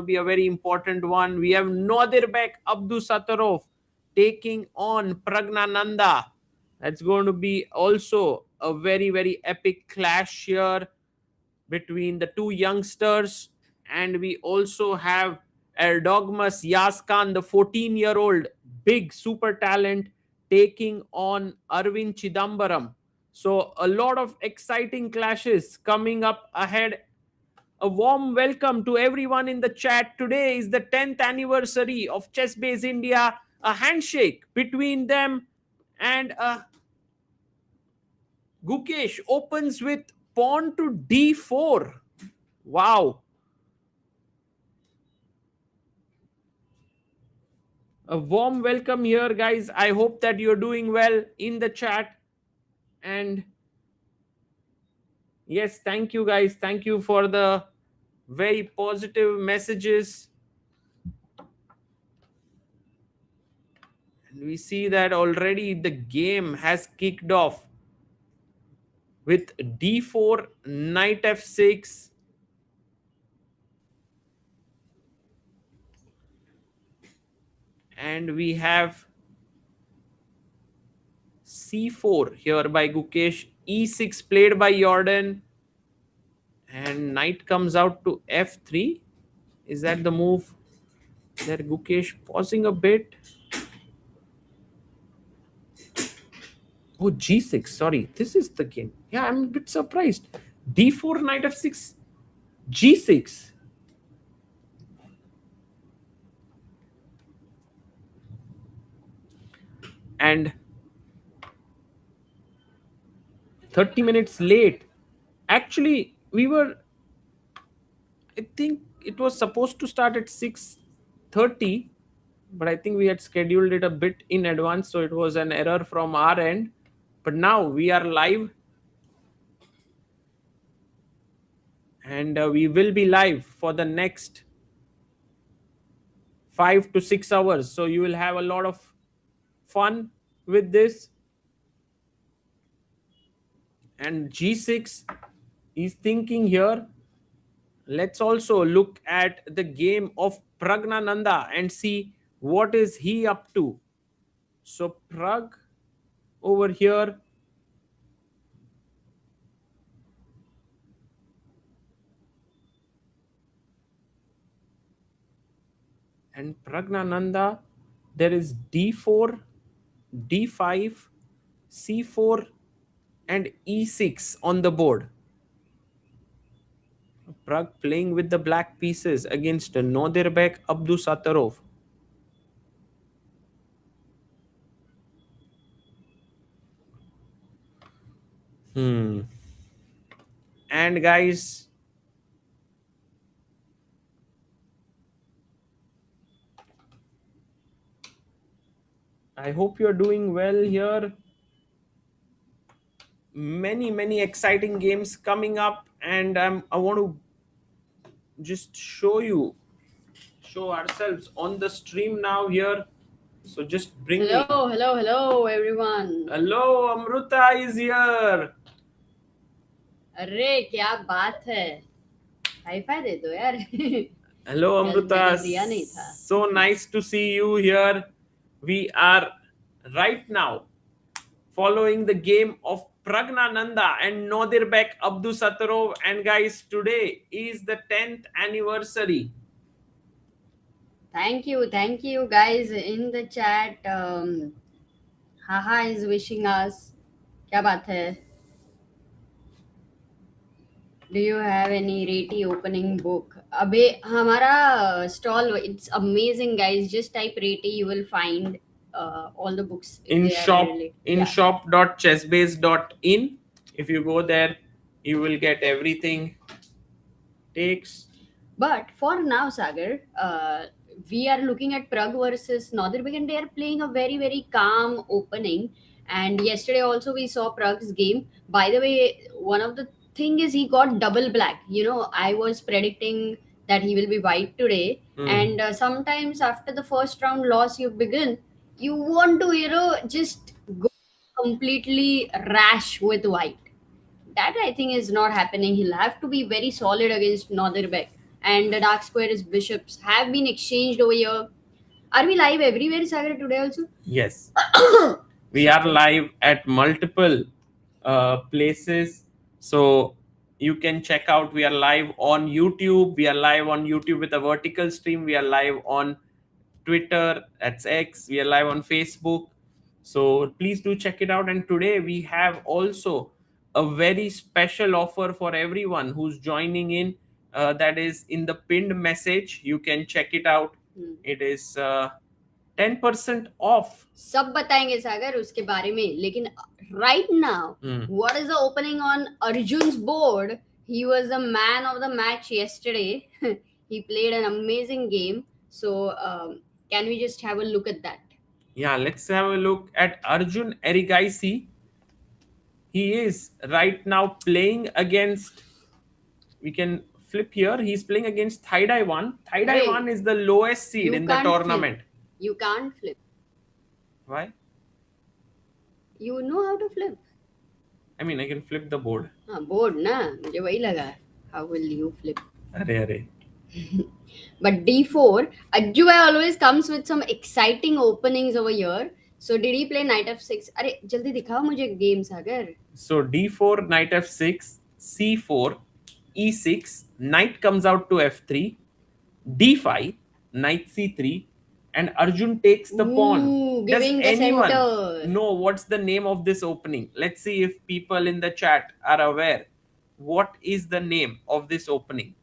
to be a very important one. We have Nodirbek Abdusattorov taking on Praggnanandhaa. That's going to be also a very, very epic clash here between the two youngsters. And we also have Erdogmus Kaan, the 14-year-old big super talent, taking on Arvind Chithambaram. So a lot of exciting clashes coming up ahead. A warm welcome to everyone in the chat. Today is the 10th anniversary of ChessBase India. A handshake between them, and Gukesh opens with pawn to d4. Wow. A warm welcome here, guys. I hope that you're doing well in the chat. And yes, thank you, guys. Thank you for the very positive messages. And we see that already the game has kicked off with d4, knight f6. And we have c4 here by Gukesh, e6 played by Jorden, and knight comes out to f3. Is that the move? There Gukesh pausing a bit. Oh, g6, sorry, this is the game. Yeah, I'm a bit surprised. d4, knight f6, g6. And 30 minutes late. Actually, I think it was supposed to start at 6:30, but I think we had scheduled it a bit in advance, so it was an error from our end. But now we are live, and we will be live for the next 5 to 6 hours. So you will have a lot of fun with this. And g6 is thinking here. Let's also look at the game of Praggnanandhaa and see what is he up to. So Prag over here. And Praggnanandhaa, there is d4, d5, c4, and e6 on the board. Prag playing with the black pieces against Nodirbek Abdusattorov. And guys, I hope you're doing well here. Many exciting games coming up, and I want to just show ourselves on the stream now here. So just bring hello everyone. Hello, Amruta is here. अरे क्या बात है, hi fi दे दो यार. Hello Amruta, so nice to see you here. We are right now following the game of Praggnanandhaa and Nodirbek Abdusattorov, and guys, today is the 10th anniversary. Thank you guys in the chat. Haha is wishing us. क्या बात है? Do you have any Reti opening book? अबे हमारा stall, it's amazing guys. Just type Reti, you will find all the books in shop.chessbase.in. If you go there, you will get everything. Takes. But for now, Sagar, we are looking at Prag versus Nodirbek, and they are playing a very calm opening. And yesterday also we saw Prag's game. By the way, one of the thing is he got double black. I was predicting that he will be white today. And sometimes after the first round loss you want to, just go completely rash with white. That I think is not happening. He'll have to be very solid against Nodirbek. and the dark square's bishops have been exchanged over here. Are we live everywhere, Sagar, today also? Yes. We are live at multiple places. So you can check out. We are live on YouTube. We are live on YouTube with a vertical stream. We are live on Twitter, that's X. We are live on Facebook. So please do check it out. And today we have also a very special offer for everyone who's joining in. That is in the pinned message. You can check it out. It is 10% off. सब बताएंगे सागर उसके बारे में, लेकिन right now, what is the opening on Arjun's board? He was the man of the match yesterday. He played an amazing game. So can we just have a look at that? Yeah, let's have a look at Arjun Erigaisi. He is right now playing against, we can flip here, he's playing against Thai Dai 1. Thai Dai 1 is the lowest seed in the tournament. Flip. You can't flip. Why? You know how to flip. I mean, I can flip the board. Board na, मुझे वही लगा. How will you flip? Arey. But D4, Ajju always comes with some exciting openings over here. So did he play knight f6? अरे जल्दी दिखाओ मुझे game Sagar. So D4, knight f6, C4, E6, knight comes out to F3, D5, knight C3, and Arjun takes the pawn. Does anyone know what's the name of this opening? Let's see if people in the chat are aware. What is the name of this opening?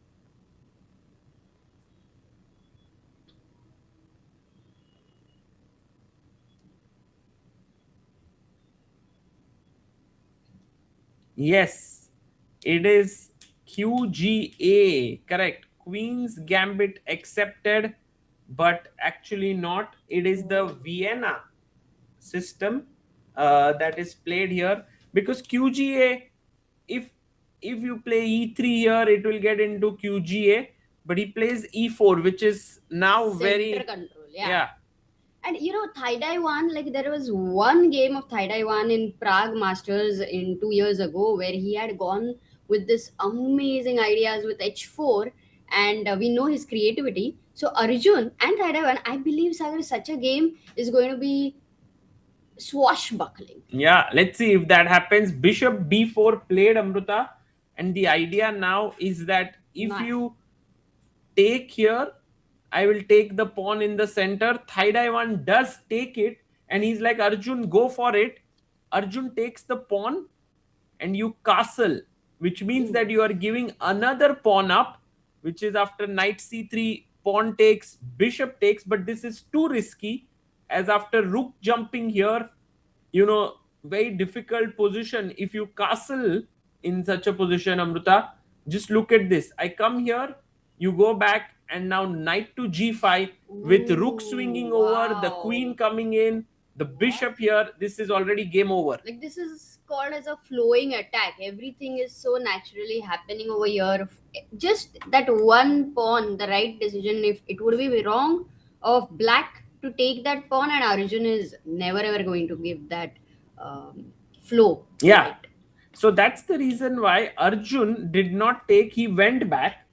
Yes, it is QGA. Correct. Queen's Gambit accepted, but actually not. It is the Vienna system that is played here, because QGA, if you play E3 here, it will get into QGA, but he plays E4, which is now Center very control. Yeah. And you know, Thai Dai 1, like there was one game of Thai Dai 1 in Prague Masters in 2 years ago where he had gone with this amazing ideas with H4, and we know his creativity. So Arjun and Thai Dai 1, I believe, Sagar, such a game is going to be swashbuckling. Yeah, let's see if that happens. Bishop B4 played, Amruta, and the idea now is that if you take here, I will take the pawn in the center. Thai Dai 1 does take it, and he's like, Arjun, go for it. Arjun takes the pawn, and you castle, which means that you are giving another pawn up, which is after knight c3, pawn takes, bishop takes, but this is too risky, as after rook jumping here, you know, very difficult position. If you castle in such a position, Amruta, just look at this. I come here, you go back, and now knight to g5 with rook swinging over, the queen coming in, the bishop here. This is already game over. Like, this is called as a flowing attack. Everything is so naturally happening over here. Just that one pawn, the right decision, if it would be wrong of black to take that pawn, and Arjun is never ever going to give that flow. Yeah. Right. So that's the reason why Arjun did not take, he went back.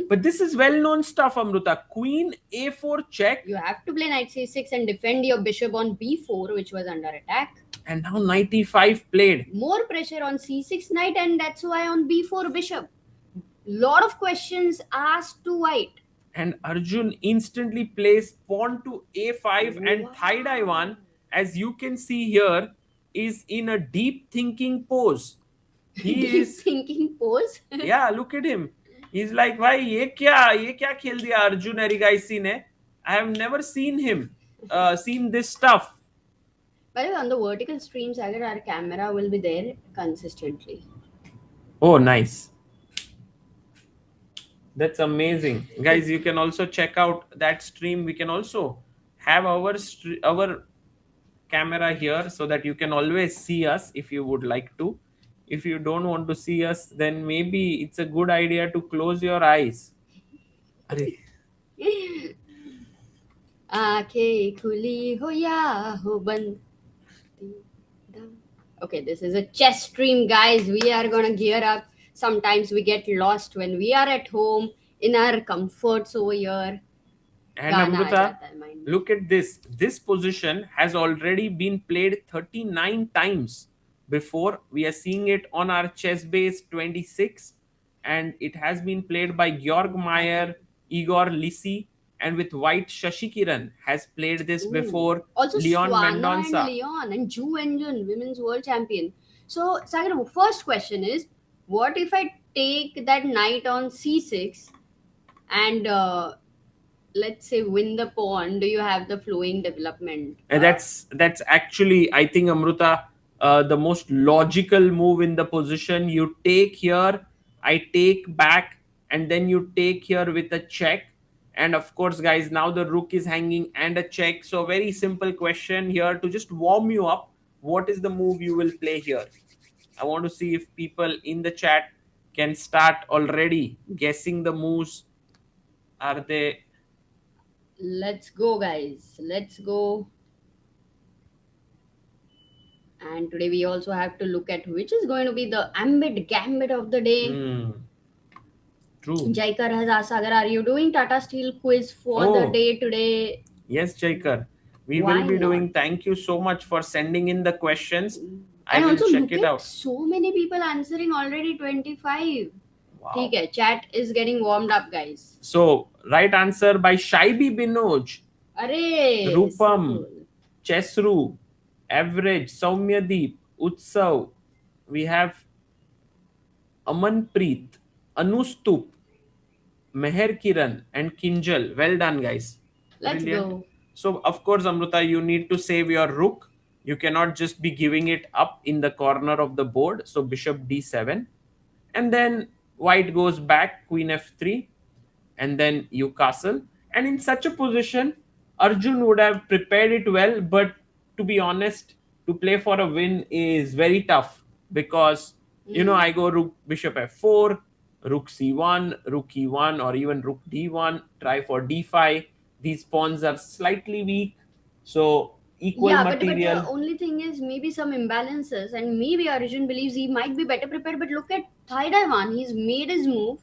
But this is well-known stuff, Amruta. Queen A4 check. You have to play knight C6 and defend your bishop on B4, which was under attack. And now knight E5 played. More pressure on C6 knight, and that's why on B4 bishop. Lot of questions asked to white. And Arjun instantly plays pawn to A5, and Thai Dai 1, as you can see here, is in a deep thinking pose. Deep thinking pose? Yeah, look at him. He's like, why ye kya khel diya Arjun Erigaisi ne? I have never seen him seen this stuff. By the way, on the vertical streams, our camera will be there consistently. Oh, nice. That's amazing. Guys, you can also check out that stream. We can also have our camera here so that you can always see us if you would like to. If you don't want to see us, then maybe it's a good idea to close your eyes. Okay, this is a chess stream, guys. We are gonna gear up. Sometimes we get lost when we are at home in our comforts over here. And गाना आ Amrita, जाता है mind में. look at this. This position has already been played 39 times before. We are seeing it on our ChessBase 26, and it has been played by Georg Meyer, Igor Lisi, and with White Shashikiran has played this Ooh. before. Also Leon Swana and Mendonça. Leon and Ju Engine, women's world champion. So Sagar, first question is, what if I take that knight on c6 and let's say win the pawn? Do you have the flowing development? And that's actually, I think, Amruta, the most logical move in the position. You take here, I take back, and then you take here with a check. And of course, guys, now the rook is hanging and a check. So very simple question here to just warm you up. What is the move you will play here? I want to see if people in the chat can start already guessing the moves. Are they? Let's go, guys. Let's go. And today we also have to look at which is going to be the ambit gambit of the day. True. Jaikar has asked, Sagar, are you doing Tata Steel quiz for the day today? Yes, Jaikar. We Why will be not? doing. Thank you so much for sending in the questions. I And will also check look it at out. so many people answering already 25. Wow. ठीक है, chat is getting warmed up, guys. So, right answer by Shaibi Binoj, अरे Rupam, Chesru, Average, Saumyadeep, Utsav. We have Amanpreet, Anustup, Meher Kiran, and Kinjal. Well done, guys. Let's Brilliant. go. So, of course, Amruta, you need to save your rook. You cannot just be giving it up in the corner of the board. So, bishop d7. And then white goes back, queen f3. And then you castle. And in such a position, Arjun would have prepared it well. But to be honest, to play for a win is very tough because, I go rook, bishop f4, rook c1, rook e1, or even rook d1, try for d5. These pawns are slightly weak. So, equal Yeah, material. but the only thing is maybe some imbalances, and maybe Arjun believes he might be better prepared. But look at Thai Dai. He's made his move.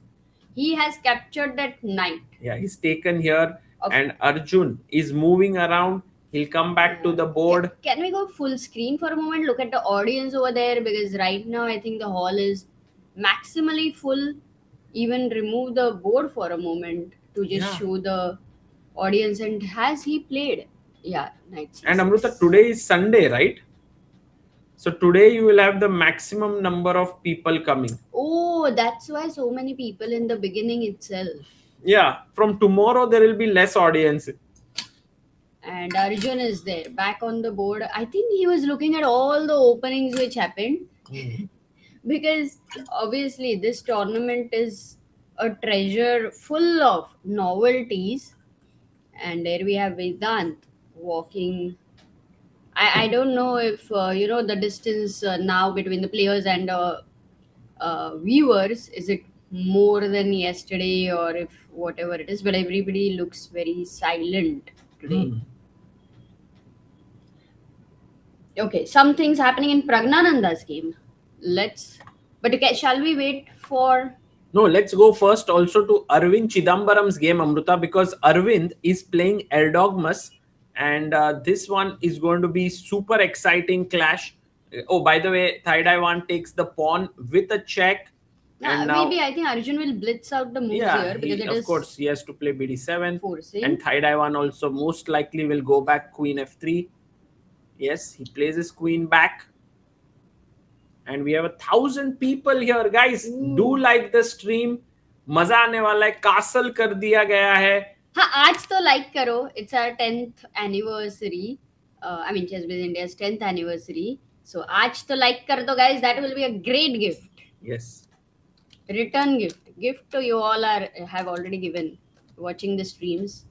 He has captured that knight. Yeah, he's taken here, and Arjun is moving around. He'll come back to the board. Can we go full screen for a moment? Look at the audience over there, because right now I think the hall is maximally full. Even remove the board for a moment to just show the audience. And has he played? Yeah, night. And Amruta, today is Sunday, right? So today you will have the maximum number of people coming. Oh, that's why so many people in the beginning itself. Yeah, from tomorrow there will be less audience. And Arjun is there, back on the board. I think he was looking at all the openings which happened. Because obviously this tournament is a treasure full of novelties. And there we have Vedant walking. I don't know if the distance now between the players and viewers, is it more than yesterday, or if whatever it is, but everybody looks very silent today. Okay, some things happening in Praggnanandhaa's game. Shall we wait for? No, let's go first also to Arvind Chithambaram's game, Amruta, because Arvind is playing Erdogmus, and this one is going to be super exciting clash. Oh, by the way, Thai Dai takes the pawn with a check. And now, maybe I think Arjun will blitz out the moves here, because of course he has to play bd7, forcing. And Thai Dai also most likely will go back queen f3. Yes, he plays his queen back. And we have 1,000 people here, guys. Do like the stream. मजा आने वाला है. Castle कर दिया गया है. हाँ, आज तो like करो. It's our 10th anniversary. ChessBase India's 10th anniversary. So आज तो like कर दो, guys. That will be a great gift. Yes. Return gift to you all have already given watching the streams.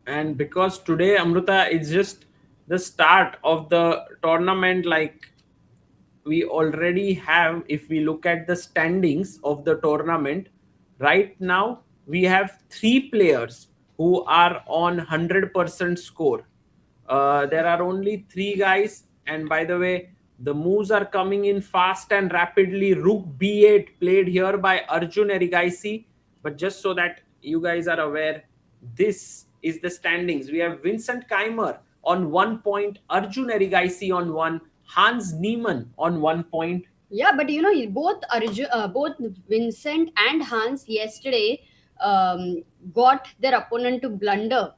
And because today, Amruta, it's just the start of the tournament. Like we already have, if we look at the standings of the tournament right now, we have 3 players who are on 100% score. There are only 3 guys, and by the way, The moves are coming in fast and rapidly. Rook b8 played here by Arjun Erigaisi. But just so that you guys are aware, this is the standings. We have Vincent Keymer on 1 point, Arjun Erigaisi on 1, Hans Niemann on 1 point. Yeah, but both Vincent and Hans yesterday got their opponent to blunder,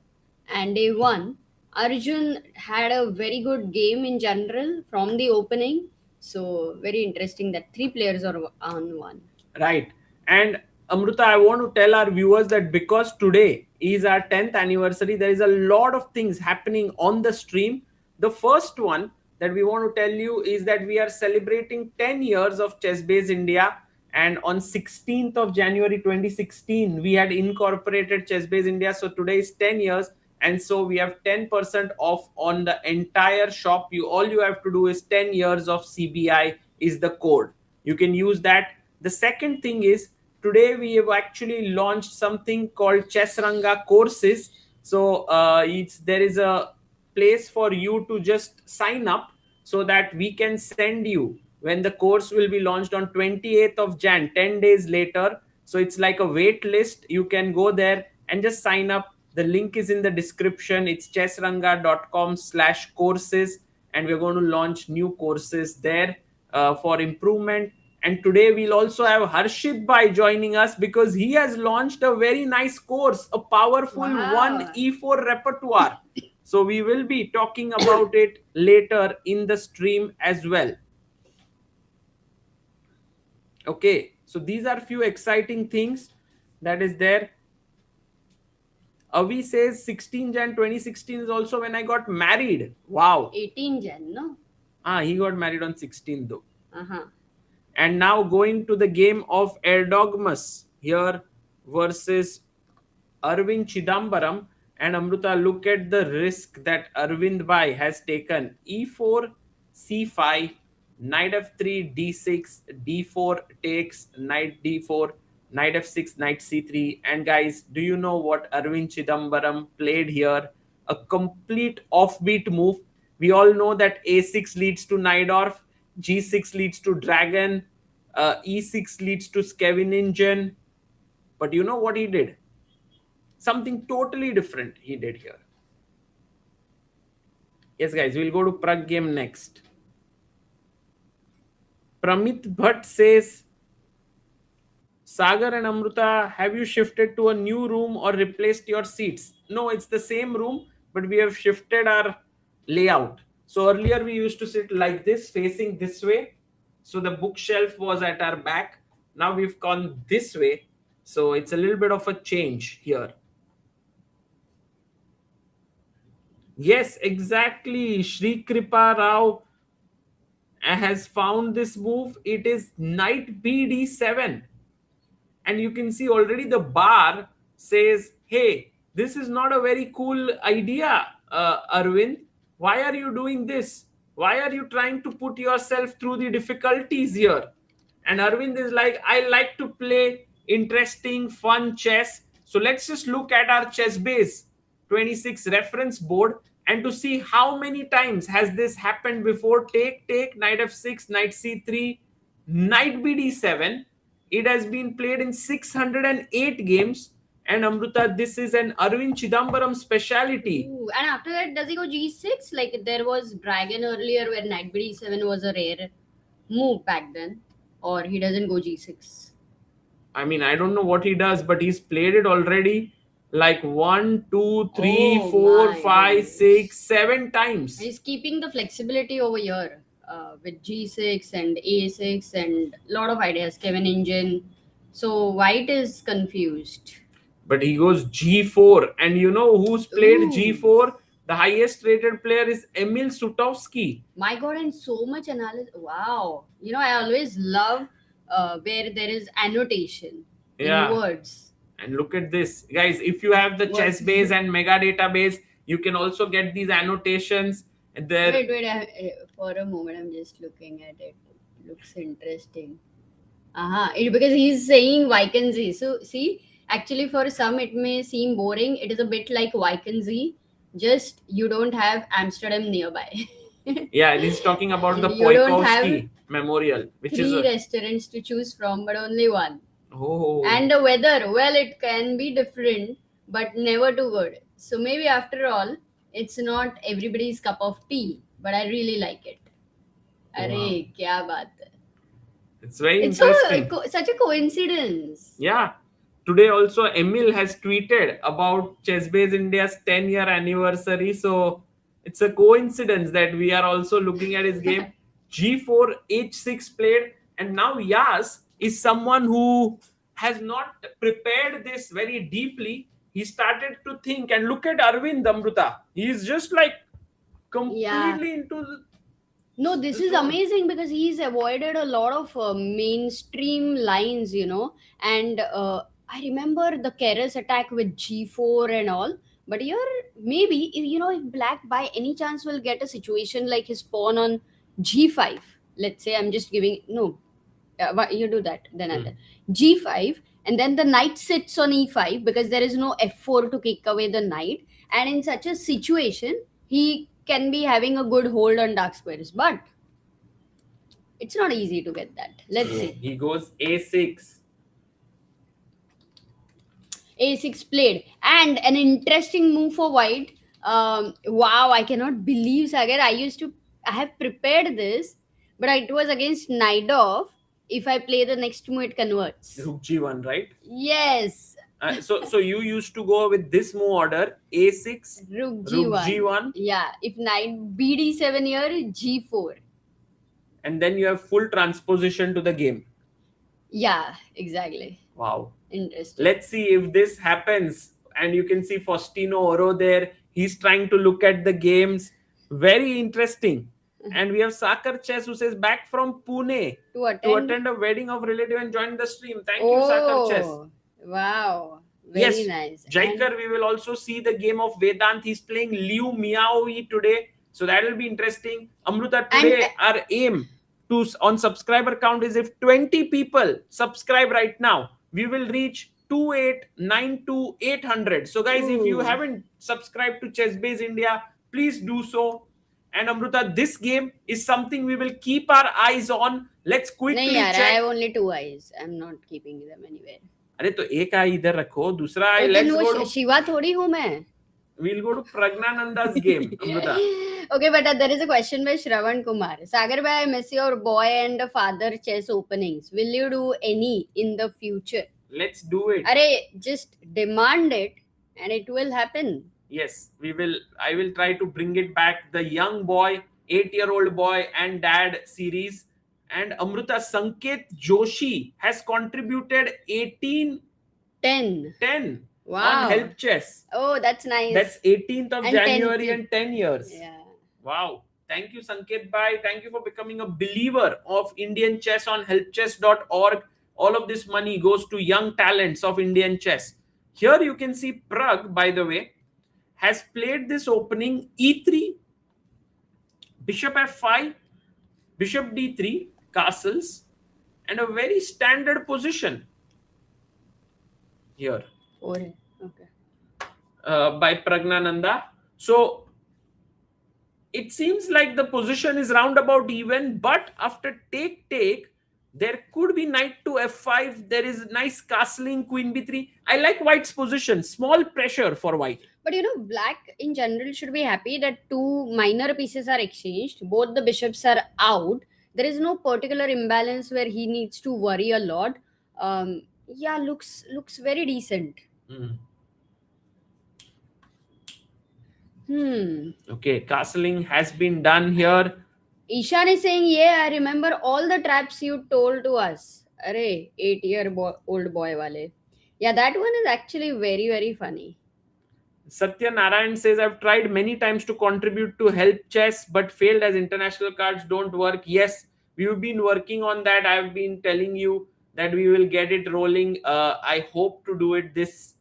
and they won. Arjun had a very good game in general from the opening, so very interesting that three players are on one. Right. And Amruta, I want to tell our viewers that because today is our 10th anniversary, there is a lot of things happening on the stream. The first one that we want to tell you is that we are celebrating 10 years of ChessBase India. And on 16th of January 2016, we had incorporated ChessBase India. So today is 10 years. And so we have 10% off on the entire shop. All you have to do is 10 years of CBI is the code. You can use that. The second thing is today we have actually launched something called Chessranga courses. So there is a place for you to just sign up so that we can send you when the course will be launched on 28th of Jan, 10 days later. So it's like a wait list. You can go there and just sign up. The link is in the description. It's chessranga.com/courses, and we're going to launch new courses there for improvement. And today we'll also have Harshit Bhai joining us because he has launched a very nice course, a powerful Wow. 1E4 repertoire. So we will be talking about it later in the stream as well. Okay, so these are few exciting things that is there. Avi says 16 Jan 2016 is also when I got married. Wow. 18 Jan, no? He got married on 16 though. Uh-huh. And now going to the game of Erdogmus here versus Arvind Chithambaram. And Amruta, look at the risk that Arvind Bhai has taken. E4, C5, knight f3, d6, d4 takes, knight d4, knight f6, knight c3. And guys, do you know what Arvind Chithambaram played here? A complete offbeat move. We all know that a6 leads to Najdorf, g6 leads to dragon, e6 leads to Scheveningen. But you know what he did? Something totally different he did here. Yes, guys, we'll go to Prag game next. Pramit Bhatt says, Sagar and Amruta, have you shifted to a new room or replaced your seats? No, it's the same room, but we have shifted our layout. So earlier we used to sit like this, facing this way. So the bookshelf was at our back. Now we've gone this way. So it's a little bit of a change here. Yes, exactly. Shri Kripa Rao has found this move. It is knight bd7. And you can see already the bar says, hey, this is not a very cool idea, Arvind. Why are you doing this? Why are you trying to put yourself through the difficulties here? And Arvind is like, I like to play interesting, fun chess. So let's just look at our ChessBase 26 reference board and to see how many times has this happened before. Take, knight f6, knight c3, knight bd7. It has been played in 608 games. And Amruta, this is an Arvind Chithambaram speciality. Ooh, and after that, does he go g6? Like there was dragon earlier where knight bd7 was a rare move back then. Or he doesn't go g6. I mean, I don't know what he does, but he's played it already like 1, 2, 3, Oh 4, my 5, goodness. 6, 7 times. He's keeping the flexibility over here with g6 and a6 and a lot of ideas, Kevin Engine. So white is confused. But he goes g4. And you know who's played Ooh. g4? The highest rated player is Emil Sutovsky. My God, and so much analysis. Wow. You know, I always love where there is annotation Yeah. in words. And look at this. Guys, if you have the What? ChessBase and Mega Database, you can also get these annotations. There. Wait. For a moment, I'm just looking at it. Looks interesting. Because he's saying Wijk and Z. So, see, actually, for some, it may seem boring. It is a bit like Wijk and Z. Just you don't have Amsterdam nearby. Yeah, he's talking about the And you don't have Poikovsky Memorial, which is 3 restaurants to choose from, but only one. oh. And the weather, well, it can be different, but never too good. So maybe after all, it's not everybody's cup of tea, but I really like it. Wow. Arey, kya baat hai. It's very It's interesting. such a coincidence. Yeah. Today also Emil has tweeted about ChessBase India's 10-year anniversary. So it's a coincidence that we are also looking at his game. G4, H6 played. And now Yas is someone who has not prepared this very deeply. He started to think, and look at Arvind Amruta. He is just like completely into the, No, this is amazing because he's avoided a lot of mainstream lines, and I remember the Keras attack with G4 and all. But here, maybe, if Black by any chance will get a situation like his pawn on G5, let's say, I'm just giving, no, you do that, then I'll G5, and then the knight sits on E5 because there is no F4 to kick away the knight. And in such a situation, he can be having a good hold on dark squares, but it's not easy to get that. Let's see. He goes A6. A6 played, and an interesting move for white. Wow, I cannot believe, Sagar. I have prepared this, but it was against knight off. If I play the next move, it converts. Rook G1, right? Yes. So you used to go with this move order: A6, Rook G1. Yeah. If knight BD7 here, G4. And then you have full transposition to the game. Yeah, exactly. Wow. Interesting. Let's see if this happens. And you can see Faustino Oro there. He's trying to look at the games. Very interesting. And we have Sakar Chess who says back from Pune to attend a wedding of relative and join the stream. Thank you, Sakar Chess. Wow. Very nice. Jaikar, we will also see the game of Vedant. He's playing Lu Miai today. So that will be interesting. Amruta, today our aim on subscriber count is if 20 people subscribe right now, we will reach 2892 So guys, if you haven't subscribed to ChessBase India, please do so. And Amruta, this game is something we will keep our eyes on. Let's quickly check. I have only 2 eyes. I'm not keeping them anywhere. अरे तो एक आई इधर रखो, दूसरा आई let's go to Shiva थोड़ी हूं मैं. We'll go to Praggnanandhaa's game, Amruta. Okay, but there is a question by Shravan Kumar. Sagar bhai, I miss your boy and father chess openings. Will you do any in the future? Let's do it. Arey, just demand it and it will happen. Yes, we will. I will try to bring it back. The young boy, 8-year-old boy and dad series. And Amruta, Sanket Joshi has contributed 10. Wow. On Help Chess. Oh, that's nice. That's 18th of January and 10 years. Yeah. Wow. Thank you, Sanket Bhai. Thank you for becoming a believer of Indian chess on helpchess.org. All of this money goes to young talents of Indian chess. Here you can see Prag, by the way, has played this opening E3, Bishop F5, Bishop D3, castles, and a very standard position here. Okay. By Praggnanandhaa. So it seems like the position is roundabout even, but after take, there could be knight to f5. There is nice castling, queen b3. I like white's position. Small pressure for white. But black in general should be happy that 2 minor pieces are exchanged. Both the bishops are out. There is no particular imbalance where he needs to worry a lot. Yeah, looks very decent. Okay, castling has been done here. Ishan is saying, yeah, I remember all the traps you told to us. Arey, 8-year-old boy wale. Yeah, that one is actually very, very funny. Satya Narayan says, I've tried many times to contribute to Help Chess, but failed as international cards don't work. Yes, we've been working on that. I've been telling you that we will get it rolling. I hope to do it this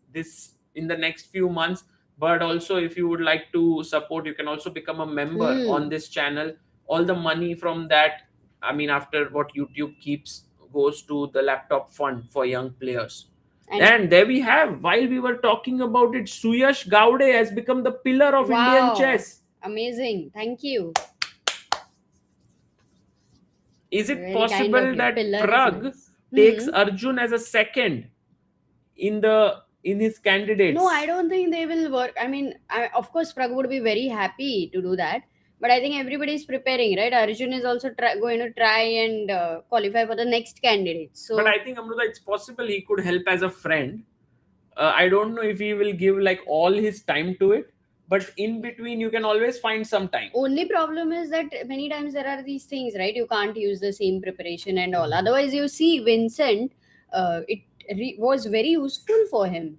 in the next few months. But also, if you would like to support, you can also become a member on this channel. All the money from that, I mean, after what YouTube keeps, goes to the laptop fund for young players. And there we have, while we were talking about it, Suyash Gowde has become the pillar of Indian chess. Amazing. Thank you. Is it Very kind possible of you. that Pillar Pragg reflex. takes Hmm. Arjun as a second in his candidates? No, I don't think they will work. I mean, of course, Pragg would be very happy to do that. But I think everybody is preparing, right? Arjun is also going to try and qualify for the next candidate. But So I think Amruta, it's possible he could help as a friend. I don't know if he will give like all his time to it, but in between you can always find some time. only problem is that many times there are these things, right? You can't use the same preparation and all. Otherwise, you see Vincent, it was very useful for him.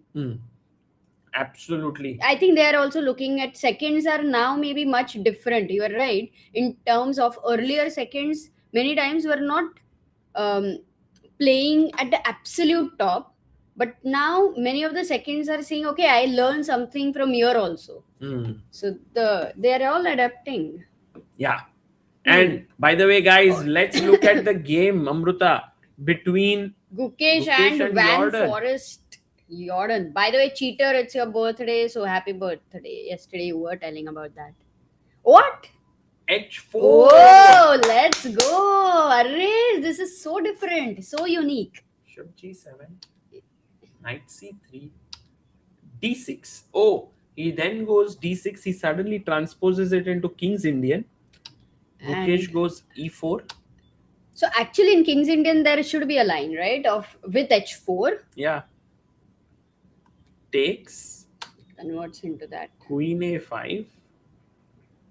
Absolutely. I think they are also looking at seconds are now maybe much different. You are right. In terms of earlier seconds, many times were not um, playing at the absolute top. But now many of the seconds are saying, okay, I learned something from here also. So they are all adapting. Yeah. And by the way, guys, let's look at the game, Amruta, between Gukesh Gukesh and and Van Jordan. Forest. Jordan. By the way, cheater, it's your birthday, so happy birthday. Yesterday you were telling about that. What? H4. Oh, let's go. Array, this is so different, so unique. Bishop G7, Knight C3, D6. Oh, he then goes D6. He suddenly transposes it into King's Indian. Gukesh goes E4. So actually in King's Indian there should be a line, right? Of with H4. Yeah. Takes. Converts into that. Queen A5.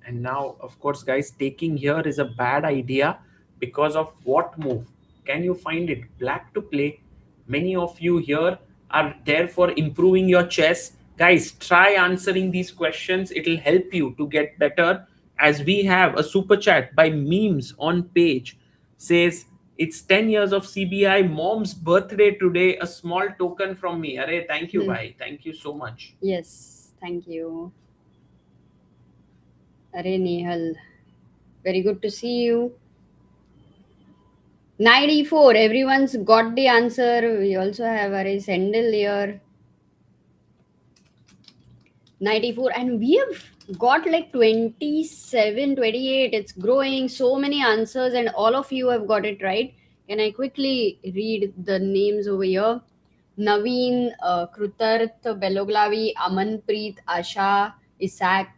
And now, of course, guys, taking here is a bad idea because of what move? Can you find it? Black to play. Many of you here are there for improving your chess. Guys, try answering these questions. It'll help you to get better. As we have a super chat by Memes on page says, it's 10 years of CBI. Mom's birthday today. A small token from me. Arey, thank you, bhai. Thank you so much. Yes, thank you. Arey Nehal. Very good to see you. Knight E4. Everyone's got the answer. We also have Arey Sendil here. Knight E4. And we have got like 27, 28. It's growing. So many answers, and all of you have got it right. Can I quickly read the names over here? Naveen, Krutarth, Beloglavi, Amanpreet, Asha, Isaac,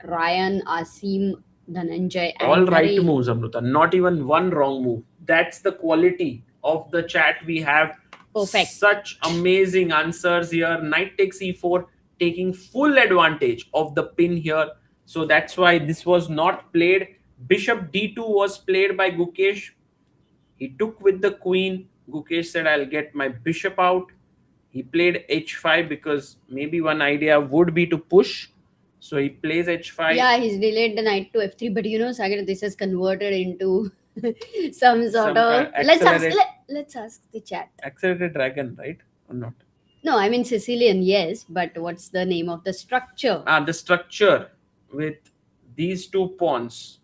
Ryan, Asim, Dhananjay, and All right Arey. moves, Amruta. Not even one wrong move. That's the quality of the chat we have. Perfect. Such amazing answers here. Knight takes E4, taking full advantage of the pin here. So that's why this was not played. Bishop D2 was played by Gukesh. He took with the queen. Gukesh said, I'll get my bishop out. He played H5 because maybe one idea would be to push. So he plays H5. Yeah, he's delayed the knight to F3, but you know, Sagar, this has converted into some sort of. Let's ask the chat. Accelerated dragon, right? Or not? No, I mean Sicilian, yes, but what's the name of the structure? The structure with these two pawns.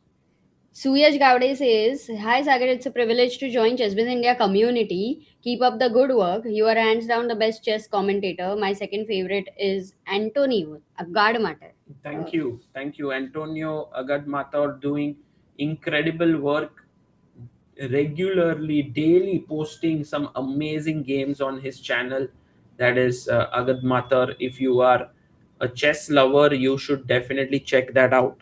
Suyaj Gowde says, Hi Sagar, it's a privilege to join ChessBase India community. Keep up the good work. You are hands down the best chess commentator. My second favorite is Antonio Agadmatar. Thank you. Thank you. Antonio Agadmatar doing incredible work regularly, daily posting some amazing games on his channel. That is Agadmatar. If you are a chess lover, you should definitely check that out.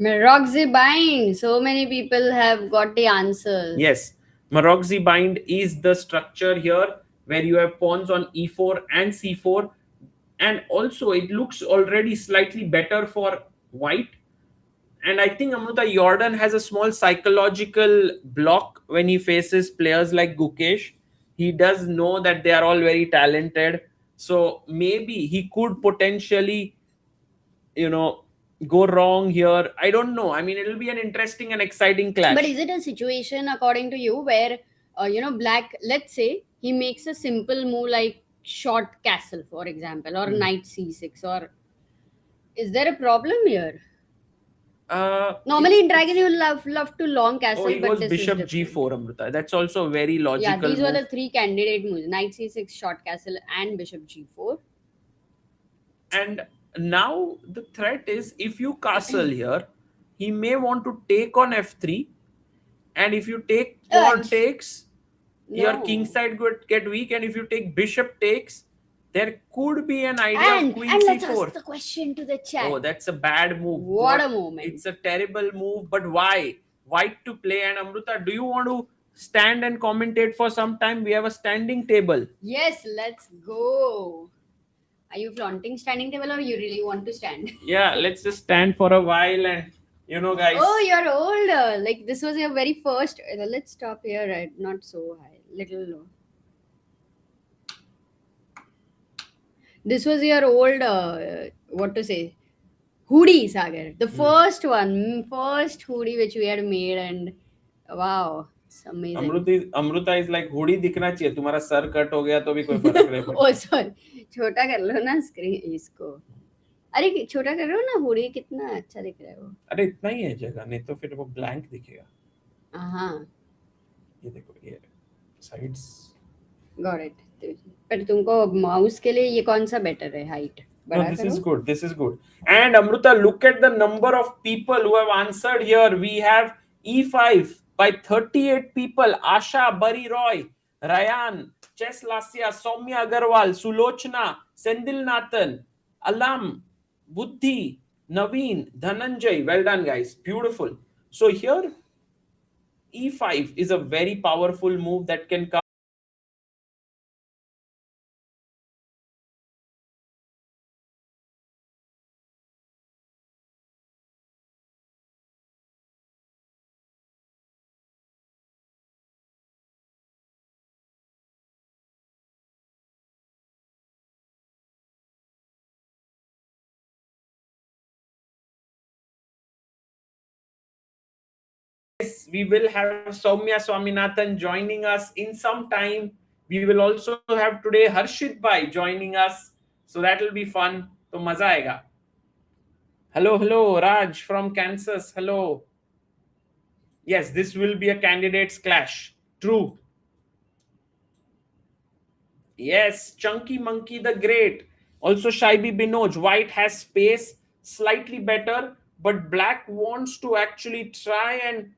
Maroxy Bind. So many people have got the answers. Yes. Maroxy bind is the structure here where you have pawns on E4 and C4. And also it looks already slightly better for white. And I think Amruta Jordan has a small psychological block when he faces players like Gukesh. He does know that they are all very talented. So maybe he could potentially, go wrong here. I don't know. I mean, it'll be an interesting and exciting clash. But is it a situation, according to you, where, black, let's say he makes a simple move like short castle, for example, or knight c6, or is there a problem here? Normally in Dragon you love to long castle, he but goes this bishop is G4, Amrita. That's also very logical. Yeah, these move. were the three candidate moves: knight c6, short castle, and bishop G4. And now the threat is if you castle here, he may want to take on F3 And if you take Uh, pawn takes, your king no. side would get weak. And if you take bishop takes, there could be an idea of queen And let's ask c4. the question to the Oh, chat. that's a bad move. What a moment. It's a terrible move, but why? White to play. And Amruta, do you want to stand and commentate for some time? We have a standing table. Yes, let's go. Are you flaunting standing table or you really want to stand? Yeah, let's just stand for a while and guys. Oh, you're old. Like this was your very first. Let's stop here, right? Not so high, little low. This was your old. What to say? Hoodie, Sagar. The first one, first hoodie which we had made, and wow, it's amazing. Amrita is like hoodie दिखना चाहिए, तुम्हारा sir cut हो गया तो भी कोई फर्क नहीं पड़ता. ओ सॉरी, छोटा कर लो ना स्क्रीन इसको. अरे छोटा कर लो ना, हुडी कितना अच्छा दिख रहा है वो. अरे इतना ही है जगह, नहीं तो फिर वो ब्लैंक दिखेगा. हाँ, ये देखो, ये साइड्स. Got it. पर तुमको माउस के लिए ये कौन सा बेटर है, height? No, this is good. This is good. And Amruta, look at the number of people who have answered here. We have E5 by 38 people. Asha, Bari Roy, Rayan, Chess Lasya, Soumya Agarwal, Sulochna, Sendil Nathan, Alam, Buddhi, Naveen, Dhananjay. Well done, guys. Beautiful. So here, E5 is a very powerful move that can come. We will have Soumya Swaminathan joining us in some time. We will also have today Harshit Bhai joining us. So that will be fun. So maza aega. Hello, hello, Raj from Kansas. Hello. Yes, this will be a candidates clash. True. Yes, Chunky Monkey the Great. Also Shaibi Binoj. White has space, slightly better, but black wants to actually try and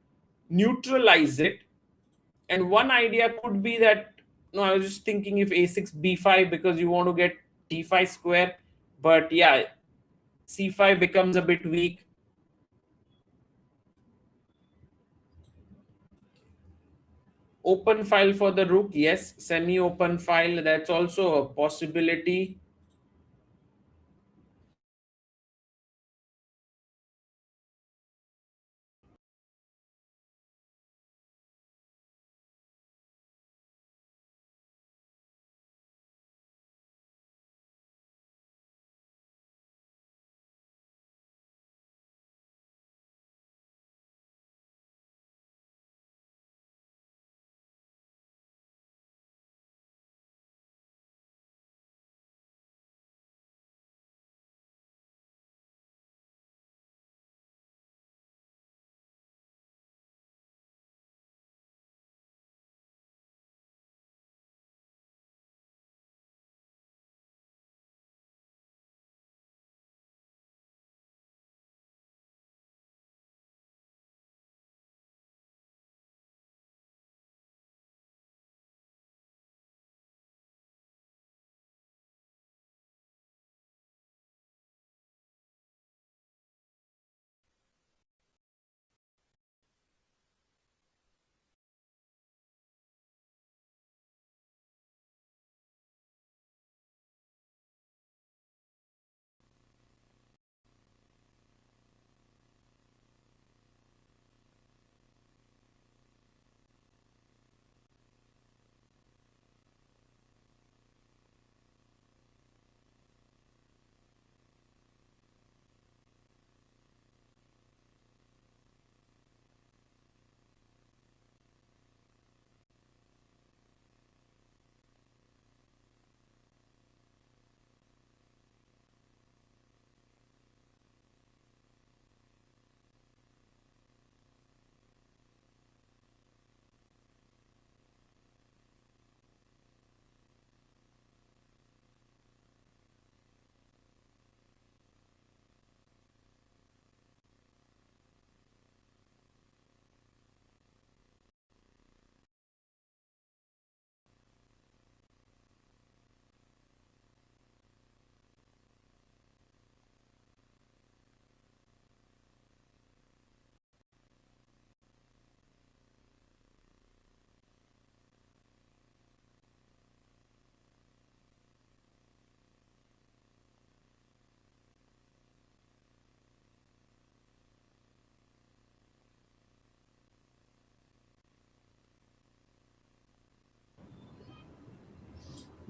neutralize it. And one idea could be that, no, I was just thinking if a6 b5 because you want to get d5 square, but yeah, c5 becomes a bit weak. Open file for the rook, yes. Semi open file, that's also a possibility.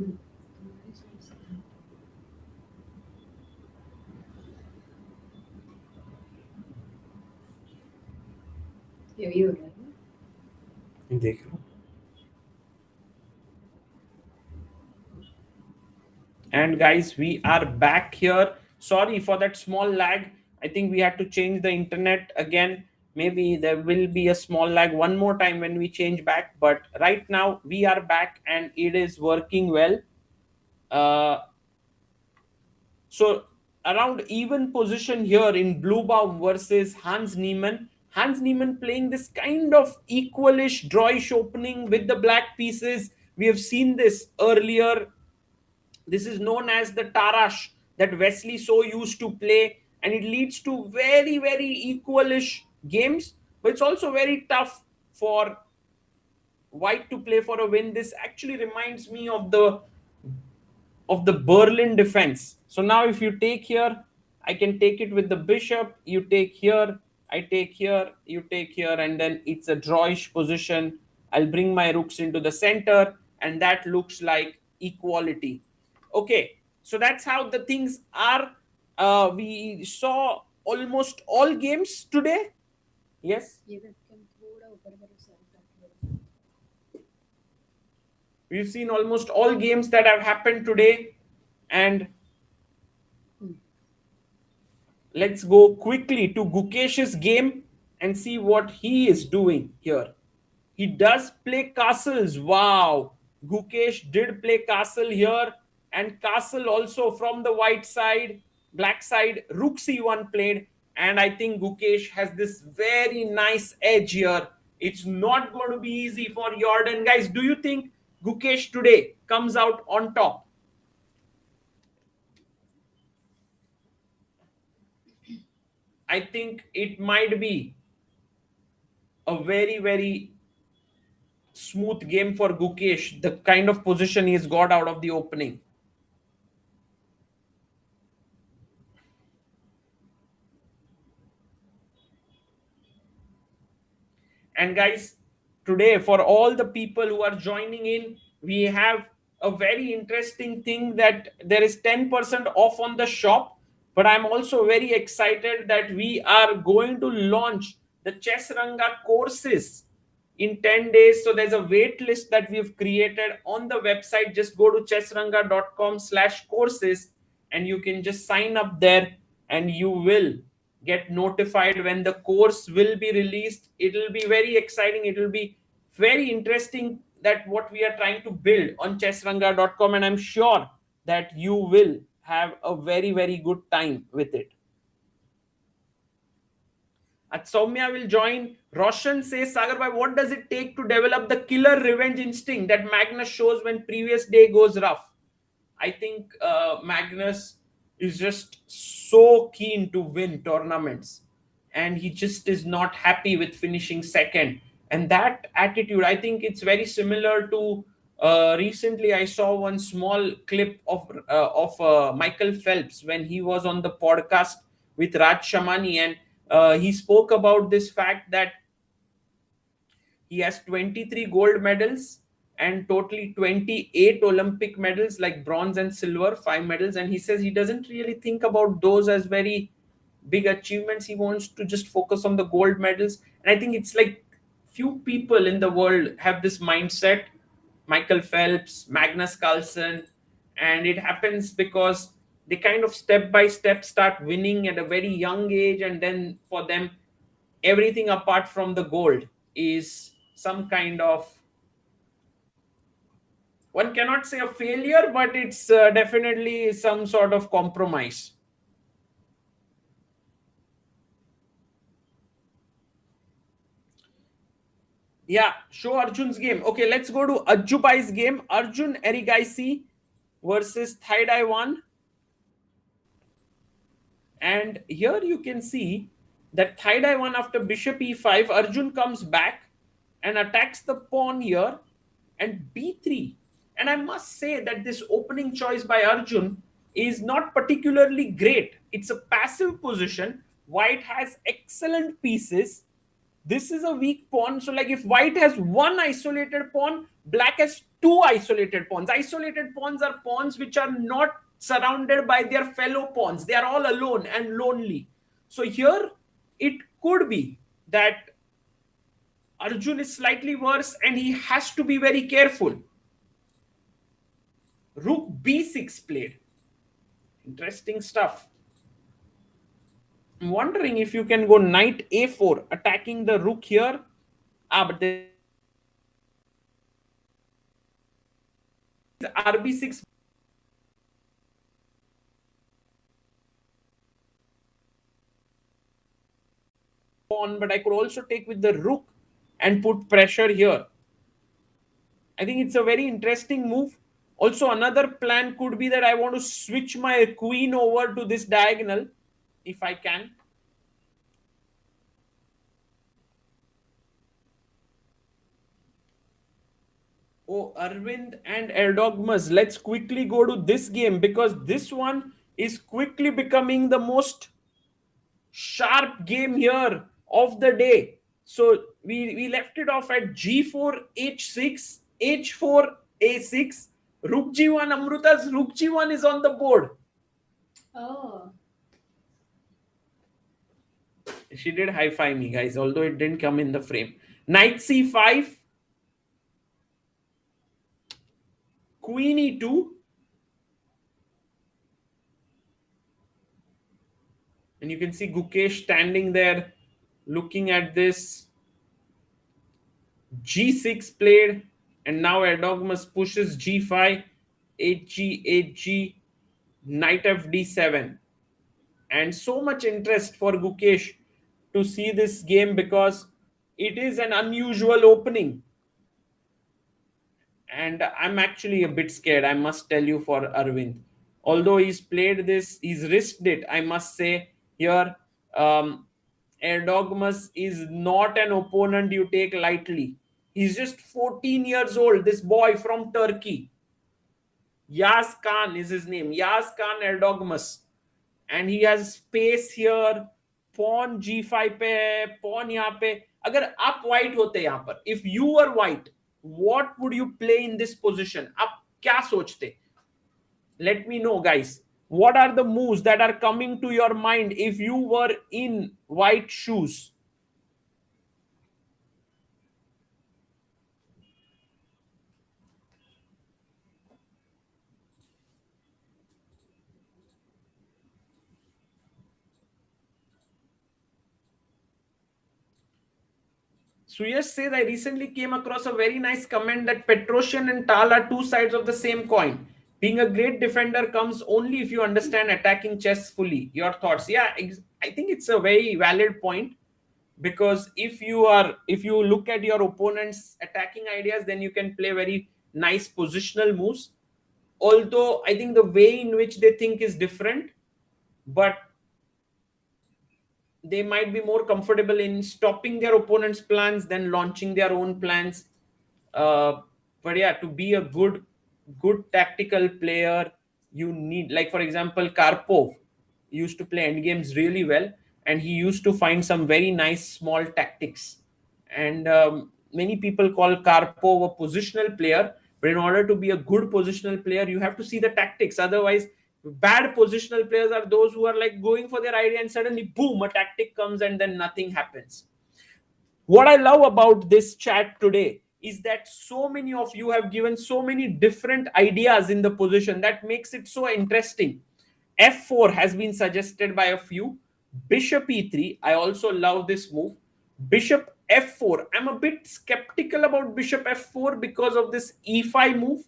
ये हो रहा है। देख लो. And guys, we are back here. Sorry for that small lag. I think we had to change the internet again. Maybe there will be a small lag one more time when we change back. But right now, we are back and it is working well. Uh, so, around even position here in Bluebaum versus Hans Niemann. Hans Niemann playing this kind of equalish, drawish opening with the black pieces. We have seen this earlier. This is known as the Tarash that Wesley so used to play, and it leads to very, very equalish games, but it's also very tough for White to play for a win. This actually reminds me of the Berlin defense. So now if you take here, I can take it with the bishop, you take here, I take here, you take here, and then it's a drawish position. I'll bring my rooks into the center, and that looks like equality. Okay, so that's how the things are. We saw almost all games today. Yes, we've seen almost all games that have happened today, and let's go quickly to Gukesh's game and see what he is doing here. He does play castles. Wow. Gukesh did play castle here, and castle also from the white side, black side, rook c1 played. And I think Gukesh has this very nice edge here. It's not going to be easy for Jorden. Guys, do you think Gukesh today comes out on top? I think it might be a very, very smooth game for Gukesh, the kind of position he's got out of the opening. And guys, today for all the people who are joining in, we have a very interesting thing that there is 10% off on the shop. But I'm also very excited that we are going to launch the Chess Ranga courses in 10 days. So there's a wait list that we've created on the website. Just go to chessranga.com/courses and you can just sign up there, and you will get notified when the course will be released. It will be very exciting. It will be very interesting that what we are trying to build on chessranga.com, and I'm sure that you will have a very, very good time with it. Soumya will join. Roshan says, Sagar bhai, what does it take to develop the killer revenge instinct that Magnus shows when previous day goes rough? I think Magnus is just so keen to win tournaments, and he just is not happy with finishing second. And that attitude, I think it's very similar to recently I saw one small clip of Michael Phelps when he was on the podcast with Raj Shamani, and he spoke about this fact that he has 23 gold medals and totally 28 Olympic medals, like bronze and silver, 5 medals. And he says he doesn't really think about those as very big achievements. He wants to just focus on the gold medals. And I think it's like few people in the world have this mindset. Michael Phelps, Magnus Carlsen, and it happens because they kind of step by step start winning at a very young age, and then for them everything apart from the gold is some kind of, one cannot say a failure, but it's definitely some sort of compromise. Yeah, show Arjun's game. Okay, let's go to Ajupai's game. Arjun Erigaisi versus Thai Dai 1. And here you can see that Thai Dai 1 after bishop e5, Arjun comes back and attacks the pawn here, and b3. And I must say that this opening choice by Arjun is not particularly great. It's a passive position. White has excellent pieces. This is a weak pawn. So like if white has one isolated pawn, black has two isolated pawns. Isolated pawns are pawns which are not surrounded by their fellow pawns. They are all alone and lonely. So here it could be that Arjun is slightly worse and he has to be very careful. Rook b6 played. Interesting stuff. I'm wondering if you can go knight a4, attacking the rook here. But there is rb6. Pawn, but I could also take with the rook and put pressure here. I think it's a very interesting move. Also, another plan could be that I want to switch my queen over to this diagonal, if I can. Oh, Arvind and Erdogmus. Let's quickly go to this game because this one is quickly becoming the most sharp game here of the day. So we left it off at g4, h6, h4, a6, rook g1. Amruta's rook g1 is on the board. Oh. She did high-five me, guys, although it didn't come in the frame. Knight c5, queen e2, and you can see Gukesh standing there looking at this. g6 played, and now Erdogmus pushes g5, hg, hg, knight fd7. And so much interest for Gukesh to see this game because it is an unusual opening. And I'm actually a bit scared, I must tell you, for Arvind. Although he's played this, he's risked it, I must say here. Erdogmus is not an opponent you take lightly. He's just 14 years old, this boy from Turkey. Yaz Kaan is his name. Yaz Kaan Erdogmus. And he has space here. Pawn g5 पे है, pawn यहाँ पे. अगर आप white होते यहाँ पर, if you were white, what would you play in this position? आप क्या सोचते? Let me know, guys. What are the moves that are coming to your mind if you were in white shoes? Suyash says, I recently came across a very nice comment that Petrosian and Tal are two sides of the same coin. Being a great defender comes only if you understand attacking chess fully. Your thoughts? Yeah, I think it's a very valid point, because if you look at your opponent's attacking ideas, then you can play very nice positional moves. Although I think the way in which they think is different, but they might be more comfortable in stopping their opponent's plans than launching their own plans. But yeah, to be a good tactical player, you need, like for example, Karpov used to play endgames really well, and he used to find some very nice small tactics. And many people call Karpov a positional player, but in order to be a good positional player, you have to see the tactics. Otherwise, bad positional players are those who are like going for their idea and suddenly boom, a tactic comes and then nothing happens. What I love about this chat today is that so many of you have given so many different ideas in the position that makes it so interesting. f4 has been suggested by a few. Bishop e3, I also love this move. Bishop f4, I'm a bit skeptical about bishop f4 because of this e5 move,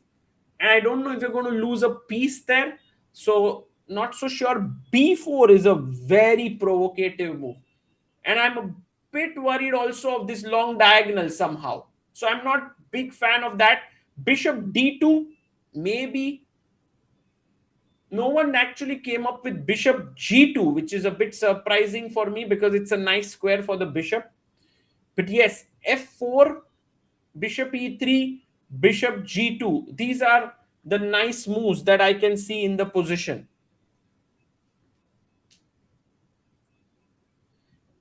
and I don't know if you're going to lose a piece there. So not so sure. b4 is a very provocative move, and I'm a bit worried also of this long diagonal somehow. So I'm not big fan of that. Bishop d2, maybe. No one actually came up with bishop g2, which is a bit surprising for me because it's a nice square for the bishop. But yes, f4, bishop e3, bishop g2. These are the nice moves that I can see in the position.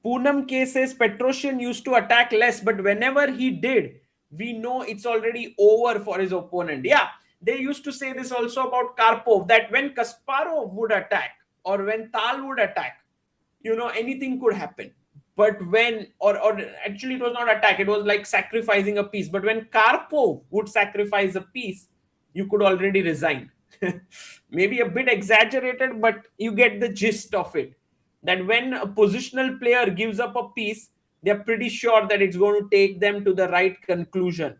Poonam K says Petrosian used to attack less, but whenever he did, we know it's already over for his opponent. Yeah, they used to say this also about Karpov, that when Kasparov would attack or when Tal would attack, anything could happen. But when, or actually it was not attack, it was like sacrificing a piece. But when Karpov would sacrifice a piece, you could already resign. Maybe a bit exaggerated, but you get the gist of it. That when a positional player gives up a piece, they're pretty sure that it's going to take them to the right conclusion.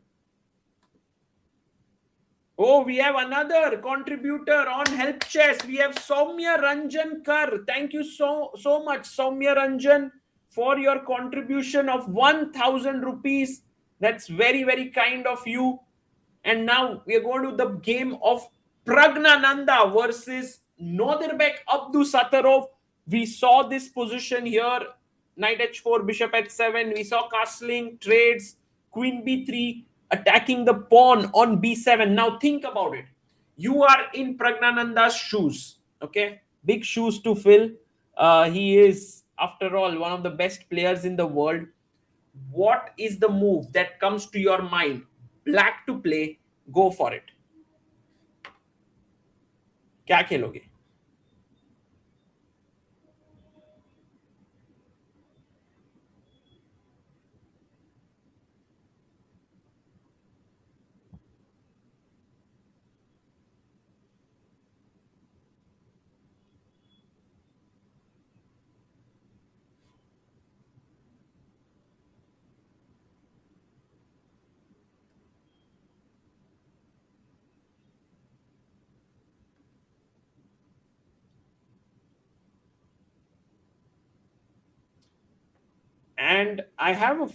Oh, we have another contributor on Help Chess. We have Soumya Ranjan Kar. Thank you so much, Soumya Ranjan, for your contribution of 1,000 rupees. That's very, very kind of you. And now we are going to the game of Praggnanandhaa versus Nodirbek Abdusattorov. We saw this position here. Knight h4, bishop h7. We saw castling, trades, queen b3, attacking the pawn on b7. Now think about it. You are in Praggnanandhaa's shoes. Okay, big shoes to fill. He is, after all, one of the best players in the world. What is the move that comes to your mind? Black to play, go for it. क्या खेलोगे? And I have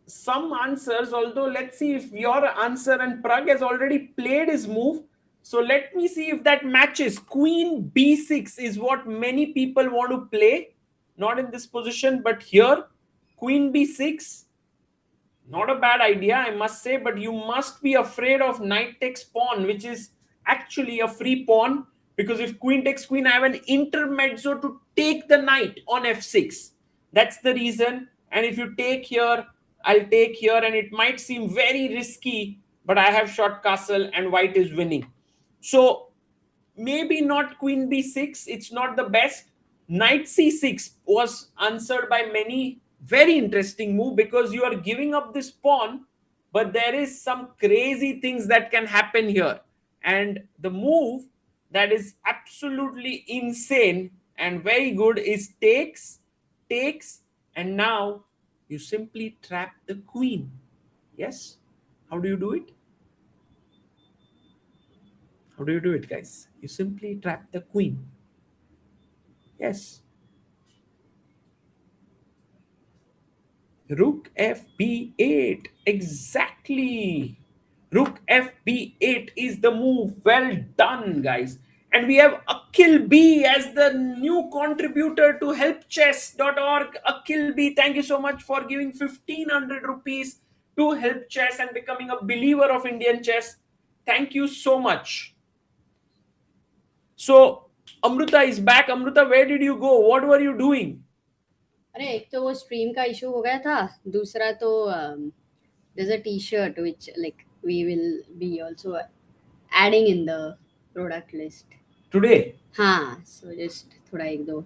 some answers, although let's see if your answer, and Prag has already played his move. So let me see if that matches. Queen b6 is what many people want to play. Not in this position, but here. Queen b6. Not a bad idea, I must say, but you must be afraid of knight takes pawn, which is actually a free pawn, because if queen takes queen, I have an intermezzo to take the knight on f6. That's the reason. And if you take here, I'll take here, and it might seem very risky, but I have short castle and white is winning. So maybe not queen b6, it's not the best. Knight c6 was answered by many. Very interesting move, because you are giving up this pawn, but there is some crazy things that can happen here. And the move that is absolutely insane and very good is takes, and now you simply trap the queen. Yes? How do you do it? How do you do it, guys? You simply trap the queen. Yes. Rook fb8. Exactly. Rook fb8 is the move. Well done, guys. And we have Akhil B as the new contributor to helpchess.org. Akhil B, thank you so much for giving 1,500 rupees to Help Chess and becoming a believer of Indian chess. Thank you so much. So, Amruta is back. Amruta, where did you go? What were you doing? अरे एक तो वो stream का issue हो गया था, दूसरा तो there's a t-shirt which like we will be also adding in the product list Today? हाँ, so just थोड़ा एक दो.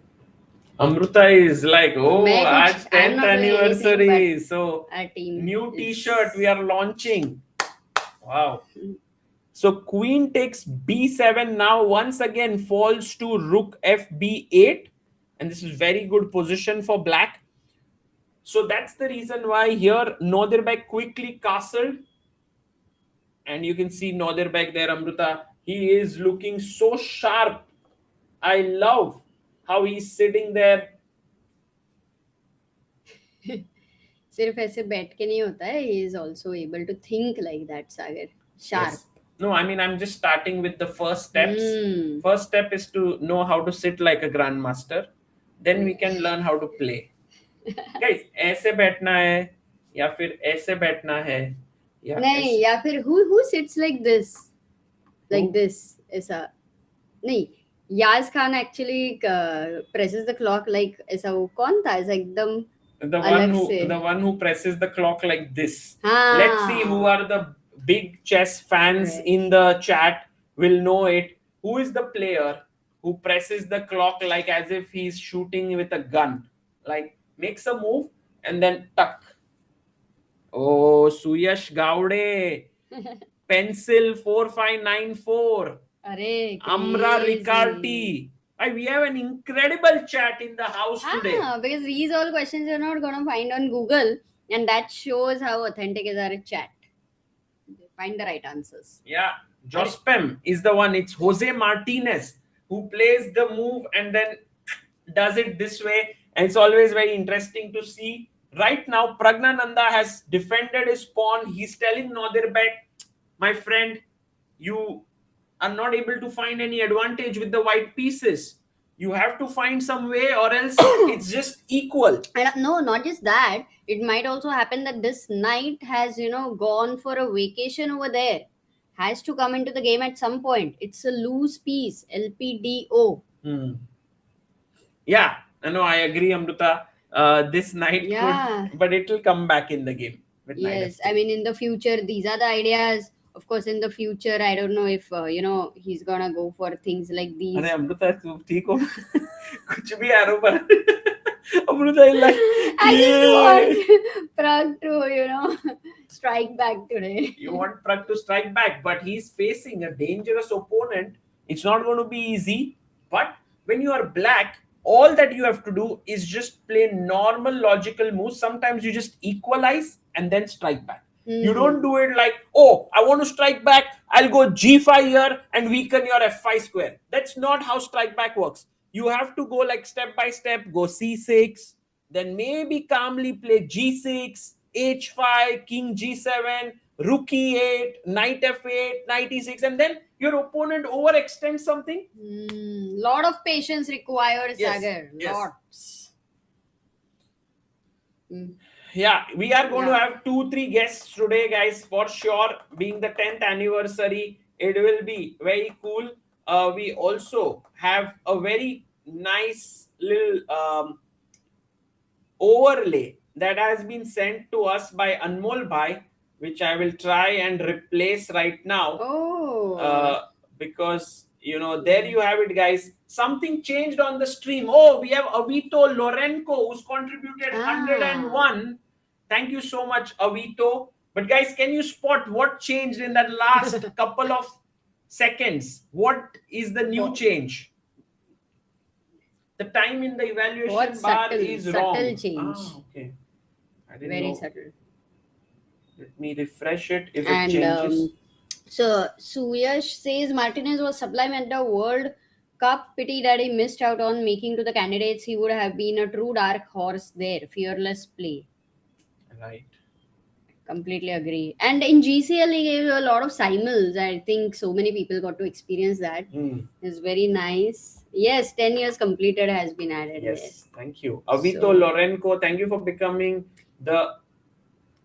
Amruta is like, oh, मैं आज कुछ- I'm 10th not doing anniversary. anything, So, our team new is- t-shirt we are launching. Wow. So, queen takes b7 now once again falls to rook fb8. And this is very good position for black. So, that's the reason why here Nodirbek quickly castled. And you can see Nodirbek there, Amruta. He is looking so sharp. I love how he's sitting there. सिर्फ ऐसे बैठ के नहीं होता है, he is also able to think like that, Sagar. Sharp. Yes. No, I mean, I'm just starting with the first steps. Hmm. First step is to know how to sit like a grandmaster. Then we can learn how to play. Guys, ऐसे बैठना है या फिर ऐसे बैठना है या नहीं, या फिर who sits like this, like Who? this ऐसा नहीं. Yaz Khan actually presses the clock like ऐसा. वो कौन था ऐसा एकदम The one who presses the clock like this. Let's see who are the big chess fans in the chat will know it. Who is the player who presses the clock like as if he's shooting with a gun? Like makes a move and then tuck. Oh, Suyash Gaude. Pencil 4594. Amra Riccardi. We have an incredible chat in the house today. Because these all questions you're not going to find on Google, and that shows how authentic is our chat. Find the right answers. Yeah, Jospem is the one. It's Jose Martinez who plays the move and then does it this way. And it's always very interesting to see. Right now, Praggnanandhaa has defended his pawn. He's telling Nodirbek, my friend, you are not able to find any advantage with the white pieces. You have to find some way or else it's just equal. No, not just that. It might also happen that this knight has, gone for a vacation over there. Has to come into the game at some point. It's a loose piece. LPDO. Yeah, no, I agree, Amruta. This knight could, but it will come back in the game. Yes, I mean, in the future, these are the ideas. Of course, in the future, I don't know if, he's gonna go for things like these. Amruta, ठीक हो? कुछ भी arrow पर. Amruta is like, I just want Pragg to, strike back today. You want Pragg to strike back, but he's facing a dangerous opponent. It's not going to be easy. But when you are black, all that you have to do is just play normal logical moves. Sometimes you just equalize and then strike back. You don't do it like, oh, I want to strike back. I'll go G5 here and weaken your F5 square. That's not how strike back works. You have to go like step by step, go C6, then maybe calmly play G6, H5, King G7, Rook E8, Knight F8, Knight E6, and then your opponent overextends something. Lot of patience required, Sagar. Lots. Yeah, we are going to have 2-3 guests today, guys, for sure. Being the 10th anniversary, it will be very cool. We also have a very nice little overlay that has been sent to us by Anmol Bhai, which I will try and replace right now. Because, there you have it, guys. Something changed on the stream. Oh, we have Avito Lorenko, who's contributed 101. Thank you so much, Avito. But guys, can you spot what changed in that last couple of seconds? What is the new change? The time in the evaluation bar is wrong. Subtle change. Okay. I didn't Very know. subtle. Let me refresh it if it changes. So Suyash says Martinez was sublime at the World Cup. Pity that he missed out on making to the candidates. He would have been a true dark horse there. Fearless play. Right. Completely agree. And in GCL, he gave a lot of simuls. I think so many people got to experience that. It's very nice. Yes, 10 years completed has been added. Yes. Thank you. Avito Lorenko, thank you for becoming the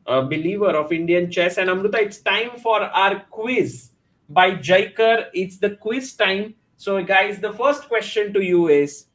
believer of Indian chess. And Amruta, it's time for our quiz by Jaikar. It's the quiz time. So guys, the first question to you is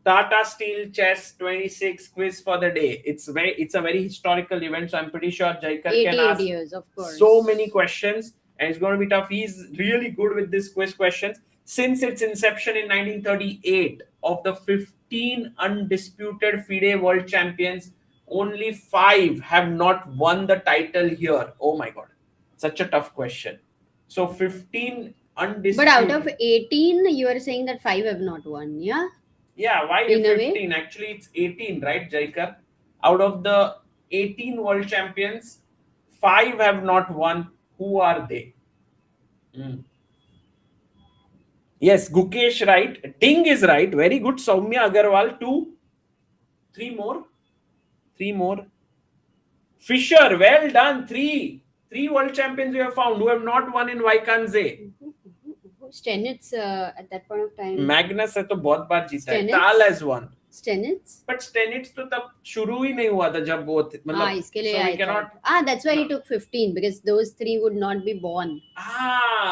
Tata Steel Chess 26 quiz for the day. It's a very historical event, so I'm pretty sure Jaikar can ask years, of course. so many questions, and it's going to be tough. He's really good with this quiz questions. Since its inception in 1938, of the 15 undisputed FIDE world champions, only 5 have not won the title here. Oh my God, such a tough question. So 15 undisputed. But out of 18, you are saying that 5 have not won, yeah? Yeah, why 15? Actually, it's 18, right, Jaikar? Out of the 18 world champions, 5 have not won. Who are they? Yes, Gukesh, right. Ding is right. Very good. Soumya Agarwal, 2. 3 more. 3 more. Fisher, well done. 3. 3 world champions we have found who have not won in Wijk. Stenitz at that point of time. Magnus है तो बहुत बार जीता है. Tal has won. Stenitz? But Stenitz तो तब शुरू ही नहीं हुआ था जब वो मतलब. इसके लिए I thought. That's why he took 15 because those 3 would not be born.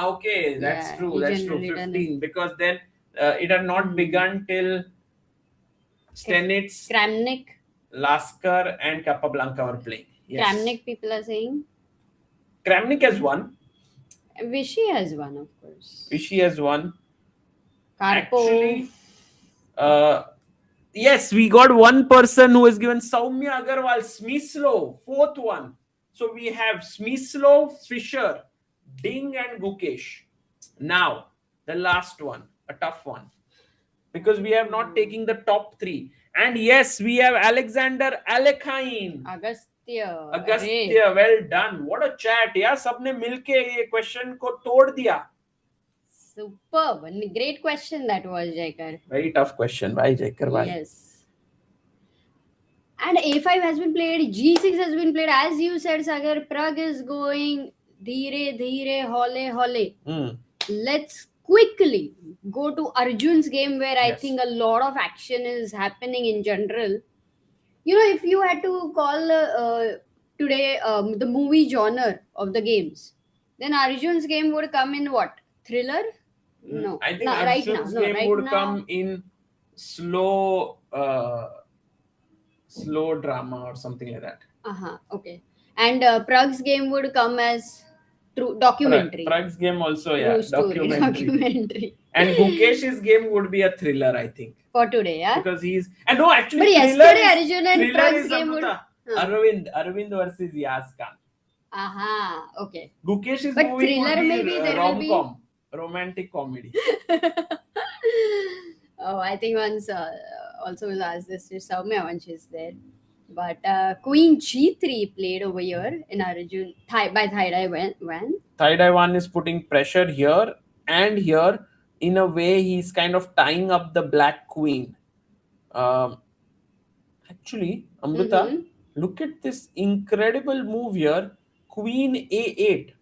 Okay, that's true. That's true. 15 because then it had not begun till Stenitz. Kramnik. Lasker and Capablanca were playing. Yes. Kramnik, people are saying. Kramnik has won. Vishy has won, of course. Vishy has won. Karpov. Actually, yes, we got one person who has given Soumya Agarwal, Smyslov, fourth one. So we have Smyslov, Fischer, Ding and Gukesh. Now, the last one, a tough one. Because we have not taken the top three. And yes, we have Alexander Alekhine. Agastya, well done. What a chat. Yeah, सबने मिलके ये question को तोड़ दिया. Superb. Great question that was, Jaikar. Very tough question. Why, Jaikar? Why? Yes. And A5 has been played, G6 has been played. As you said, Sagar, Pragg is going dheere, dheere, hole, hole. Let's quickly go to Arjun's game, where I think a lot of action is happening in general. You know, if you had to call today the movie genre of the games, then Arjun's game would come in what? Thriller? No. I think Arjun's game would come in slow drama or something like that. Okay. And Pragg's game would come as true documentary. Pragg's game also, true story, documentary. And Gukesh's game would be a thriller, I think. For today, yeah? Because he's... And no, actually, but yesterday Arjun and Pragg's game would... Arvind versus Yaz Kaan. Okay. Gukesh's but movie thriller would be maybe there rom-com, will be... romantic comedy. Oh, I think once also will ask this to Soumya when she's there. But Queen G3 played over here in Arjun by Thai Dai when? Thai Dai 1 is putting pressure here and here. In a way, he's kind of tying up the black queen. Actually, Amrita, look at this incredible move here. Queen A8.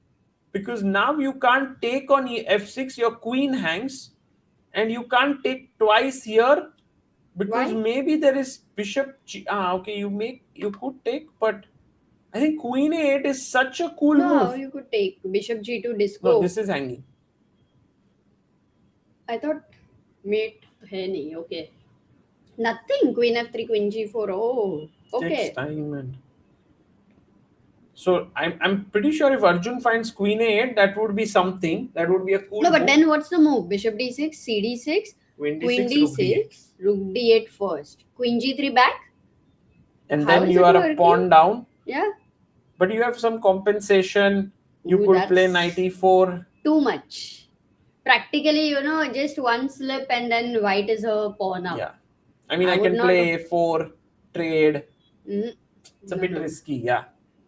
Because now you can't take on F6, your queen hangs. And you can't take twice here. Because maybe there is bishop G. Okay, you could take, but I think Queen A8 is such a cool move. No, you could take bishop G2 disco. No, this is hanging. I thought mate Henny. Okay. Nothing. Queen F3, Queen G4. Oh, okay. Takes time and... So I'm pretty sure if Arjun finds Queen A8, that would be something. That would be a cool. No, but move. then what's the move? Bishop D6, CD6. Queen D6, Rook D8 first, Queen G3 back, and then you are a pawn down. Yeah, but you have some compensation. You could play Knight E4. Too much. Practically, just one slip and then white is a pawn up. Yeah, I mean I can play A4, trade. It's a bit risky. Yeah.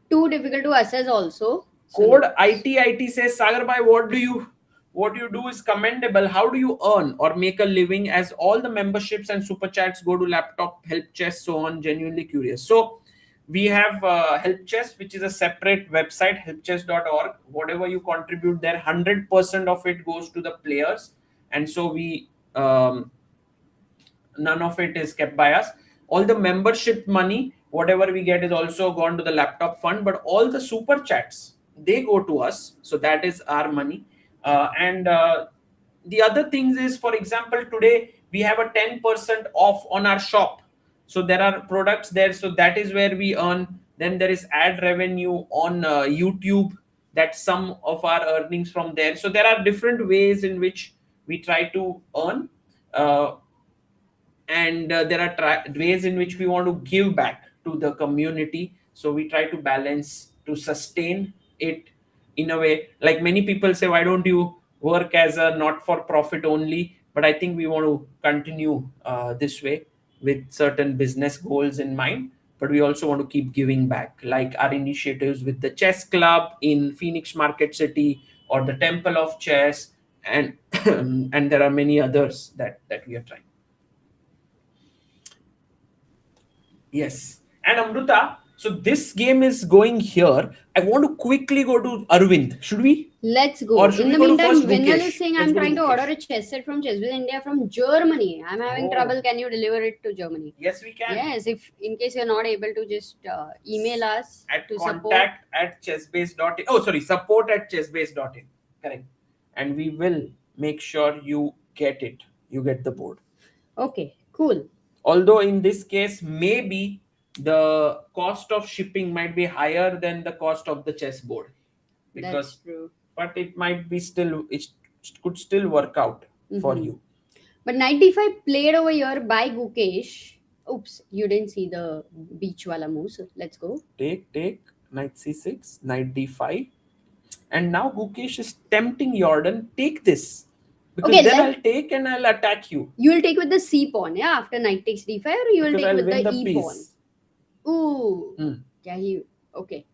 Too difficult to assess also. Code IT says, Sagar bhai, what you do is commendable. How do you earn or make a living, as all the memberships and super chats go to laptop, help chess, so on? Genuinely curious. So we have help chess, which is a separate website, helpchess.org. Whatever you contribute there, 100% of it goes to the players. And so we, none of it is kept by us. All the membership money, whatever we get, is also gone to the laptop fund. But all the super chats, they go to us. So that is our money. And the other things is, for example, today we have a 10% off on our shop. So there are products there. So that is where we earn. Then there is ad revenue on YouTube. That's some of our earnings from there. So there are different ways in which we try to earn. And there are ways in which we want to give back to the community. So we try to balance to sustain it. In a way, like many people say, why don't you work as a not-for-profit only? But I think we want to continue this way with certain business goals in mind. But we also want to keep giving back, like our initiatives with the chess club in Phoenix Market City or the Temple of Chess, and and there are many others that we are trying. Yes, and Amrita. So this game is going here. I want to quickly go to Arvind. Should we? Let's go. In the meantime, Vinyal is saying I'm trying to order a chess set from ChessBase India from Germany. I'm having trouble. Can you deliver it to Germany? Yes, we can. Yes, if in case you're not able to, just email us at to contact@chessbase.in. Oh, sorry, support@chessbase.in. Correct. And we will make sure you get it. You get the board. Okay, cool. Although in this case, maybe the cost of shipping might be higher than the cost of the chessboard. That's true. But it might be still, it could still work out for you. But knight d5 played over here by Gukesh. Oops, you didn't see the beach wala move. So let's go. Take, knight c6, knight d5. And now Gukesh is tempting Jordan, take this. Because Okay, then I'll take and I'll attack you. You will take with the c pawn, yeah, after knight takes d5, or you will Because take I'll with win the the e piece. pawn. Ooh. Yeah, okay.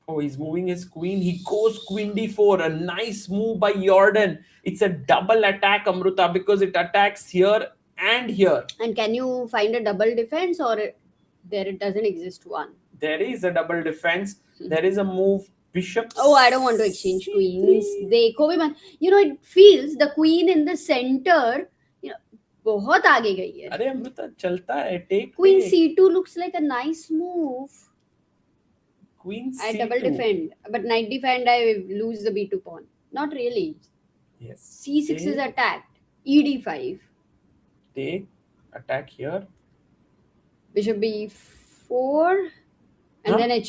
Oh, he's moving his queen. He goes queen d4. A nice move by Jordan. It's a double attack, Amruta, because it attacks here and here. And can you find a double defense, or there it doesn't exist one? There is a double defense. There is a move. Bishop. Oh, I don't want to exchange queens. It feels the queen in the center, बहुत आगे गई है. अरे अमृता चलता है. Take. Queen c2 looks like a nice move. Queen c2. I double defend, but knight d5 and I lose the b2 pawn. Not really. Yes. c6 is attacked. e d5. Take. Attack here. Bishop b4. And then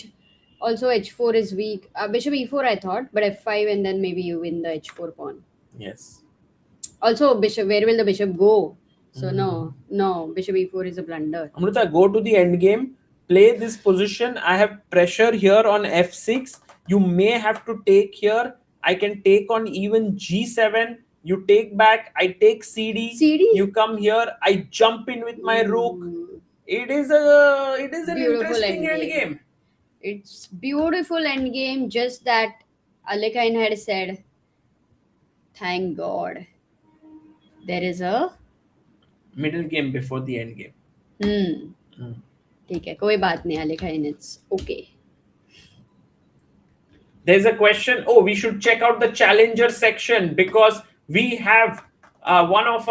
also h4 is weak. Bishop e4 I thought, but f5 and then maybe you win the h4 pawn. Yes. Also where will the bishop go? So no, bishop e4 is a blunder. Amrita, go to the end game. Play this position. I have pressure here on f6. You may have to take here. I can take on even g7. You take back. I take cd. You come here. I jump in with my rook. It is an interesting end game. It's beautiful end game. Just that Alekain had said, thank God, there is a middle game before the end game. ठीक है, कोई बात नहीं Alekain. It's okay. There's a question. Oh, we should check out the challenger section because we have one of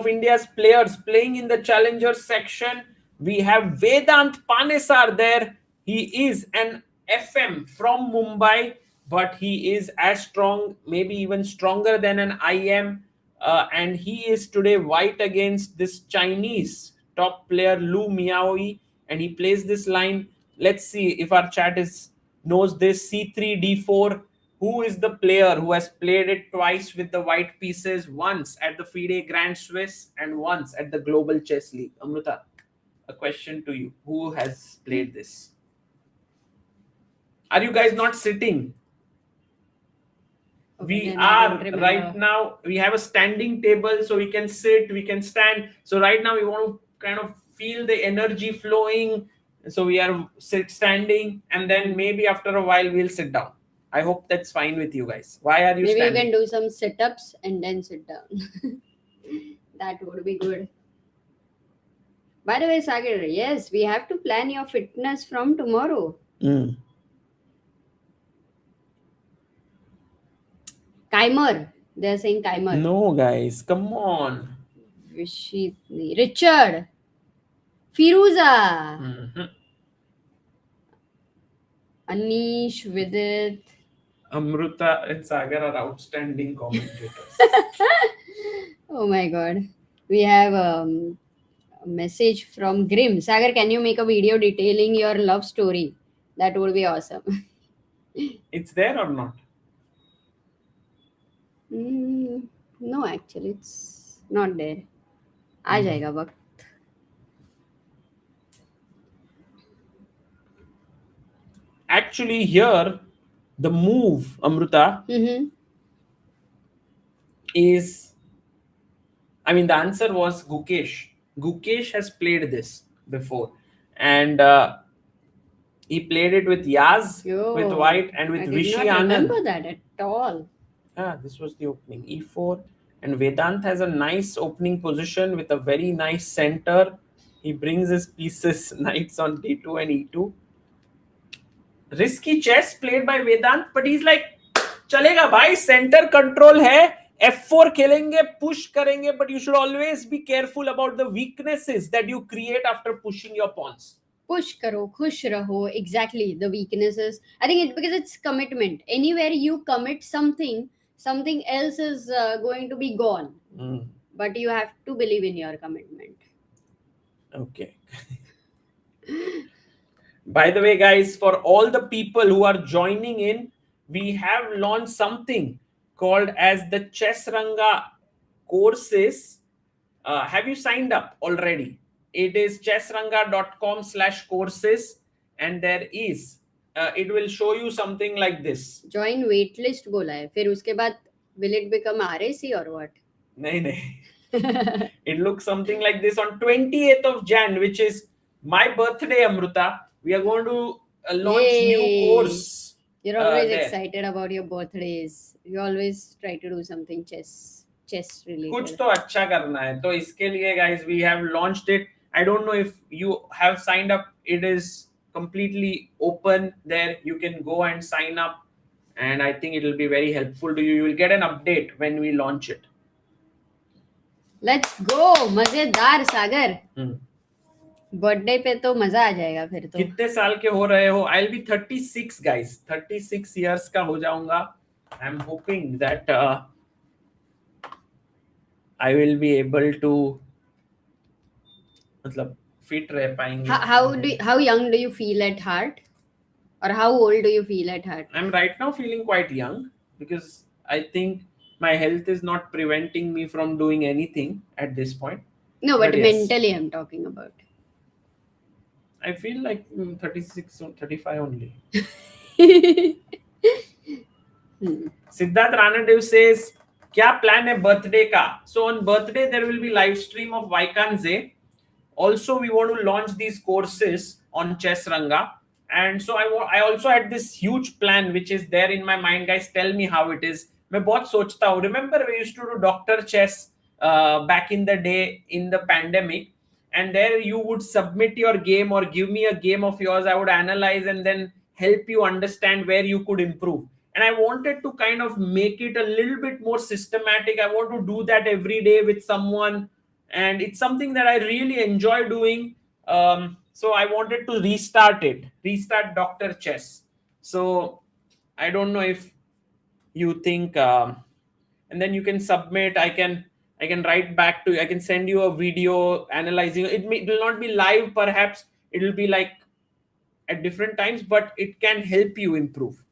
India's players playing in the challenger section. We have Vedant Panesar there. He is an FM from Mumbai, but he is as strong, maybe even stronger than an IM. And he is today white against this Chinese top player Lu Miai, and he plays this line. Let's see if our chat knows this. C3, D4. Who is the player who has played it twice with the white pieces? Once at the FIDE Grand Swiss and once at the Global Chess League. Amrita, a question to you. Who has played this? Are you guys not sitting? We are right now. We have a standing table, so we can sit, we can stand. So right now we want to kind of feel the energy flowing. So we are standing, and then maybe after a while we'll sit down. I hope that's fine with you guys. Why are you standing? Maybe you can do some sit-ups and then sit down. That would be good. By the way, Sagar, yes, we have to plan your fitness from tomorrow. Keymer. They're saying Keymer. No, guys. Come on. Richard. Firuza. Anish, Vidit. Amruta and Sagar are outstanding commentators. Oh my God. We have a message from Grim. Sagar, can you make a video detailing your love story? That would be awesome. It's there or not? No, actually, it's not there. आ जाएगा वक्त. Actually, here, the move, Amruta, is... I mean, the answer was Gukesh. Gukesh has played this before. And he played it with Yaz, with white, and with Vishy Anand. I did not remember that at all. This was the opening. E4. And Vedant has a nice opening position with a very nice center. He brings his pieces, knights on D2 and E2. Risky chess played by Vedant, but he's like, chalega bhai, center control hai. F4 khelenge, push karenge, but you should always be careful about the weaknesses that you create after pushing your pawns. Push karo, khush raho. Exactly, the weaknesses. I think because it's commitment. Anywhere you commit something else is going to be gone. But you have to believe in your commitment. Okay. By the way, guys, for all the people who are joining in, we have launched something called as the Chess Ranga courses. Have you signed up already? It is chessranga.com/courses, and there is it will show you something like this. Join waitlist बोला है, फिर उसके बाद will it become RAC or what? नहीं. It looks something like this on 28th of Jan, which is my birthday, Amruta. We are going to launch new course. You're always there. excited about your birthdays. You always try to do something chess related. कुछ तो अच्छा करना है, तो इसके लिए guys we have launched it. I don't know if you have signed up. It is completely open there. You can go and sign up, and I think it will be very helpful to you. You will get an update when we launch it. Let's go. मजेदार सागर. Birthday पे तो मजा आ जाएगा फिर तो. कितने साल के हो रहे हो? I'll be 36 guys. 36 years का हो जाऊंगा. I'm hoping that I will be able to मतलब fit रह पाएंगे. How young do you feel at heart? Or how old do you feel at heart? I'm right now feeling quite young because I think my health is not preventing me from doing anything at this point. No, but yes. Mentally I'm talking about. I feel like 36 or 35 only. Siddharth Ranadev says, "Kya plan hai birthday ka?" So on birthday there will be live stream of Wijk. Also, we want to launch these courses on Chess Ranga, and so I also had this huge plan which is there in my mind. Guys, tell me how it is. मैं बहुत सोचता हूँ. Remember we used to do Dr. Chess back in the day in the pandemic. And there you would submit your game or give me a game of yours. I would analyze and then help you understand where you could improve. And I wanted to kind of make it a little bit more systematic. I want to do that every day with someone. And it's something that I really enjoy doing. So I wanted to restart Dr. Chess. So I don't know if you think, and then you can submit. I can write back to you. I can send you a video analyzing. It will not be live, perhaps. It will be like at different times, but it can help you improve.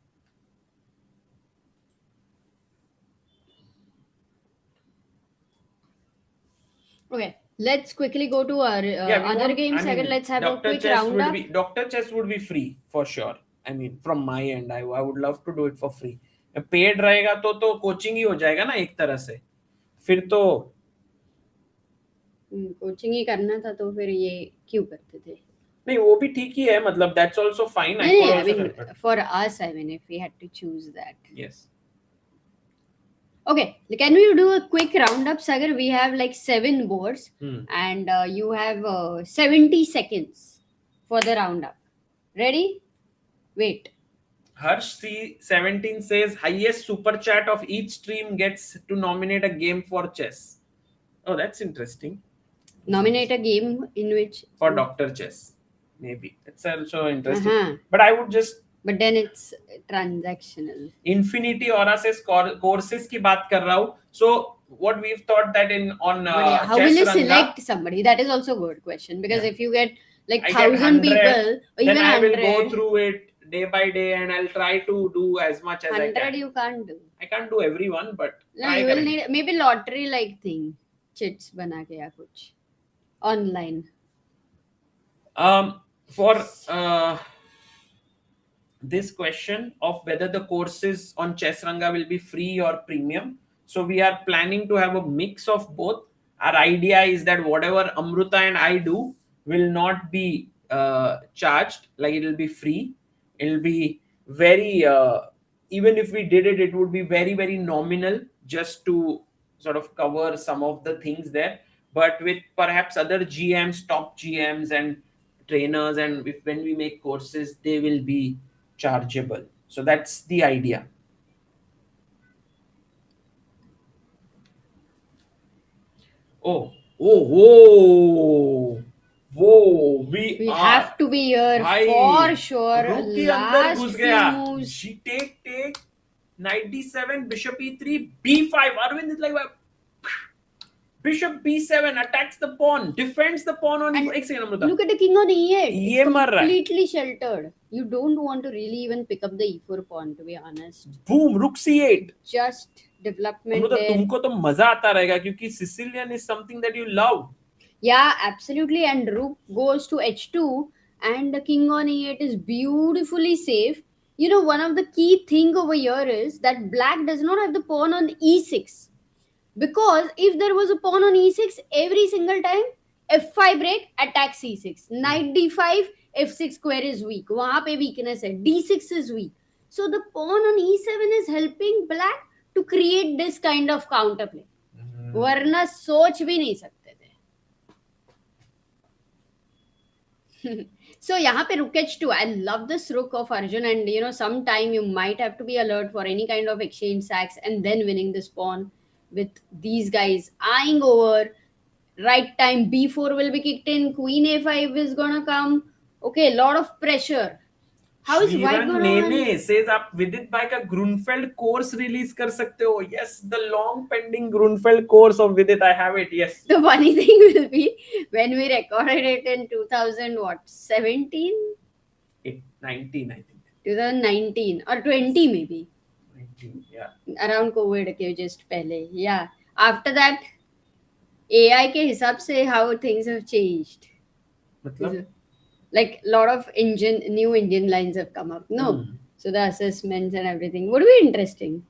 Okay, let's quickly go to our other games. Let's have a quick roundup. Dr. Chess would be free for sure. I mean, from my end, I would love to do it for free. Paid रहेगा तो coaching ही हो जाएगा ना एक तरह से. फिर तो कोचिंग ही करना था तो फिर ये क्यों करते थे? नहीं, वो भी ठीक ही है. मतलब that's also fine. I mean, for us, I mean, if we had to choose that. Yes. Okay, can we do a quick roundup, Sagar? We have like 7 boards, and you have 70 seconds for the roundup. Ready? Wait. Harsh C17 says highest super chat of each stream gets to nominate a game for chess. Oh, that's interesting. Nominate a game in which? For Dr. Chess. Maybe. It's also interesting. But I would just... But then it's transactional. Infinity Aura says courses की बात कर रहा हूँ. So what we've thought that on how Chess will you Ranga, select somebody? That is also a good question. Because if you get like 1,000 people, or then even I 100, will go through it day by day and I'll try to do as much as 100 I can. You can't do. I can't do everyone, but no, you will need maybe lottery like thing. Chits बना के या कुछ online. For this question of whether the courses on Chess Ranga will be free or premium. So we are planning to have a mix of both. Our idea is that whatever Amruta and I do will not be charged, like it will be free. It will be very, even if we did it, it would be very, very nominal just to sort of cover some of the things there. But with perhaps other GMs, top GMs and trainers, and when we make courses, they will be chargeable. So that's the idea. Whoa, we have to be here for sure. Last few moves. Take 97, bishop e3, b5. Arvind is like Bishop b7 attacks the pawn, defends the pawn on And एक second Amruta. look at the king on e8. ये It's मर रहा है. completely sheltered. You don't want to really even pick up the e4 pawn, to be honest. Boom, rook c8. Just development Amruta, there. तुमको तो मजा आता रहेगा क्योंकि Sicilian is something that you love. Yeah, absolutely. And rook goes to h2 and the king on e8 is beautifully safe. You know, one of the key thing over here is that black does not have the pawn on e6. Because if there was a pawn on e6, every single time f5 break, attack c6. Knight d5, f6 square is weak. वहाँ पे weakness है. d6 is weak. So the pawn on e7 is helping black to create this kind of counterplay. वरना सोच भी नहीं सकते थे. So यहाँ पे rook h2. I love this rook of Arjun, and you know, sometime you might have to be alert for any kind of exchange sacks and then winning this pawn with these guys eyeing over. Right time b4 will be kicked in, queen a5 is gonna come. Okay, lot of pressure. How is Wijk gonna Nene says आप विदित भाई का Grunfeld course release कर सकते हो. Yes, the long pending Grunfeld course of Vidit, I have it. Yes. The funny thing will be when we recorded it in 2017, 19 I think. 2019 or 20 maybe. 19, yeah. Around COVID के just पहले. Yeah. After that, AI के हिसाब से how things have changed. मतलब? Like lot of new engine lines have come up. No. So the assessments and everything would be interesting.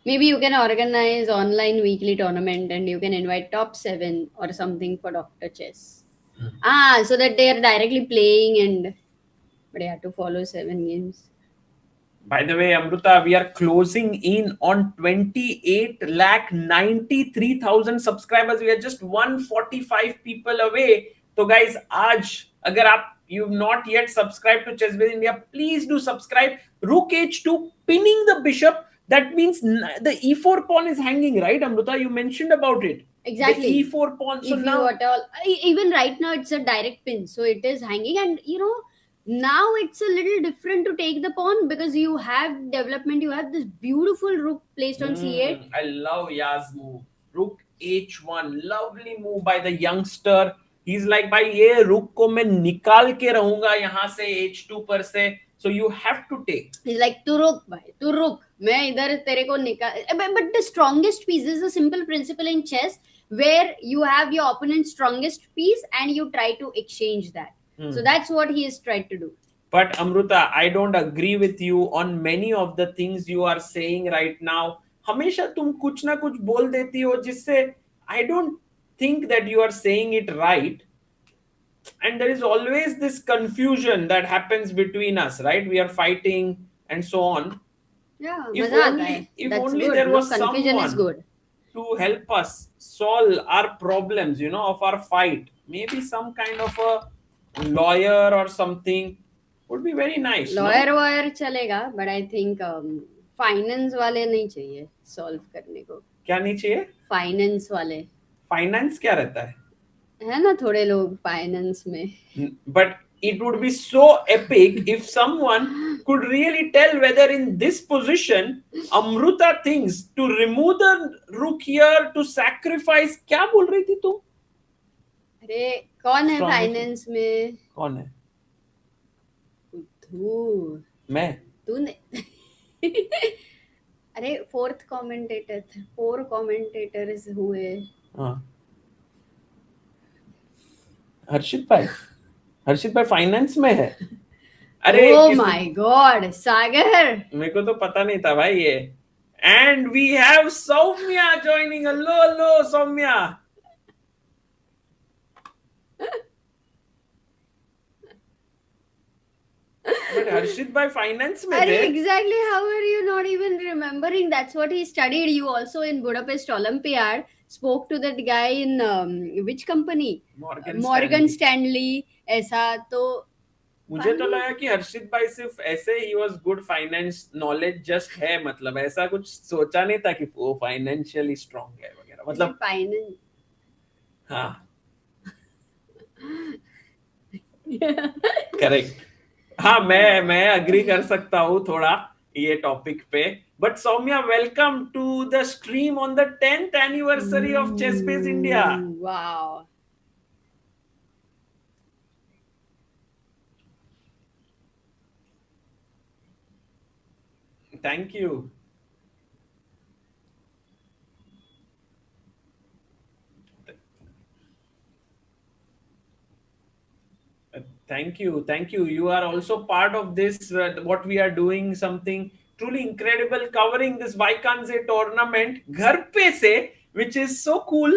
Maybe you can organize online weekly tournament and you can invite top 7 or something for Dr. Chess. So that they are directly playing but you have to follow 7 games. By the way, Amruta, we are closing in on 28,93,000 subscribers. We are just 145 people away. So guys, आज अगर आप you've not yet subscribed to ChessBase India, please do subscribe. Rook h2, pinning the bishop. That means the e4 pawn is hanging, right, Amruta? You mentioned about it. Exactly. The e4 pawn. So if now, you at all, even right now, it's a direct pin, so it is hanging, and you know, now it's a little different to take the pawn because you have development. You have this beautiful rook placed on c8. I love Yaz move. Rook h1, lovely move by the youngster. He's like, भाई ये rook को मैं निकाल के रहूंगा यहाँ से h2 पर से. So you have to take. He's like, tu ruk, bhai, tu ruk. मैं इधर तेरे को निकाल. But the strongest piece, this is a simple principle in chess where you have your opponent's strongest piece and you try to exchange that. So that's what he has tried to do. But Amruta, I don't agree with you on many of the things you are saying right now. हमेशा तुम कुछ ना कुछ बोल देती हो जिससे I don't think that you are saying it right. And there is always this confusion that happens between us, right? We are fighting and so on. Yeah, If मजा only, आता है. if That's only good. there No, was confusion is someone good. to help us solve our problems, you know, of our fight. Maybe some kind of a lawyer or something would be very nice. Lawyer wire चलेगा, but I think finance वाले नहीं चाहिए solve करने को. क्या नहीं चाहिए? Finance वाले. Finance क्या रहता है? है ना थोड़े लोग finance में. But it would be so epic if someone could really tell whether in this position Amruta thinks to remove the rook here to sacrifice. क्या बोल रही थी तू? अरे कौन है फाइनेंस में? कौन है? तू. मैं. तूने. अरे फोर्थ कमेंटेटर थे. 4 कमेंटेटर्स हुए. हाँ. हर्षित भाई फाइनेंस में है. अरे oh my god, सागर. मेरे को तो पता नहीं था भाई ये. And we have Soumya joining. Hello Soumya. But Harshit bhai finance में थे. Exactly, how are you not even remembering? That's what he studied. You also in Budapest Olympiad spoke to that guy in which company? Morgan Stanley. ऐसा तो मुझे तो लगा कि हर्षित भाई सिर्फ ऐसे ही was good finance knowledge just है, मतलब ऐसा कुछ सोचा नहीं था कि वो फाइनेंशियली स्ट्रांग है वगैरह, मतलब फाइनेंस. हाँ करेक्ट. हाँ मैं अग्री कर सकता हूँ थोड़ा ये टॉपिक पे. But Soumya, welcome to the stream on the 10th anniversary of ChessBase India. Wow. Thank you. Thank you, thank you. You are also part of this. What we are doing, something truly incredible, covering this Vaikanse tournament, Ghar Pe Se, which is so cool.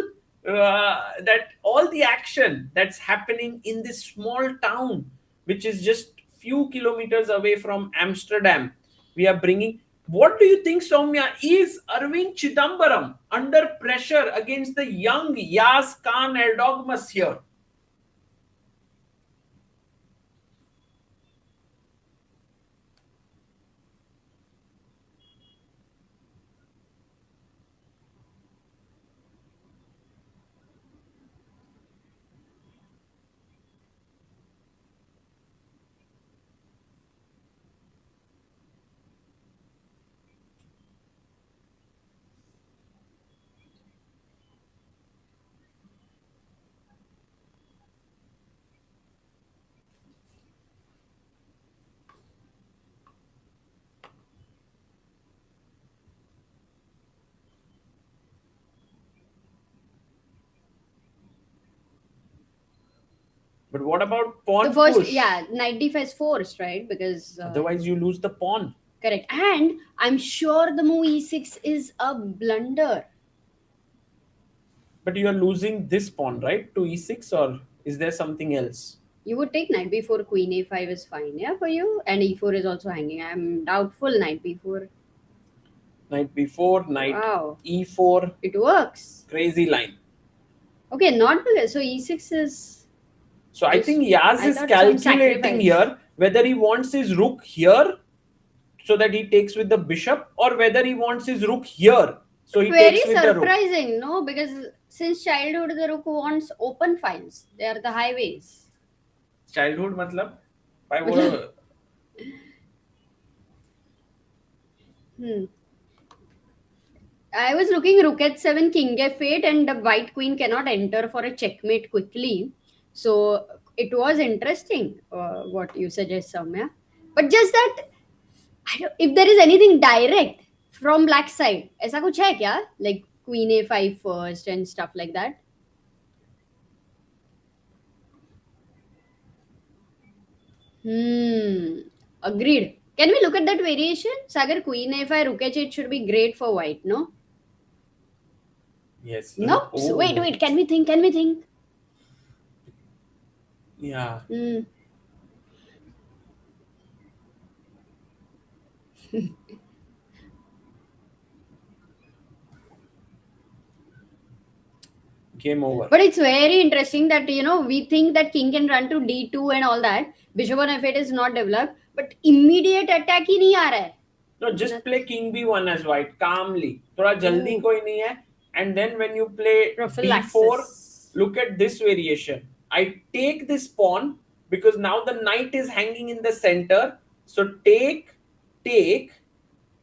That all the action that's happening in this small town, which is just few kilometers away from Amsterdam, we are bringing. What do you think, Soumya? Is Arvind Chithambaram under pressure against the young Yas Kaan Erdogmus here? But what about pawn The first, push? yeah, knight d5 is forced, right? Because Otherwise, you lose the pawn. correct. And I'm sure the move e6 is a blunder. But you are losing this pawn, right? To e6, or is there something else? You would take knight b4, queen a5 is fine, yeah, for you. And e4 is also hanging. I'm doubtful knight b4. Knight b4, knight Wow. e4. It works. Crazy line. Okay, not because so e6 is. So I think Yaz I is thought some calculating sacrifice. here whether he wants his rook here so that he takes with the bishop, or whether he wants his rook here so he Very takes with the rook. surprising, no? Because since childhood, the rook wants open files. They are the highways. Childhood, matlab? By what? I was looking rook h7, king f8, and the white queen cannot enter for a checkmate quickly. So it was interesting what you suggest, Soumya. But just that, if there is anything direct from black side, ऐसा कुछ है क्या? Like queen a5 first and stuff like that. Agreed. Can we look at that variation? Sagar, queen a5, rook h8 should be great for white, no? Yes. Nope. Oh. Wait. Can we think? Yeah. Game over. But it's very interesting that, we think that king can run to d2 and all that. Bishop on f8 is not developed. But immediate attack ही नहीं आ रहा है. No, just play king b1 as white, calmly. थोड़ा जल्दी कोई नहीं है. And then when you play b4, look at this variation. I take this pawn because now the knight is hanging in the center. So take,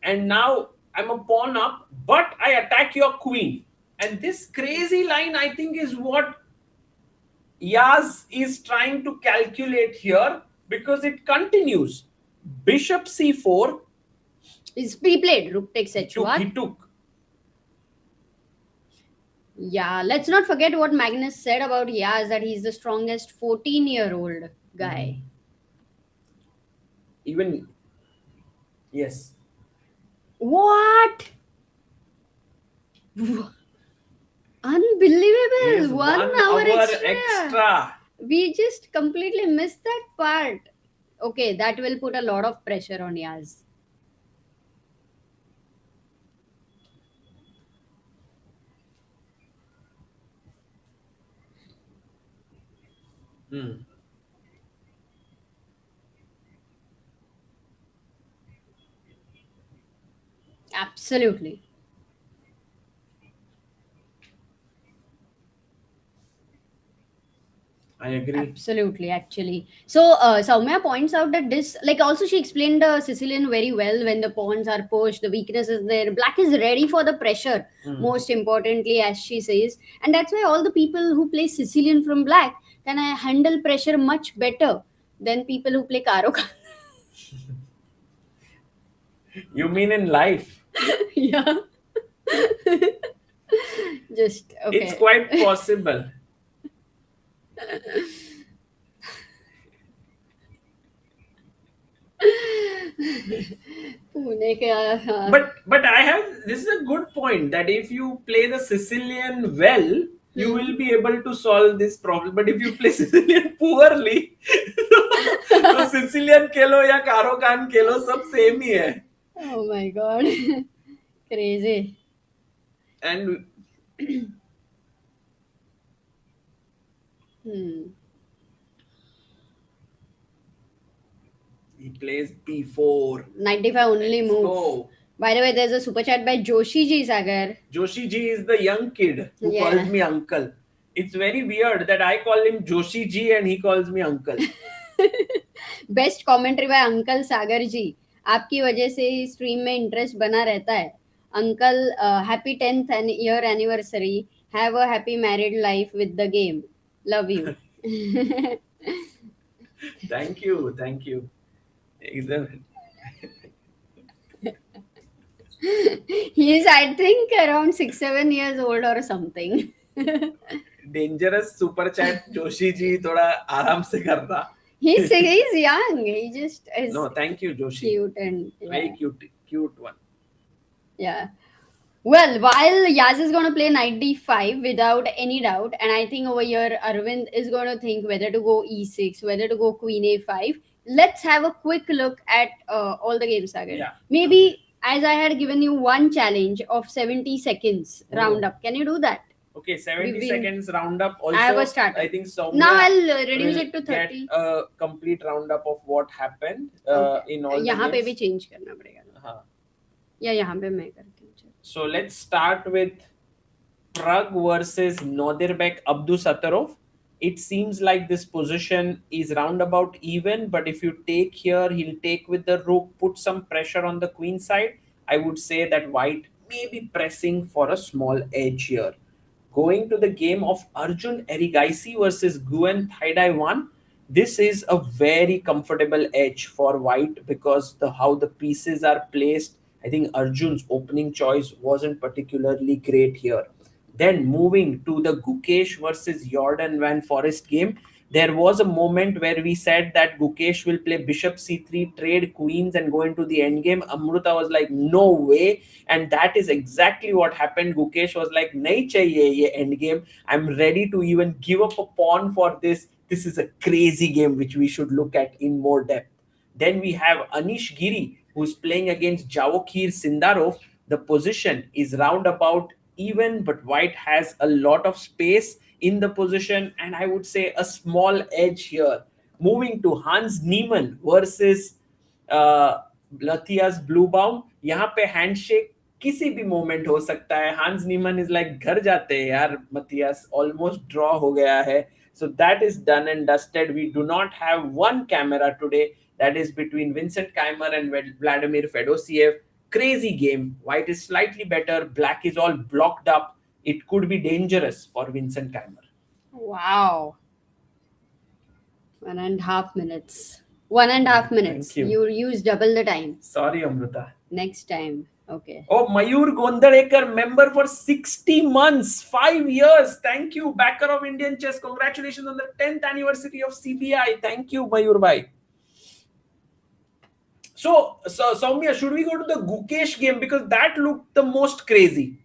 and now I'm a pawn up, but I attack your queen. And this crazy line, I think, is what Yaz is trying to calculate here, because it continues. Bishop c4. Is pre-played. Rook takes h1. He took. Yeah, let's not forget what Magnus said about Yaz, that he's the strongest 14-year-old guy. Even, yes. What? Unbelievable. Yes, 1 hour extra. extra. We just completely missed that part. Okay, that will put a lot of pressure on Yaz. Absolutely. I agree. Absolutely, actually. So, Soumya points out that this, like, also she explained Sicilian very well. When the pawns are pushed, the weakness is there. Black is ready for the pressure, most importantly, as she says. And that's why all the people who play Sicilian from black can handle pressure much better than people who play Karo. You mean in life? Yeah. Just, okay. It's quite possible. But I have, this is a good point, that if you play the Sicilian well, you will be able to solve this problem. But if you play Sicilian poorly, तो Sicilian खेलो या कारो कान खेलो सब same ही है. Oh my god. Crazy. And he plays b4. 95 only move. Oh, By the way, there's a super chat by Joshi Ji Sagar. Joshi ji is the young kid who Yeah. calls me uncle. It's very weird that I call him Joshi ji and he calls me uncle. Best commentary by uncle Sagar ji. आपकी वजह से stream में interest बना रहता है. Uncle, happy 10th year anniversary. Have a happy married life with the game. Love you. Thank you, thank you. He is, I think, around 6-7 years old or something. Dangerous super chat Joshi ji थोड़ा आराम से करना. He's young. He just is No, thank you Joshi. cute and Very cute one. Yeah. Well, while Yaz is going to play knight d5 without any doubt, and I think over here Arvind is going to think whether to go e6, whether to go queen a5. Let's have a quick look at all the games, Sagar. Yeah. Maybe, as I had given you one challenge of 70 seconds roundup, can you do that? Okay, 70 seconds roundup. Also, I have a start. I think so. Now I'll reduce it to 30. Get a complete roundup of what happened in all the यहाँ पे games. भी change करना पड़ेगा. हाँ. या यहाँ पे मैं करती हूँ. So let's start with Pragg versus Nodirbek Abdusattorov. It seems like this position is roundabout even, but if you take here, he'll take with the rook, put some pressure on the queen side. I would say that white may be pressing for a small edge here. Going to the game of Arjun Erigaisi versus Nguyen Thai Dai 1. This is a very comfortable edge for white because how the pieces are placed. I think Arjun's opening choice wasn't particularly great here. Then moving to the Gukesh versus Jorden van Foreest game, there was a moment where we said that Gukesh will play bishop c3, trade queens and go into the endgame. Amruta was like, no way. And that is exactly what happened. Gukesh was like, nahi chahiye ye endgame. I'm ready to even give up a pawn for this. This is a crazy game which we should look at in more depth. Then we have Anish Giri, who's playing against Javokhir Sindarov. The position is roundabout even, but white has a lot of space in the position, and I would say a small edge here. Moving to Hans Niemann versus Matthias Bluebaum. यहाँ पे handshake किसी भी moment हो सकता है. Hans Niemann is like, घर जाते हैं यार Matthias, almost draw हो गया है. So that is done and dusted. We do not have one camera today. That is between Vincent Keymer and Vladimir Fedoseev. Crazy game. White is slightly better. Black is all blocked up. It could be dangerous for Vincent Keymer. Wow. 1.5 minutes. 1.5 minutes. Thank you. You use double the time. Sorry, Amruta. Next time. Okay. Oh, Mayur Gondadekar, member for 60 months, 5 years. Thank you, backer of Indian chess. Congratulations on the 10th anniversary of CBI. Thank you, Mayur Bhai. So Soumya, should we go to the Gukesh game? Because that looked the most crazy.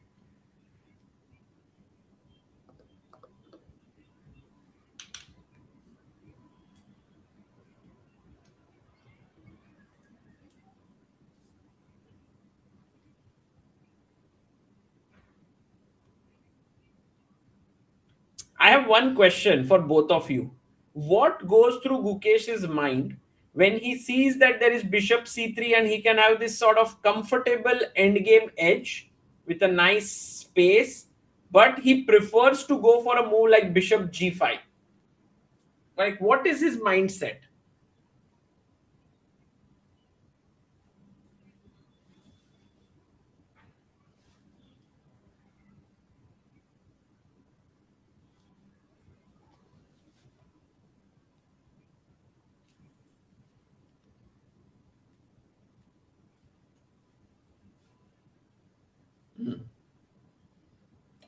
I have one question for both of you. What goes through Gukesh's mind when he sees that there is bishop c3 and he can have this sort of comfortable endgame edge with a nice space, but he prefers to go for a move like bishop g5? Like, what is his mindset?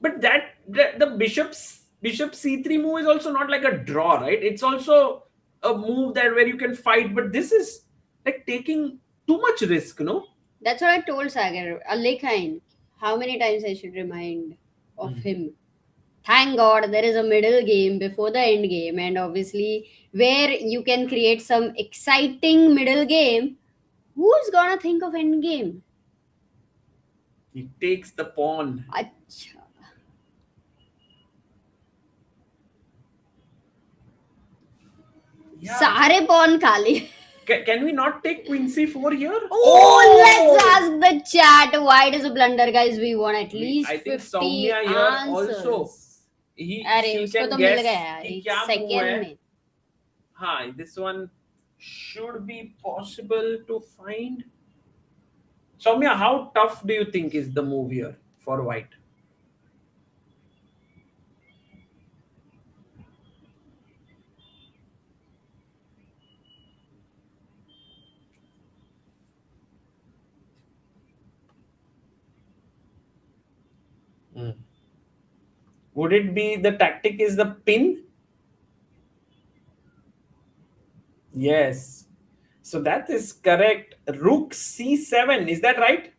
But the bishop c3 move is also not like a draw, right? It's also a move that where you can fight, but this is like taking too much risk, no? That's what I told Sagar. Alekhain. How many times I should remind of him? Thank God there is a middle game before the end game, and obviously where you can create some exciting middle game. Who's gonna think of end game? He takes the pawn. Acha. Yeah. सारे pawn खाली. Can we not take queen c4 here? Oh, let's ask the chat. Why does a blunder, guys? We want at least I think 50 Soumya here answers. also. अरे She उसको can तो मिल guess गया कि एक क्या move second है. में. हाँ, this one should be possible to find. Soumya, how tough do you think is the move here for white? Would it be the tactic is the pin? Yes. So that is correct. Rook c7. Is that right?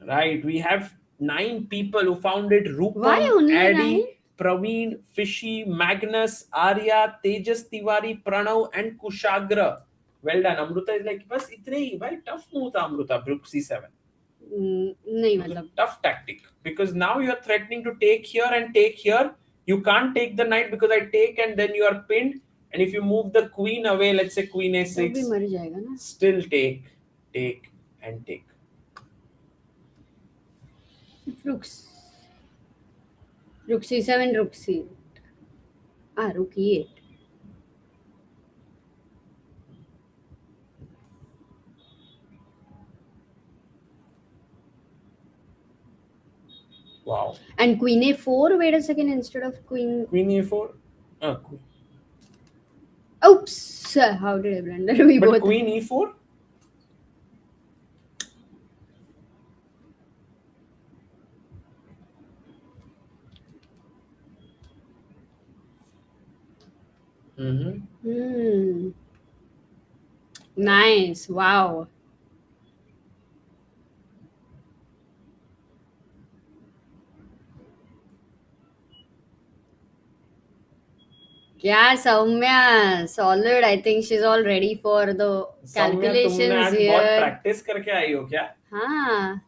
Right. We have 9 people who found it. Why Rupam, only Addy, 9? Praveen, Fishy, Magnus, Arya, Tejas Tiwari, Pranav, and Kushagra. Well done. Amruta is like, बस इतने ही भाई. Tough move था Amruta. Rook c7. नहीं मतलब. Tough tactic, because now you are threatening to take here and take here. You can't take the knight because I take and then you are pinned. And if you move the queen away, let's say queen वो a6, भी मर जाएगा ना. still take, and take. Rook c7, rook c. Rook e8. Wow. And queen a4. Wait a second. Instead of queen. Queen a4. Queen. Oops. How did I blunder? We But both. queen e4. Nice. Wow. Yeah, Soumya, solid. I think she's all ready for the calculations तुमने आज here. बहुत practice करके आई हो क्या? हाँ.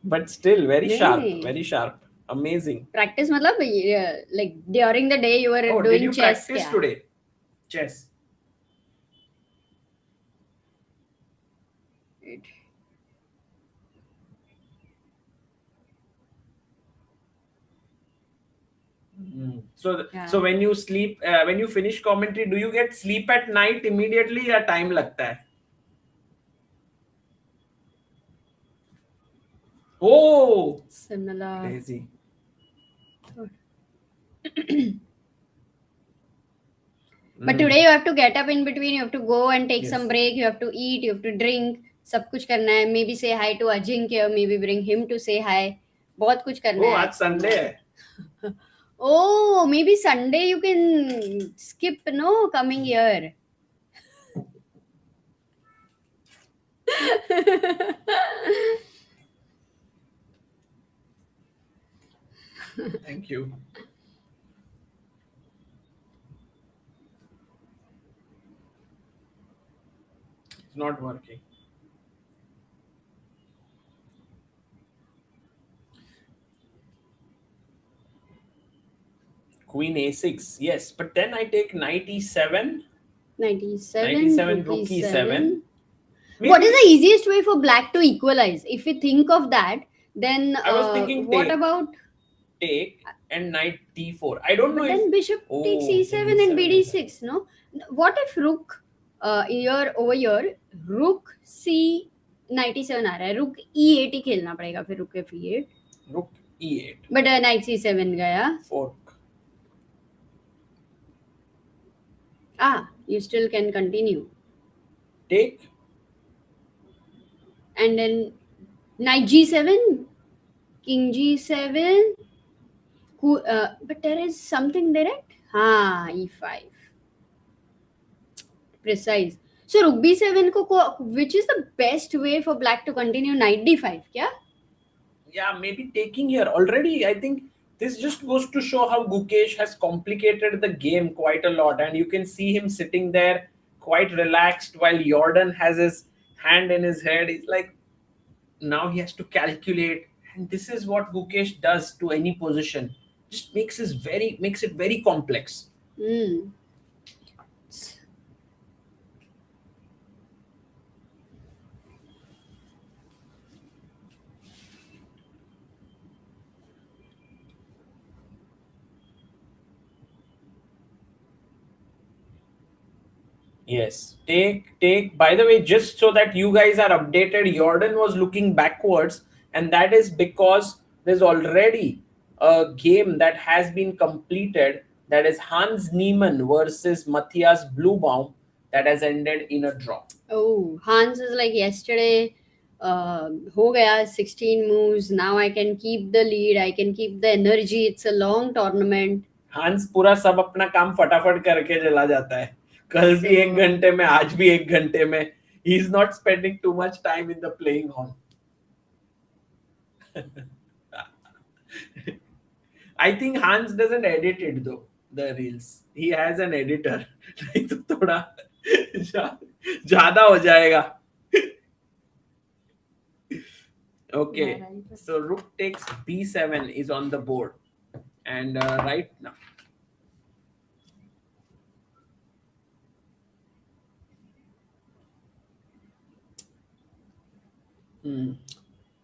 But still very sharp, नहीं. very sharp. Amazing. Practice मतलब like during the day you were Oh, doing did you chess practice क्या? today? Chess. So when you sleep, when you finish commentary, do you get sleep at night immediately या time लगता है? Oh, Similar. crazy. But today you have to get up in between. You have to go and take Yes. some break. You have to eat. You have to drink. सब कुछ करना है. Maybe say hi to Ajinkya. Maybe bring him to say hi. बहुत कुछ करना Oh, है. आज Sunday है. Oh, maybe Sunday you can skip, no, coming here. Thank you. It's not working. Queen a6. Yes, but then I take knight e7. 97, rook e7. e7. What is the easiest way for black to equalize? If we think of that, then I was thinking what take. about Take and knight d4. I don't know but if... then bishop takes e7 and bd6, no? What if rook here over here, rook c 97 आ रहा है, rook e8 ही खेलना पड़ेगा फिर rook f8. rook e8. But knight c7 गया. Fork. You still can continue. Take. And then knight g7, king g7. But there is something direct. E5. Precise. So rook b7 which is the best way for black to continue knight d5? Yeah, maybe taking here. Already, I think this just goes to show how Gukesh has complicated the game quite a lot. And you can see him sitting there quite relaxed while Jorden has his hand in his head. He's like, now he has to calculate. And this is what Gukesh does to any position. Just makes it very complex. Yes, take. By the way, just so that you guys are updated, Jorden was looking backwards, and that is because there's already a game that has been completed. That is Hans Niemann versus Matthias Bluebaum, that has ended in a draw. Oh, Hans is like yesterday. Ho gaya 16 moves. Now I can keep the lead. I can keep the energy. It's a long tournament. Hans पूरा सब अपना काम फटाफट करके चला जाता है. कल भी 1 घंटे में, आज भी 1 घंटे में. He is not spending too much time in the playing hall. I think Hans doesn't edit it though, the reels. He has an editor. नहीं तो थोड़ा ज़्यादा हो जाएगा. Okay, so rook takes b7 is on the board, and right now.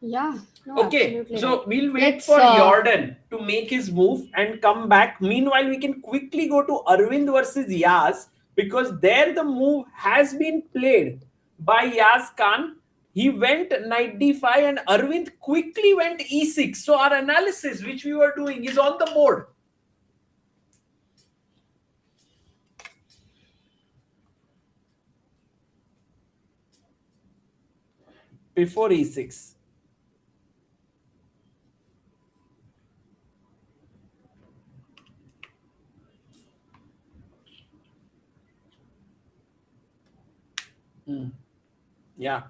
Yeah. No, Okay, so right. we'll wait for Jorden to make his move and come back. Meanwhile, we can quickly go to Arvind versus Yaz, because there the move has been played by Yaz Kaan. He went knight d5 and Arvind quickly went e6. So our analysis, which we were doing, is on the board. Before e6. Yeah,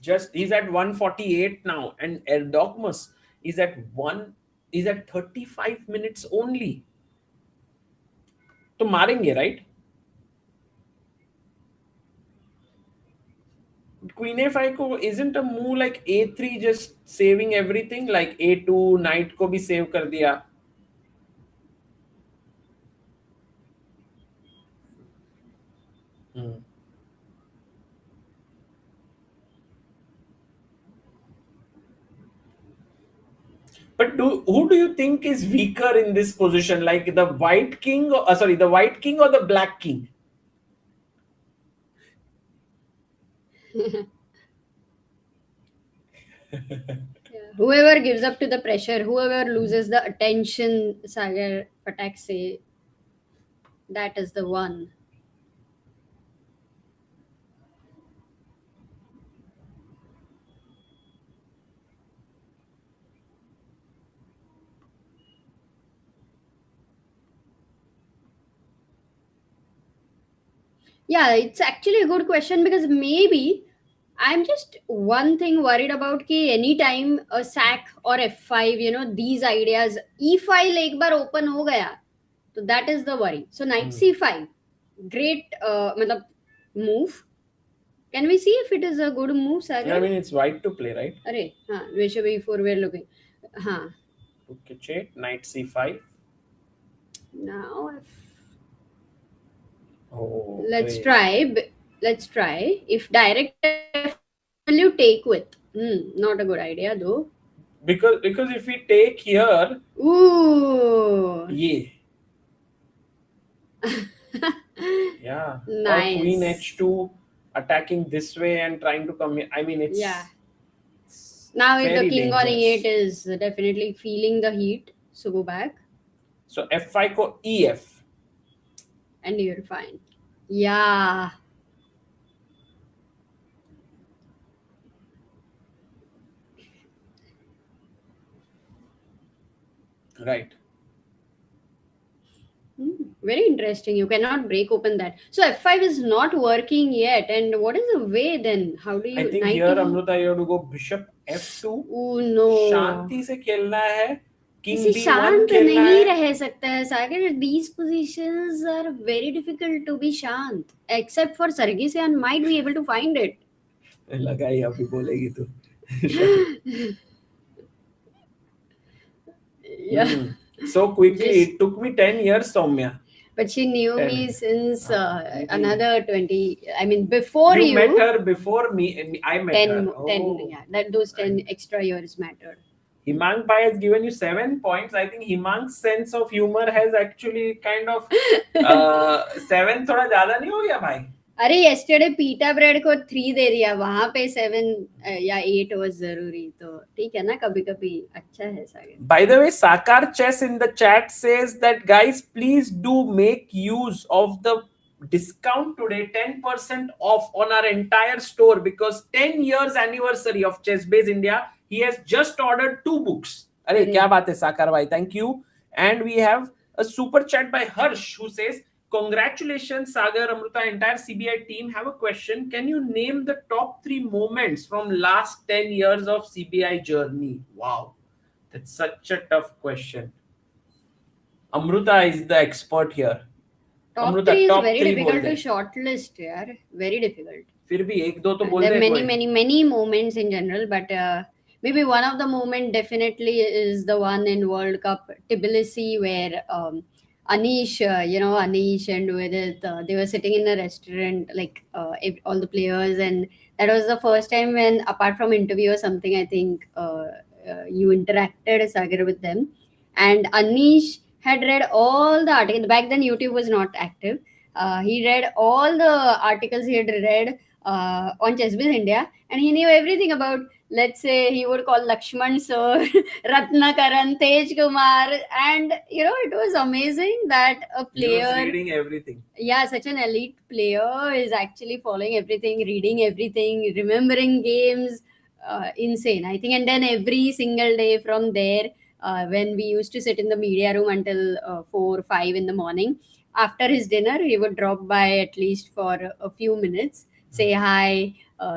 just he's at 148 now, and Erdogmus is at 35 minutes only. तो मारेंगे, right? Queen a5 को isn't a move like a3 just saving everything, like a2 knight को भी save कर दिया. But who do you think is weaker in this position? Like the white king, the white king or the black king? Whoever gives up to the pressure, whoever loses the attention, Sagar Patak say, that is the one. Yeah, it's actually a good question, because maybe I'm just one thing worried about कि anytime a sack or f5, these ideas, e5 एक बार open हो गया, so that is the worry. So knight c5, great मतलब move. Can we see if it is a good move, Sagar? I mean, it's white to play, right? अरे हाँ, bishop e4 we're looking. हाँ. Okay, check, knight c5. Now, Oh, let's great. try. Let's try. If direct f2, what will you take with? Not a good idea though. Because if we take here, Ooh. yeah, yeah, or queen Nice. h2 attacking this way and trying to come in. I mean, Yeah. it's Now the very king on e8 dangerous. is definitely feeling the heat. So go back So f5 ko ef. and you're fine. Yeah. Right. Very interesting. You cannot break open that. So f5 is not working yet. And what is the way then? How do I you think knight here to? Amruta, you have to go bishop f2. Oh no. शांति से खेलना है. ऐसे King b1 शांत खेलना नहीं है. रह सकता है सागर. These positions are very difficult to be शांत. Except for Sargisian might be able to find it. लगा ही अभी बोलेगी तू. Yeah. So quickly, Just, it took me 10 years, Soumya. but she knew 10. me since I think another 20. I mean, before you you. met her before me, and I met 10, her. 10, Oh. yeah. Those 10 extra years mattered. Himang Pai has given you 7 points. I think Himang's sense of humor has actually kind of 7 थोड़ा ज़्यादा नहीं हो गया भाई? अरे yesterday pita bread को 3 दे दिया. वहां पे 7 या 8 was जरूरी. तो ठीक है ना, कभी कभी अच्छा है सागर. By the way, Sakar Chess in the chat says that guys, please do make use of the discount today, 10% off on our entire store, because 10 years anniversary of ChessBase India. He has just ordered 2 books. Arey, kya baat hai Sakar bhai? Thank you. And we have a super chat by Harsh who says, congratulations, Sagar, Amruta, entire CBI team. Have a question. Can you name the top 3 moments from last 10 years of CBI journey? Wow. That's such a tough question. Amruta is the expert here. Top Amruta, 3 is top very 3 difficult बोल to they. shortlist यार. Very difficult. फिर भी एक दो तो बोल There they are कोई. many moments in general, but maybe one of the moment definitely is the one in World Cup Tbilisi where Anish, Anish and Vedant, they were sitting in a restaurant, like all the players, and that was the first time when, apart from interview or something, I think you interacted, Sagar, with them, and Anish had read all the articles. Back then, YouTube was not active. He read all the articles he had read on ChessBase India, and he knew everything about. Let's say he would call Lakshman Sir, Ratnakaran, Tej Kumar, and it was amazing that a He was player, reading everything. yeah, such an elite player is actually following everything, reading everything, remembering games. Insane, I think. And then every single day from there, when we used to sit in the media room until 4 5 in the morning, after his dinner, he would drop by at least for a few minutes, say hi,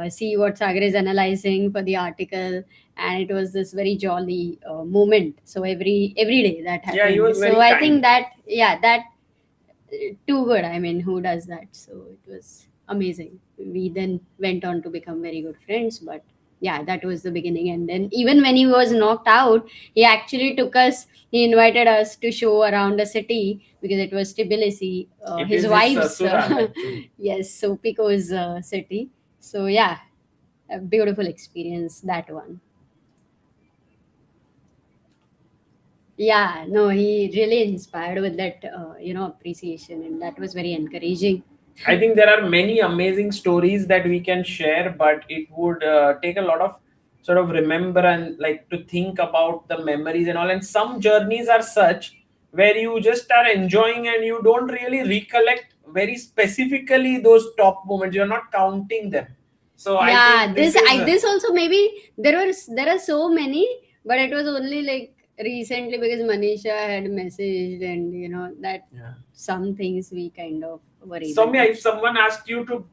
see what Sagar is analyzing for the article, and it was this very jolly moment. So every day that happened. Yeah, he was very so I kind. think that, yeah, that too good. I mean, who does that? So it was amazing. We then went on to become very good friends, but yeah, that was the beginning. And then even when he was knocked out, he actually took us. He invited us to show around the city because it was Tbilisi, It his is his wife's, sasural, actually. yes, Sopiko's city. So yeah, a beautiful experience, that one. Yeah, no, he really inspired with that, appreciation, and that was very encouraging. I think there are many amazing stories that we can share, but it would take a lot of sort of remember and like to think about the memories and all. And some journeys are such where you just are enjoying and you don't really recollect very specifically those top moments. You're not counting them. So I Yeah, think this is this also, maybe there are so many, but it was only like recently because Manisha had messaged, and that yeah. some things we kind of were able Soumya, to. if someone asked you to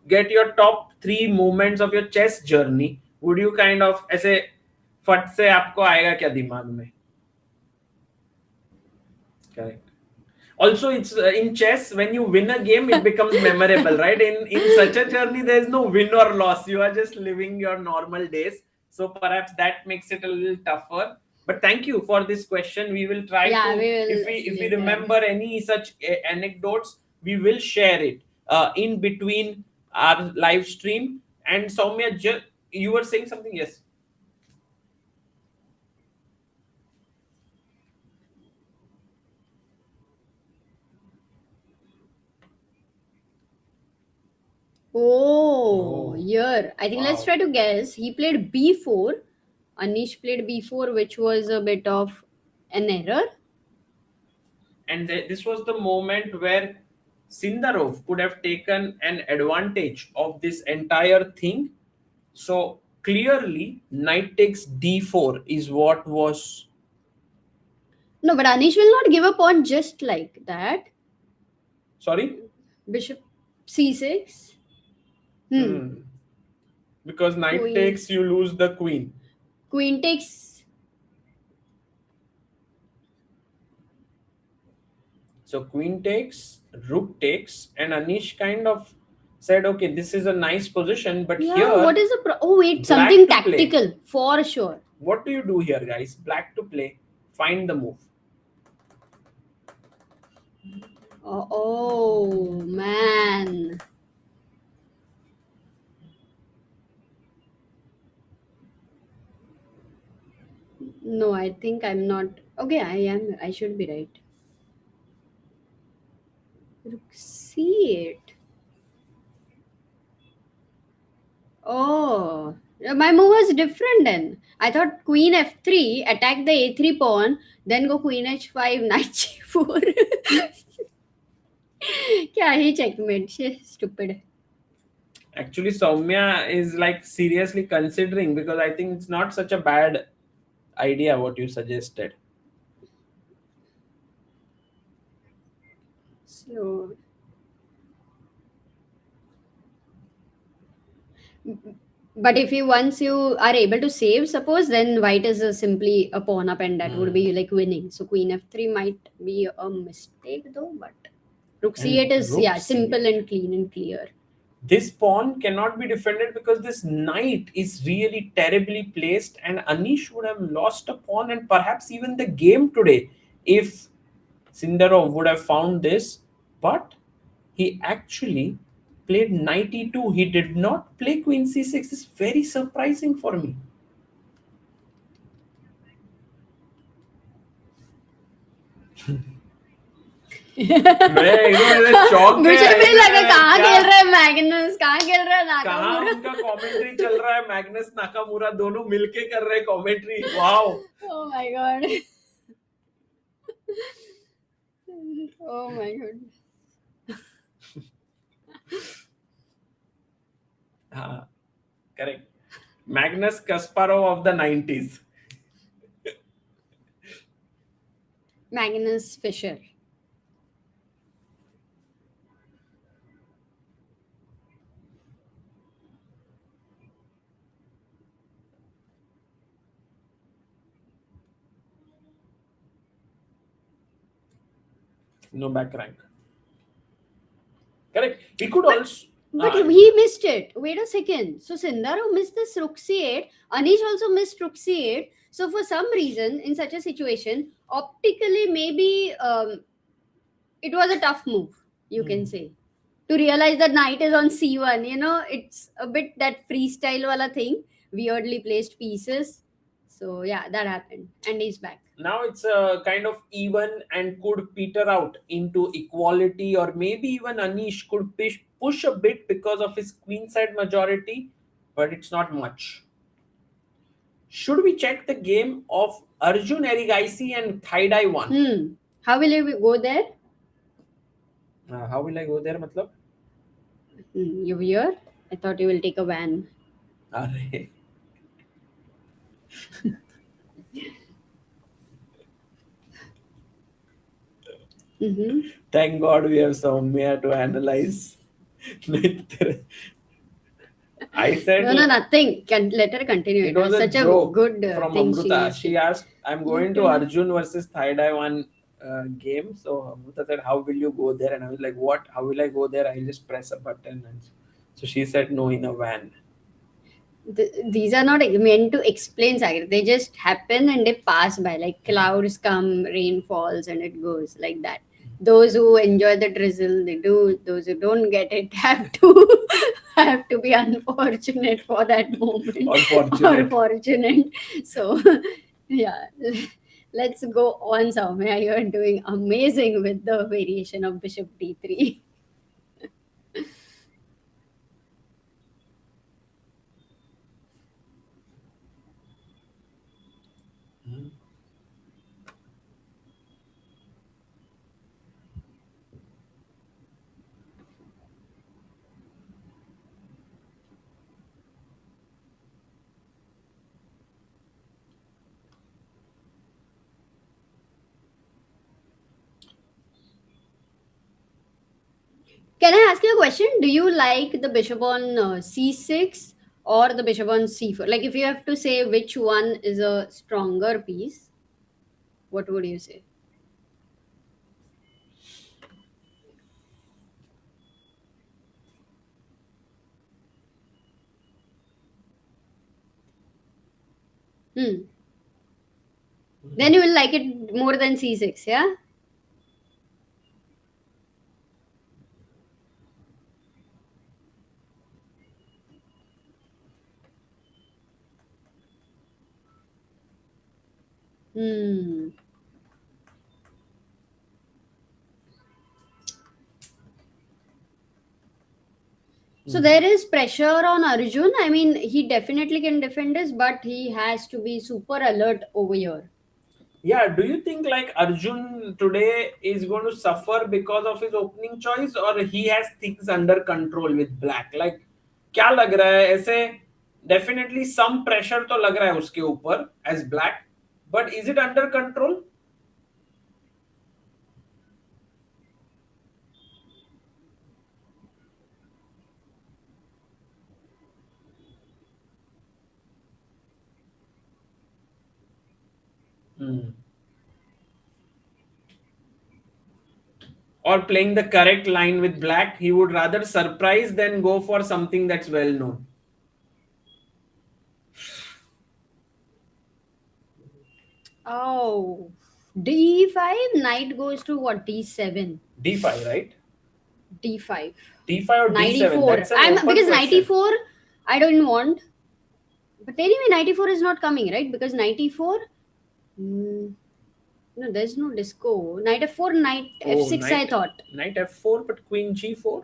get your top 3 moments of your chess journey, would you kind of ऐसे फट से आपको आएगा क्या दिमाग में? Correct. Also, it's in chess, when you win a game, it becomes memorable, right? In such a journey, there is no win or loss. You are just living your normal days. So perhaps that makes it a little tougher. But thank you for this question. We will try Yeah, to, we will if we later. remember any such anecdotes, we will share it in between our live stream. And Soumya, you were saying something? Yes. Oh, Oh, here. I think let's wow. try to guess. He played b4. Anish played b4, which was a bit of an error. And this was the moment where Sindarov could have taken an advantage of this entire thing. So clearly, knight takes d4 is what was. No, but Anish will not give up on just like that. Sorry? Bishop c6. Hmm. Because knight Queen. takes, you lose the queen. Queen takes. So queen takes, rook takes, and Anish kind of said, okay, this is a nice position, but Yeah, here. what is the oh wait, black something to play. tactical for sure. What do you do here, guys? Black to play. Find the move. Oh man. No, I think I'm not. Okay, I am. I should be right. Rook c8. Oh, my move was different then. I thought queen f3, attack the a3 pawn, then go queen h5, knight g4. क्या ही checkmate? Stupid. Actually, Soumya is like seriously considering, because I think it's not such a bad idea what you suggested. So, but if you once you are able to save, suppose, then white is simply a pawn up, and that would be like winning. So queen f3 might be a mistake though, but rook And c8 is rook simple c8. and clean and clear. This pawn cannot be defended because this knight is really terribly placed, and Anish would have lost a pawn and perhaps even the game today if Sindarov would have found this. But he actually played knight e2. He did not play queen c6. It's very surprising for me. मैं एकदम चौंक मुझे गया भी लगा कहाँ क्या? खेल रहा है मैग्नस, कहाँ खेल रहा है कहाँ नाकामुरा. उनका कमेंट्री चल रहा है? मैग्नस नाकामुरा दोनों मिलके कर रहे commentary. Wow. Oh my god. Oh my god. हाँ, correct. Magnus Kasparov of the 90s. Magnus Fischer. No back rank. Correct. He could also. But he missed it. Wait a second. So Sindarov missed this rook c8. Anish also missed rook c8. So for some reason, in such a situation, optically maybe it was a tough move, you can say. To realize that knight is on c1, it's a bit that freestyle wala thing, weirdly placed pieces. So yeah, that happened, and he's back. Now it's a kind of even and could peter out into equality, or maybe even Anish could push a bit because of his queenside majority, but it's not much. Should we check the game of Arjun Erigaisi and Thai Dai 1? How will you go there? How will I go there, matlab? You here? I thought you will take a van. Arre. Thank God we have Soumya to analyze. I said No, nothing. Let her continue. It was such a a joke good from thing. Amruta. She asked, I'm going to Arjun versus Thai Dai 1 game. So Amruta said, how will you go there? And I was like, what? How will I go there? I'll just press a button. And so she said, no, in a van. These are not meant to explain, Sagar. They just happen and they pass by. Like clouds come, rain falls, and it goes like that. Those who enjoy the drizzle, they do. Those who don't get it have to have to be unfortunate for that moment or fortunate. So, yeah. Let's go on, Soumya. You are doing amazing with the variation of Bishop D3. Can I ask you a question? Do you like the bishop on c6 or the bishop on c4? Like, if you have to say which one is a stronger piece, what would you say? Hmm. Then you will like it more than c6, yeah? Hmm. So there is pressure on Arjun. I mean, he definitely can defend this, but he has to be super alert over here. Yeah, do you think like Arjun today is going to suffer because of his opening choice, or he has things under control with black? Like, क्या लग रहा है ऐसे? Definitely some pressure तो लग रहा है उसके ऊपर as black, but is it under control? Hmm. Or playing the correct line with black, he would rather surprise than go for something that's well known. Oh, d5, knight goes to what? d7. D5, right? d5. D5 or Knight D7? e4. That's an I'm open because knight question. e4 I don't want. But anyway, knight e4 is not coming, right? Because knight e4. Mm, no, there's no disco. Knight f4, knight Oh, f6. I thought. knight f4, but queen g4.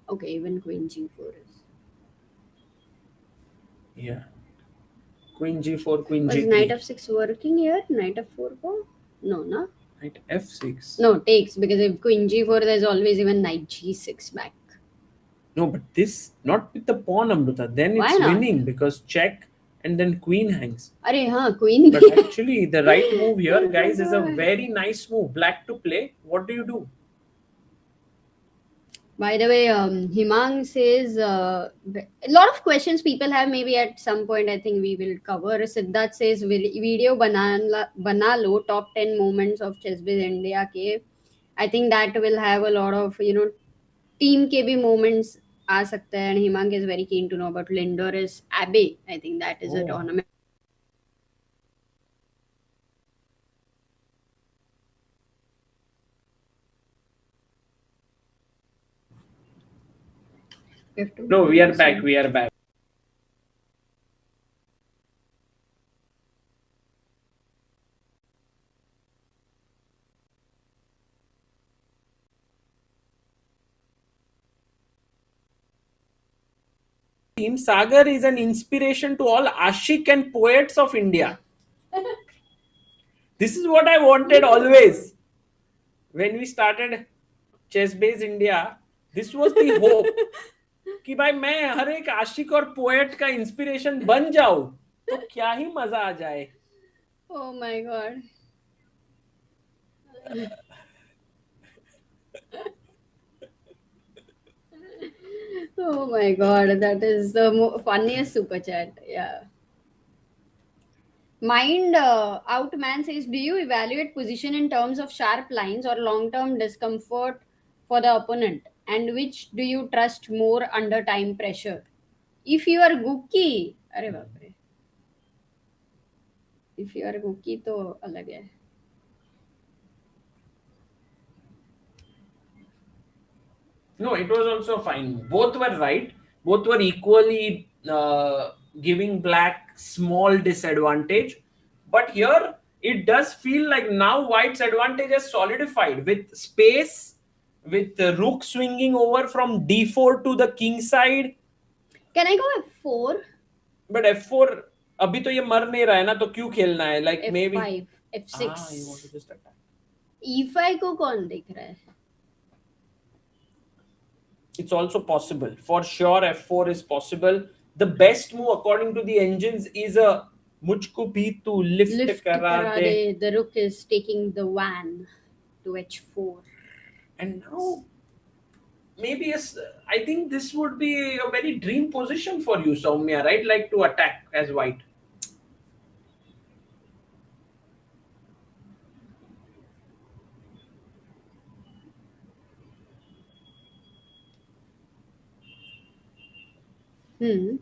Okay, even queen g4 is. Yeah. Queen g4, queen Was g3. knight f6 working here? Knight f4 go? No, no. Knight f6. No, takes because if queen g4, there's always even knight g6 back. No, but this not with the pawn, Amrita. Then Why it's not? winning because check and then queen hangs. Arey, हाँ, queen. But actually, the right move here, guys, is a very nice move. Black to play. What do you do? By the way, Himang says a lot of questions people have. Maybe at some point, I think we will cover. Siddharth says video bana lo top 10 moments of ChessBase India ke. I think that will have a lot of team ke bhi moments आ सकता है. And Himang is very keen to know about Lindor's Abbey. I think that is a tournament. No, we are back. We are back. Team Sagar is an inspiration to all Ashik and poets of India. This is what I wanted always. When we started ChessBase India, this was the hope कि भाई मैं हर एक आशिक और poet का inspiration बन जाऊं तो क्या ही मजा आ जाए. Oh my god. Oh my god, that is the funniest super chat. Yeah. Mind Out Man says, do you evaluate position in terms of sharp lines or long term discomfort for the opponent? And which do you trust more under time pressure? If you are Guki, अरे बाप रे, if you are Guki तो अलग है. No, it was also fine. Both were right. Both were equally giving black small disadvantage. But here it does feel like now white's advantage has solidified with space, with the rook swinging over from d4 to the king side. Can I go f4? But f4 अभी तो ये मर नहीं रहा है ना, तो क्यों खेलना है? Like maybe f5, f6. you want to just attack. e5 को कौन देख रहा है? It's also possible. For sure, f4 is possible. The best move according to the engines is a mujhko bhi tu lift kara de. The rook is taking the van to h4. And now, maybe I think this would be a very dream position for you, Soumya, right? Like to attack as white. Hmm.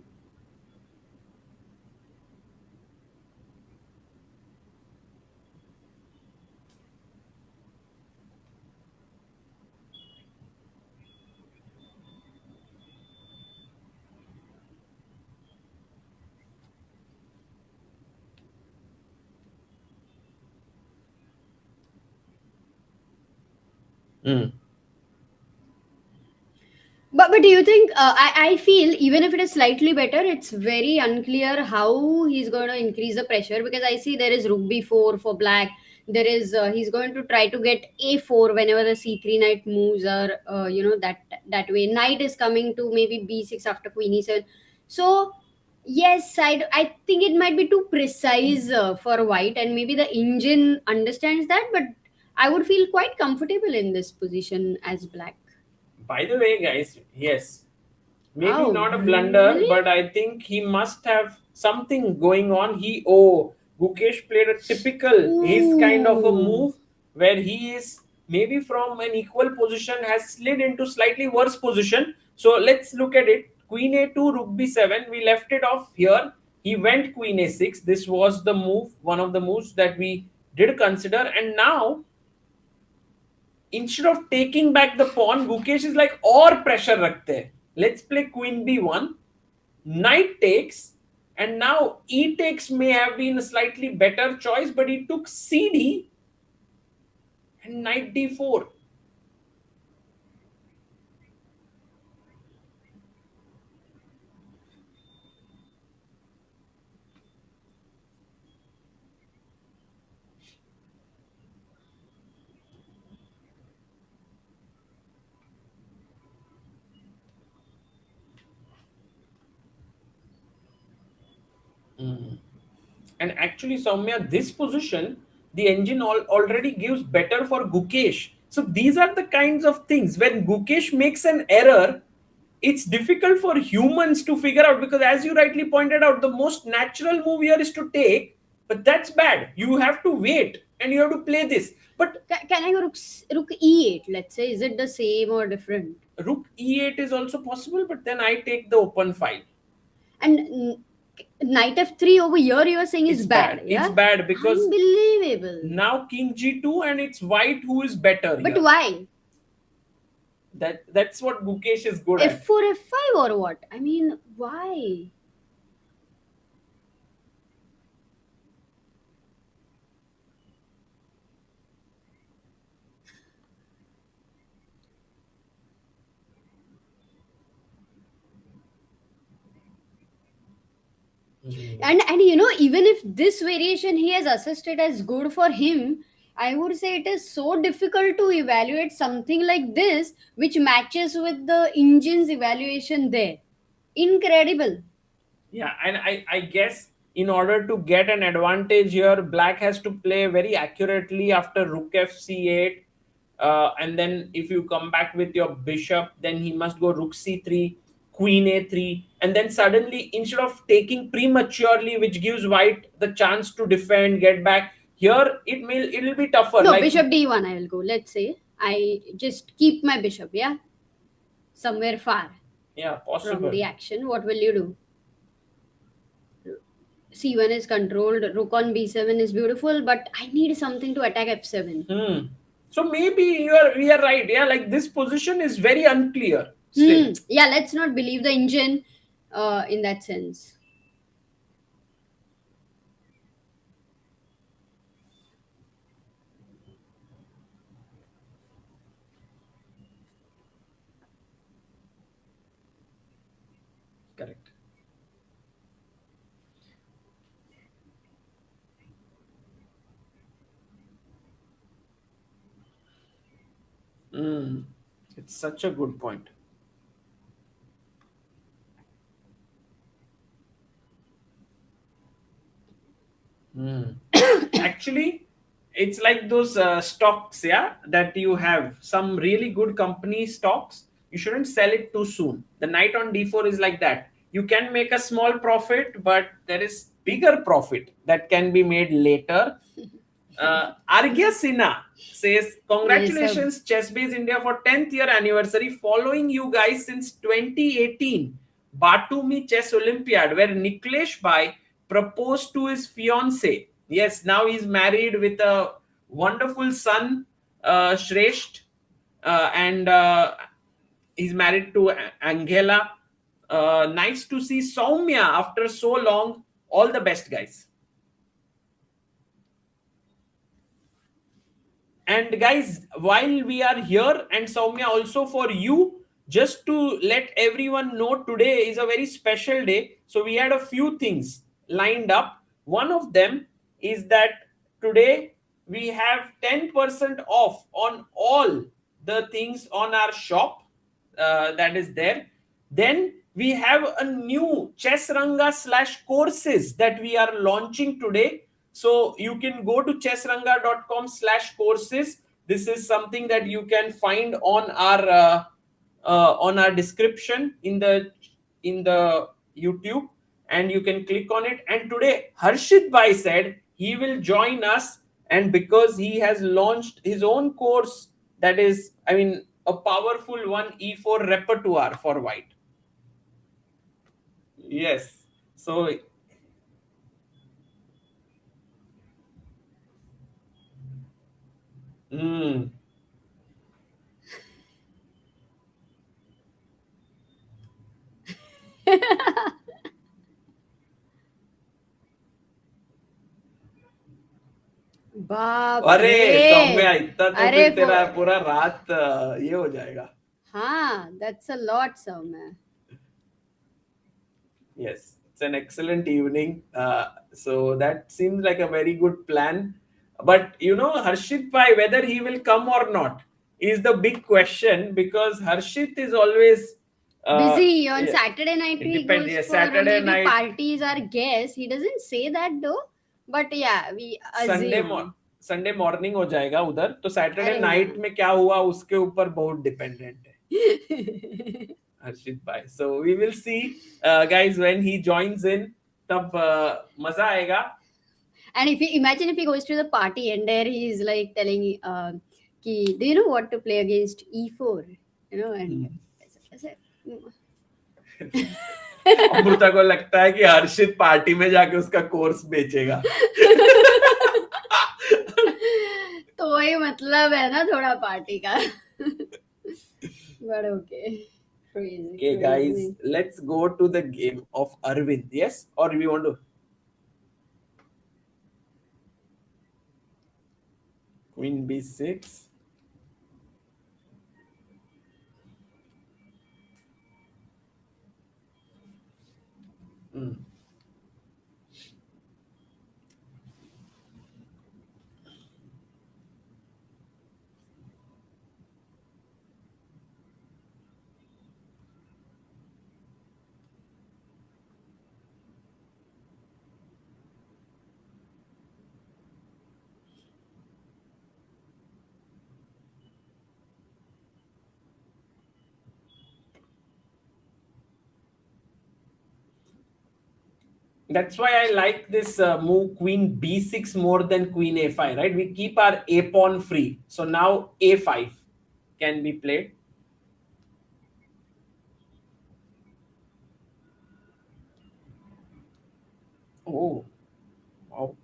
But do you think, I feel even if it is slightly better, it's very unclear how he's going to increase the pressure, because I see there is rook b4 for black. There is he's going to try to get a4 whenever the c3 knight moves are that way. Knight is coming to maybe b6 after queen e7. So yes, I think it might be too precise for white, and maybe the engine understands that. But I would feel quite comfortable in this position as black. By the way, guys, yes, maybe Oh, not a blunder, really? but I think he must have something going on. Gukesh played a typical his kind of a Ooh. move where he is maybe from an equal position has slid into slightly worse position. So let's look at it. Queen a2, rook b7. We left it off here. He went queen a6. This was the move, one of the moves that we did consider. And now, instead of taking back the pawn, Gukesh is like, or pressure rakhte hai. Let's play queen b1. Knight takes. And now e takes may have been a slightly better choice, but he took cd and knight d4. And actually, Soumya, this position, the engine already gives better for Gukesh. So these are the kinds of things when Gukesh makes an error, it's difficult for humans to figure out, because as you rightly pointed out, the most natural move here is to take, but that's bad. You have to wait and you have to play this. But Can I go rook e8? Let's say, is it the same or different? rook e8 is also possible, but then I take the open file. And knight f3 over here, you are saying is It's bad. Yeah? It's bad because Unbelievable. now king g2 and it's white who is better. But here. why? That's what Gukesh is good at. f4, f5 or what? I mean, why? And even if this variation he has assisted as good for him, I would say it is so difficult to evaluate something like this which matches with the engine's evaluation there. Incredible. Yeah, and I guess in order to get an advantage here, black has to play very accurately after rook f c8. And then if you come back with your bishop, then he must go rook c3, queen a3. And then suddenly, instead of taking prematurely, which gives white the chance to defend, get back, here it'll be tougher. No, like, bishop d1 I will go. Let's say I just keep my bishop, yeah? Somewhere far. Yeah, from possible. the action. What will you do? C1 is controlled. Rook on B7 is beautiful, but I need something to attack F7. So maybe we are right. Yeah, like this position is very unclear still. Yeah, let's not believe the engine in that sense. Correct. It's such a good point. Actually, it's like those stocks, yeah, that you have some really good company stocks. You shouldn't sell it too soon. The knight on d4 is like that. You can make a small profit, but there is bigger profit that can be made later. Argya Sinha says, congratulations, ChessBase India, for 10th year anniversary. Following you guys since 2018 Batumi Chess Olympiad, where Niklesh Bhai proposed to his fiancée. Yes, now he's married with a wonderful son, Shresht, and he's married to Angela. Nice to see Soumya after so long. All the best, guys. And guys, while we are here, and Soumya, also for you, just to let everyone know, today is a very special day. So we had a few things lined up. One of them is that today we have 10% off on all the things on our shop that is there. Then we have a new Chessranga / courses that we are launching today. So you can go to chessranga.com / courses. This is something that you can find on our description in the YouTube, and you can click on it. And today Harshit Bhai said he will join us, and because he has launched his own course, that is, I mean, a powerful one, E4 repertoire for white. Yes. So बाप अरे रे सौम्या, इतना तो अरे फिर तेरा पूरा रात ये हो जाएगा. हाँ, that's a lot, Soumya. Yes, it's an excellent evening. So that seems like a very good plan. But you know, Harshit Bhai, whether he will come or not is the big question, because Harshit is always Busy on yeah, Saturday night. it He depends. goes Yeah, for Saturday maybe night, parties or guests. He doesn't say that though, but yeah, we assume. Sunday morning हो जाएगा उधर. तो Saturday अरे night हाँ. में क्या हुआ उसके ऊपर बहुत डिपेंडेंट है Harshit Bhai. So we will see, guys, when he joins in. तब मजा आएगा. And if he imagine if he goes to the party and there he is like telling, ki, do you know what to play against E4? You know, and I said, Amrita को लगता है कि हर्षित party में जाके उसका course बेचेगा. तो वही मतलब है ना थोड़ा पार्टी का. But okay. Crazy, Okay, guys, let's go to the game of Arvind. Yes, or we want to Queen B6. That's why I like this move Queen B6 more than Queen A5, right? We keep our A pawn free. So now A5 can be played. Oh, wow.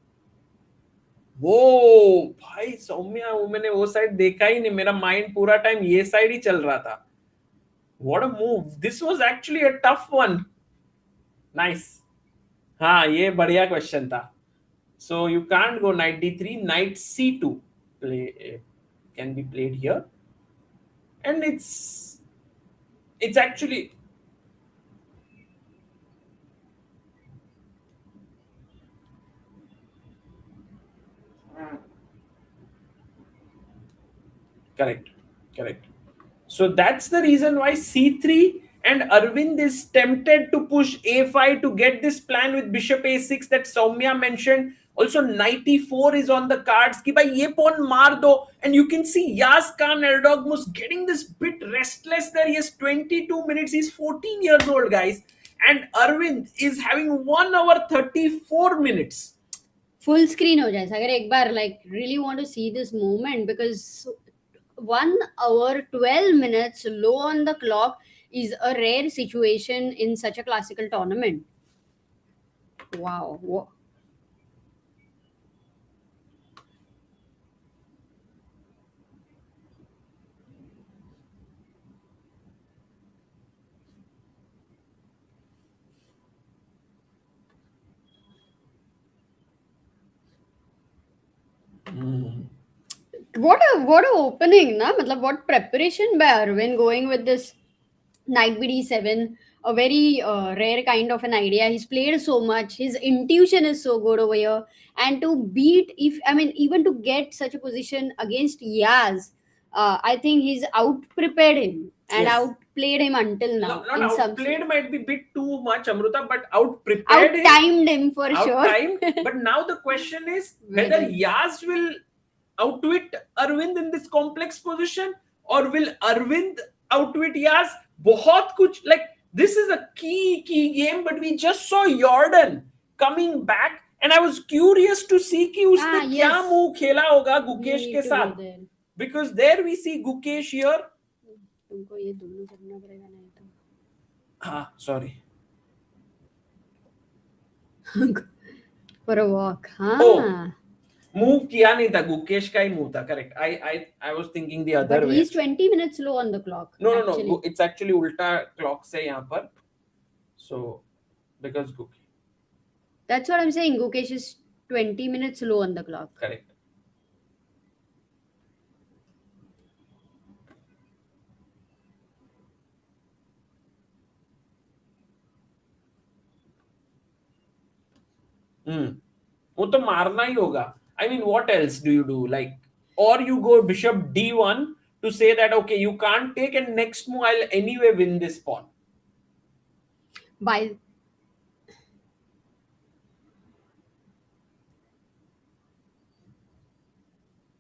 वो भाई सौम्या, वो मैंने वो side देखा ही नहीं, मेरा mind पूरा time ये साइड ही चल रहा था. What a move. This was actually a tough one. Nice. हाँ, ये बढ़िया क्वेश्चन था. So you can't go knight d3, knight c2 play can be played here, and it's actually correct, correct. So that's the reason why c3, and Arvind is tempted to push a5 to get this plan with bishop a6 that Soumya mentioned. Also, knight e4 is on the cards. Ki bhai ye pawn maar do. And you can see Yas Khan Erdogmus getting this bit restless there. He has 22 minutes. He's 14 years old, guys. And Arvind is having 1 hour 34 minutes. Full screen हो जाए अगर एक बार, like really want to see this moment, because 1 hour 12 minutes low on the clock is a rare situation in such a classical tournament. Wow. What a opening, na? Matlab, what preparation by Arvind going with this knight bd7, a very rare kind of an idea. He's played so much, his intuition is so good over here, and to beat, if I mean, even to get such a position against Yaz, I think he's out prepared him and Yes. outplayed him until No, now. not in some outplayed might be a bit too much, Amruta, but out prepared him. out-timed him for Out sure. time. But now the question is whether Whether- Yas will outwit Arvind in this complex position, or will Arvind outwit Yas? बहुत कुछ, like this is a key game, but we just saw Jordan coming back, and I was curious to see कि उसने क्या yes. move खेला होगा We Gukesh need के to go साथ, there. because there we see Gukesh here. तुमको ये दोनों करना पड़ेगा नहीं तो. हाँ, sorry. For a walk. हाँ. Oh. मूव किया नहीं था, गुकेश का ही मूव था. Correct. I was thinking the other But way. he's 20 minutes low on the clock. No actually. It's actually उल्टा क्लॉक से यहाँ पर. So because Gukesh. That's what I'm saying. Gukesh is 20 minutes low on the clock. Correct. वो तो मारना ही होगा. I mean, what else do you do? Like, or you go bishop d1 to say that okay, you can't take, and next move I'll anyway win this pawn. By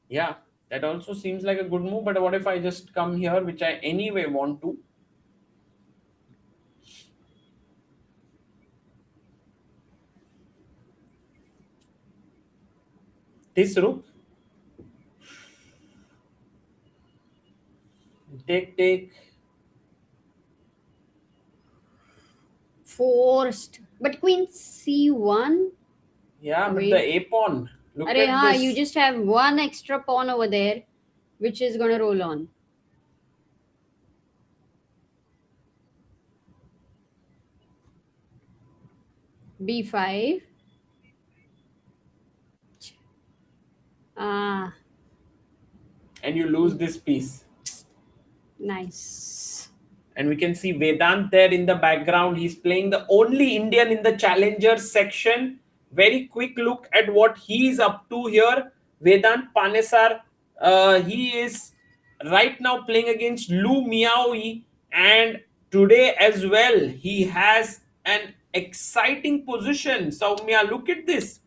Yeah, that also seems like a good move, but what if I just come here, which I anyway want to? This rook. Take. forced. But queen c1. Yeah, but Wait. the a pawn. Look Arey, at this. you just have one extra pawn over there, which is gonna roll on. b5. Ah, And you lose this piece. nice. And we can see Vedant there in the background. He's playing the only Indian in the challengers section. Very quick look at what he is up to here. Vedant Panesar, he is right now playing against Lu Miai, and today as well he has an exciting position. Soumya, look at this.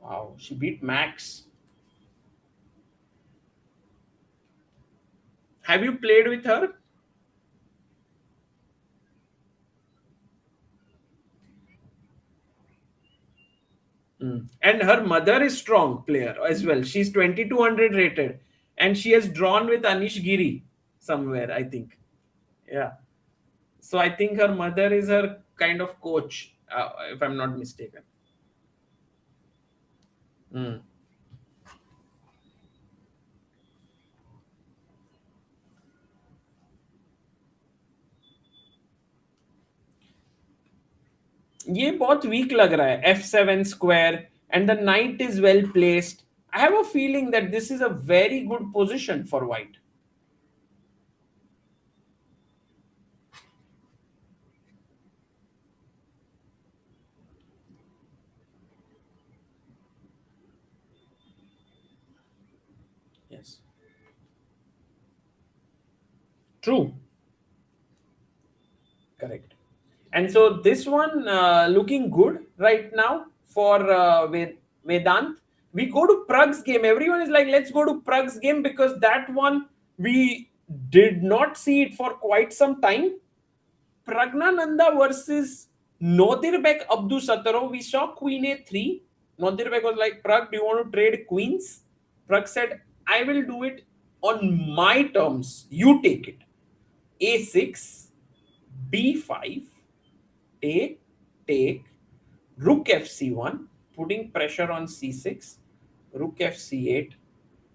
Wow, she beat Max. Have you played with her? And her mother is strong player as well. She's 2200 rated. and she has drawn with Anish Giri somewhere, I think. Yeah. So I think her mother is her kind of coach, if I'm not mistaken. Hmm. ये बहुत weak लग रहा है. F7 square and the knight is well placed. I have a feeling that this is a very good position for white. Yes. True. Correct. And so this one looking good right now for Vedant. We go to Prag's game. Everyone is like, let's go to Prag's game because that one we did not see it for quite some time. Praggnanandhaa versus Nodirbek Abdusattorov. We saw Queen A3. Nodirbek was like, Prag, do you want to trade queens? Prag said, I will do it on my terms. You take it. A6, B5, take, rook fc1, putting pressure on c6, rook fc8,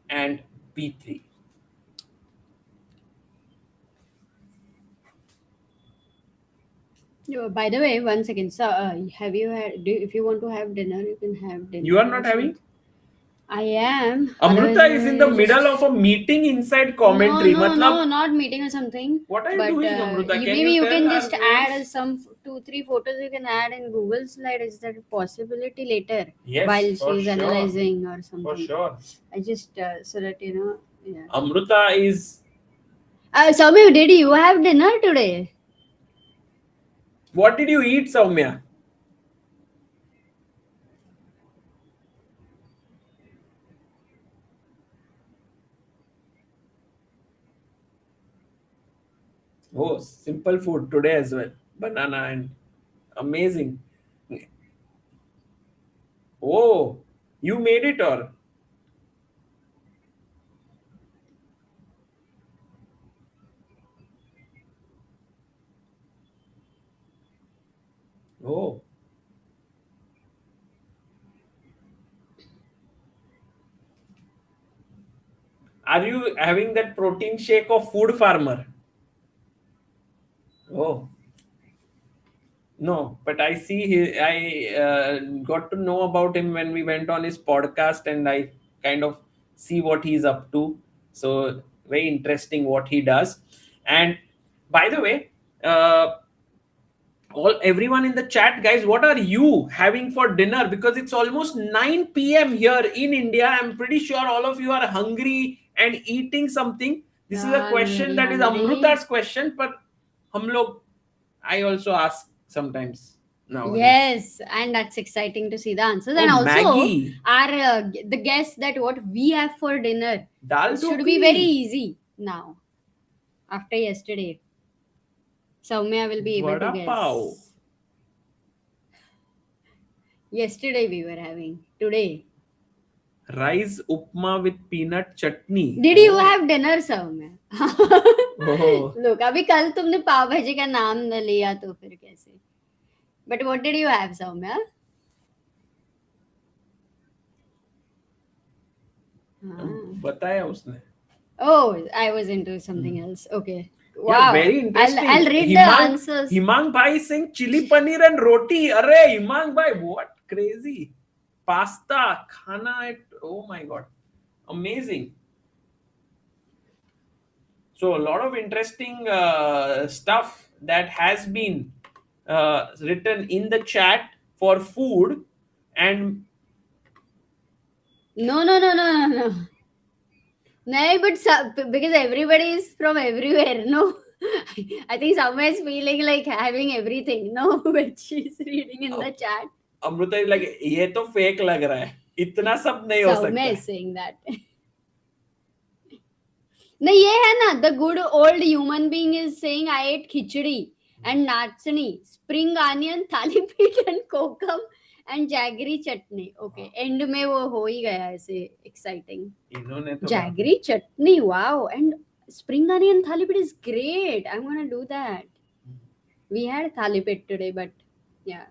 and b3. By the way, one second. So, have you had? If you want to have dinner, you can have dinner. You are not having? I am. Amruta is in the middle of a meeting inside commentary. No, not meeting or something. What are you doing, Amruta? Maybe you can just add some 2-3 photos you can add in Google slide. Is that a possibility later? Yes, while for she's sure. analyzing or something. For sure. I just so that you know. Yeah. Amruta is. Soumya, did you have dinner today? What did you eat, Soumya? Oh, simple food today as well. Banana and amazing. Oh, you made it or? Oh. Are you having that protein shake of Food Farmer? Oh. No, but I see I got to know about him when we went on his podcast and I kind of see what he's up to. So very interesting what he does. And by the way, everyone in the chat, guys, what are you having for dinner? Because it's almost 9 p.m. here in India. I'm pretty sure all of you are hungry and eating something. This is a question that is Amruta's question, but I also ask sometimes nowadays. Yes, and that's exciting to see the answers. And also, Maggie. our the guess that what we have for dinner Dal should be very easy now. After yesterday, Soumya will be able Vada to guess. pav. Yesterday we were having. Today. Rice upma with peanut chutney. Did you have dinner, Soumya? Oh. Look, अभी कल तुमने पाव भाजी का नाम न लिया तो फिर कैसे? But what did you have, Soumya? बताया उसने. Oh, I was into something else. Okay. Wow. Yeah, very interesting. I'll read the answers. Himang Bhai is saying chili paneer and roti. Arey, Himang Bhai, what? Crazy. Pasta, khana, oh my god. Amazing. So a lot of interesting stuff that has been written in the chat for food and No. No, but because everybody is from everywhere, no. I think someone is feeling like having everything, no, but she's reading in the chat. Amruta is like, ये तो fake लग रहा है. इतना सब नहीं हो सकता. Soumya is saying that. No, ये है ना, the good old human being is saying I ate khichdi and natsani, spring onion, thali pit and kokum and jaggery chutney. Okay, and में वो हो ही गया ऐसे एक्साइटिंग. इन्होंने तो Jaggery chutney, wow, and spring onion thalipid is great. I'm gonna do that. We had thalipid today, but yeah,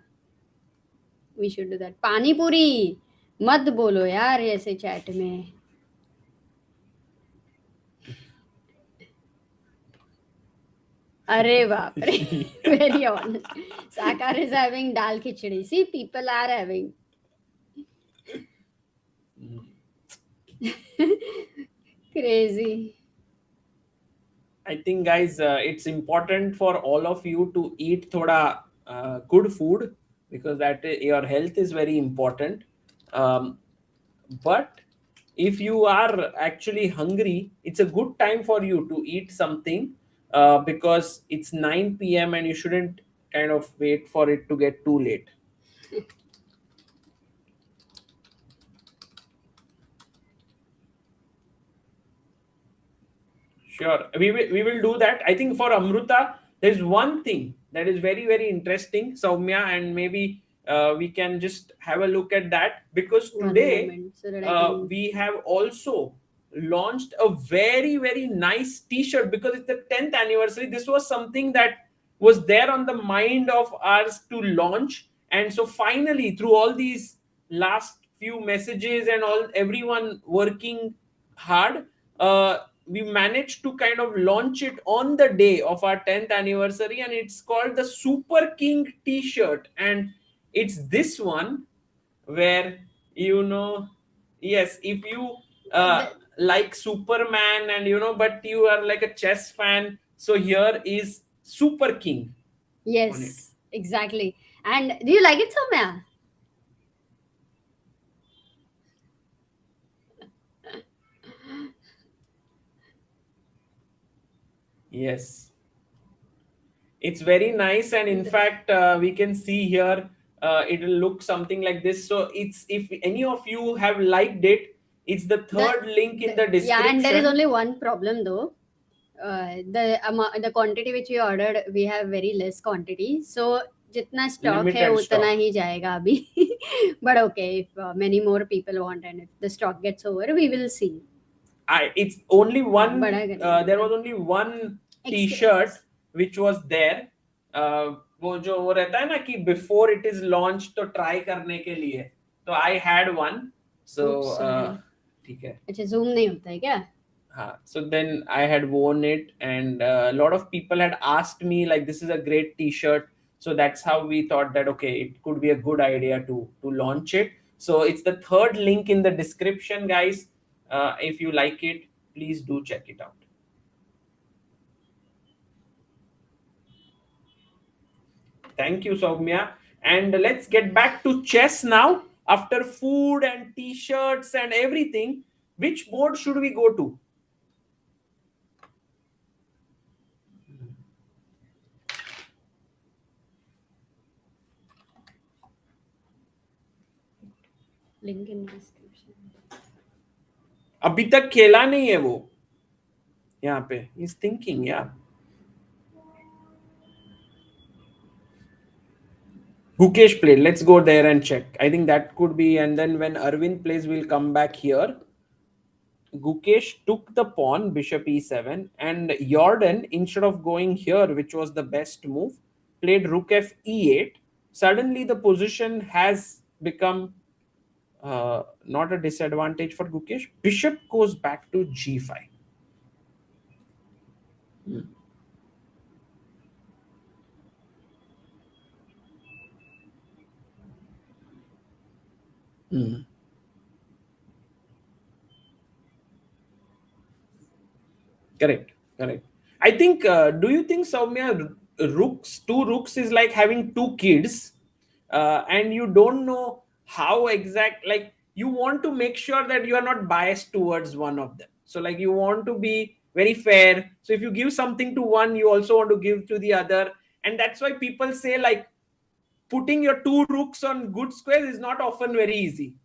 we should do that. Pani puri, मत बोलो यार ऐसे चैट में. अरे बाप रे. Very honest. Sakar is having dal khichdi. See, people are having. Crazy. I think, guys, it's important for all of you to eat thoda good food, because your health is very important. But if you are actually hungry, it's a good time for you to eat something, because it's 9 p.m. and you shouldn't kind of wait for it to get too late. Sure, we will do that. I think for Amruta, there's one thing that is very very interesting, Soumya, and maybe we can just have a look at that, because One today moment, so that I can. we have also launched a very very nice T-shirt, because it's the 10th anniversary. This was something that was there on the mind of ours to launch, and so finally, through all these last few messages and all everyone working hard, we managed to kind of launch it on the day of our 10th anniversary, and it's called the Super King T-shirt. And it's this one where, yes, if you like Superman, and but you are like a chess fan, so here is Super King on it. Yes, exactly. And do you like it, Soumya? Yes, it's very nice, and in fact, we can see here, it will look something like this. So it's, if any of you have liked it, it's the third link in the description. Yeah, and there is only one problem though. The quantity which we ordered, we have very less quantity. So जितना stock है Limited उतना stock. ही जाएगा अभी. But okay, if many more people want and if the stock gets over, we will see. It's only one. बड़ा करेंगे. There was only one T-shirt which was there. वो जो वो रहता है ना कि before it is launched तो try करने के लिए, तो I had one. So ठीक है. अच्छा, zoom नहीं होता है क्या? So then I had worn it, and a lot of people had asked me like, this is a great T-shirt. So that's how we thought that, okay, it could be a good idea to launch it. So it's the third link in the description, guys. If you like it, please do check it out. Thank you, Soumya. And let's get back to chess now. After food and T-shirts and everything, which board should we go to? Link in description. अभी तक खेला नहीं है वो यहाँ पे. He's thinking, yeah. Gukesh played. Let's go there and check. I think that could be. And then when Arvind plays, we'll come back here. Gukesh took the pawn, bishop e7, and Jorden, instead of going here, which was the best move, played rook f e8. Suddenly, the position has become not a disadvantage for Gukesh. Bishop goes back to g5. Correct. I think, do you think, Soumya, two rooks is like having two kids, and you don't know how exact, like, you want to make sure that you are not biased towards one of them. So, like, you want to be very fair. So, if you give something to one, you also want to give to the other. And that's why people say, like, putting your two rooks on good squares is not often very easy.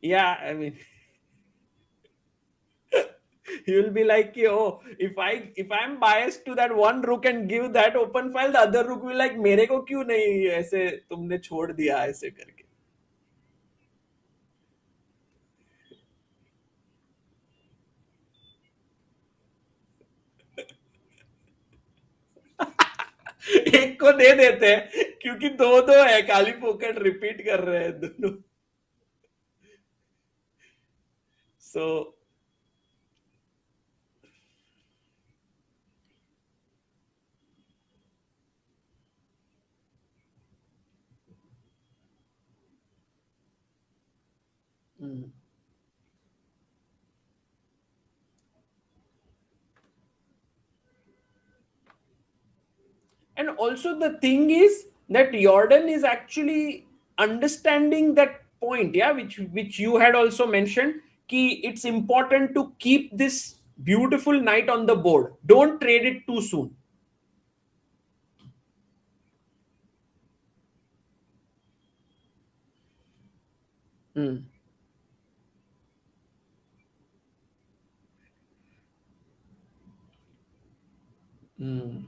Yeah, I mean, You'll be like, oh, if I'm biased to that one rook and give that open file, the other rook will like, मेरे को क्यों नहीं ऐसे तुमने छोड़ दिया ऐसे करके. एक को दे देते हैं क्योंकि दो दो है, खाली पॉकेट रिपीट कर रहे हैं दोनों. So mm. And also the thing is that Jordan is actually understanding that point, yeah, which you had also mentioned, ki it's important to keep this beautiful knight on the board, don't trade it too soon. Mm. Mm.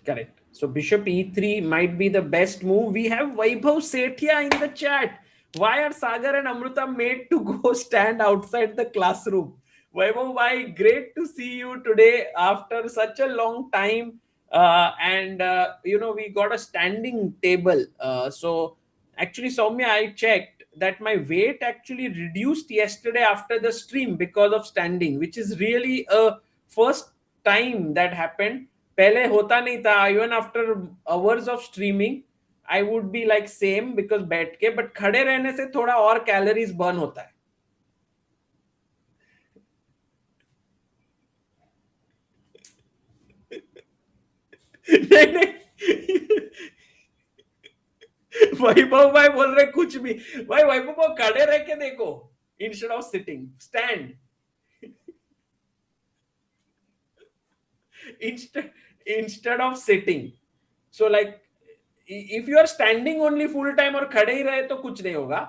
Correct. So bishop e3 might be the best move. We have Vaibhav Sethia in the chat. Why are Sagar and Amruta made to go stand outside the classroom? Vaibhav, why great to see you today after such a long time. We got a standing table. So actually, Soumya, I checked that my weight actually reduced yesterday after the stream because of standing, which is really a first time that happened. पहले होता नहीं था. Even after hours of streaming I would be like same because बैठ के, but खड़े रहने से थोड़ा और कैलोरीज बर्न होता है. नहीं नहीं, वैभव भाई बोल रहे कुछ भी. भाई वैभव को खड़े रह के देखो instead of sitting, stand. Instead of sitting. So like if you are standing only full time और खड़े ही रहे तो कुछ नहीं होगा.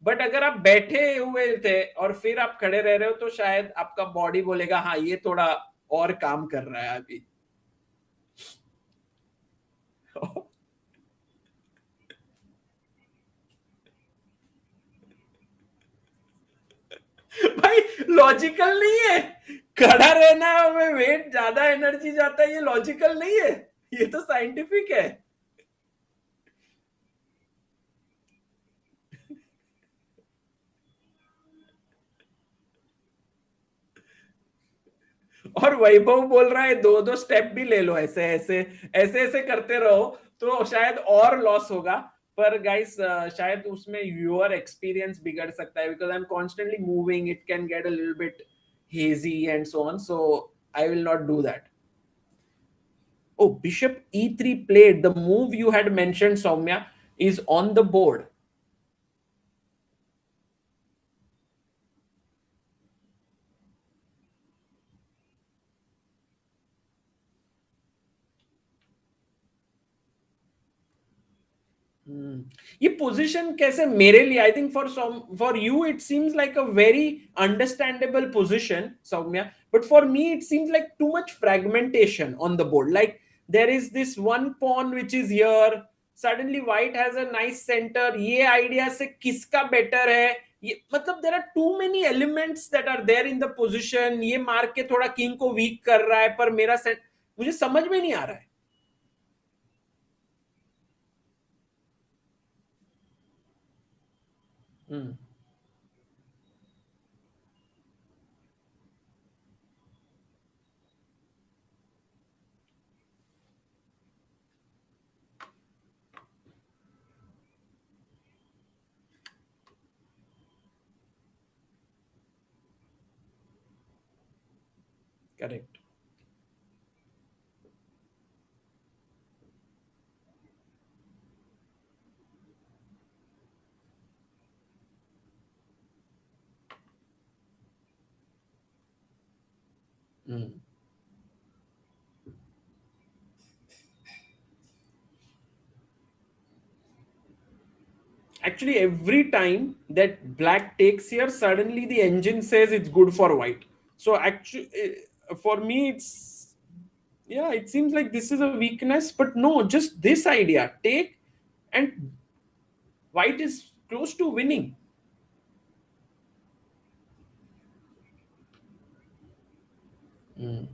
बट अगर आप बैठे हुए थे और फिर आप खड़े रह रहे हो तो शायद आपका बॉडी बोलेगा हाँ ये थोड़ा और काम कर रहा है अभी. भाई लॉजिकल नहीं है. खड़ा रहना में वेट ज्यादा एनर्जी जाता है, ये लॉजिकल नहीं है, ये तो साइंटिफिक है. और वैभव बोल रहा है दो दो स्टेप भी ले लो, ऐसे ऐसे ऐसे ऐसे करते रहो तो शायद और लॉस होगा. पर गाइस शायद उसमें यूर एक्सपीरियंस बिगड़ सकता है because I am constantly moving, it can get a little bit hazy and so on, so I will not do that. Oh, bishop e3 played, the move you had mentioned, Soumya, is on the board. ये position कैसे मेरे लिए, I think for you it seems like a very understandable position Soumya, but for me it seems like too much fragmentation on the board. Like there is this one pawn which is here, suddenly white has a nice centre. ये idea से किसका better है, ये मतलब there are too many elements that are there in the position. ये मार के थोड़ा किंग को वीक कर रहा है पर मेरा सेट मुझे समझ में नहीं आ रहा है. Correct. Actually, every time that black takes here, suddenly the engine says it's good for white. So actually, for me, it's, yeah, it seems like this is a weakness, but no, just this idea, take, and white is close to winning. Mm.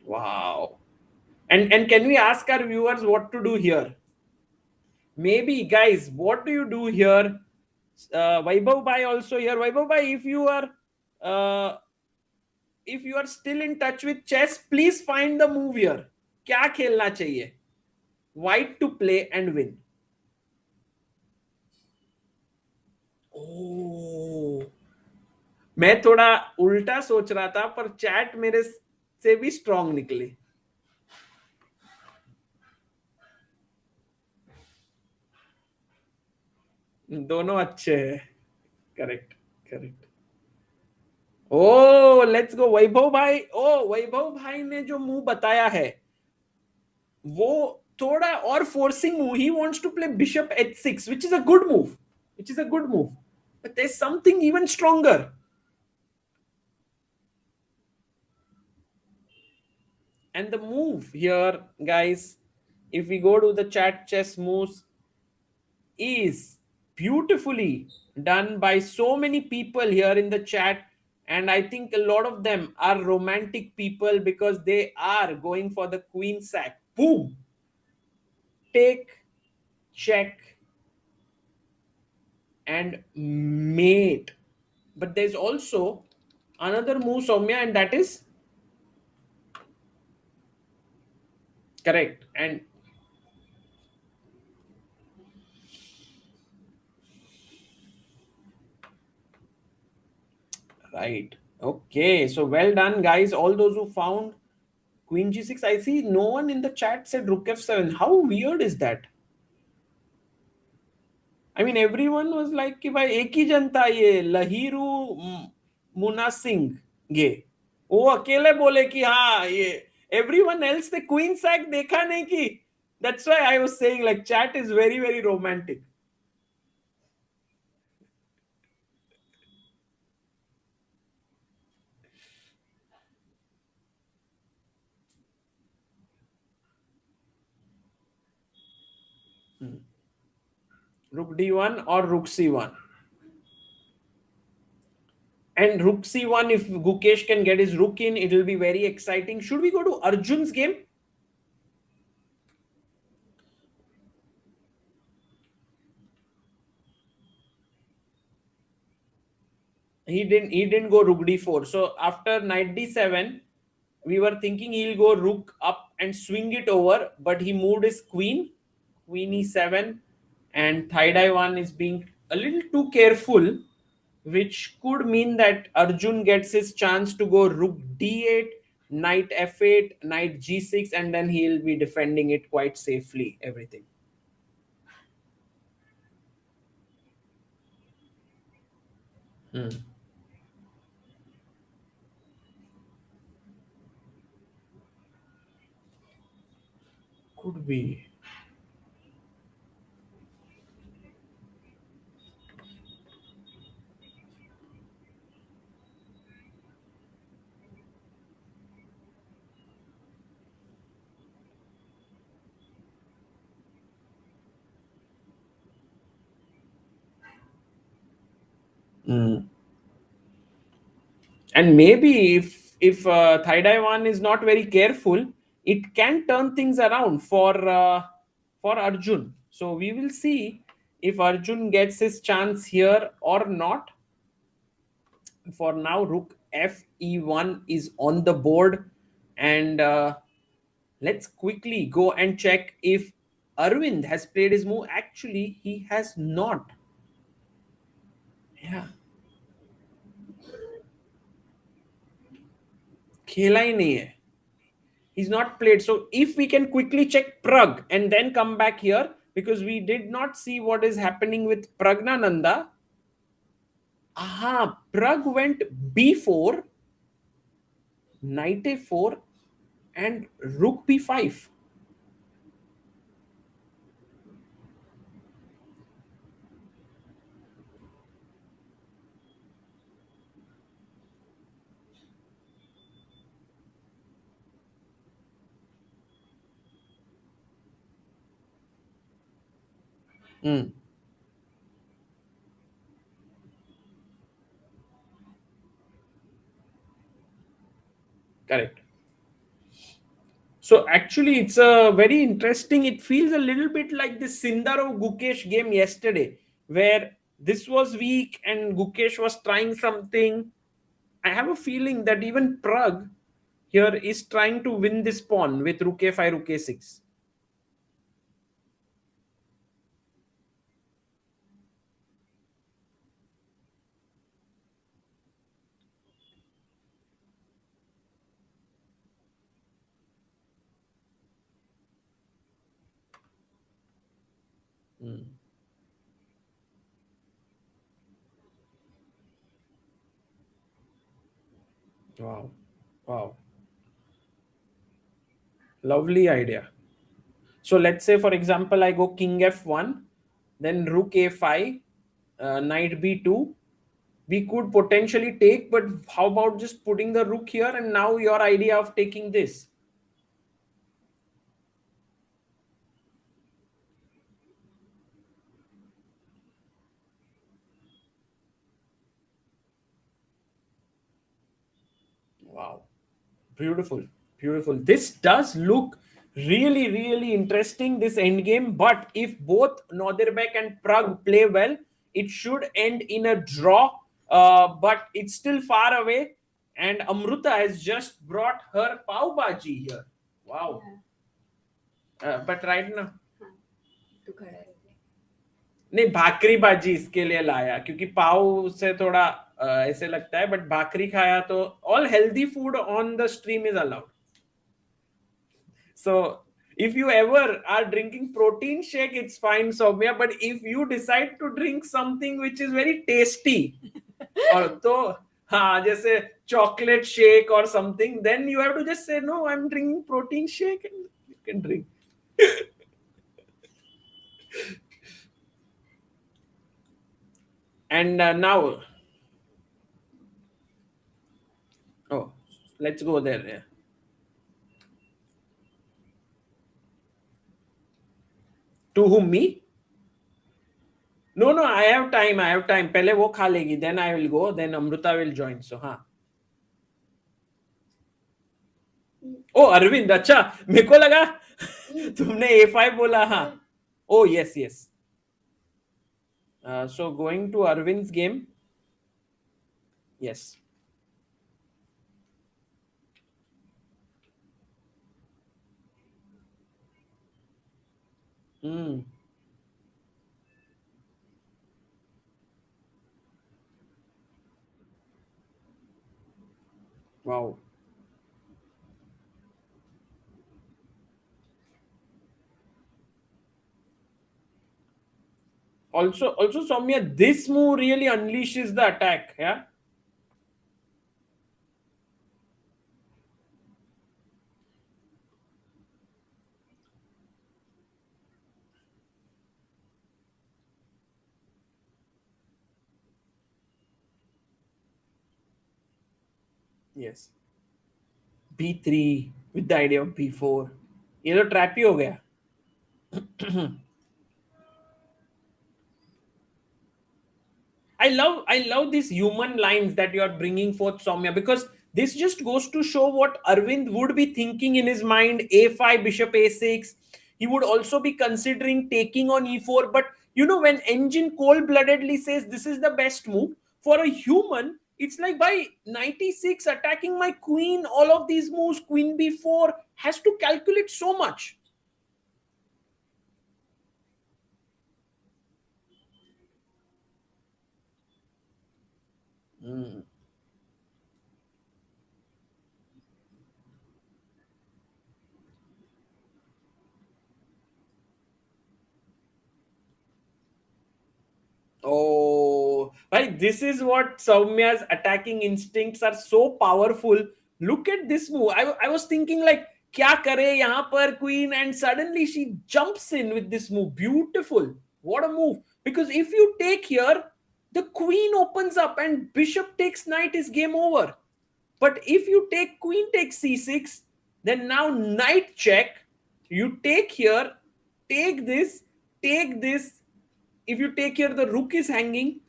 Wow. And can we ask our viewers what to do here? Maybe, guys, what do you do here? Vaibhav Bhai also here. Vaibhav Bhai, uh, if you are still in touch with chess, please find the move here. क्या खेलना चाहिए? White to play and win. Oh, मैं थोड़ा उल्टा सोच रहा था, पर चैट मेरे से भी स्ट्रांग निकले. दोनों अच्छे हैं. Correct, correct. Oh let's go Vaibhav भाई. ओ वैभव भाई ने जो मूव बताया है वो थोड़ा और forcing move. He wants to play bishop h6, which is a good move, which is a good move, but there's something even stronger. And the move here, guys, if we go to the chat chess moves, is beautifully done by so many people here in the chat. And I think a lot of them are romantic people because they are going for the queen sack. Boom! Take, check, and mate. But there's also another move, Soumya, and that is correct. And right. Okay. So well done, guys. All those who found Queen G6. I see no one in the chat said Rook F7. How weird is that? I mean, everyone was like कि भाई एक ही जनता ये लहीरू मुना सिंह गे. वो अकेले बोले कि हाँ ये. Everyone else the Queen sack देखा नहीं कि. That's why I was saying like chat is very very romantic. Rook D1 or Rook C1. And Rook C1, if Gukesh can get his rook in, it will be very exciting. Should we go to Arjun's game? He didn't go Rook D4. So after Knight D7, we were thinking he'll go Rook up and swing it over, but he moved his Queen, Queen E7, and Thai Dai 1 is being a little too careful, which could mean that Arjun gets his chance to go Rook D8, Knight F8, Knight G6, and then he'll be defending it quite safely, everything. Could be. And maybe if Thai Dai 1 is not very careful, it can turn things around for Arjun. So we will see if Arjun gets his chance here or not. For now, Rook F E1 is on the board, and let's quickly go and check if Arvind has played his move. Actually, he has not. Yeah, खेला ही नहीं है. He's not played. So if we can quickly check Prag and then come back here, because we did not see what is happening with Praggnanandhaa. Aha, Prag went B4, Knight A4, and Rook B5. Mm. Correct. So actually, it's a very interesting. It feels a little bit like the Sindarov Gukesh game yesterday, where this was weak and Gukesh was trying something. I have a feeling that even Prague here is trying to win this pawn with Rook A5, Rook A6. Mm. Wow. Wow. Lovely idea. So let's say, for example, I go King F1, then Rook A5, Knight B2. We could potentially take, but how about just putting the rook here? And now your idea of taking this. Wow. Beautiful. Beautiful. This does look really, really interesting, this endgame. But if both Nodirbek and Prague play well, it should end in a draw. But it's still far away. And Amruta has just brought her pav bhaji here. Wow. But right now, तू खड़ा है नहीं भाकरी बाजी इसके लिए लाया क्योंकि पाव से थोड़ा ऐसे लगता है बट भाकरी खाया तो all healthy food on the stream is allowed so if you ever are drinking protein shake it's fine Soumya but if you decide to drink something which is very tasty और तो हाँ जैसे chocolate shake or something then you have to just say no I'm drinking protein shake and you can drink and now oh let's go there yeah. To whom me No, no, I have time. I have time. पहले वो खा लेगी. Then I will go. Then Amruta will join. So हाँ. Oh, Arvind. अच्छा. मेरे को लगा तुमने A5 बोला हाँ. Oh, yes, yes. So going to Arvind's game. Yes. Hmm. Wow. Also, Soumya, this move really unleashes the attack. Yeah. Yes. B3 with the idea of B4. ये तो ट्रैप ही हो गया. I love these human lines that you are bringing forth, Soumya, because this just goes to show what Arvind would be thinking in his mind. A5, bishop A6. He would also be considering taking on E4. But when engine cold-bloodedly says this is the best move for a human, it's like by 96 attacking my queen. All of these moves, queen B4 has to calculate so much. Mm. Oh, right. This is what Soumya's attacking instincts are so powerful. Look at this move. I was thinking like, kya kare yahan par queen, and suddenly she jumps in with this move. Beautiful. What a move. Because if you take here, the queen opens up and bishop takes knight is game over. But if you take queen takes c6, then now knight check. You take here, take this, if you take here, the rook is hanging.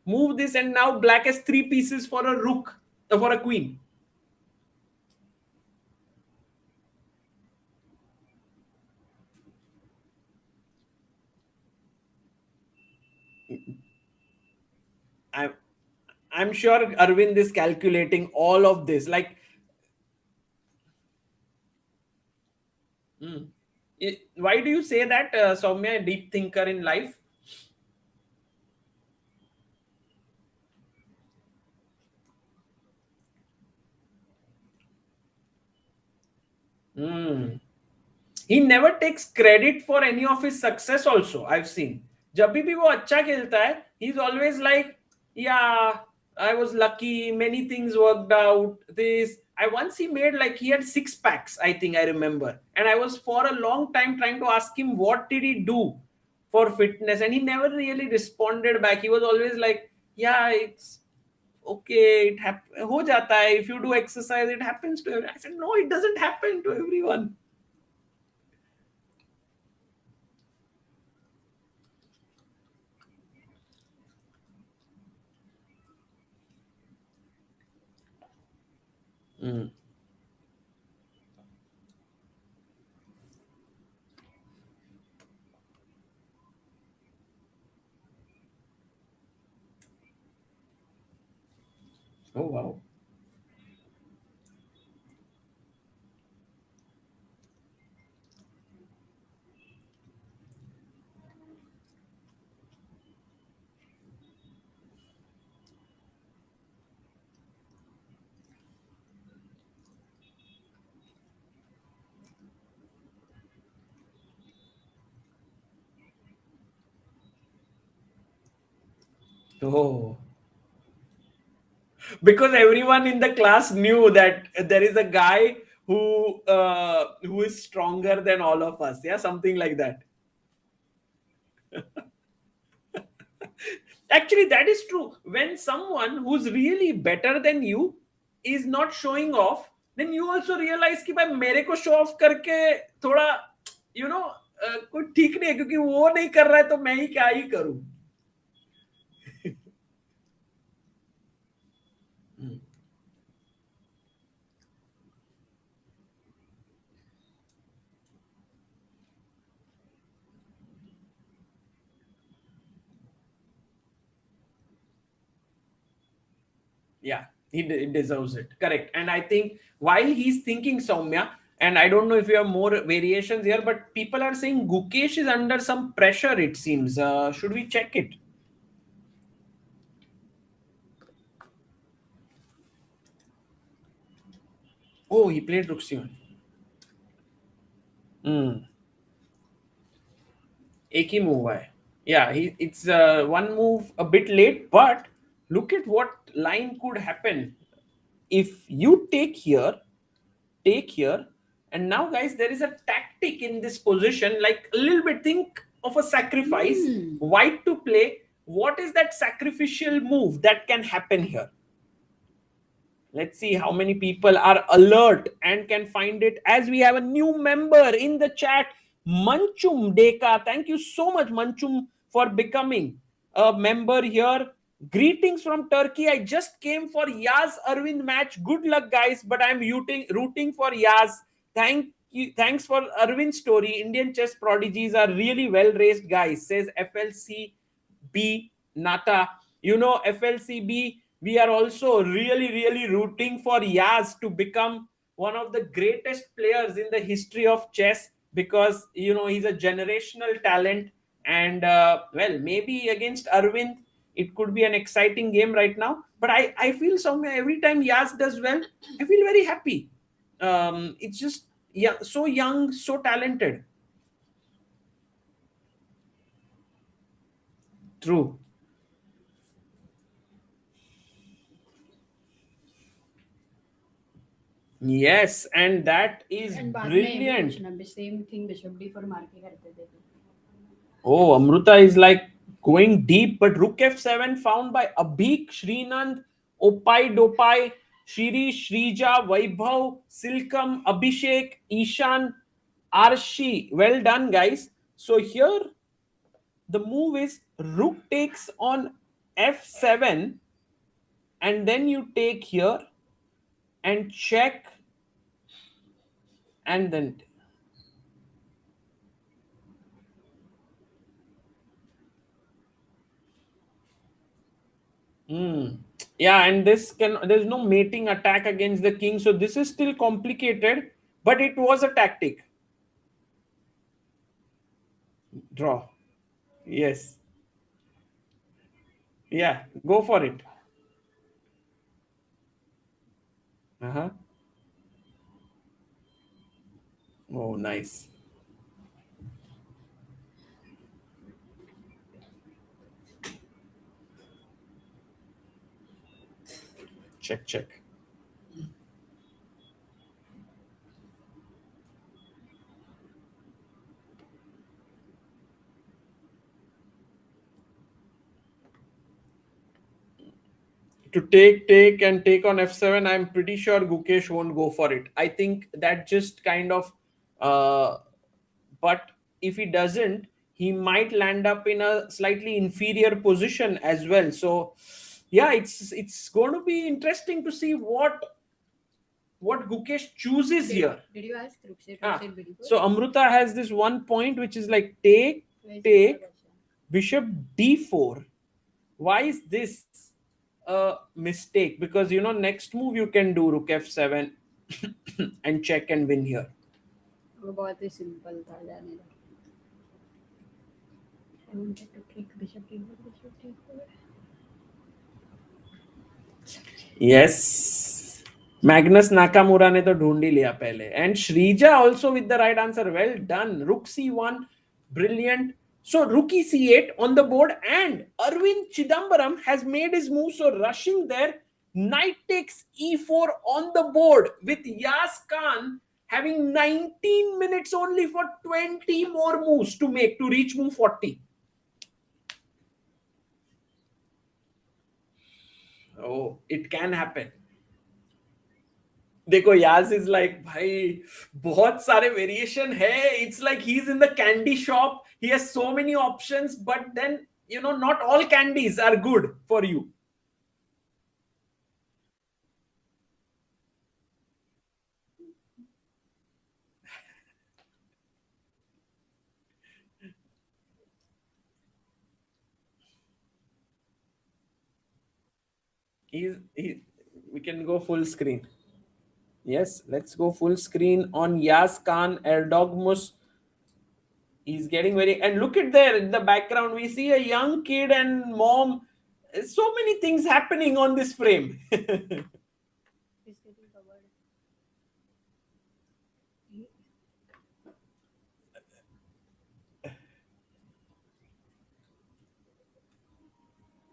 Move this, and now black has 3 pieces for a rook, for a queen. I'm I'm sure Arvind is calculating all of this. Like, hmm. Why do you say that, Soumya, a deep thinker in life? Hmm. He never takes credit for any of his success also, I've seen. जब भी वो अच्छा खेलता है, he's always like, yeah, I was lucky, many things worked out, this. I once he made, like, he had 6 packs, I think I remember. And I was for a long time trying to ask him what did he do for fitness, and he never really responded back. He was always like, yeah, it's okay, it ho jata hai. If you do exercise, it happens to everyone. I said, no, it doesn't happen to everyone. Mm. Oh, wow. Oh, because everyone in the class knew that there is a guy who is stronger than all of us. Yeah, something like that. Actually, that is true. When someone who's really better than you is not showing off, then you also realize कि भाई मेरे को show off करके थोड़ा, you know, कोई ठीक नहीं है, क्योंकि वो नहीं कर रहा है तो मैं ही क्या ही करूं. Yeah, he deserves it. Correct. And I think while he's thinking, Soumya, and I don't know if you have more variations here, but people are saying Gukesh is under some pressure, it seems. Should we check it? Oh, he played Rook C1. Hmm. एक ही move है. Yeah, it's one move a bit late, but look at what line could happen. If you take here, and now, guys, there is a tactic in this position, like a little bit, think of a sacrifice. White to play. What is that sacrificial move that can happen here? Let's see how many people are alert and can find it, as we have a new member in the chat, Manchum Deka. Thank you so much, Manchum, for becoming a member here. Greetings from Turkey. I just came for Yaz Arvind match. Good luck, guys, but I'm rooting for Yaz. Thank you. Thanks for Arvind's story. Indian chess prodigies are really well raised guys, says FLCB Nata. You know, FLCB, we are also really rooting for Yaz to become one of the greatest players in the history of chess, because he's a generational talent. And well, maybe against Arvind it could be an exciting game right now. But I feel somewhere every time Yaz does well, I feel very happy. It's just, yeah, so young, so talented. True. Yes, and that is brilliant. Same thing bishop d for मार के करते थे. Oh, Amruta is like going deep, but Rook F7 found by Abhik, Srinand, Opai, Dopai, Shiri, Shrija, Vaibhav, Silkam, Abhishek, Ishan, Arshi. Well done, guys. So here, The move is rook takes on f7, and then you take here and check, and then yeah, and there's no mating attack against the king, so this is still complicated, but it was a tactic. Draw. Yes. Yeah, go for it. Uh-huh. Oh, nice. Check, check. To take and take on f7, I'm pretty sure Gukesh won't go for it. I think that just kind of but if he doesn't, he might land up in a slightly inferior position as well. So yeah, it's going to be interesting to see what Gukesh chooses here. Did you ask Rukshet? So Amruta has this one point which is like take, bishop d4. Why is this a mistake? Because next move you can do rook f7 and check and win here. बहुत ही simple था जाने दो. I wanted to take bishop d4, bishop d4. Yes. Magnus Nakamura ने तो ढूंढ ही लिया पहले. And Shrija also with the right answer. Well done. Rook c1. Brilliant. So rook c8 on the board, and Arvind Chithambaram has made his move. So rushing there, knight takes e4 on the board with Yas Kaan having 19 minutes only for 20 more moves to make to reach move 40. Oh, it can happen. देखो याज is like भाई बहुत सारे variation है. It's like he is in the candy shop. He has so many options, but then not all candies are good for you. We can go full screen. Yes, let's go full screen on Yas Kaan Erdogmus. He's getting very, and look at there in the background, we see a young kid and mom. So many things happening on this frame.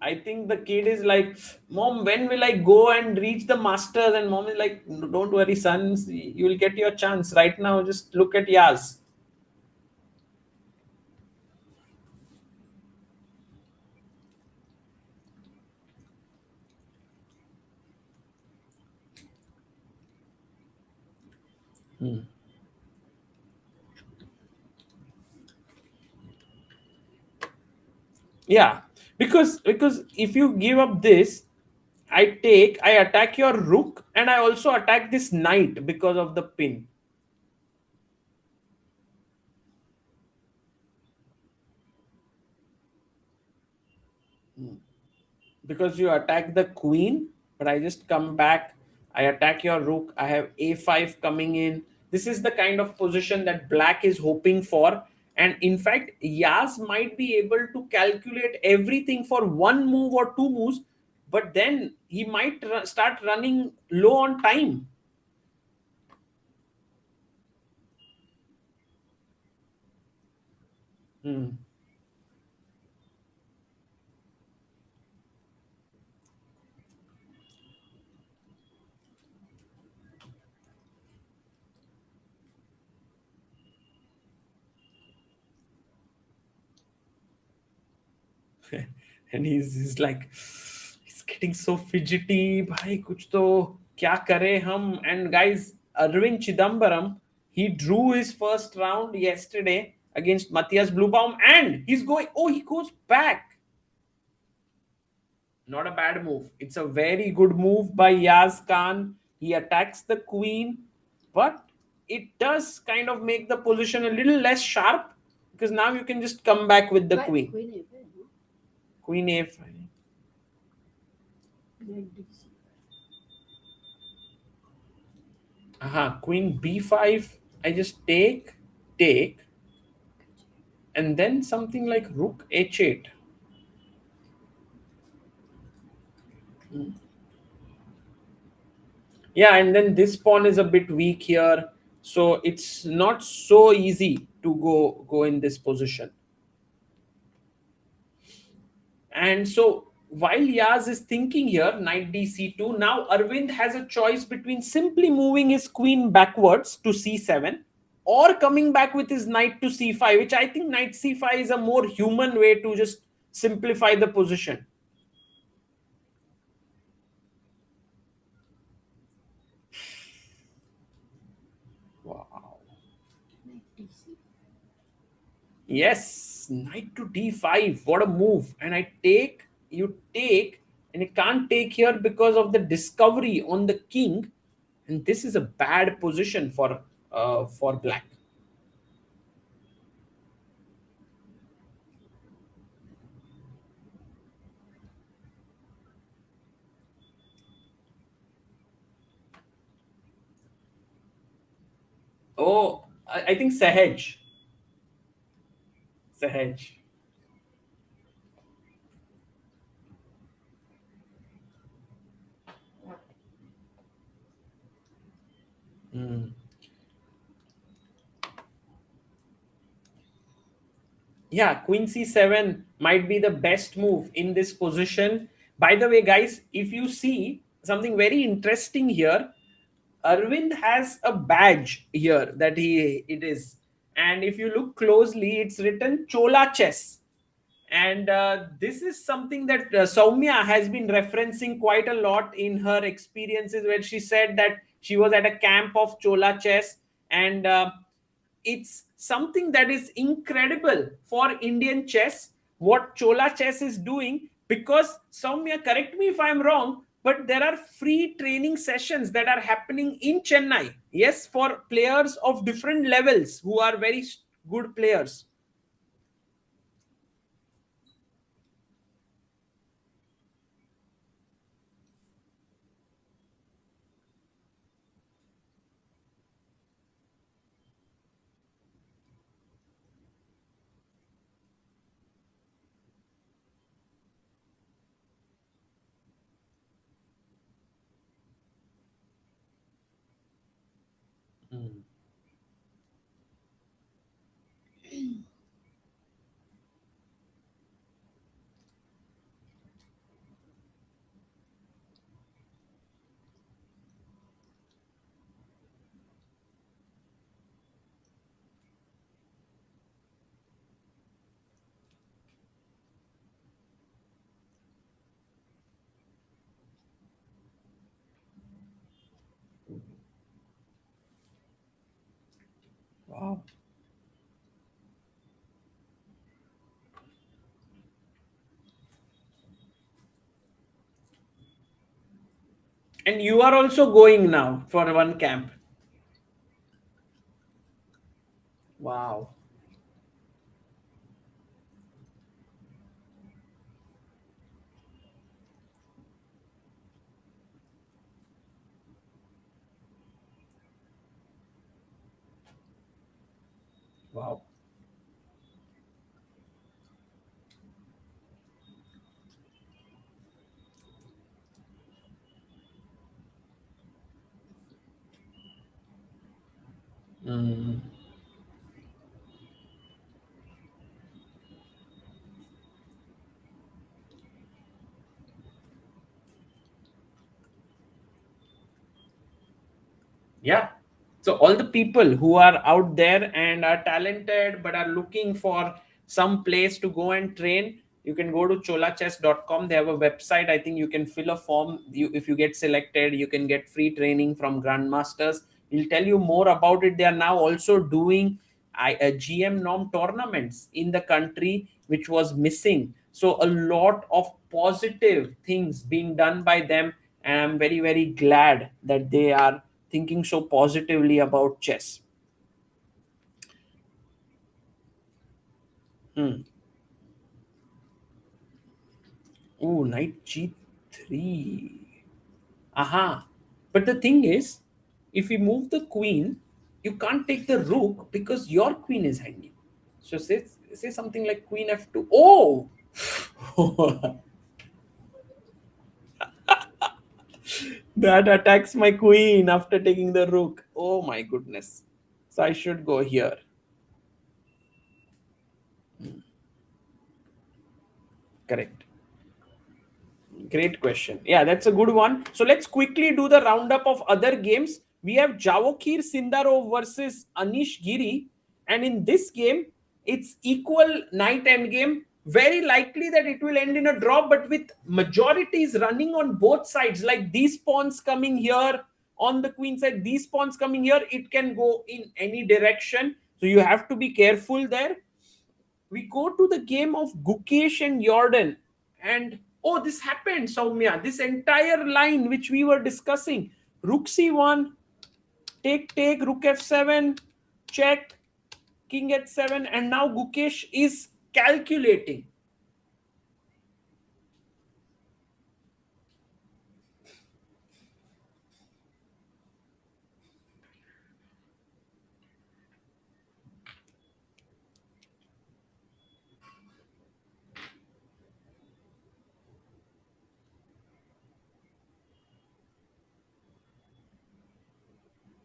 I think the kid is like, Mom, when will I go and reach the masters? And mom is like, don't worry, son, you will get your chance. Right now, just look at Yas. Yeah, because if you give up this, I attack your rook, and I also attack this knight because of the pin. Because you attack the queen, but I just come back, I attack your rook, I have a5 coming in. This is the kind of position that black is hoping for. And in fact, Yas might be able to calculate everything for one move or two moves, but then he might start running low on time. And he's like, he's getting so fidgety. Bhai, kuch to kya kare hum? And guys, Arvind Chithambaram, he drew his first round yesterday. against Matthias Bluebaum, and he goes back. Not a bad move. It's a very good move by Yagiz Kaan. He attacks the queen, but it does kind of make the position a little less sharp, because now you can just come back with the queen. Queen A5. Queen B5. I just take, and then something like rook H8. Yeah, and then this pawn is a bit weak here, so it's not so easy to go in this position. And so while Yaz is thinking here, knight dc2, now Arvind has a choice between simply moving his queen backwards to c7 or coming back with his knight to c5, which I think knight c5 is a more human way to just simplify the position. Wow. Yes, knight to d5. What a move. And I take, you take, and you can't take here because of the discovery on the king. And this is a bad position for black. Oh, I think Sahaj. Sahaj. Yeah, queen c7 might be the best move in this position. By the way, guys, if you see something very interesting here, Arvind has a badge here that it is, and if you look closely, it's written Chola Chess, and this is something that Soumya has been referencing quite a lot in her experiences, where she said that she was at a camp of Chola Chess, and it's something that is incredible for Indian chess, what Chola Chess is doing, because Soumya, correct me if I'm wrong, but there are free training sessions that are happening in Chennai. Yes, for players of different levels who are very good players. Wow. And you are also going now for one camp. Wow. Wow. Yeah. So all the people who are out there and are talented but are looking for some place to go and train, you can go to cholachess.com. They have a website. I think you can fill a form. If you get selected, you can get free training from grandmasters. We'll tell you more about it. They are now also doing GM norm tournaments in the country, which was missing. So a lot of positive things being done by them, and I'm very, very glad that they are thinking so positively about chess. Hmm. Oh, knight g3. Aha. But the thing is, if we move the queen, you can't take the rook because your queen is hanging. So say something like queen f2. Oh! That attacks my queen after taking the rook. Oh my goodness. So I should go here. Correct. Great question. Yeah, that's a good one. So let's quickly do the roundup of other games. We have Javokhir Sindarov versus Anish Giri. And in this game, it's equal knight endgame. Very likely that it will end in a draw, but with majorities running on both sides, like these pawns coming here on the queen side, these pawns coming here, it can go in any direction. So you have to be careful there. We go to the game of Gukesh and Jordan. And oh, this happened, Soumya. This entire line which we were discussing. Rook c1, take, rook f7, check, king h7, and now Gukesh is calculating.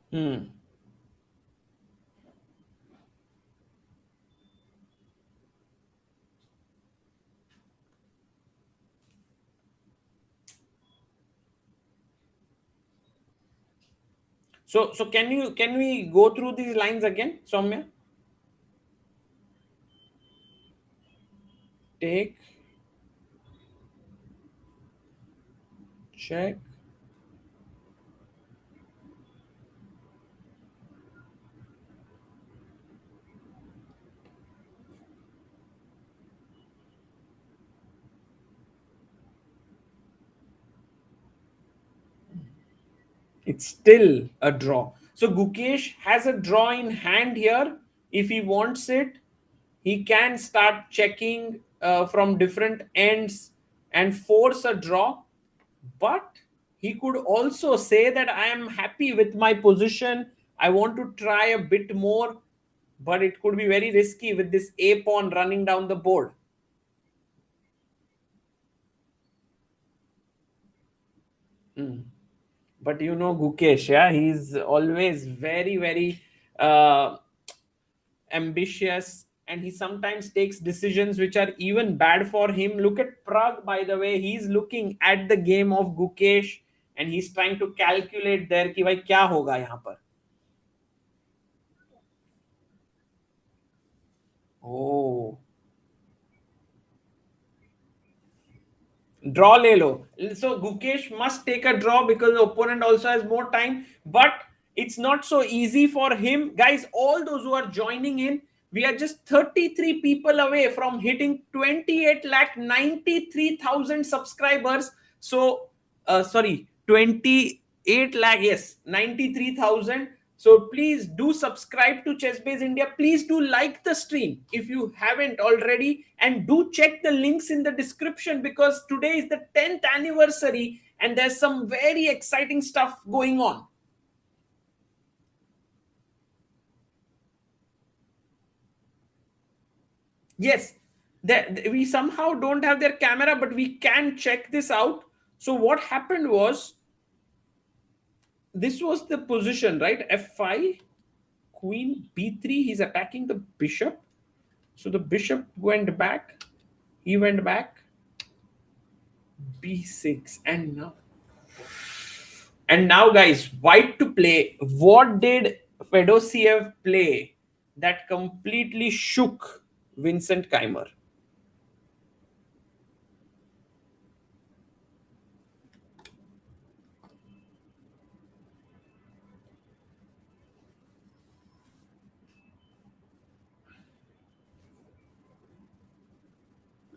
Hmm. So can we go through these lines again, Soumya? Take, check. It's still a draw. So Gukesh has a draw in hand here. If he wants it, he can start checking from different ends and force a draw. But he could also say that I am happy with my position. I want to try a bit more, but it could be very risky with this a pawn running down the board. Hmm. But you know Gukesh, yeah, he's always very, very ambitious, and he sometimes takes decisions which are even bad for him. Look at Prague, by the way. He's looking at the game of Gukesh and he's trying to calculate there कि भाई क्या होगा यहाँ पर. Oh, draw le lo. So Gukesh must take a draw because the opponent also has more time. But it's not so easy for him. Guys, all those who are joining in, we are just 33 people away from hitting 28 lakh 93,000 subscribers. So, sorry, 28 lakh, yes, 93,000. So please do subscribe to ChessBase India. Please do like the stream if you haven't already, and do check the links in the description because today is the 10th anniversary and there's some very exciting stuff going on. Yes, we somehow don't have their camera, but we can check this out. So what happened was, this was the position, right? F5, queen b3. He's attacking the bishop. So the bishop went back. He went back. b6, and now guys, white to play. What did Fedoseev play that completely shook Vincent Keymer?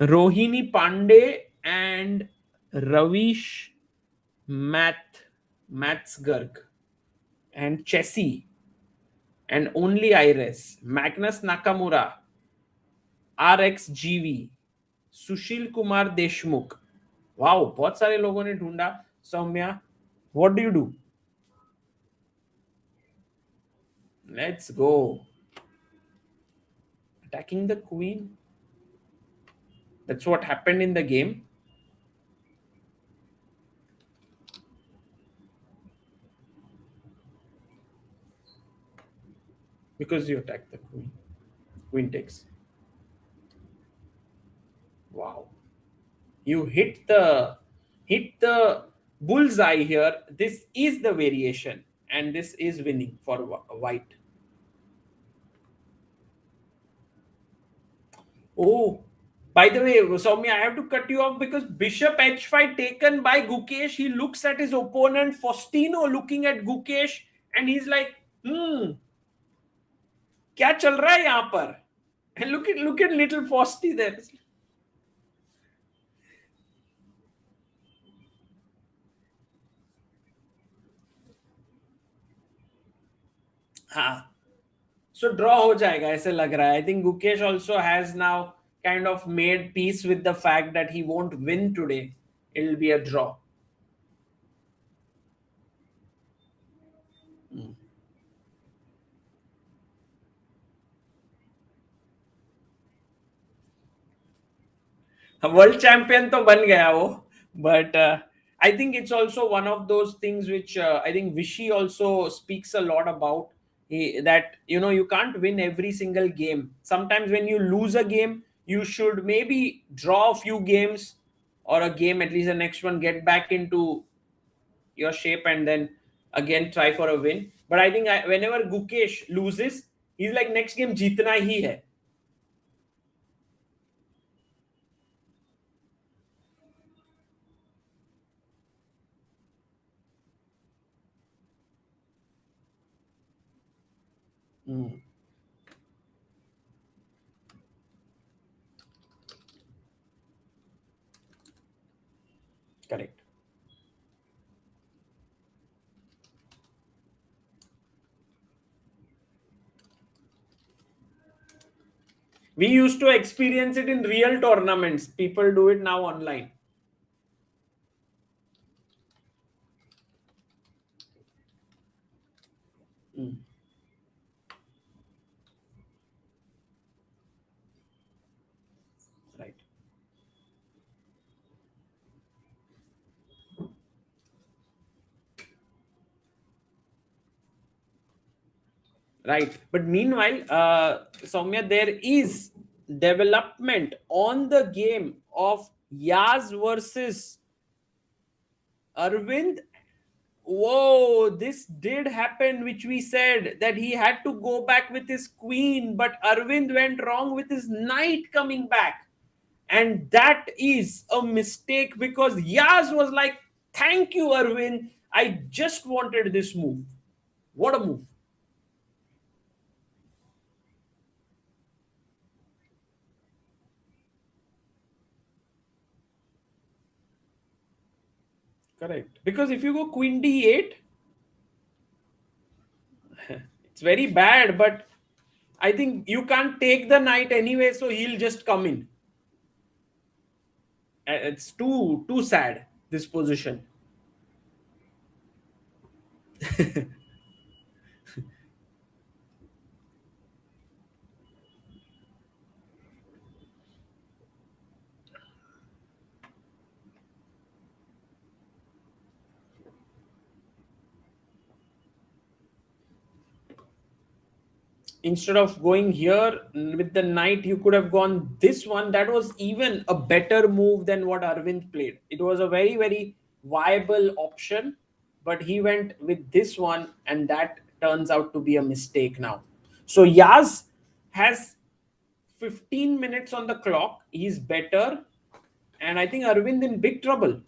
Rohini Pandey and Ravish Matsgarg and Chessie and only Iris, Magnus Nakamura, RXGV, Sushil Kumar Deshmukh. Wow, बहुत सारे लोगों ने ढूंढा. Saumya, what do you do? Let's go. Attacking the queen. That's what happened in the game. Because you attack the queen. Queen takes. Wow. You hit the bullseye here. This is the variation, and this is winning for white. Oh, by the way, Soumya, I have to cut you off because bishop h5 taken by Gukesh. He looks at his opponent, Faustino, looking at Gukesh, and he's like, क्या चल रहा है यहाँ पर? And look at little Fausti there. हाँ, so draw हो जाएगा ऐसे लग रहा है. I think Gukesh also has now kind of made peace with the fact that he won't win today. It'll be a draw. World champion तो बन गया वो, but I think it's also one of those things which I think Vishy also speaks a lot about, that you can't win every single game. Sometimes when you lose a game, you should maybe draw a few games, or a game at least, the next one, get back into your shape, and then again try for a win. But I think whenever Gukesh loses, he's like, next game jeetna hi hai. Correct. We used to experience it in real tournaments. People do it now online. Right. Right. But meanwhile, Soumya, there is development on the game of Yaz versus Arvind. Whoa, this did happen, which we said that he had to go back with his queen, but Arvind went wrong with his knight coming back. And that is a mistake, because Yaz was like, thank you, Arvind. I just wanted this move. What a move. Correct. Because if you go queen d8, it's very bad, but I think you can't take the knight anyway, so he'll just come in. It's too sad, this position. Instead of going here with the knight, you could have gone this one. That was even a better move than what Arvind played. It was a very, very viable option, but he went with this one, and that turns out to be a mistake now. So Yaz has 15 minutes on the clock. He's better, and I think Arvind in big trouble.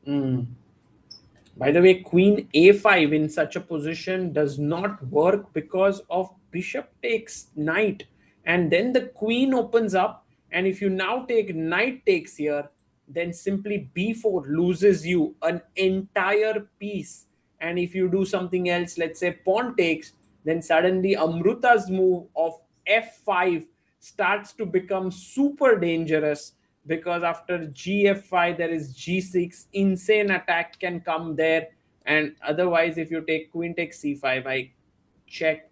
Mm. By the way, queen a5 in such a position does not work because of bishop takes knight, and then the queen opens up. And if you now take knight takes here, then simply b4 loses you an entire piece. And if you do something else, let's say pawn takes, then suddenly Amruta's move of f5 starts to become super dangerous, because after gf5 there is g6, insane attack can come there. And otherwise, if you take queen takes c5, I check,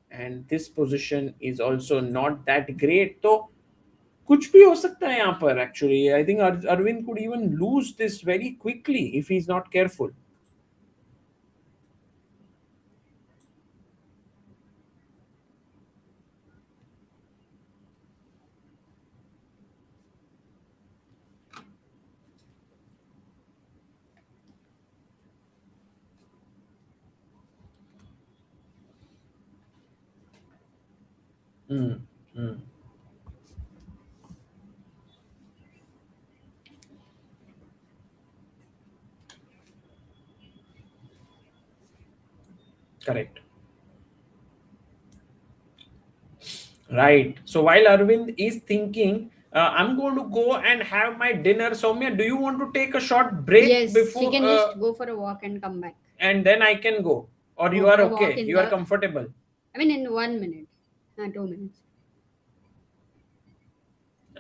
and this position is also not that great. So कुछ भी हो सकता है यहाँ पर. Actually, I think Arvind could even lose this very quickly if he's not careful. Mm, mm. Correct. Right. So while Arvind is thinking, I'm going to go and have my dinner. Soumya, do you want to take a short break Yes, she before, can just go for a walk and come back. and then I can go? Or you Go are for a walk okay? in You are the. comfortable? I mean, in 1 minute, 2 minutes.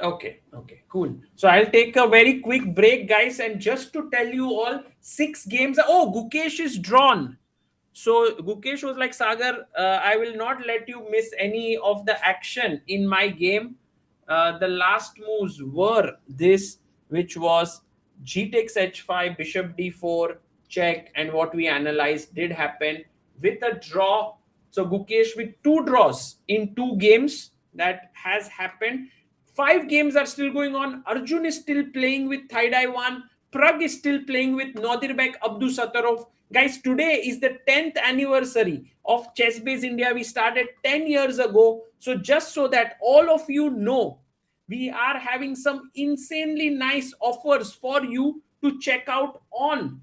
Okay, okay, cool. So I'll take a very quick break, guys, and just to tell you all, 6 games. Oh, Gukesh is drawn. So Gukesh was like, Sagar, I will not let you miss any of the action in my game. The last moves were this, which was g takes h5, bishop d4, check, and what we analyzed did happen with a draw. So Gukesh with 2 draws in 2 games, that has happened. 5 games are still going on. Arjun is still playing with Thai Dai 1. Prag is still playing with Nodirbek Abdusattorov. Guys, today is the 10th anniversary of ChessBase India. We started 10 years ago. So just so that all of you know, we are having some insanely nice offers for you to check out on.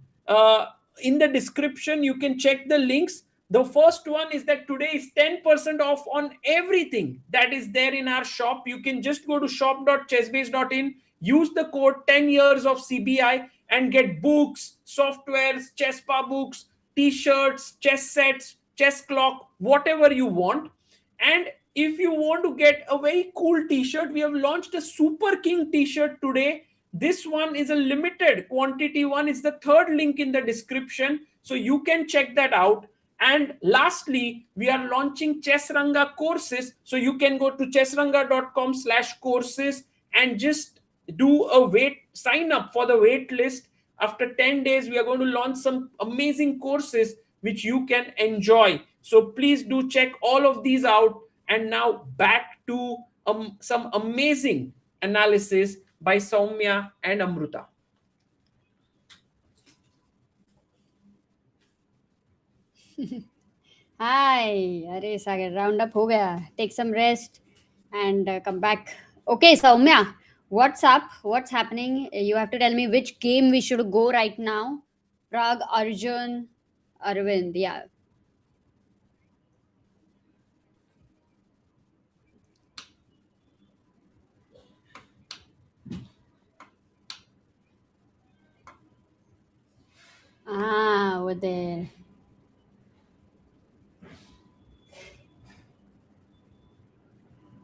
In the description, you can check the links. The first one is that today is 10% off on everything that is there in our shop. You can just go to shop.chessbase.in, use the code 10 years of CBI, and get books, softwares, chesspa books, t-shirts, chess sets, chess clock, whatever you want. And if you want to get a very cool t-shirt, we have launched a Super King t-shirt today. This one is a limited quantity one. It's the third link in the description, so you can check that out. And lastly, we are launching Chessranga courses. So you can go to chessranga.com/courses and just do a sign up for the wait list. After 10 days, we are going to launch some amazing courses which you can enjoy. So please do check all of these out. And now back to some amazing analysis by Soumya and Amruta. Hi, अरे सागर round up हो गया. Take some rest and come back. Okay, Soumya, what's up? What's happening? You have to tell me which game we should go right now. Prag, Arjun, Arvind. Yeah. Over there.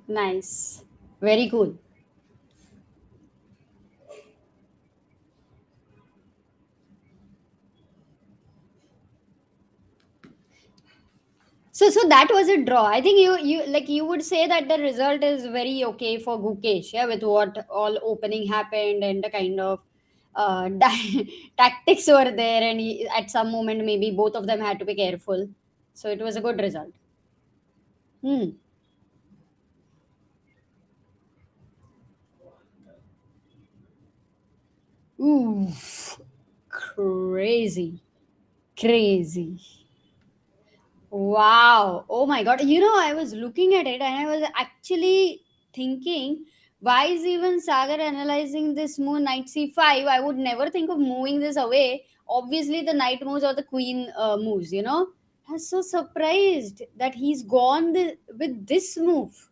Nice. Very cool. So that was a draw. I think you would say that the result is very okay for Gukesh, yeah, with what all opening happened and the kind of tactics were there, and at some moment maybe both of them had to be careful. So it was a good result. Hmm. Ooh, crazy, crazy. Wow. Oh my God. I was looking at it and I was actually thinking, Why is even Sagar analyzing this move knight c5? I would never think of moving this away. Obviously, the knight moves or the queen moves, you know. I was so surprised that he's gone with this move.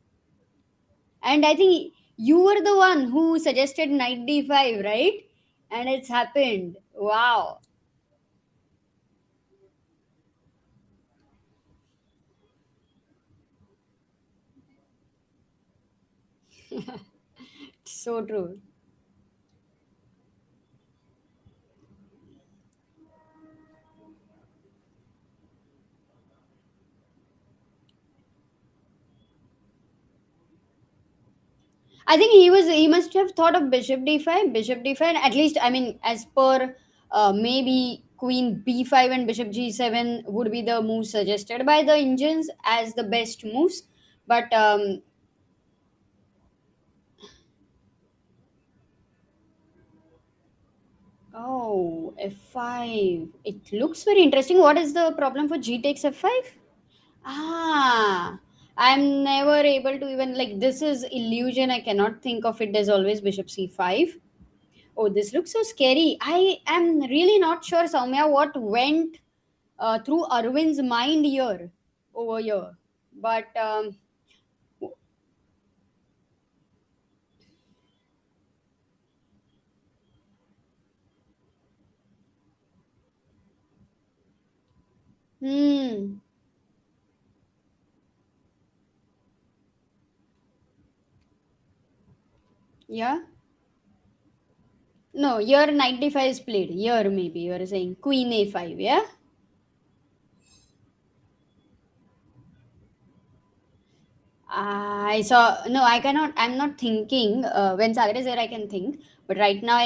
And I think you were the one who suggested knight d5, right? And it's happened. Wow. So true. I think he must have thought of bishop d5, at least I mean as per maybe queen b5 and bishop g7 would be the moves suggested by the engines as the best moves. But oh, f5. It looks very interesting. What is the problem for g takes f5? Ah, I'm never able to even like this is illusion. I cannot think of it. There's always bishop c5. Oh, this looks so scary. I am really not sure, Soumya, what went through Arvind's mind here, over here. But, hmm, yeah. No, your knight d5 is played. Here, maybe you are saying queen a5, yeah? I saw, no, I cannot, I'm not thinking. When Sagar is there, I can think. But right now,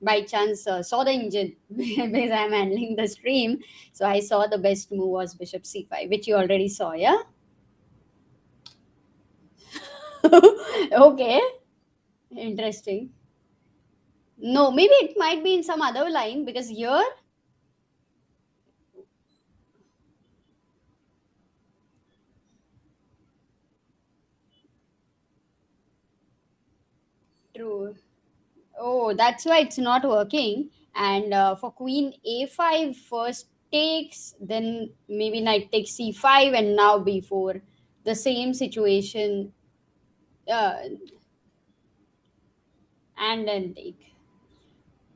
by chance saw the engine because I'm handling the stream. So I saw the best move was bishop c5, which you already saw, yeah? Okay, interesting. No, maybe it might be in some other line because here, true. Oh, that's why it's not working. And for queen a5, first takes, then maybe knight takes c5, and now b4. The same situation, uh, and then take.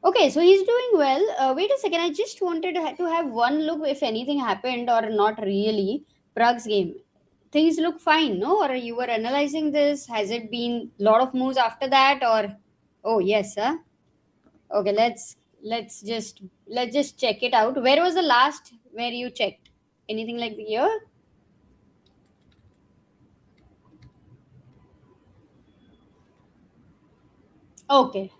Okay, so he's doing well. Wait a second, I just wanted to have one look if anything happened or not really. Prague's game. Things look fine, no? Or you were analyzing this? Has it been lot of moves after that? Or oh yes, huh? Okay, let's just check it out. Where was the last where you checked? Anything like the year? Okay,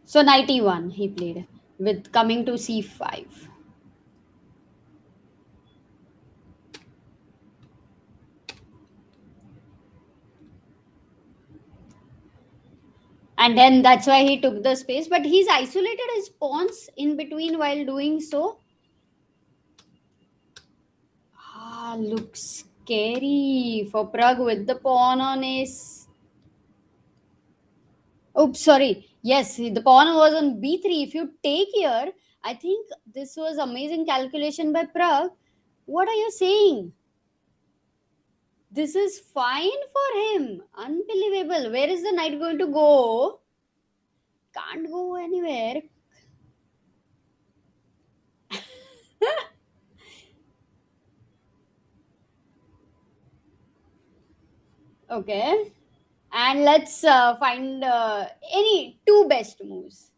so 91 he played with coming to c5. And then that's why he took the space, but he's isolated his pawns in between while doing so. Ah, looks scary for Prague with the pawn on ace. Oops, sorry. Yes, the pawn was on b3. If you take here, I think this was amazing calculation by Prague. What are you saying? This is fine for him. Unbelievable. Where is the knight going to go? Can't go anywhere. Okay. And let's find any two best moves.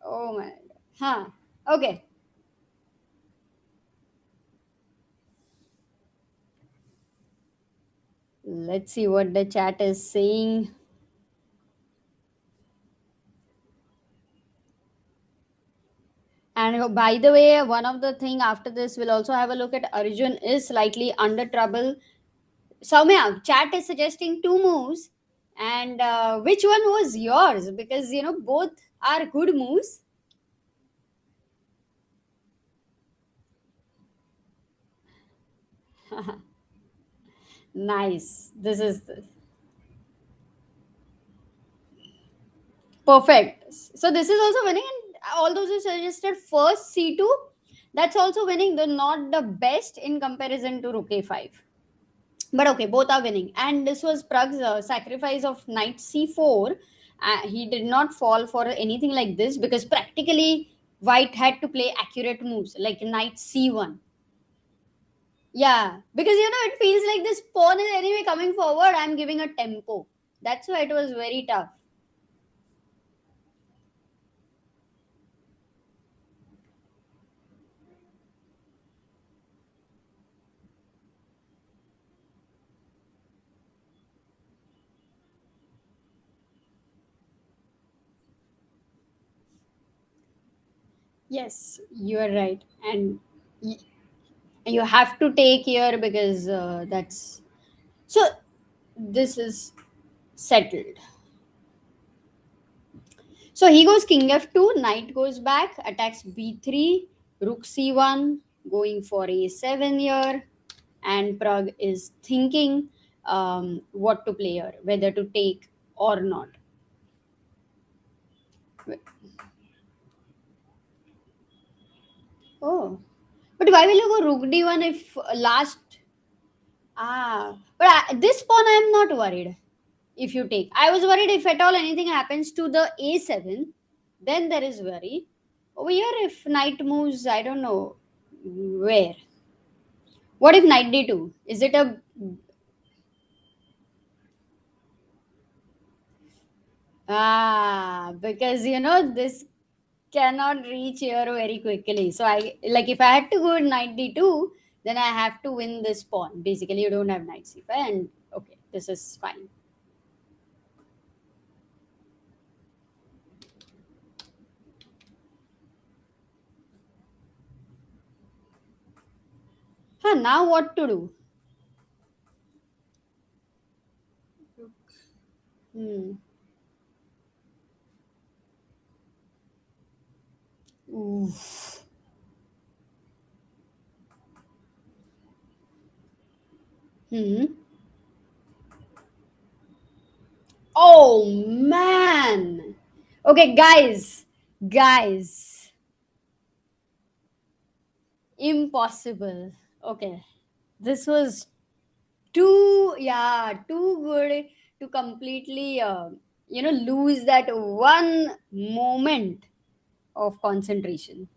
Oh my god. Huh. Okay. Let's see what the chat is saying. And by the way, one of the thing after this, we'll also have a look at Arjun is slightly under trouble. Soumya, chat is suggesting two moves. And which one was yours? Because, you know, both are good moves. Nice. This is Perfect. So this is also winning, and all those who suggested first c2, that's also winning. Though not the best in comparison to rook a5. But okay, both are winning. And this was Prag's sacrifice of knight c4. He did not fall for anything like this because practically White had to play accurate moves like knight c1. Yeah, because it feels like this pawn is anyway coming forward. I'm giving a tempo. That's why it was very tough. Yes, you are right. And y- you have to take here because that's so. This is settled. So he goes king f2, knight goes back, attacks b3, rook c1, going for a7 here, and Prague is thinking what to play here, whether to take or not. Oh, but why will you go rook d1 if last? But this pawn I am not worried if you take. I was worried if at all anything happens to the a7, then there is worry. Over here, if knight moves, I don't know where. What if knight d2? Is it a because this cannot reach here very quickly. So I like if I had to go knight d2, then I have to win this pawn. Basically, you don't have knight c5, and okay, this is fine. Huh, now what to do? Hmm. Oof. Hmm. Oh man. Okay, guys, impossible. Okay, this was too good to completely lose that one moment of concentration.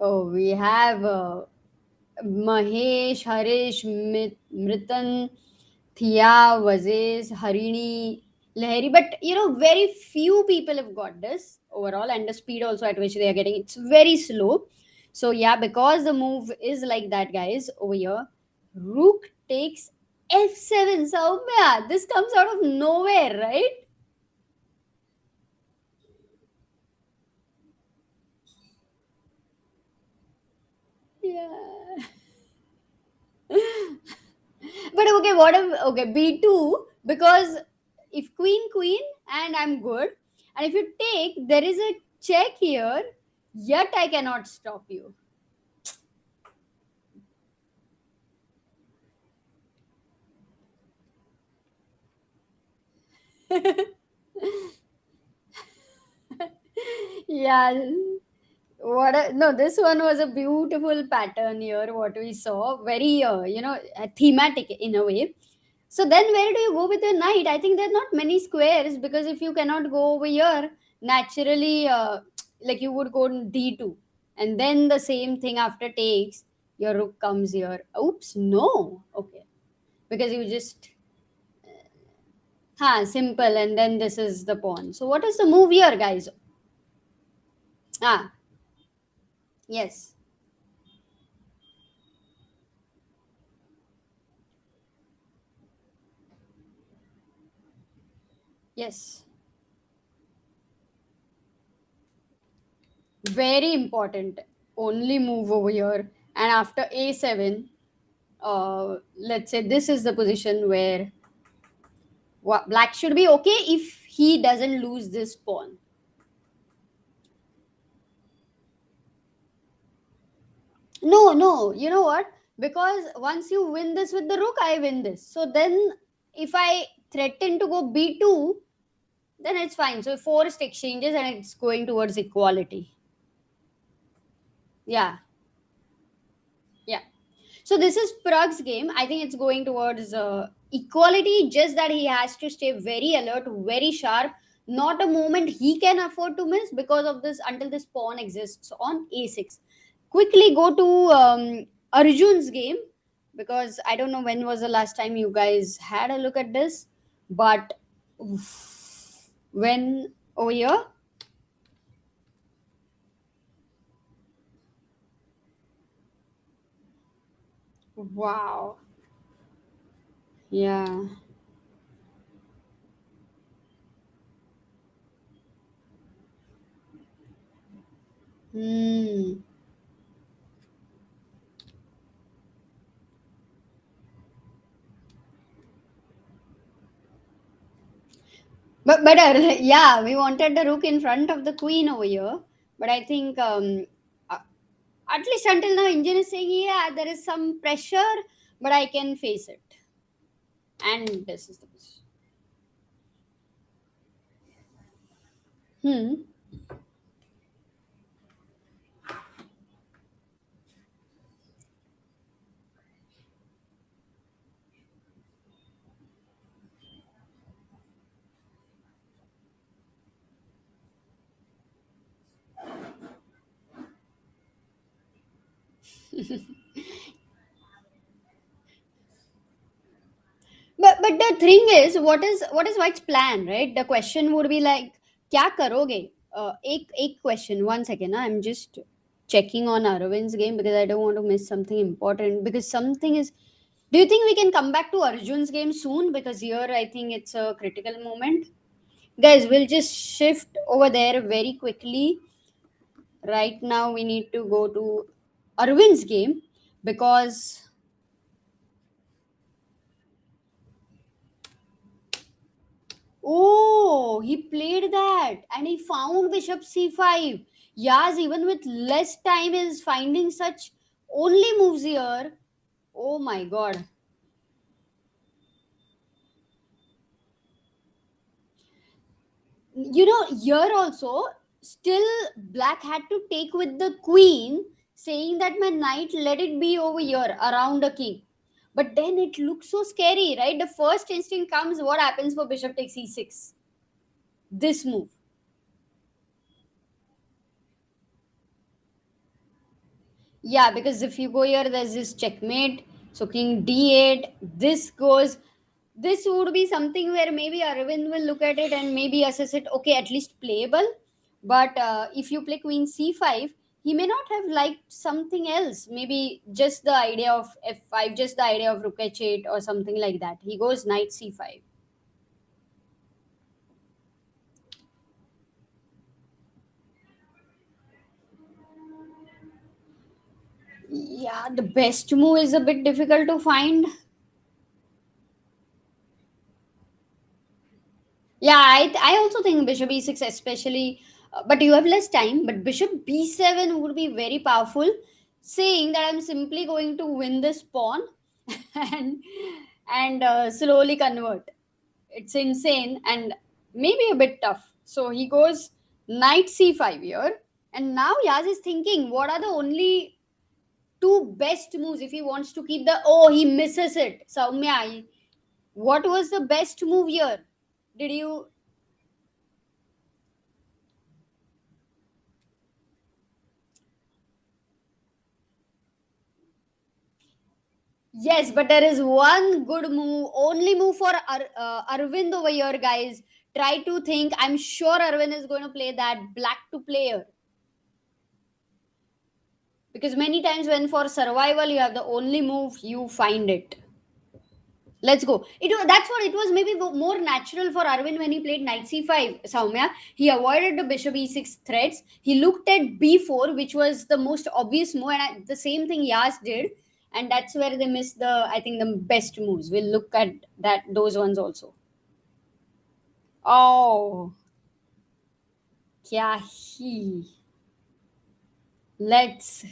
Oh, we have Mahesh, Harish, Mritan, Thea, Vazes, Harini, Lahiri. But very few people have got this overall, and the speed also at which they are getting it's very slow. So yeah, because the move is like that, guys. Over here, Rook takes f7. Soumya, this comes out of nowhere, right? Yeah. But okay, what if okay b2 because if queen and I'm good, and if you take there is a check here, yet I cannot stop you. Yeah. No, this one was a beautiful pattern here. What we saw, very thematic in a way. So then, where do you go with the knight? I think there are not many squares because if you cannot go over here, naturally, like you would go on d2, and then the same thing after takes. Your rook comes here. Oops, no. Okay, because you just simple, and then this is the pawn. So what is the move here, guys? Ah, yes, yes. Very important. Only move over here. And after a7, let's say this is the position where black should be okay if he doesn't lose this pawn. No, no. You know what? Because once you win this with the rook, I win this. So then, if I threaten to go b2, then it's fine. So forced exchanges and it's going towards equality. Yeah, yeah. So this is Prag's game. I think it's going towards equality, just that he has to stay very alert, very sharp. Not a moment he can afford to miss because of this until this pawn exists on a6. Quickly go to Arjun's game, because I don't know when was the last time you guys had a look at this, but when over here. Wow. Yeah. Hmm. But yeah, we wanted the rook in front of the queen over here. But I think uh, at least until now, Indian is saying, yeah, there is some pressure, but I can face it. And this is the position. Hmm. But the thing is, what is White's plan, right? The question would be like, क्या करोगे? एक question. One second. I'm just checking on Aravind's game because I don't want to miss something important. Because something is. Do you think we can come back to Arjun's game soon? Because here I think it's a critical moment. Guys, we'll just shift over there very quickly. Right now, we need to go to Arvind's game because. Oh, he played that and he found bishop c5. Yaz, even with less time, is finding such only moves here. Oh my god. Here also, still black had to take with the queen, saying that my knight, let it be over here around the king. But then it looks so scary, right? The first instinct comes, what happens for bishop takes e6? This move. Yeah, because if you go here, there's this checkmate. So king d8. This goes. This would be something where maybe Aravind will look at it and maybe assess it. Okay, at least playable. But if you play queen c5, he may not have liked something else. Maybe just the idea of f5, just the idea of rook h8 or something like that. He goes knight c5. Yeah, the best move is a bit difficult to find. Yeah, I also think bishop e6 especially, but you have less time. But bishop b7 would be very powerful, saying that I'm simply going to win this pawn and slowly convert. It's insane and maybe a bit tough. So he goes knight c5 here, and now Yaz is thinking, what are the only two best moves if he wants to keep the? Oh, he misses it. Soumya, what was the best move here? Did you? Yes, but there is one good move, only move for Arvind over here, guys. Try to think. I'm sure Arvind is going to play that black to player, because many times when for survival you have the only move, you find it. Let's go. That's what it was. Maybe more natural for Arvind when he played knight c5. Soumya, he avoided the bishop e6 threats. He looked at b4, which was the most obvious move, and the same thing Yas did. And that's where they missed the, I think, the best moves. We'll look at those ones also. Oh, kya he? Let's.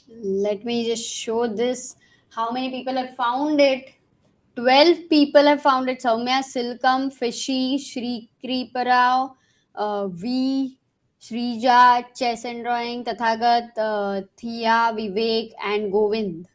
Let me just show this. How many people have found it? 12 people have found it. Soumya, Silkam, Fishy, Shri Kriparao, V, Shrija, Chess and Drawing, Tathagat, Thia, Vivek, and Govind.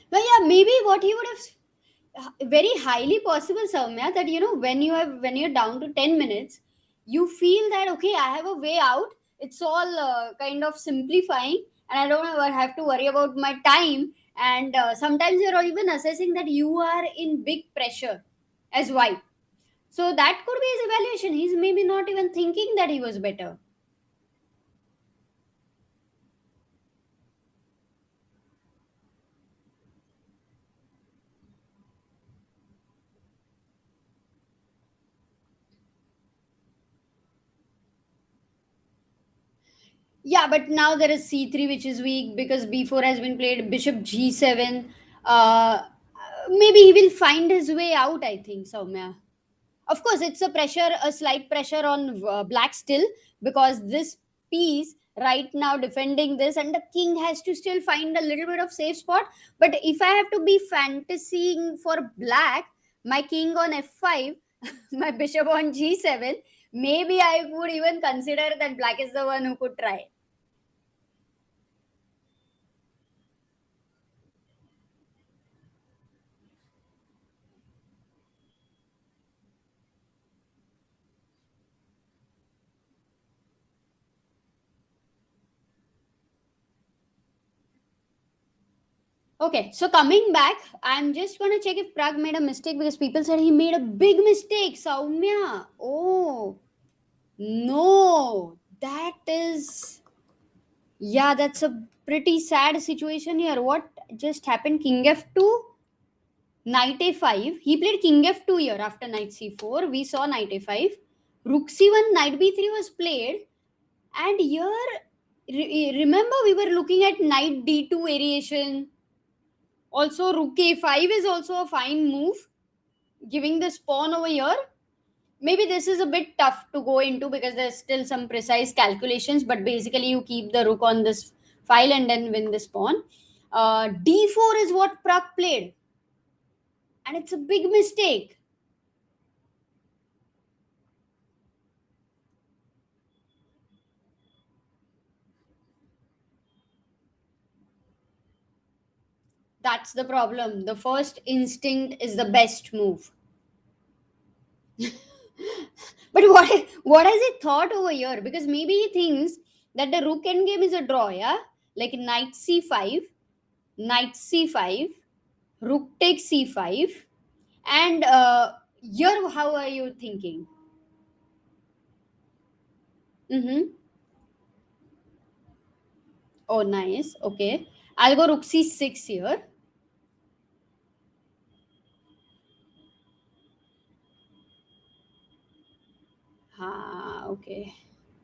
But yeah, maybe what he would have very highly possible, Soumya, that when you're down to 10 minutes, you feel that okay, I have a way out. It's all kind of simplifying, and I don't ever have to worry about my time. And sometimes you're even assessing that you are in big pressure as white. So that could be his evaluation. He's maybe not even thinking that he was better. Yeah, but now there is c3, which is weak because b4 has been played. Bishop g7. Maybe he will find his way out, I think, Soumya. Of course, it's a slight pressure on black still, because this piece right now defending this, and the king has to still find a little bit of safe spot. But if I have to be fantasying for black, my king on f5, my bishop on g7, maybe I would even consider that black is the one who could try. Okay, so coming back, I'm just gonna check if Prag made a mistake, because people said he made a big mistake. Soumya. Oh no, that is, yeah, that's a pretty sad situation here. What just happened? King f2, knight a5. He played king f2 here after knight c4. We saw knight a5. Rook c1, knight b3 was played, and here remember we were looking at knight d2 variation. Also, rook a5 is also a fine move, giving this pawn over here. Maybe this is a bit tough to go into because there's still some precise calculations, but basically, you keep the rook on this file and then win this pawn. D4 is what Prag played, and it's a big mistake. That's the problem. The first instinct is the best move. But what has he thought over here? Because maybe he thinks that the rook endgame is a draw, yeah? Like knight c5, knight c5, rook takes c5, and here how are you thinking? Mm-hmm. Oh, nice. Okay, I'll go rook c6 here. Okay.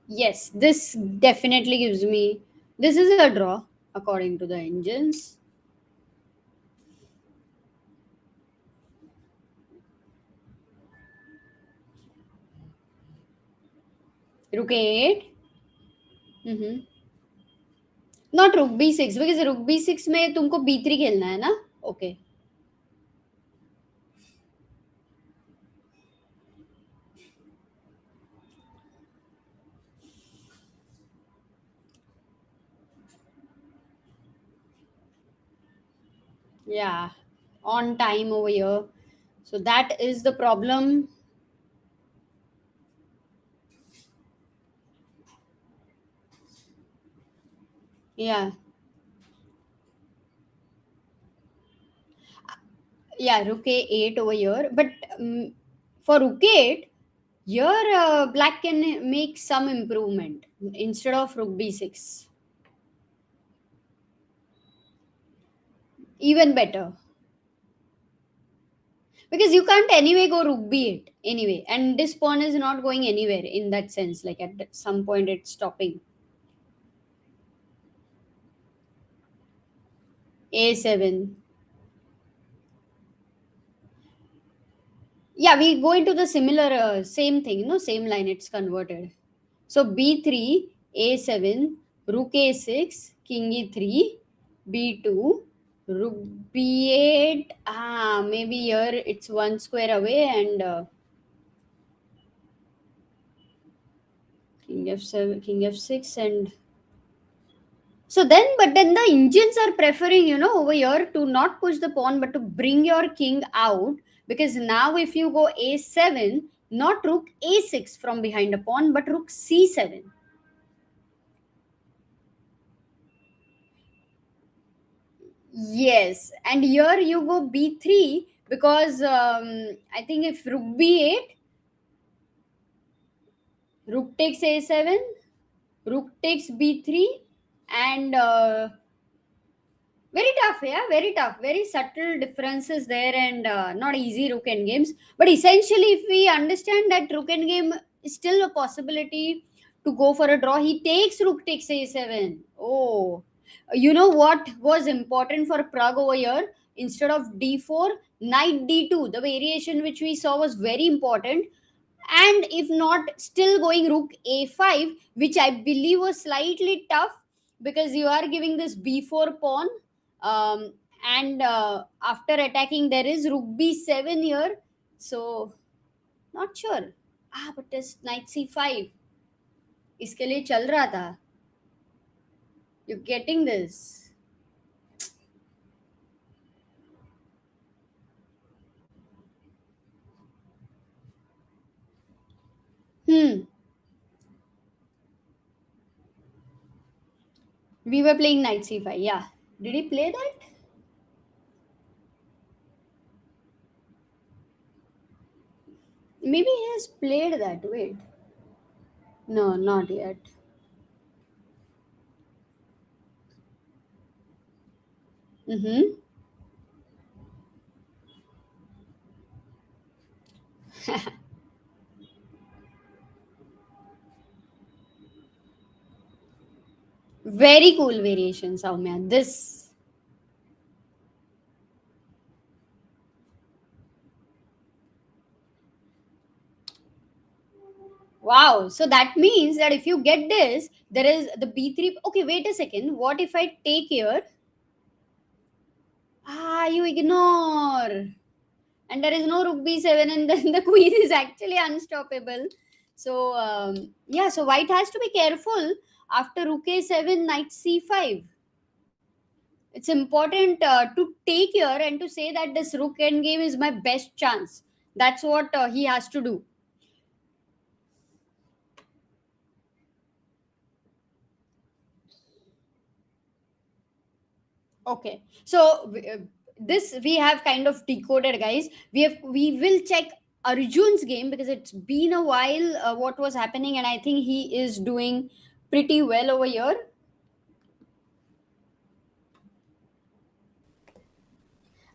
Yes, this definitely gives me. This is a draw according to the engines. Rook a8. Mm-hmm. Not rook b6, because rook b6 में तुमको b3 खेलना है ना. Okay. Yeah, on time over here. So that is the problem. Yeah, yeah, rook a8 over here. But for rook a8, here black can make some improvement instead of rook b6. Even better. Because you can't anyway go rook b8 anyway, and this pawn is not going anywhere in that sense. Like at some point, it's stopping. A7. Yeah, we go into the similar same thing, same line. It's converted. So b3, a7, rook a6, king e3, b2, rook b8. Maybe here it's one square away, and king f7, king f6, and so then, but then the Indians are preferring, over here to not push the pawn but to bring your king out, because now if you go a7, not rook a6 from behind a pawn but rook c7. Yes, and here you go b3, because I think if rook b8, rook takes a7, rook takes b3, and very tough, yeah, very tough. Very subtle differences there, and not easy rook end games. But essentially, if we understand that rook end game is still a possibility to go for a draw, he takes rook takes a7. Oh, you know what was important for Prague over here? Instead of d4, knight d2. The variation which we saw was very important. And if not, still going rook a5, which I believe was slightly tough, because you are giving this b4 pawn, and after attacking there is rook b7 here. So not sure. But this knight c5 इसके लिए चल रहा था. You getting this? Hmm. We were playing knight c5. Yeah. Did he play that? Maybe he has played that. Wait. No, not yet. Mm-hmm. Very cool variation, Soumya. This. Wow. So that means that if you get this, there is the b3. Okay, wait a second. What if I take here? You ignore. And there is no rook b7, and then the queen is actually unstoppable. So, yeah, so white has to be careful after rook a7, knight c5. It's important to take here and to say that this rook endgame is my best chance. That's what he has to do. Okay, so this we have kind of decoded, guys. We will check Arjun's game, because it's been a while what was happening, and I think he is doing pretty well over here.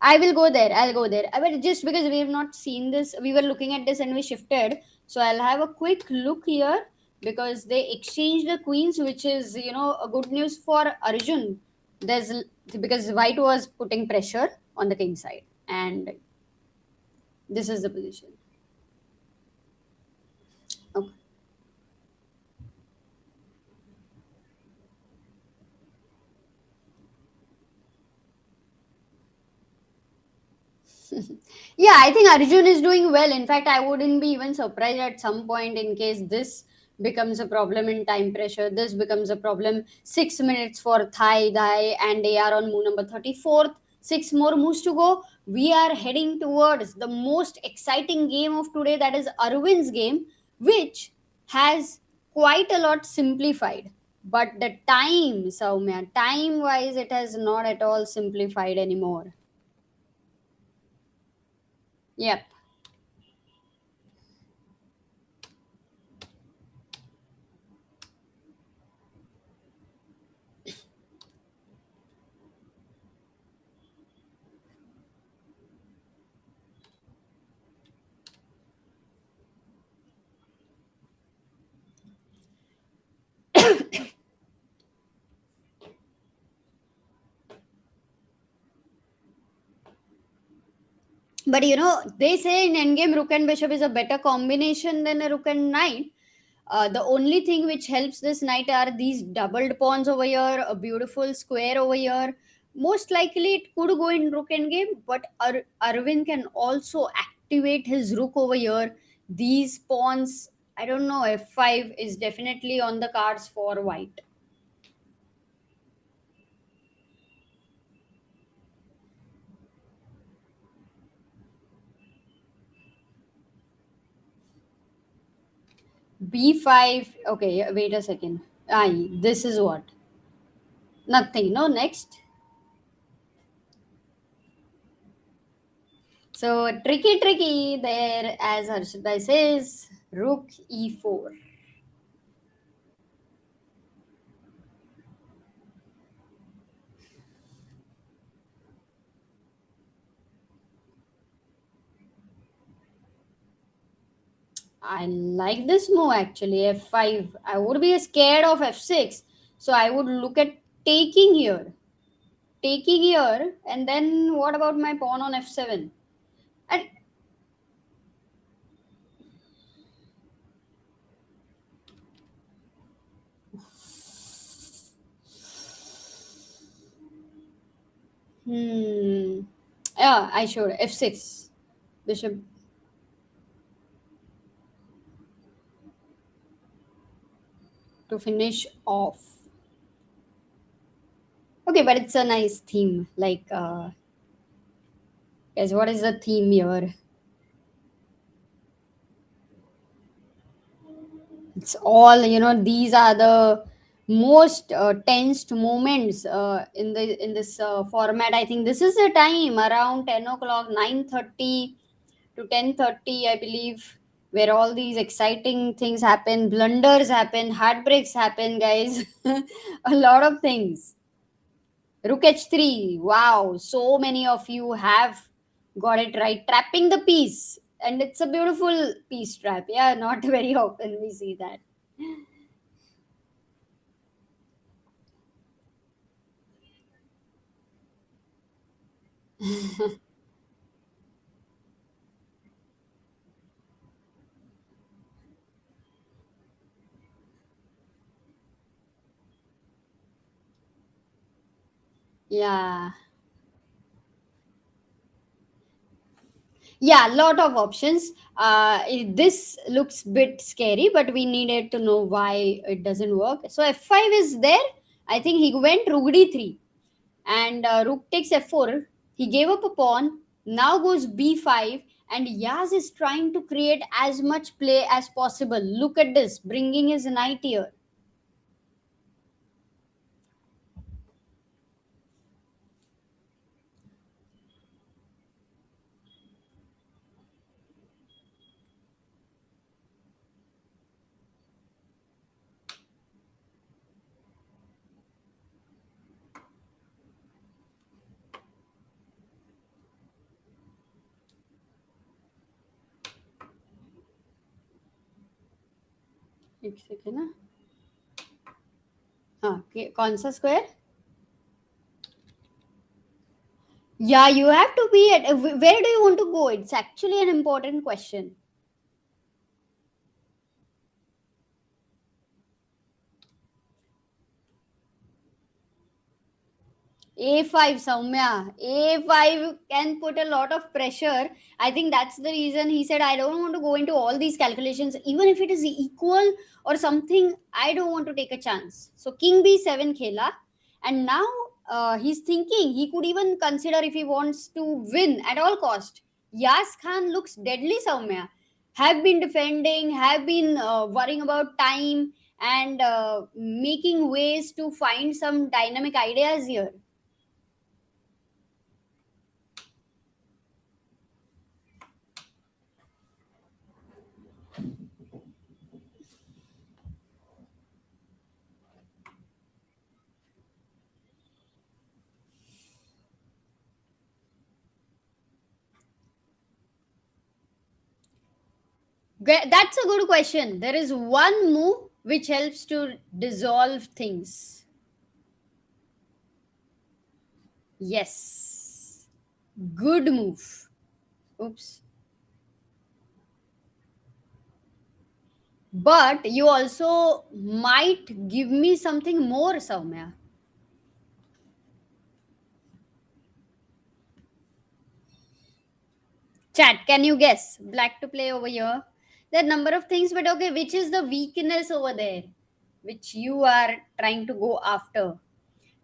I will go there. I'll go there. But just because we have not seen this, we were looking at this and we shifted. So I'll have a quick look here, because they exchanged the queens, which is a good news for Arjun. There's Because White was putting pressure on the king side, and this is the position. Okay. Yeah, I think Arjun is doing well. In fact, I wouldn't be even surprised at some point in case this becomes a problem in time pressure. This becomes a problem. 6 minutes for Thai Dai, and they are on move number 34th. Six more moves to go. We are heading towards the most exciting game of today, that is Arvind's game, which has quite a lot simplified. But the time, Soumya, time wise, it has not at all simplified anymore. Yep. But they say in endgame rook and bishop is a better combination than a rook and knight. The only thing which helps this knight are these doubled pawns over here, a beautiful square over here. Most likely it could go in rook endgame, but Arvind can also activate his rook over here. These pawns, I don't know, f5 is definitely on the cards for white. b5. Okay, wait a second. This is what? Nothing. No, next. So tricky there, as Harshita says, rook e4. I like this move actually, f5. I would be scared of f6, so I would look at taking here. Taking here, and then what about my pawn on f7? And hmm, yeah, I should f6. Bishop. To finish off. Okay, but it's a nice theme. Like, guys, what is the theme here? It's all, these are the most tensed moments in this format. I think this is the time around 10 o'clock, 9:30 to 10:30, I believe, where all these exciting things happen, blunders happen, heartbreaks happen, guys. A lot of things. Rook h3. Wow, so many of you have got it right. Trapping the piece. And it's a beautiful piece trap. Yeah, not very often we see that. Yeah. Yeah, lot of options. This looks bit scary, but we needed to know why it doesn't work. So f5 is there. I think he went rook d3 and rook takes f4. He gave up a pawn. Now goes b5, and Yaz is trying to create as much play as possible. Look at this, bringing his knight here. एक second ना. हाँ, कौन सा square? Yeah, you have to be at. Where do you want to go? It's actually an important question. A5, Soumya. A5 can put a lot of pressure. I think that's the reason he said, I don't want to go into all these calculations. Even if it is equal or something, I don't want to take a chance. So, King B7 Khela. And now he's thinking he could even consider if he wants to win at all cost. Yas Khan looks deadly, Soumya. Have been defending, have been worrying about time and making ways to find some dynamic ideas here. That's a good question. There is one move which helps to dissolve things. Yes. Good move. Oops. But you also might give me something more, Soumya. Chat, can you guess? Black to play over here. There are number of things, but okay, which is the weakness over there? Which you are trying to go after?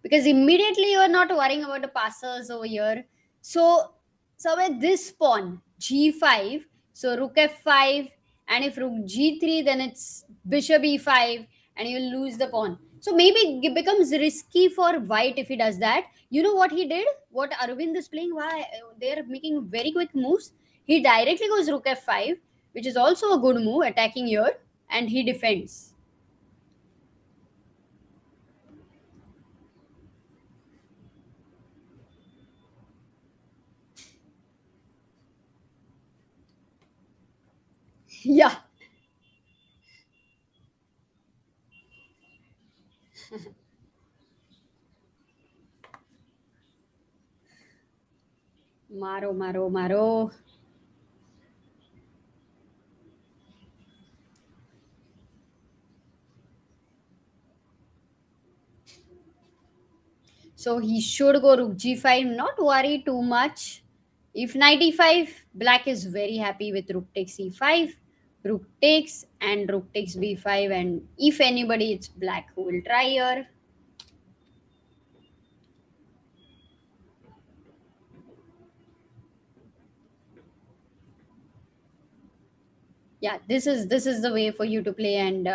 Because immediately you are not worrying about the passers over here. So somewhere this pawn g5, so rook f5, and if rook g3, then it's bishop e5, and you lose the pawn. So maybe it becomes risky for white if he does that. You know what he did? What Arvind is playing? Why they're making very quick moves. He directly goes rook f5, which is also a good move, attacking here, and he defends. Yeah. Maro, maro, maro. So he should go rook g5, not worry too much. If knight e5, black is very happy with rook takes e5, rook takes, and rook takes b5. And if anybody, it's black who will try here. Yeah, this is the way for you to play, and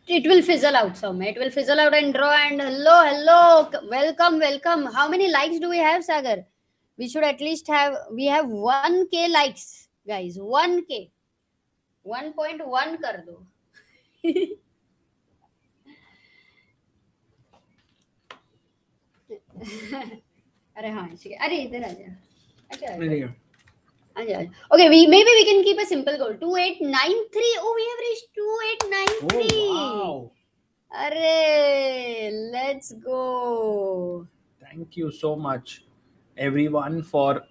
it will fizzle out somewhere. It will fizzle out and draw. And hello, welcome, welcome. How many likes do we have, Sagar? We should at least have, we have 1k likes, guys. 1k, 1.1 kar do. अरे हाँ ठीक है अरे इधर आ जा अच्छा okay we can keep a simple goal 2893 oh we have reached 2893 Oh, wow. Arey, let's go. Thank you so much, everyone, for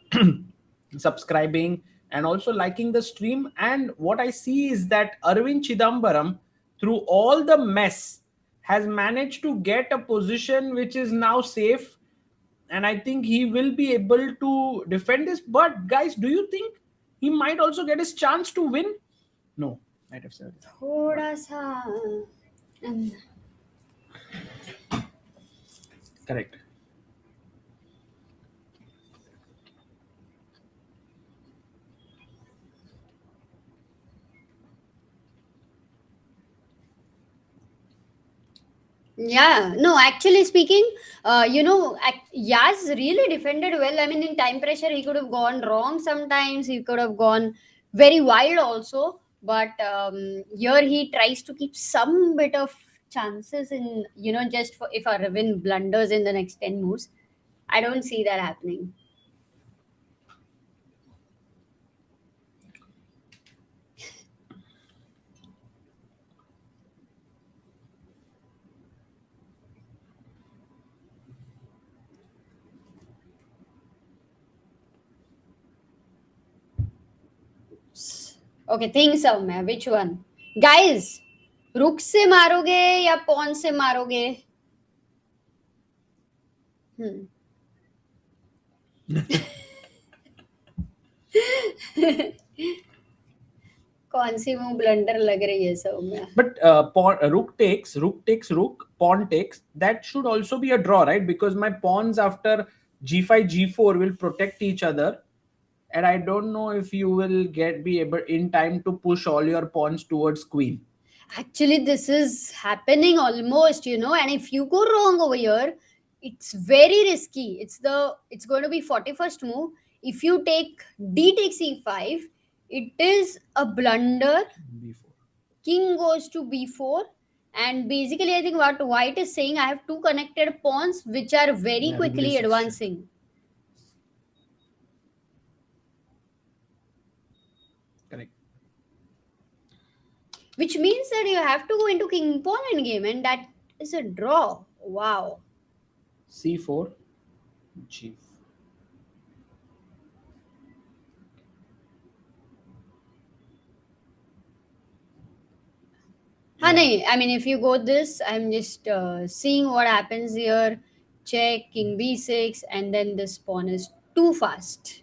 subscribing and also liking the stream. And what I see is that Arvind Chithambaram, through all the mess, has managed to get a position which is now safe. And I think he will be able to defend this. But, guys, do you think he might also get his chance to win? No, might have said. थोड़ा सा Correct. Yeah, no, actually speaking, Yaz really defended well. I mean, in time pressure, he could have gone wrong sometimes. He could have gone very wild also. But here he tries to keep some bit of chances in, just for if Aravind blunders in the next 10 moves. I don't see that happening. Okay, think somewhere. Which one? Guys, रुक से मारोगे या pawn से मारोगे? कौन सी move blunder लग रही है Saumya? But rook takes, rook, pawn takes. That should also be a draw, right? Because my pawns after g5, g4 will protect each other. And I don't know if you will be able in time to push all your pawns towards queen. Actually, this is happening almost, and if you go wrong over here, it's very risky. It's going to be 41st move. If you take d takes e5, it is a blunder. B4. King goes to b4, and basically I think what white is saying, I have two connected pawns which are very quickly advancing. Correct. Which means that you have to go into king pawn endgame, and that is a draw. Wow. C4, G4. nahi, I mean, if you go this, I'm just seeing what happens here. Check, king b6, and then this pawn is too fast.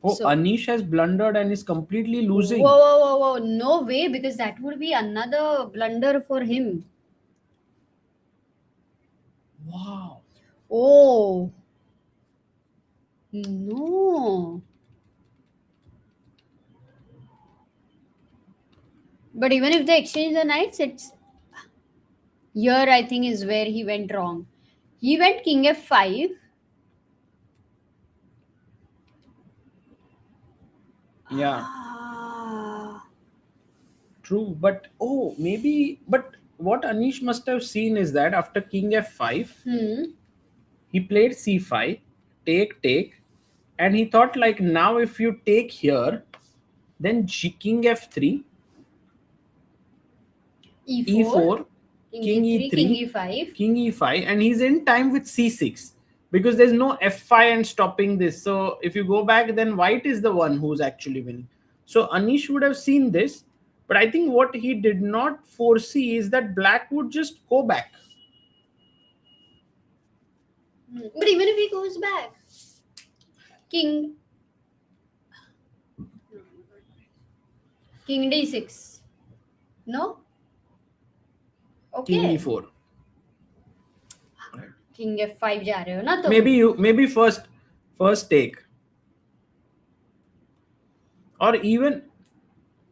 Oh, So, Anish has blundered and is completely whoa, losing. whoa, whoa, whoa. No way, because that would be another blunder for him. Wow. Oh, no. But even if they exchange the knights, it's here, I think, is where he went wrong. He went king f5. Yeah, Ah. true. But oh, maybe. But what Anish must have seen is that after king f5, Hmm. he played c5, take, and he thought like now if you take here, then king f3, E4, e4, king king e3, king e3, e5. king e5, and he's in time with c6 because there's no f5 and stopping this. So if you go back, then white is the one who's actually winning. So Anish would have seen this, but I think what he did not foresee is that black would just go back. But even if he goes back, king king d6. No? King Okay. e4. Right. King f5 जा रहे हो ना तुम? Maybe first take, or even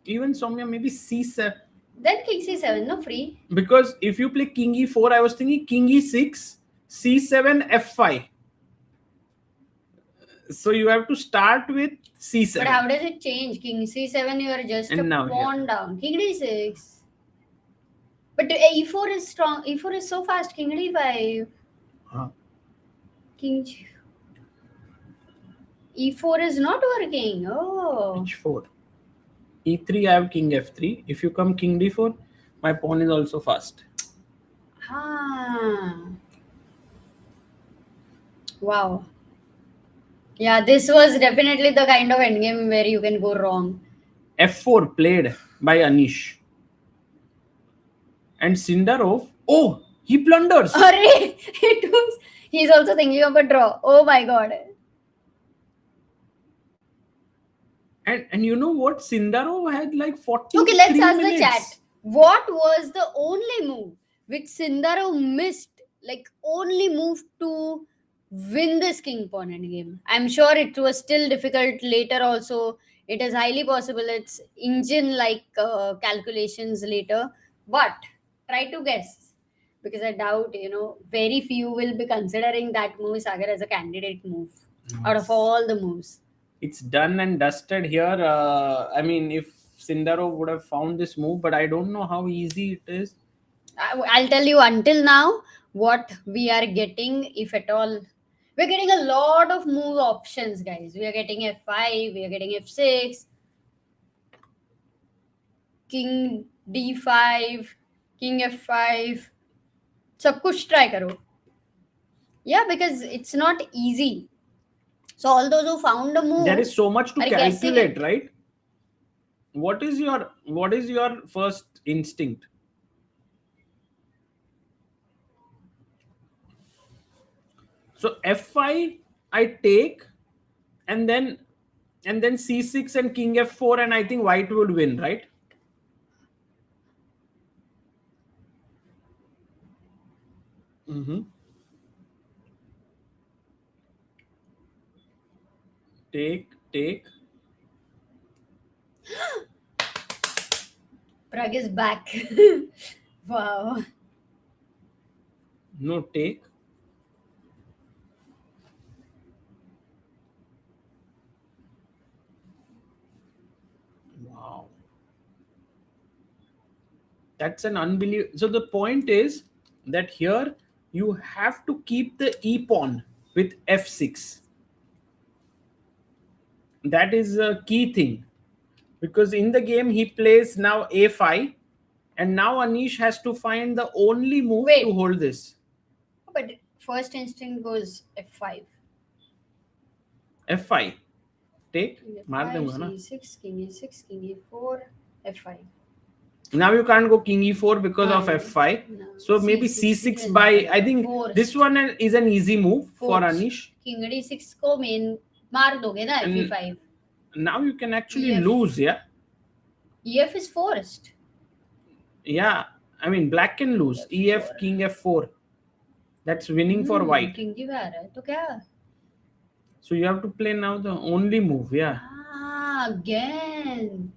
Soumya maybe c7. Then king c7, no free. Because if you play king e4, I was thinking king e6, c7, f5. So you have to start with c7. But how does it change? King c7, you are just And a now here. pawn down. King d6. But e4 is strong. E4 is so fast. King d5. Huh. King e4 is not working. Oh. h4. e3, I have king f3. If you come king d4, my pawn is also fast. Ah. Wow. Yeah, this was definitely the kind of endgame where you can go wrong. f4 played by Anish. And Sindarov, oh, he blunders. He's also thinking of a draw. Oh my god. And you know what? Sindarov had like 40 Okay, let's ask minutes. the chat. What was the only move which Sindarov missed? Like, only move to win this king pawn endgame? I'm sure it was still difficult later also. It is highly possible it's engine like calculations later. But try to guess. Because I doubt, very few will be considering that move, Sagar, as a candidate move out of all the moves. It's done and dusted here. I mean, if Sindarov would have found this move, but I don't know how easy it is. I'll tell you until now what we are getting, if at all. We're getting a lot of move options, guys. We are getting f5, we are getting f6, king d5, king f5. सब कुछ try करो. Yeah, because it's not easy. So all those who found a move, There is so much to are guessing calculate, it. right? What is your first instinct? So f5 I take, and then c6 and king f4, and I think white would win, right? Take. Prag is back. Wow. No, take. Wow. That's an unbelievable. So the point is that here you have to keep the e pawn with f6. That is a key thing, because in the game he plays now a5, and now Anish has to find the only move to hold this. But first instinct goes f5. f5 take. King मार f5, दूंगा ना. c6, king e6, king e4, f5. Now you can't go king e4 because of No. f5. No. So maybe c6 by, I think this one is an easy move for Anish. King d6 को main मार दोगे ना And f5. now you can actually EF. lose, yeah? EF is forced. Yeah, I mean black can lose. EF, king f4. That's winning for white. King की बार है तो क्या? So you have to play now the only move, yeah. Ah, again.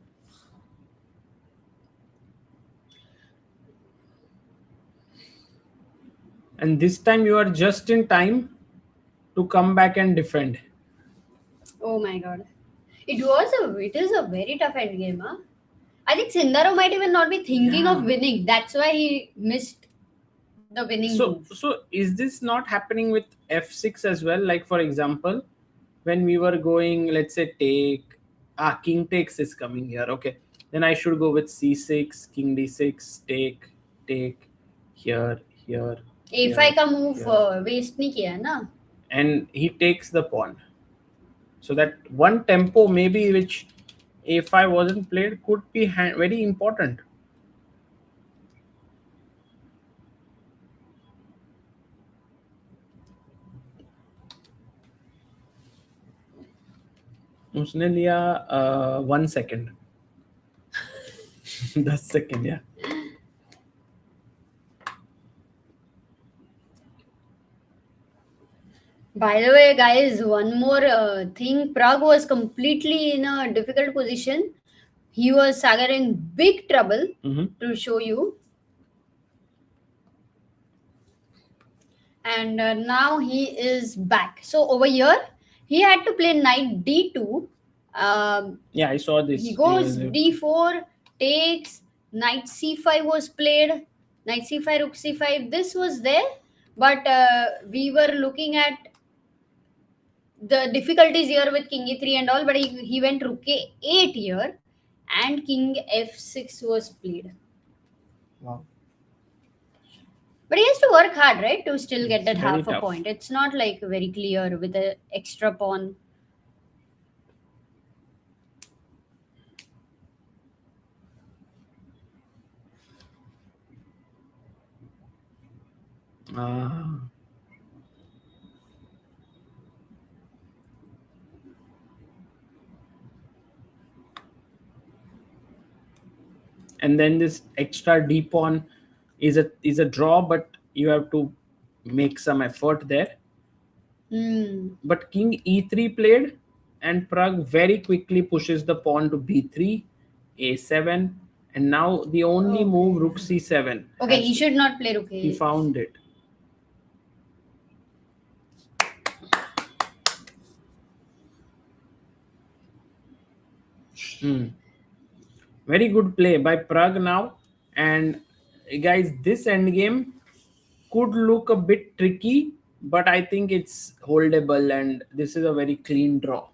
And this time you are just in time to come back and defend. Oh my god. It is a very tough end game, huh? I think Sindarov might even not be thinking of winning. That's why he missed the winning move. So is this not happening with f6 as well? Like for example, when we were going, let's say take king takes is coming here. Okay, then I should go with c6, king d6, take here. a5 का move waste नहीं किया ना. And he takes the pawn. So that one tempo maybe which a5 wasn't played could be very important. उसने लिया 1 second. 10 second, yeah. By the way, guys, one more thing. Prague was completely in a difficult position. He was Sagar in big trouble to show you. And now he is back. So over here, he had to play knight d2. Yeah, I saw this. He goes d4, takes, knight c5 was played, knight c5, rook c5. This was there, but we were looking at the difficulties here with king e3 and all, but he went rook a8 here, and king f6 was played. Wow. But he has to work hard, right, to still get that half tough. A point. It's not like very clear with the extra pawn. And then this extra d pawn is a draw, but you have to make some effort there. But king e3 played, and Prague very quickly pushes the pawn to b3, a7, and now the only move rook c7. Okay, he should not play rook a8. He found it. Very good play by Prague now. And guys, this endgame could look a bit tricky, but I think it's holdable, and this is a very clean draw.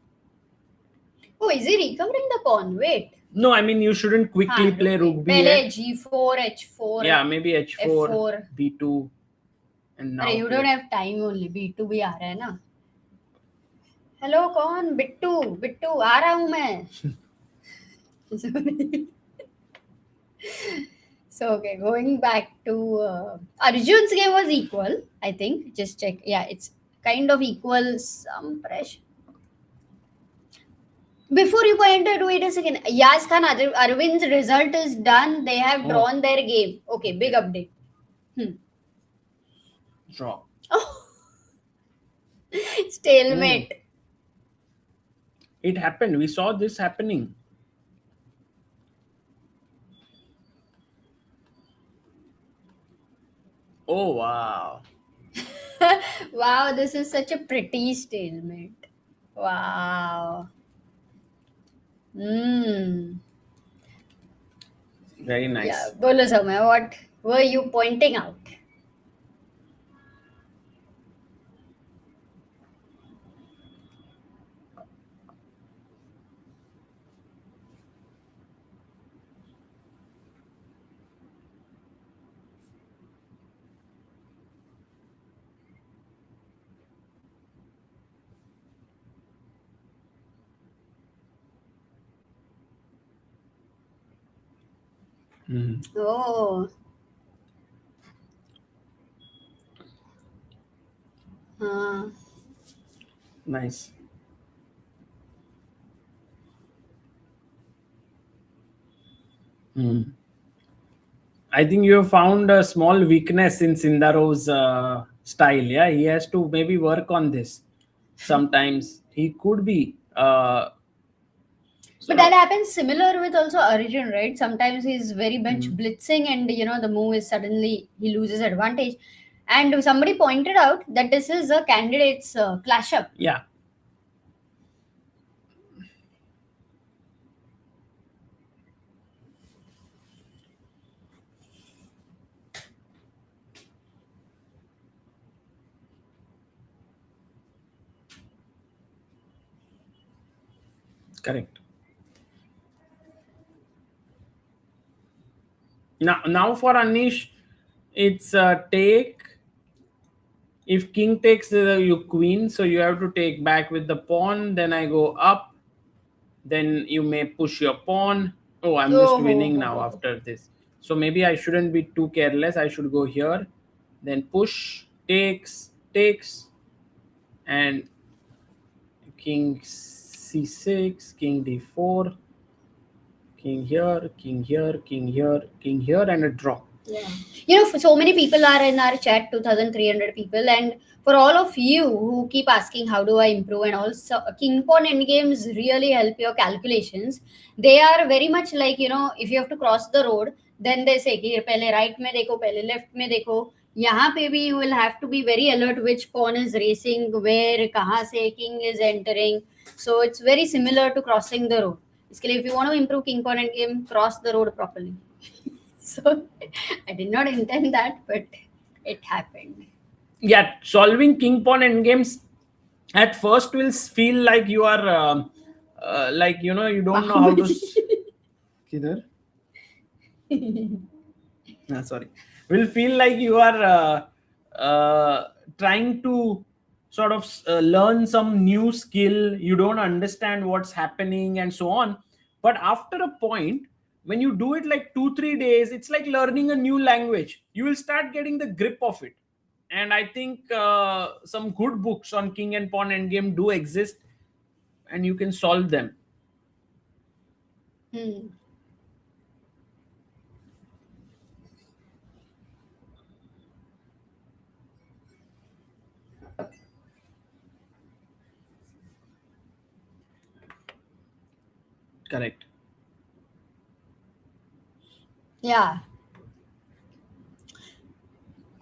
Oh, is he recovering the pawn? Wait. No, I mean you shouldn't quickly play rook b8. G4, H4. Yeah, maybe h4, F4. b2, and now. You don't have time only. B2 भी आ रहा है ना. Hello, कौन? बिट्टू आ रहा हूँ मैं. So okay, going back to Arjun's game was equal, I think. Just check. Yeah, it's kind of equal. Some pressure. Before you pointed, wait a second. Yas Khan, Arvind's result is done. They have drawn their game. Okay, big update. Draw. Oh. Stalemate. It happened. We saw this happening. Oh, wow. Wow, this is such a pretty stalemate. Wow. Very nice. Yeah, bolo Samay, what were you pointing out? Oh. Nice. I think you have found a small weakness in Sindarov's style. Yeah, he has to maybe work on this. Sometimes he could be. But that happens similar with also Arjun, right? Sometimes he's very much blitzing, and the move is suddenly he loses advantage. And somebody pointed out that this is a candidate's clash up. Yeah. Correct. Now for Anish, it's take. If king takes you queen, so you have to take back with the pawn. Then I go up. Then you may push your pawn. Oh, I'm just winning now after this. So maybe I shouldn't be too careless. I should go here. Then push, takes, and king c6, king d4, king here, king here, king here, king here, and a draw. Yeah. So many people are in our chat, 2,300 people, and for all of you who keep asking how do I improve, and also king pawn endgames really help your calculations. They are very much like, if you have to cross the road, then they say कि पहले right में देखो, पहले left में देखो. यहाँ पे भी you will have to be very alert which pawn is racing, where, कहाँ से king is entering. So it's very similar to crossing the road. इसके लिए if you want to improve king pawn endgame, cross the road properly. So I did not intend that, but it happened. Yeah, solving king pawn endgames at first will feel like you are like you don't know how to. Kidhar? Sorry. Will feel like you are trying to sort of learn some new skill. You don't understand what's happening and so on. But after a point, when you do it like 2-3 days, it's like learning a new language. You will start getting the grip of it. And I think some good books on king and pawn endgame do exist, and you can solve them. Correct. Yeah.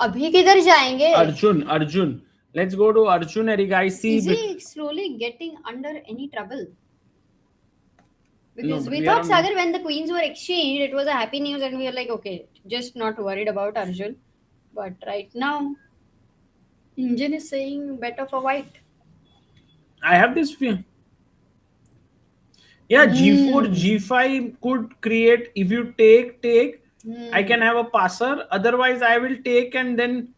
अभी किधर जाएंगे? Arjun. Let's go to Arjun Erigaisi. Is he slowly getting under any trouble? Because we thought, Sagar, when the queens were exchanged, it was a happy news, and we were like, okay, just not worried about Arjun. But right now, engine is saying better for white. I have this fear. Yeah, g4, g5 could create, if you take, I can have a passer. Otherwise, I will take and then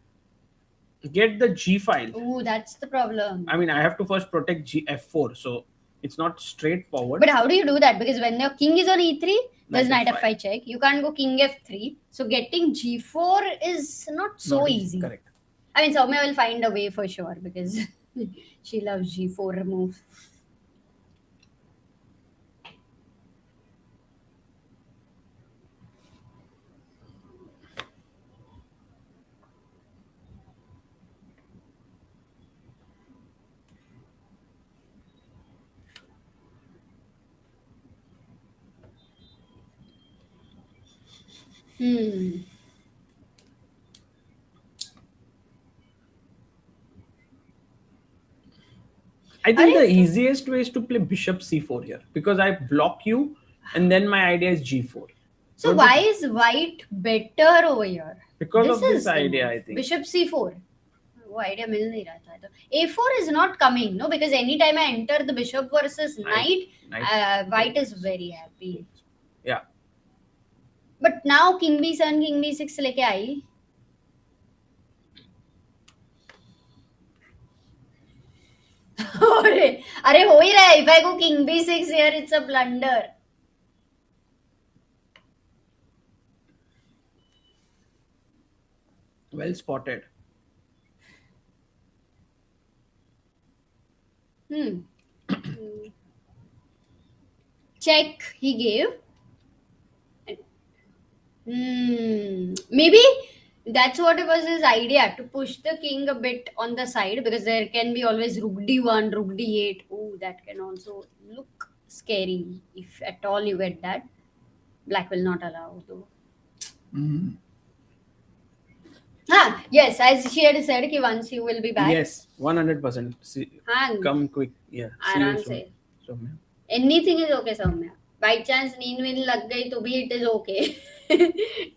get the g file. Oh, that's the problem. I mean, I have to first protect f4, so it's not straightforward. But how do you do that? Because when your king is on e3, there's knight f5 check. You can't go king f3. So getting g4 is not so easy. Correct. I mean, Soumya will find a way for sure because she loves g4 move. I think the easiest way is to play bishop c4 here, because I block you and then my idea is g4. So why is white better over here? Because of this idea, I think. Bishop c4. वो idea मिल नहीं रहा था. A4 is not coming, no, because anytime I enter the bishop versus knight, white is very happy. Yeah. But now king b7, king b6 लेके आई. अरे हो ही रहा है. If I go king b6 here, it's a blunder. Well spotted. Check he gave. Maybe that's what it was his idea, to push the king a bit on the side, because there can be always rook d1, rook d8. Oh, that can also look scary if at all you get that. Black will not allow though. Yes, as she had said, कि once you will be back. Yes, 100%. Come quick. Yeah. See you आराम soon. से. Soumya. Anything is okay, Soumya. By chance नींद वींद लग गई तो भी it is okay.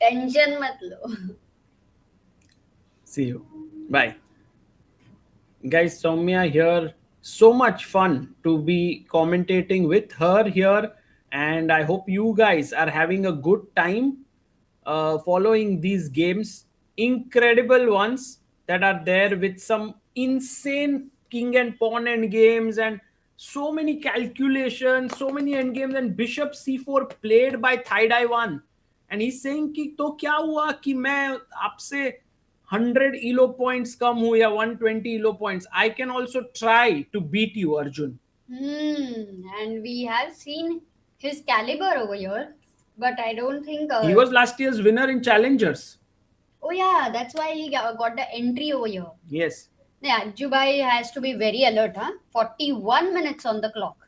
Tension मत लो. See you. Bye. Guys, Soumya here. So much fun to be commentating with her here. And I hope you guys are having a good time following these games. Incredible ones that are there with some insane king and pawn end games and so many calculations, so many end games, and bishop c4 played by Thai Dai won. And he's saying कि तो क्या हुआ कि मैं आपसे 100 elo points कम हूँ या 120 elo points. I can also try to beat you, Arjun. And we have seen his caliber over here, but I don't think He was last year's winner in Challengers. Oh yeah, that's why he got the entry over here. Yes. Yeah, Jubai has to be very alert, huh? 41 minutes on the clock.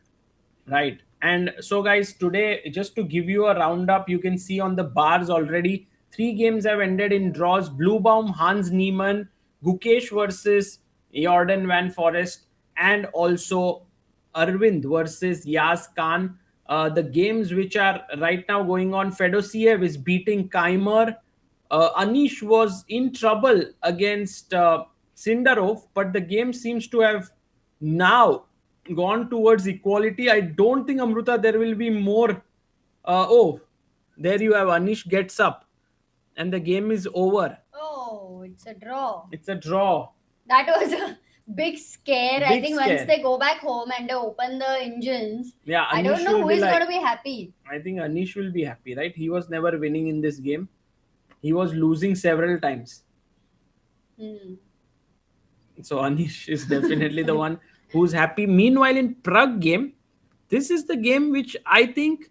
Right. And so, guys, today, just to give you a roundup, you can see on the bars already, 3 games have ended in draws. Bluebaum, Hans Niemann, Gukesh versus Jorden van Foreest, and also Arvind versus Yagiz Kaan. The games which are right now going on, Fedoseev is beating Keymer. Anish was in trouble against Sindarov, but the game seems to have now gone towards equality. I don't think, Amruta, there will be more. There you have Anish gets up and the game is over. Oh, it's a draw. It's a draw. That was a big scare. I think once they go back home and they open the engines, yeah, I don't know who is going to be happy. I think Anish will be happy, right? He was never winning in this game. He was losing several times. So Anish is definitely the one who's happy. Meanwhile, in Prag game, this is the game which I think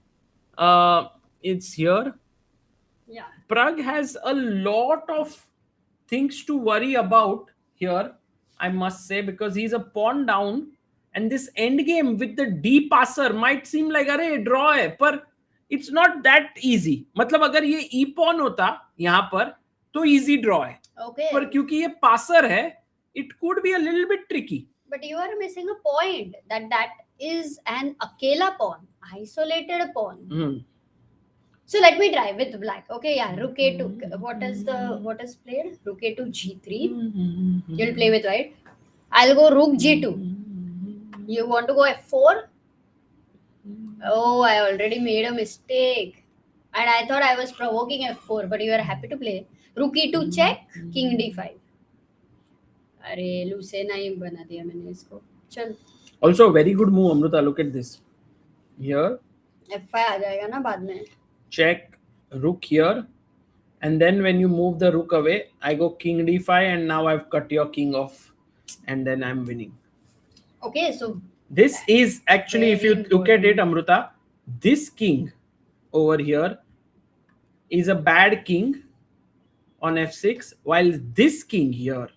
it's here. Yeah. Prag has a lot of things to worry about here, I must say, because he's a pawn down, and this end game with the D passer might seem like अरे draw है, पर it's not that easy. मतलब अगर ये E pawn होता यहाँ पर तो easy draw है. Okay. पर क्योंकि ये passer है, it could be a little bit tricky. But you are missing a point, that is an akela pawn, isolated pawn. So let me try with black. Okay, yeah, rook a2. What is played? Rook a2 g3. You'll play with white. I'll go rook g2. You want to go f4? Oh, I already made a mistake. And I thought I was provoking f4, but you are happy to play. Rook e2 check, king d5. अरे लूसेना ही बना दिया मैंने इसको. चल. Also very good move, Amruta. Look at this. Here. f5 आ जाएगा ना बाद में. Check rook here, and then when you move the rook away, I go king d5, and now I've cut your king off, and then I'm winning. Okay, so this is actually, if you look at it, Amruta, this king over here is a bad king on f6, while this king here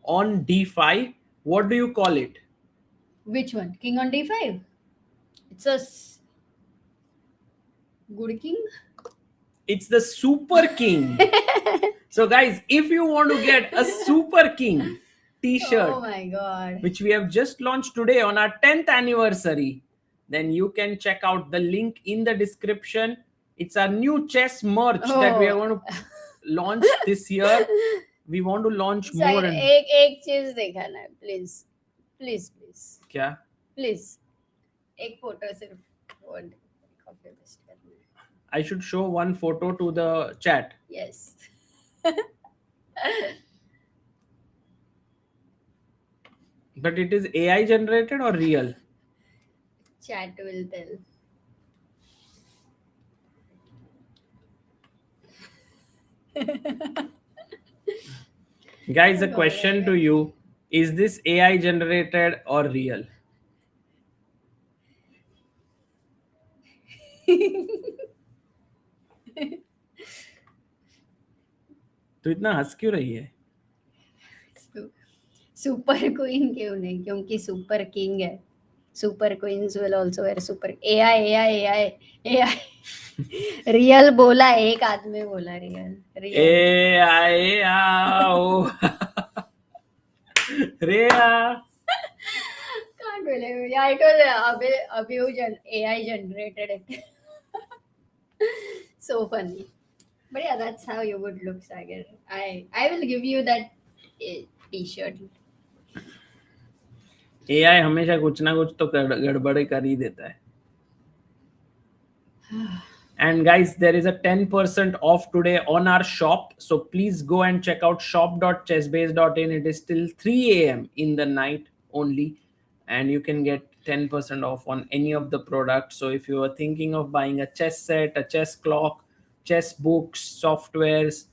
on d5, what do you call it? Which one? King on d5? It's a good king? It's the super king. So guys, if you want to get a super king t-shirt, oh my god, which we have just launched today on our 10th anniversary, then you can check out the link in the description. It's our new chess merch that we are going to launch this year. We want to launch more. एक चीज दिखाना है, please. क्या? Please. एक photo सिर्फ. I should show one photo to the chat. Yes. But it is AI generated or real? Chat will tell. Guys, a question to you. Is this AI generated or real? तो इतना हंस क्यों रही है? Super queen क्यों नहीं? क्योंकि super king है. Super queens will also wear super. AI. Real बोला, एक आदमी बोला रियल. AI आओ. Rhea. Can't believe it. Yeah, it was AI generated it. So funny. But yeah, that's how you would look, Sagar. I will give you that t-shirt. AI हमेशा कुछ ना कुछ तो गड़बड़ कर ही देता है. And guys, there is a 10% off today on our shop. So please go and check out shop.chessbase.in. It is till 3 a.m. in the night only. And you can get 10% off on any of the products. So if you are thinking of buying a chess set, a chess clock, chess books, softwares,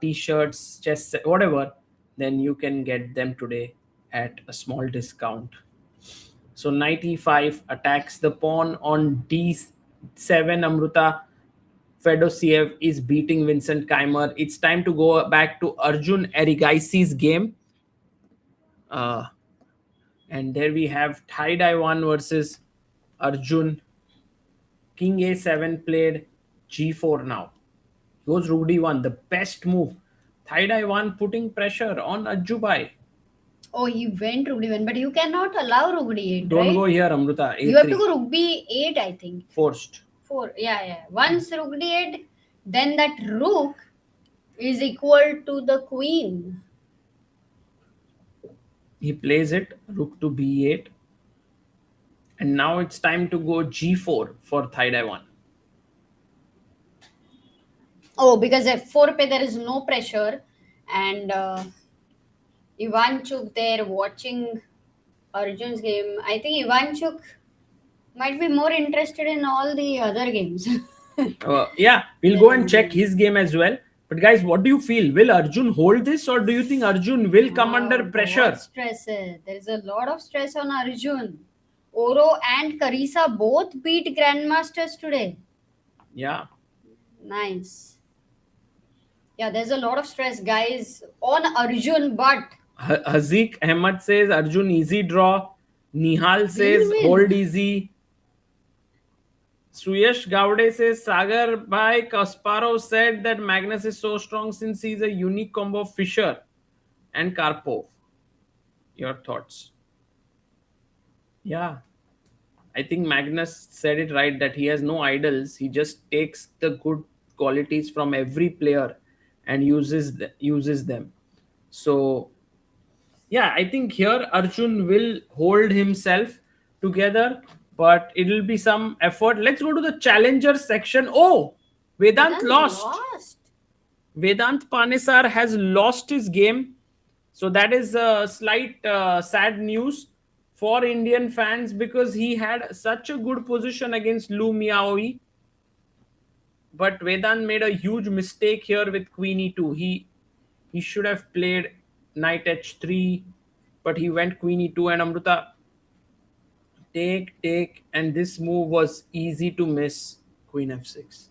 t-shirts, chess set, whatever, then you can get them today at a small discount. So knight e5 attacks the pawn on d7. Amruta Fedoseev is beating Vincent Keymer. It's time to go back to Arjun Erigaisi's game. And there we have Thai Dai 1 versus Arjun. King a7 played g4 now. Goes rook d1, the best move. Thai Dai 1 putting pressure on Ajubai. Oh, he went rook d1, but you cannot allow rook d8. Don't right? go here, Amruta. A3. You have to go rook b8, I think. Forced. Yeah. Once rook d8, then that rook is equal to the queen. He plays it, rook to b8. And now it's time to go g4 for Thai Dai 1. Oh, because f4 pe there is no pressure, and Ivanchuk there watching Arjun's game. I think Ivanchuk might be more interested in all the other games. Yeah, we'll go and check his game as well. But guys, what do you feel? Will Arjun hold this, or do you think Arjun will come under pressure? Stress. There is a lot of stress on Arjun. Oro and Karisa both beat grandmasters today. Yeah. Nice. Yeah, there's a lot of stress, guys, on Arjun, but Haziq Ahmad says Arjun easy draw. Nihal says hold easy. Suyash Gaude says Sagar Bhai Kasparov said that Magnus is so strong since he's a unique combo of Fischer and Karpov. Your thoughts? Yeah. I think Magnus said it right that he has no idols. He just takes the good qualities from every player and uses them. So yeah, I think here Arjun will hold himself together, but it'll be some effort. Let's go to the challenger section. Oh, Vedant lost. Vedant Panesar has lost his game. So that is a slight sad news for Indian fans because he had such a good position against Lu Miai. But Vedant made a huge mistake here with Queen e2. He should have played Knight h3, but he went Queen e2 and Amruta take, and this move was easy to miss. Queen f6.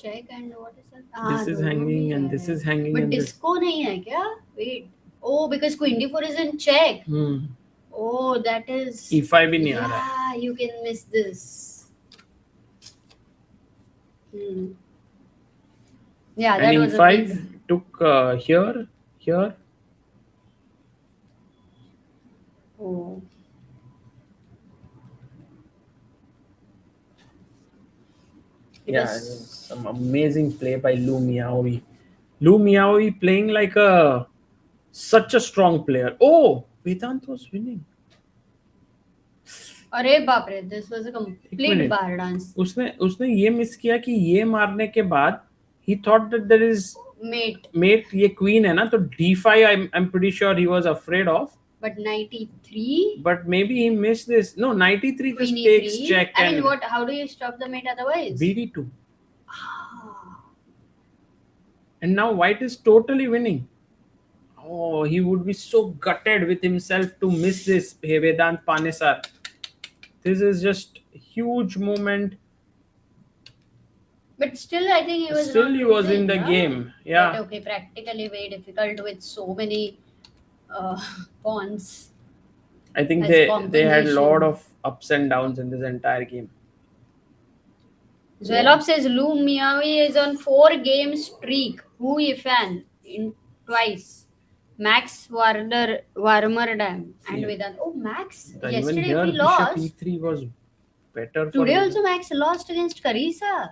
Check and what is that? This is hanging and this is hanging. But disco nahi hai kya? Wait. Oh, because Queen d4 is in check. Oh, that is. e5 bhi nahi aa raha. Yeah, you can miss this. Yeah, that and was e5 a big... took here. Oh. Yeah, some amazing play by Lu Miai. Lu Miai playing like such a strong player. Oh, Vedant was winning. अरे बाप रे, this was a complete bar dance. उसने ये miss किया कि ये मारने के बाद he thought that there is mate ये queen है ना, तो d5 I'm pretty sure he was afraid of. But knight e3. But maybe he missed this. No, knight e3 just takes check. I mean, what? How do you stop the mate otherwise? bd2. And now white is totally winning. Oh, he would be so gutted with himself to miss this, Vedant Panesar. This is just huge moment. But still, I think he was Still, not he was losing. in the Huh? game. But Yeah, okay, practically very difficult with so many uh, pawns I think as they had a lot combination. of ups and downs in this entire game. Zwelov says Lu Miai is on 4-game streak. Who fan in twice. Max Warmerdam and See, Vedant. Oh, Max. even Yesterday here, we Bishop lost. E3 was better for Today Vedant. also Max lost against Carissa.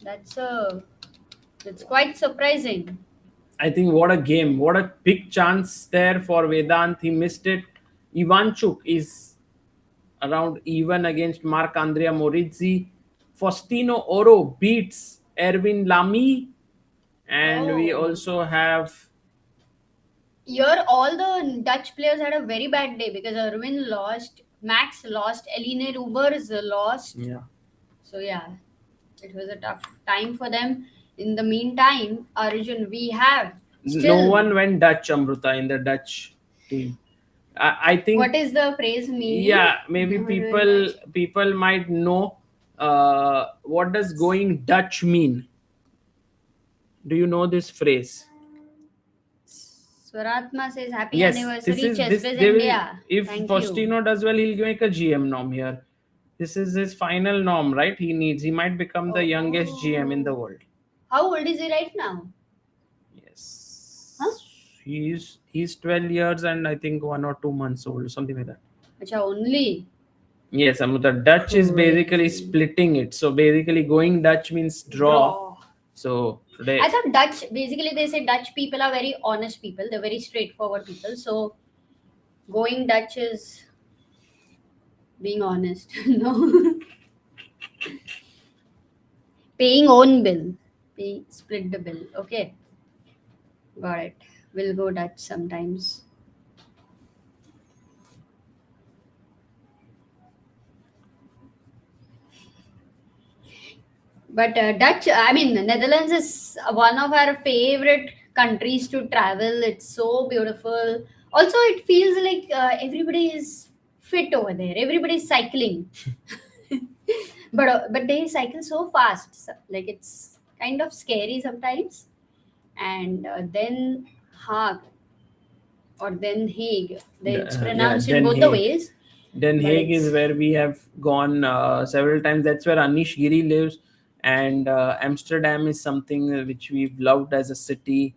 That's quite surprising. I think what a game, what a big chance there for Vedant. He missed it. Ivanchuk is around even against Marc Andrea Morizzi. Faustino Oro beats Erwin Lamy. And we Oh. also have. Here, all the Dutch players had a very bad day because Arvind lost, Max lost, Eline Rubers lost. Yeah. So, yeah, it was a tough time for them. In the meantime, Arjun, we have No still. one went Dutch, Amruta, in the Dutch team. I think. What is the phrase meaning? Yeah, maybe people might know what does going Dutch mean. Do you know this phrase? Swaratma says happy Yes, anniversary, this is this. ChessBase They will. India. If Thank Faustino you. does well, he'll make a GM norm here. This is his final norm, right? He might become the youngest GM in the world. How old is he right now? Yes. Huh? He's 12 years and I think 1 or 2 months old, something like that. Acha, only. Yes, Amruta. Dutch is basically Crazy. splitting it. So basically, going Dutch means draw. So today, I thought Dutch, basically they say Dutch people are very honest people. They're very straightforward people. So going Dutch is being honest. No. Paying own bill. Split the bill. Okay. Got it. We'll go Dutch sometimes. But Dutch, I mean, Netherlands is one of our favorite countries to travel. It's so beautiful. Also, it feels like everybody is fit over there. Everybody's cycling. But they cycle so fast. Like it's kind of scary sometimes. And then Hague or Den Hague. It's pronounced in Den both the Hague. ways. Den But Hague is it's- where we have gone several times. That's where Anish Giri lives. And Amsterdam is something which we've loved as a city.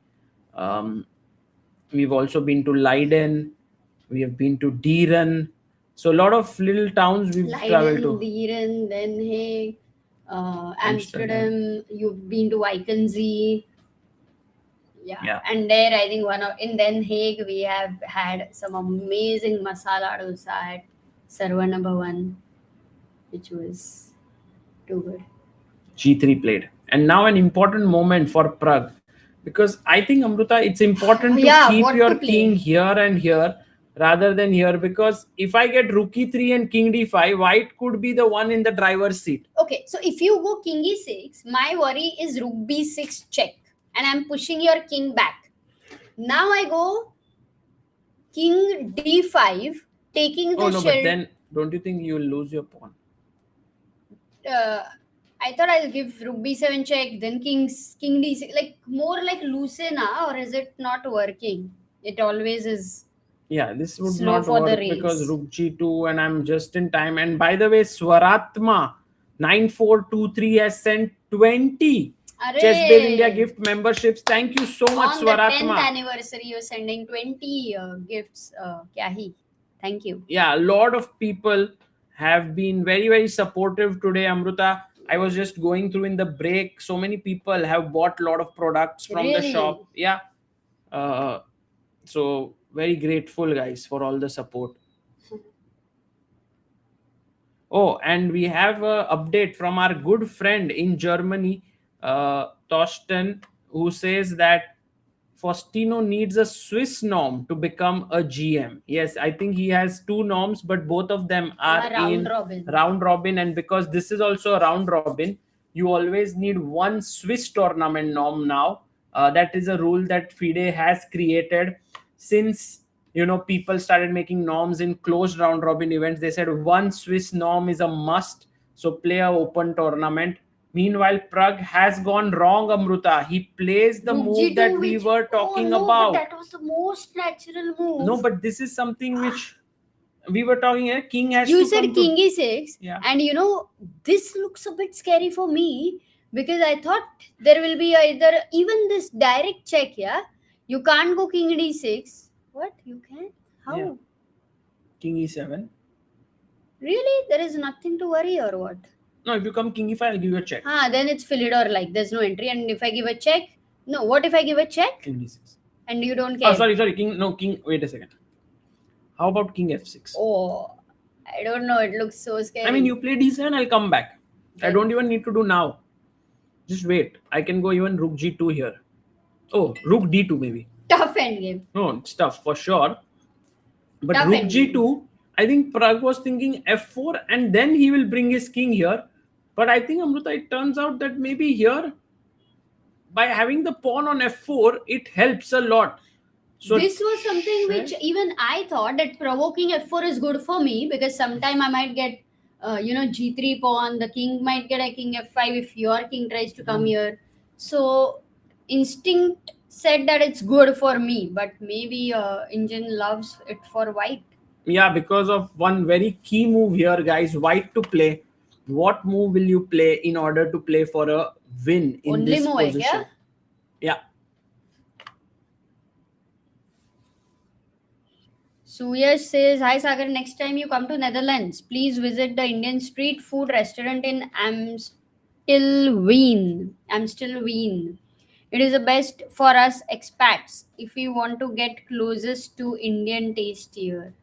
We've also been to Leiden. We have been to Dieren. So a lot of little towns we've traveled Leiden, to. Dieren, Den Hague, Amsterdam. Amsterdam. You've been to Wijk. Yeah. And there I think in Den Hague we have had some amazing masala dosa at Sarvana Bhavan, which was too good. G3 played. And now an important moment for Prague. Because I think, Amruta, it's important to keep what your to play? king here and here rather than here. Because if I get rook e3 and king d5, white could be the one in the driver's seat. Okay, so if you go king e6, my worry is rook b6 check. And I'm pushing your king back. Now I go king d5, taking the no, shell. but then don't you think you will lose your pawn? I thought I'll give rook b7 check, then king d6, like more like Lucena, or is it not working? It always is. Yeah, this would Slow not for the work race. because rook g2 and I'm just in time. And by the way, Swaratma 9423 has sent 20 ChessBase India gift memberships. Thank you so much, On the 10th Swaratma. anniversary, you're sending 20 gifts. Kya hi? Thank you. Yeah, a lot of people have been very, very supportive today, Amruta. I was just going through in the break. So many people have bought a lot of products from the Really? shop. Yeah. So very grateful, guys, for all the support. Oh, and we have an update from our good friend in Germany, Torsten, who says that Faustino needs a Swiss norm to become a GM. Yes, I think he has 2 norms, but both of them are in round robin. And because this is also a round robin, you always need 1 Swiss tournament norm now. That is a rule that FIDE has created since people started making norms in closed round robin events. They said one Swiss norm is a must, so play a open tournament. Meanwhile, Pragg has gone wrong, Amruta. He plays the Rook move that G2, we which, were oh talking no, but about. that was the most natural move. No, but this is something which we were talking here. King has You to said come king to... e6, Yeah. and this looks a bit scary for me because I thought there will be either even this direct check. Yeah, you can't go king d6. What, you can? How? Yeah. King e7. Really? There is nothing to worry or what? No, if you come king e5, I'll give you a check. Then it's Philidor, like there's no entry. And if I give a check, no. What if I give a check King d6. and you don't care? Oh, sorry. King. Wait a second. How about king f6? Oh, I don't know. It looks so scary. I mean, you play d7, I'll come back. I Okay. don't even need to do now. Just wait. I can go even rook g2 here. Oh, rook d2 maybe. Tough endgame. No, it's tough for sure. But Tough rook endgame. g2, I think Pragg was thinking f4 and then he will bring his king here. But I think, Amruta, it turns out that maybe here, by having the pawn on f4, it helps a lot. So this was something which even I thought that provoking f4 is good for me, because sometime I might get g3 pawn, the king might get a king f5 if your king tries to come here. So instinct said that it's good for me, but maybe Engine loves it for white. Yeah, because of one very key move here, guys. White to play. What move will you play in order to play for a win in Only this move hai position? kya? Yeah. Suyash says, hi Sagar, next time you come to Netherlands, please visit the Indian street food restaurant in Amstelveen. It is the best for us expats if we want to get closest to Indian taste here.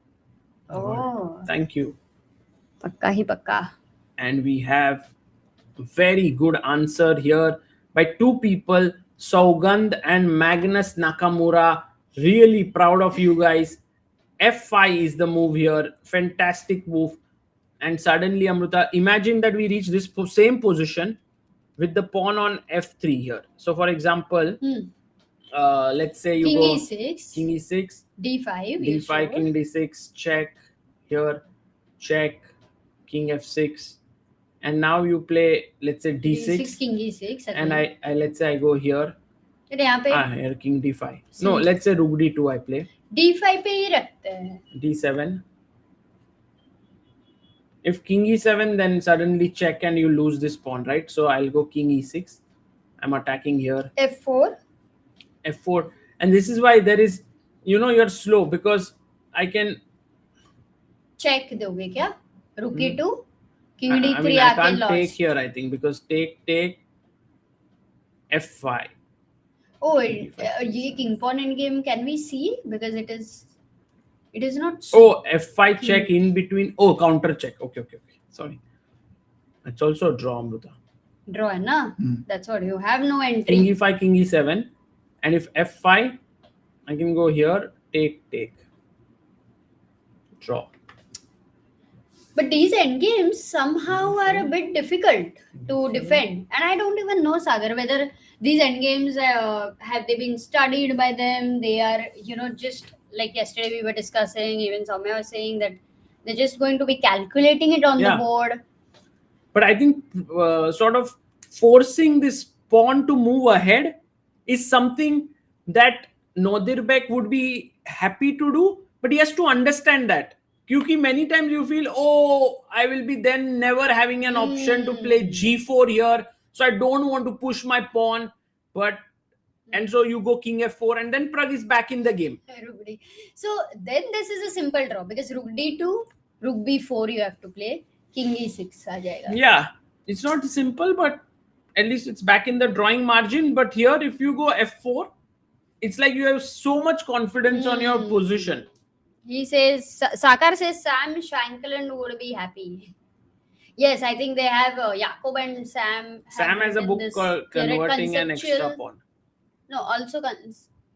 Oh, Thank you. pakka hi pakka. And we have a very good answer here by two people, Saugandh and Magnus Nakamura. Really proud of you guys. f5 is the move here. Fantastic move. And suddenly, Amruta, imagine that we reach this same position with the pawn on f3 here. So, for example, let's say you King go e6, king e6, d5, you d5, showed. king d6, check here, check, king f6, and now you play, let's say d6, king e6, and I let's say I go here. Here king d5. No, let's say rook d2 I play. d5 पे ही रखते हैं. d7. If king e7, then suddenly check and you lose this pawn, right? So I'll go king e6. I'm attacking here. f4. f4. And this is why there is, you're slow, because I can... Check दोगे क्या? Rook e2, king I d3 mean, I आके can't lost. take here, I think, because take f5. Oh, ये king pawn endgame can we see? Because it is not. Oh, f5 check in between. Oh, counter check. Okay. Sorry. It's also a draw, Amruta. Draw है ना? That's what you have, no entry. King e5, king e7. And if f5, I can go here, take. Draw. But these endgames somehow are a bit difficult to defend. And I don't even know, Sagar, whether these endgames have they been studied by them. They are, just like yesterday we were discussing, even Soumya was saying that they're just going to be calculating it on the board. But I think sort of forcing this pawn to move ahead is something that Nodirbek would be happy to do, but he has to understand that. Because many times you feel, I will be then never having an option to play g4 here, so I don't want to push my pawn, and so you go king f4, and then Pragg is back in the game. So then this is a simple draw, because rook d2, rook b4 you have to play, king e6 aa jayega. Yeah, it's not simple, but at least it's back in the drawing margin. But here, if you go f4, it's like you have so much confidence on your position. He says, Sakar says Sam Shankland would be happy. Yes, I think they have Jacob and Sam. Sam has a book called Converting an Extra Pawn. No, also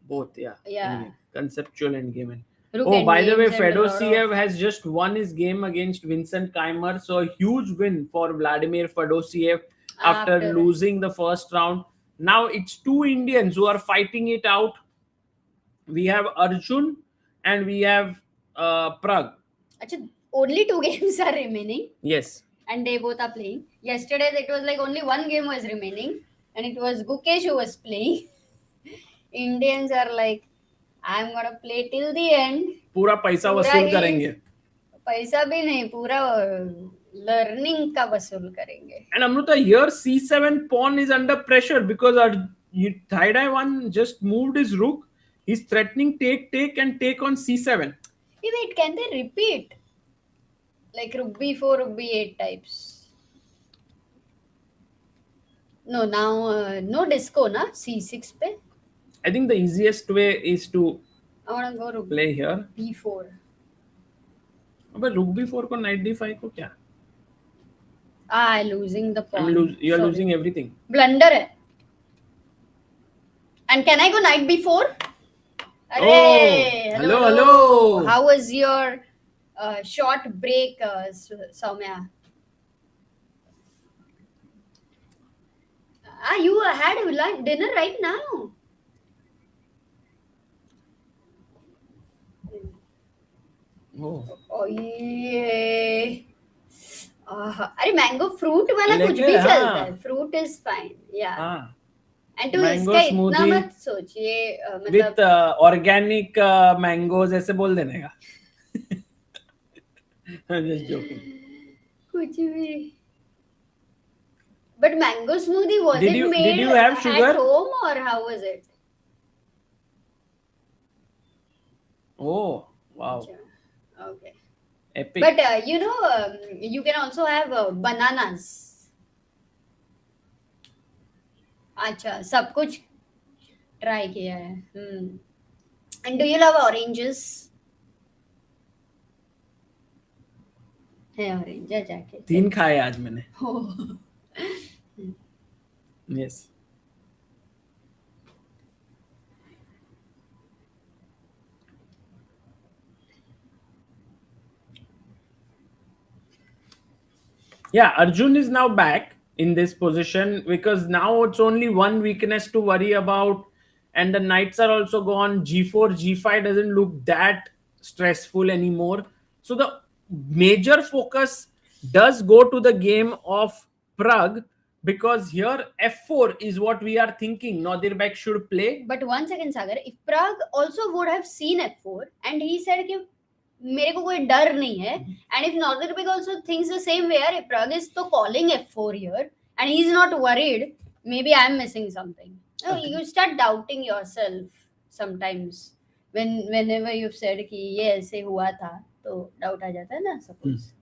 both, yeah. Yeah. Conceptual endgame. Rook by the way, endgames and a lot Fedoseev has just won his game against Vincent Keymer. So a huge win for Vladimir Fedoseev after losing the first round. Now it's two Indians who are fighting it out. We have Arjun and we have Prag. Achha, only 2 games are remaining. Yes. And they both are playing. Yesterday it was like only 1 game was remaining, and it was Gukesh who was playing. Indians are like, I'm gonna play till the end. पूरा पैसा वसूल करेंगे. पैसा भी नहीं, पूरा learning का वसूल करेंगे. And Amruta, here C7 pawn is under pressure because Thai Dai one just moved his rook. He's threatening take and take on C7. Hey, wait, can they repeat? Like rook b4, rook b8 types. No, now no disco, na? C6 pe. I think the easiest way is to I wanna go rook play here. b4. But rook b4 ko knight d5 ko kya? Losing the pawn. You're losing everything. Blunder hai. And can I go knight b4? Hello. How was your short break, Soumya? You had dinner right now. Oh yeah. अरे mango fruit वाला कुछ भी चलता है. Fruit is fine. या and to इसका इतना मत सोचिए. विद ऑर्गेनिक मैंगोज ऐसे बोल देने का. Just joking. कुछ भी. But mango smoothie was it made did you have sugar at home or how was it? Oh wow. Okay. Epic. But you can also have bananas. अच्छा, सब कुछ try किया है. And do you love oranges? है orange जाके 3 खाए आज मैंने. Yes. Yeah, Arjun is now back in this position because now it's only one weakness to worry about, and the knights are also gone. G4, G5 doesn't look that stressful anymore. So the major focus does go to the game of Prag because here F4 is what we are thinking Nodirbek should play. But 1 second, Sagar, if Prag also would have seen F4 and he said कि मेरे को कोई डर नहीं है, and if Nodirbek also thinks the same way, अरे Prag is तो calling F4 here and he's not worried, maybe I'm missing something. No, you start doubting yourself sometimes whenever you've said कि ये ऐसे हुआ था, तो doubt आ जाता है ना, suppose.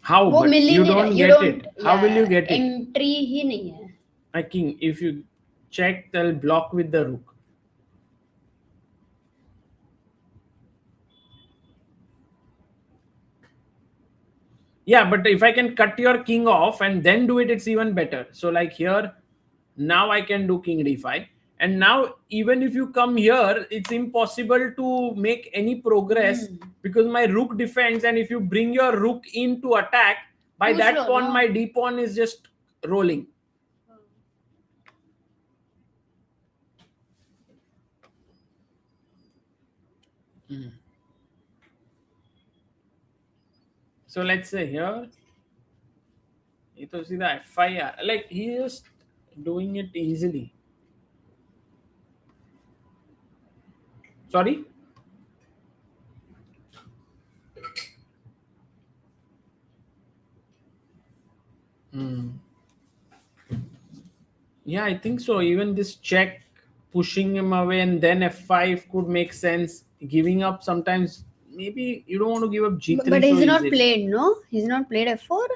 How? But you don't get it. How will you get it? Entry ही नहीं है. I think if you check, they'll block with the rook. Yeah, but if I can cut your king off and then do it, it's even better. So like here, now I can do king d5. And now even if you come here, it's impossible to make any progress because my rook defends. And if you bring your rook in to attack, by that pawn, my d pawn is just rolling. So let's say here, you see the f5, like he is doing it easily. Sorry? Yeah, I think so. Even this check, pushing him away and then f5 could make sense. Giving up sometimes, maybe you don't want to give up g3. But he's not played, no? He's not played f4?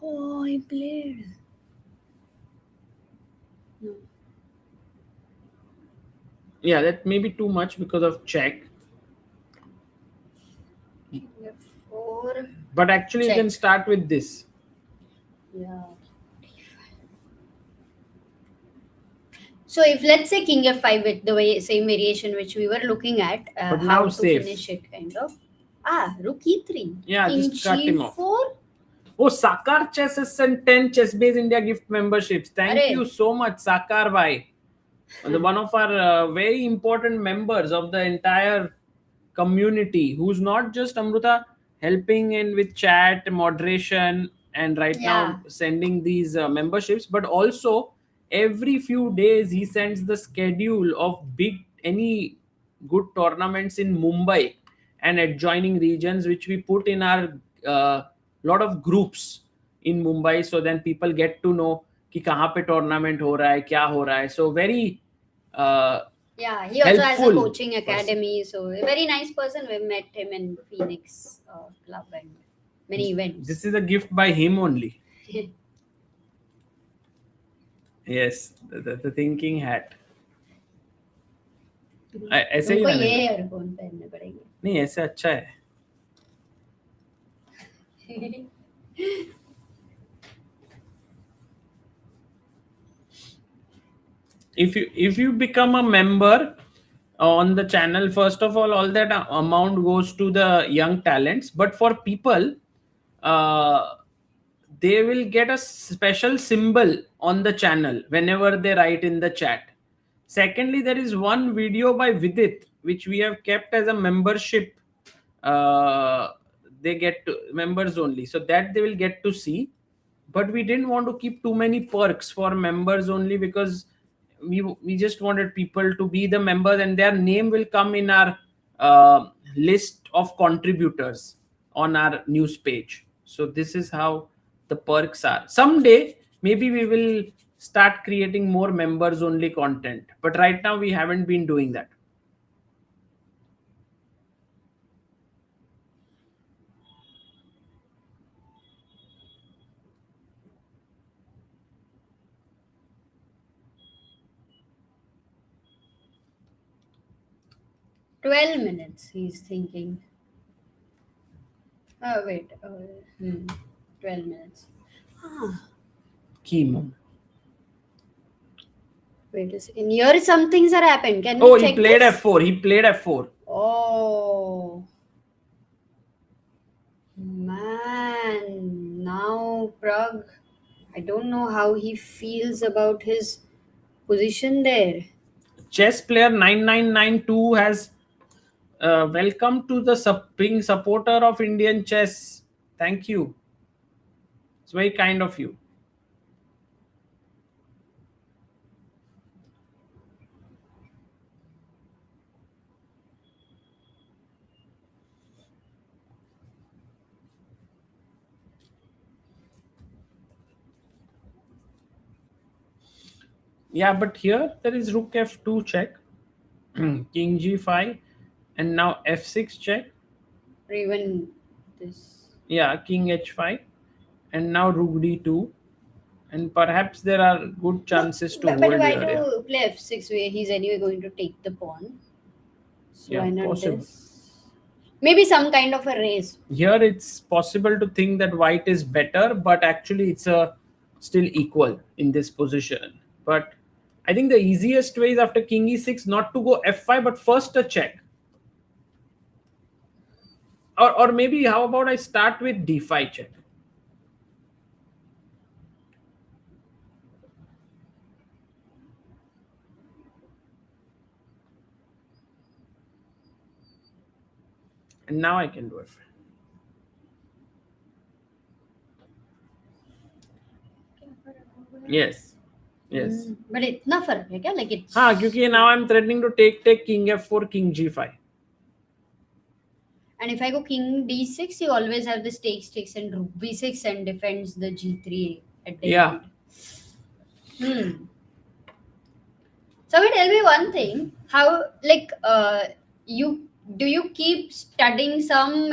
Oh, he played. No. Yeah, that may be too much because of check. F4. But actually, check. You can start with this. Yeah. So if let's say king f5 with the way same variation which we were looking at, But how now to safe. finish it kind of. Rook e3. Yeah, King just cut him off. g4. Oh, Sakar Chess has sent 10 ChessBase India gift memberships. Thank Arey. you so much, Sakar bhai. One of our very important members of the entire community, who's not just Amruta helping in with chat, moderation, and right now sending these memberships, but also every few days he sends the schedule of any good tournaments in Mumbai and adjoining regions, which we put in our lot of groups in Mumbai, so then people get to know कि कहाँ पे tournament हो रहा है, क्या हो रहा है. So very yeah, he also has a helpful coaching academy, so a very nice person. We met him in Phoenix club and many events. This is a gift by him only. Yes, the thinking hat. ऐसे ही तुमको रहने ये दो. Earphone पहनने पड़ेंगे. नहीं, ऐसे अच्छा है. If you become a member on the channel, first of all that amount goes to the young talents, but for people they will get a special symbol on the channel whenever they write in the chat. Secondly, there is one video by Vidit which we have kept as a membership. They get members only, so that they will get to see. But we didn't want to keep too many perks for members only, because we just wanted people to be the members and their name will come in our list of contributors on our news page. So this is how the perks are. Someday maybe we will start creating more members only content, but right now we haven't been doing that. "12 minutes," he's thinking. Oh, wait. 12 minutes. Keymer. Wait a second. Here some things are happened. Can Oh, we check he played this? F4. He played F4. Oh. Man. Now, Pragg, I don't know how he feels about his position there. Chess player 9992 has welcome to the being supporter of Indian chess. Thank you. It's very kind of you. Yeah, but here there is rook f2 check, king g5, and now f6 check. Or even this. Yeah, king h5, and now rook d2, and perhaps there are good chances to But hold why here. to play f6 where he's anyway going to take the pawn? So Yeah, why not possible. this? Maybe some kind of a race. Here it's possible to think that white is better, but actually it's still equal in this position. But I think the easiest way is after king e6 not to go f5, but first a check. Or maybe how about I start with d5 check. And now I can do it. Yes. Yes. But इतना फर्क है क्या? Like it's. हाँ, क्योंकि now I'm threatening to take king f4, king g5. And if I go king d6, you always have this takes and rook b6 and defends the g3 at the end. So tell me one thing. How you keep studying some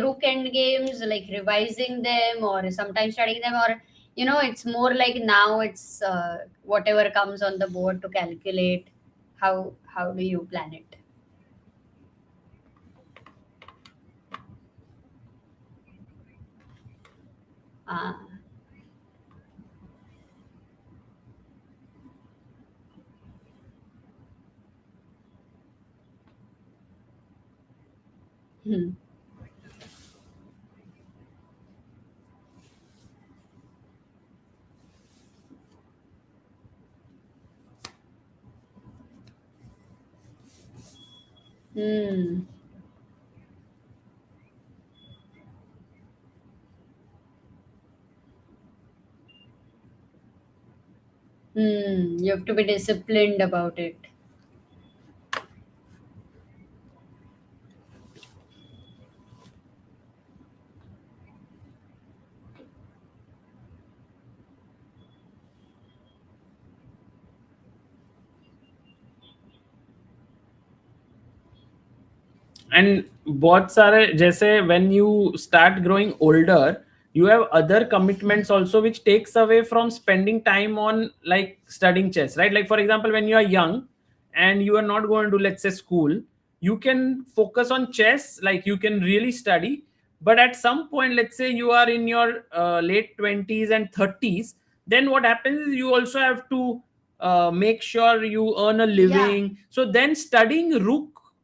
rook end games, like revising them, or sometimes studying them, or it's more like now it's whatever comes on the board to calculate. How do you plan it? Hmm. Hmm. Hmm. You have to be disciplined about it. And बहुत सारे जैसे when you start growing older, you have other commitments also which takes away from spending time on like studying chess, right? Like for example, when you are young and you are not going to, let's say, school, you can focus on chess, like you can really study. But at some point, let's say you are in your late 20s and 30s, then what happens is you also have to make sure you earn a Yeah. living. So then studying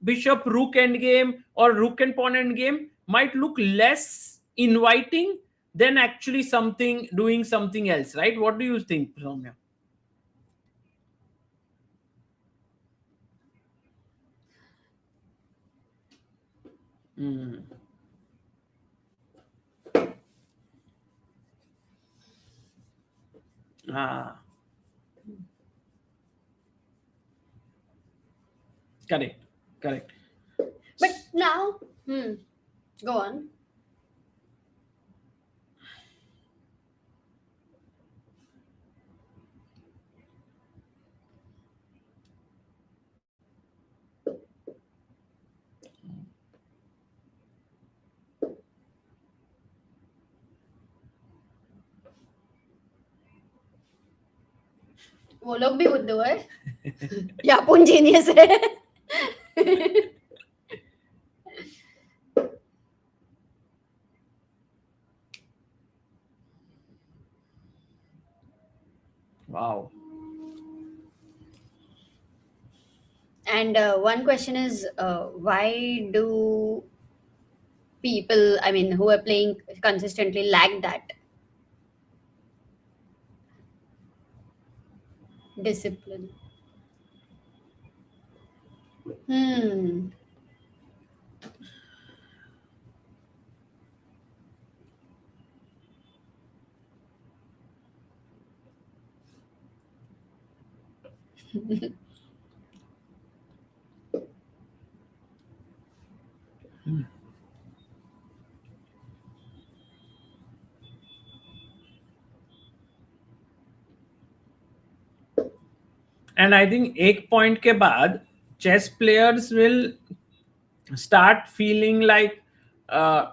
bishop rook endgame or rook and pawn endgame might look less inviting than actually something doing something else, right? What do you think, Soumya? Mm. Ah, correct, correct. But now, go on. वो लोग भी बुद्धू है या अपन genius है Wow. And one question is, why do people, I mean, who are playing consistently lack that discipline? Hmm. And I think एक point के बाद chess players will start feeling like, uh,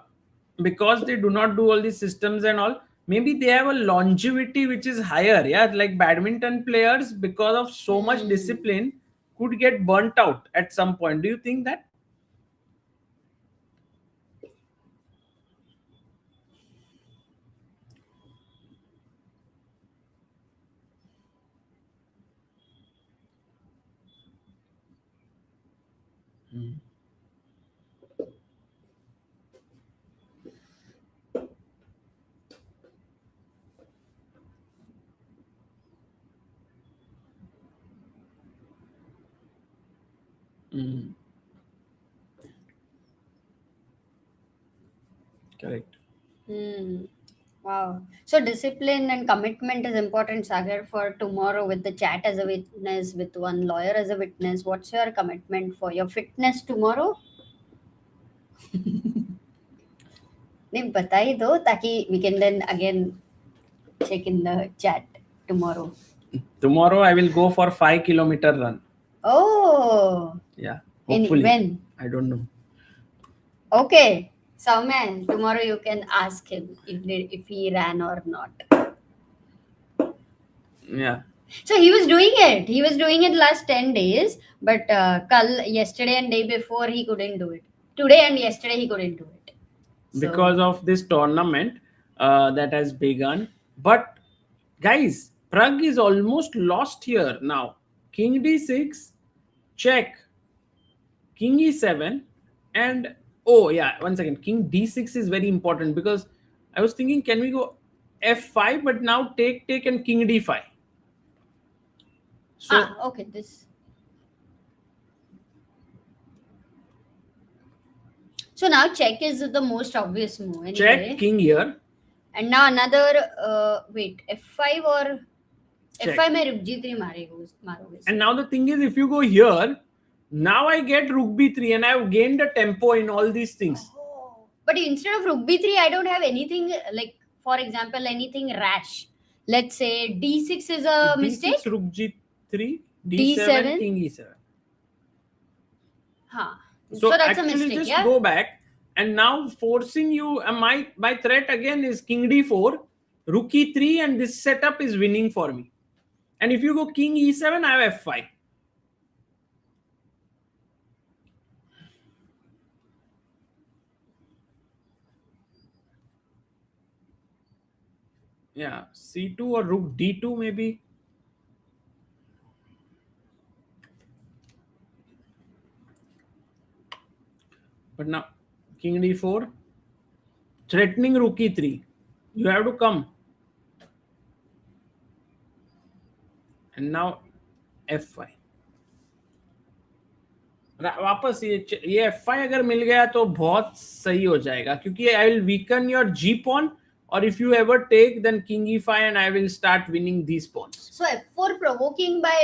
because they do not do all these systems and all, maybe they have a longevity which is higher. Yeah, like badminton players, because of so much Hmm. discipline, could get burnt out at some point. Do you think that? Mm. Mm. Correct. Hmm. Wow. So discipline and commitment is important, Sagar, for tomorrow with the chat as a witness, with one lawyer as a witness. What's your commitment for your fitness tomorrow? नहीं बता ही दो ताकि we can then again check in the chat tomorrow. Tomorrow I will go for 5 kilometer run. Oh, Yeah, in hopefully. when? I don't know. Okay. Saumen, tomorrow you can ask him if he ran or not. Yeah. So he was doing it. He was doing it last 10 days, but yesterday and day before he couldn't do it. Today and yesterday he couldn't do it. Because So, of this tournament that has begun. But guys, Prague is almost lost here now. King d6, check, king e7, and Oh yeah, one second. King d6 is very important because I was thinking, can we go f5? But now take and king d5. So Okay, this. So now check is the most obvious move check anyway. king here, And now another, wait, f5 or check. f5 में रुक g3 मारोगे And sir. now the thing is, if you go here, now I get rook b3, and I've gained a tempo in all these things. Oh. But instead of rook b3, I don't have anything like, for example, anything rash. Let's say d6 is a d6, mistake. rook g3, d7, d7. king e7. Huh. So So that's a actually, mistake, just yeah? go back, and now forcing you. My threat again is king d4, rook e3, and this setup is winning for me. And if you go king e7, I have f5. Yeah, c2 or rook d2 maybe. But now king d4, threatening rook e3. You have to come. And now f5. वापस ये f5 अगर मिल गया तो बहुत सही हो जाएगा, क्योंकि I will weaken your G pawn, or if you ever take, then king e5 and I will start winning these pawns. So f4 provoking by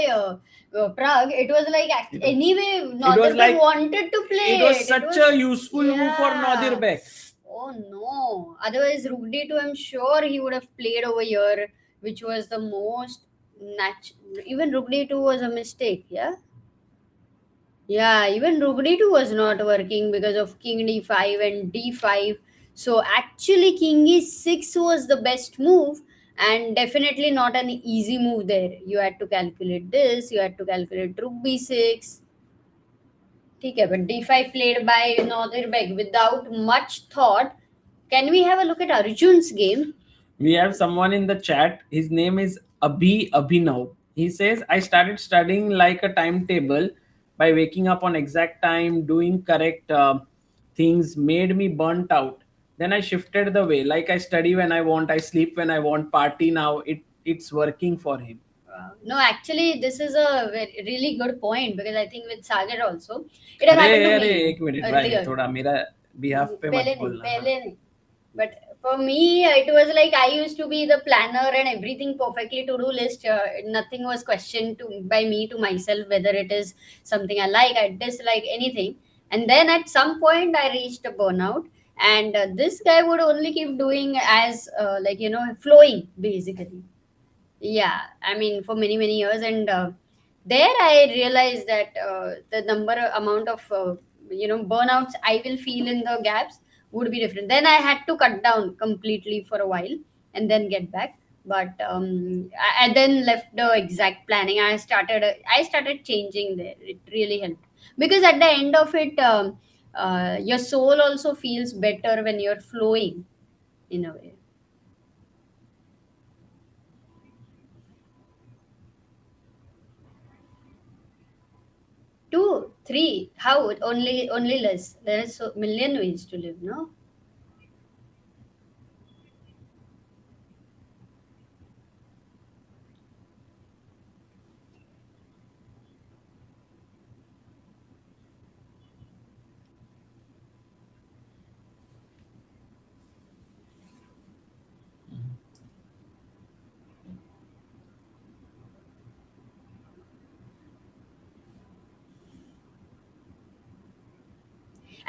Prague, it was like anyway was like- Nodirbek wanted to play It was such a useful move for Yeah. Nodirbek. Oh no! Otherwise, rook d2, I'm sure he would have played over here, which was the most natural. Even rook d2 was a mistake, yeah. Yeah, even rook d2 was not working because of king d5 and d5. So actually, king e6 was the best move, and definitely not an easy move there. You had to calculate this. You had to calculate rook b6. ठीक है, but d5 played by Nodirbek without much thought. Can we have a look at Arjun's game? We have someone in the chat. His name is Abhinav. He says, I started studying like a timetable by waking up on exact time, doing correct things, made me burnt out. Then I shifted the way. Like I study when I want, I sleep when I want, party now. It's working for him. No, actually, this is a really good point because I think with Sagar also, it has happened to अरे me एक minute भाई, earlier. थोड़ा मेरा behalf पे पहले मत नहीं, बोलना. पहले नहीं. But for me, it was like I used to be the planner and everything perfectly to do list. Nothing was questioned by me to myself whether it is something I like, I dislike, anything. And then at some point, I reached a burnout. And this guy would only keep doing as flowing basically. Yeah, I mean for many many years, and there I realized that the amount of burnouts I will feel in the gaps would be different. Then I had to cut down completely for a while and then get back. But I then left the exact planning. I started changing there. It really helped because at the end of it, your soul also feels better when you're flowing in a way. 2, 3. How? Only less. There is so million ways to live, no?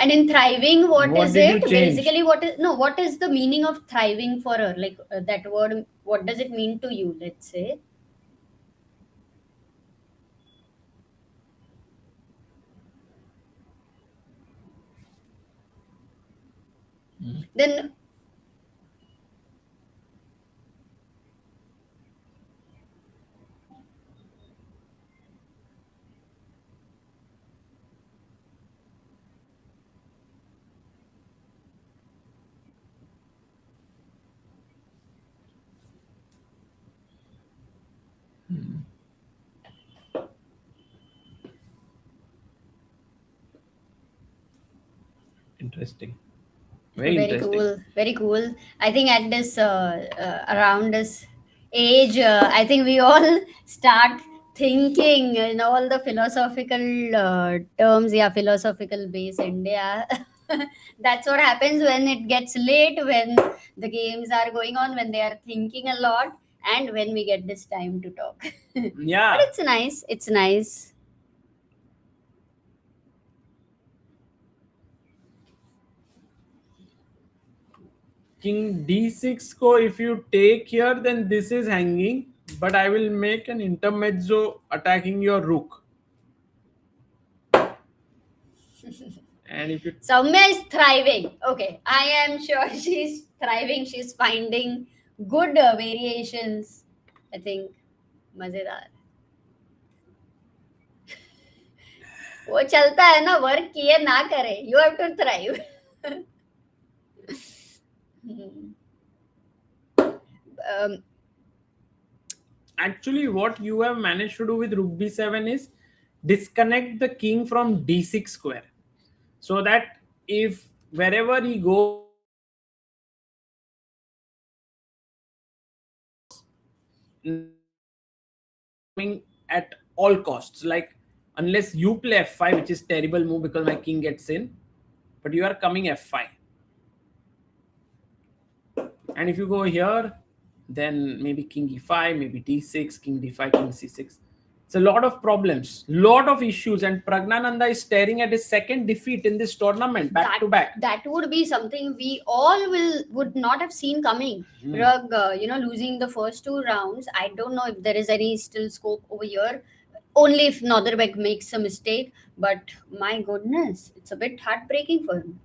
And in thriving, what What is did you it? change? Basically, what is the meaning of thriving for her? Like that word, what does it mean to you? Let's say. Then Interesting. Very Very interesting. cool, very cool. I think at this around this age, I think we all start thinking in all the philosophical terms. Yeah, philosophical base India. That's what happens when it gets late, when the games are going on, when they are thinking a lot, and when we get this time to talk. But Yeah. it's nice. It's nice. King d6 ko if you take here, then this is hanging, but I will make an intermezzo attacking your rook. And if you Soumya is thriving. Okay, I am sure she's thriving. She's finding good variations. I think मजेदार. वो चलता है ना, work किए ना करे. You have to thrive. um, actually what you have managed to do with rook b7 is disconnect the king from d6 square, so that if wherever he goes coming at all costs, like unless you play f5, which is terrible move because my king gets in, but you are coming f5. And if you go here, then maybe king e5, maybe d6, king d5, king c6. It's a lot of problems, lot of issues, and Praggnanandhaa is staring at his second defeat in this tournament, back to back. that would be something we all would not have seen coming. Rug, losing the first two rounds. I don't know if there is any still scope over here. Only if Nodirbek makes a mistake. But my goodness, it's a bit heartbreaking for him.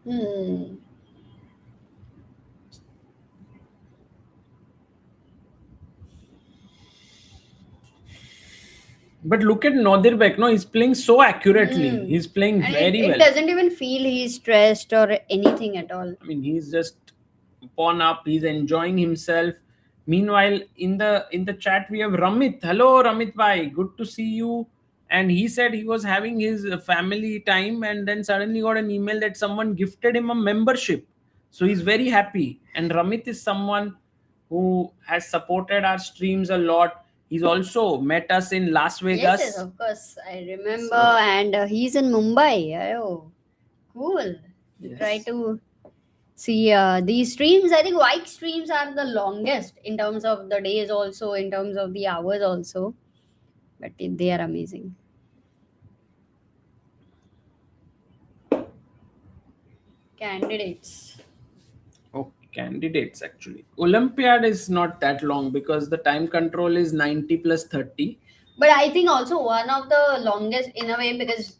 Hmm. But look at Nodirbek, no, he's playing so accurately. He's playing And very it well. doesn't even feel he's stressed or anything at all. I mean, he's just pawn up. He's enjoying himself. Meanwhile, in the chat we have Ramit. Hello, Ramit bhai. Good to see you. And he said he was having his family time, and then suddenly got an email that someone gifted him a membership. So he's very happy. And Ramit is someone who has supported our streams a lot. He's also met us in Las Vegas. Yes, of course. I remember. And he's in Mumbai. Oh, cool. Yes. Try to see these streams. I think Wijk streams are the longest in terms of the days, also in terms of the hours, also. But they are amazing. Candidates. Oh, candidates actually. Olympiad is not that long because the time control is 90 plus 30. But I think also one of the longest in a way, because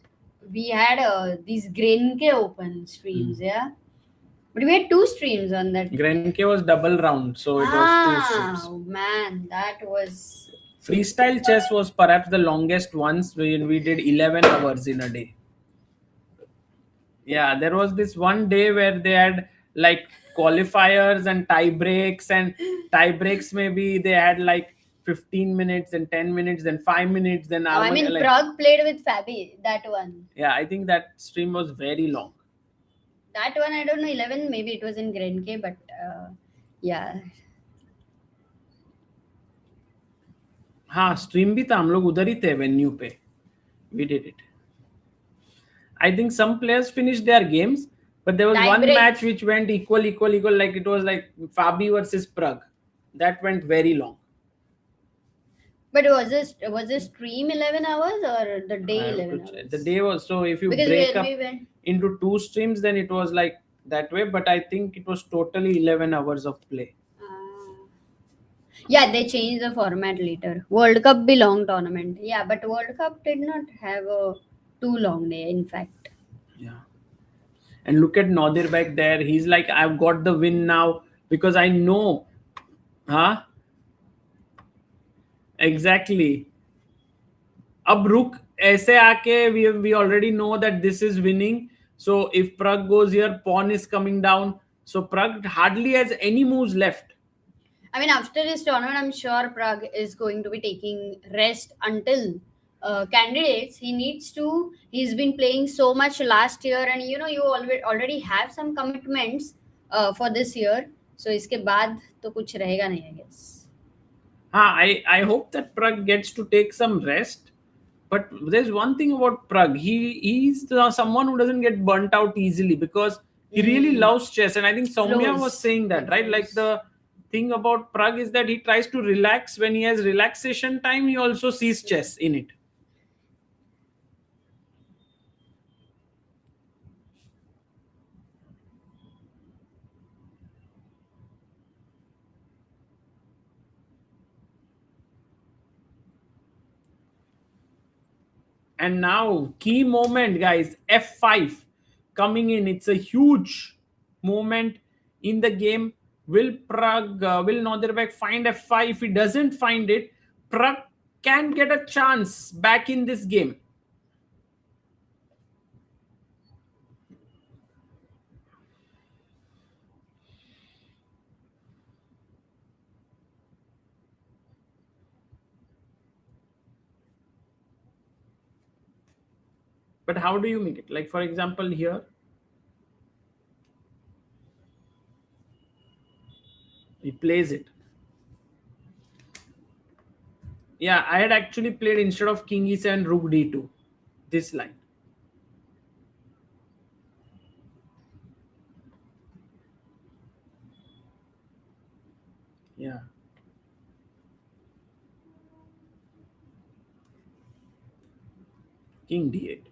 we had these Grenke open streams, yeah. But we had two streams on that. Grenke was double round, so it was 2 streams. Oh man, that was. Freestyle chess was perhaps the longest once when we did 11 hours in a day. Yeah, there was this one day where they had like qualifiers and tie breaks, and tie breaks maybe they had like 15 minutes and 10 minutes, then 5 minutes, then I mean, like, Prague played with Fabi, that one. yeah, I think that stream was very long. That one, I don't know, 11, maybe it was in Grenke, but yeah. हाँ stream भी था, हम लोग उधर ही थे venue पे. We did it. I think some players finished their games, but there was Tie one break. match which went equal, like it was like Fabi versus Prague. That went very long. But was this stream 11 hours or the day I have to 11 check. hours? The day was, so if you Because break up we went. into 2 streams, then it was like that way, but I think it was totally 11 hours of play. Yeah, they changed the format later. World Cup be long tournament. Yeah, but World Cup did not have a too long day, in fact. Yeah. And look at Nodirbek there. He's like, I've got the win now because I know. Huh? Exactly. अब रुक ऐसे आके we already know that this is winning. So if Prag goes here, pawn is coming down. So Prag hardly has any moves left. I mean, after this tournament, I'm sure Prague is going to be taking rest until candidates. He needs to. He's been playing so much last year, and you already have some commitments for this year. So इसके बाद तो कुछ रहेगा नहीं, I guess. I hope that Prag gets to take some rest. But there's one thing about Prag. He's someone who doesn't get burnt out easily because he really loves chess. And I think Soumya was Flows. saying that, right? Like the thing about Prag is that he tries to relax. When he has relaxation time, he also sees chess in it. And now, key moment, guys, F5 coming in. It's a huge moment in the game. Will Nodirbek find F5? If he doesn't find it, Prag can get a chance back in this game. But how do you make it? Like, for example, here, he plays it. Yeah, I had actually played instead of King E7, Rook D2. This line. Yeah. King D8.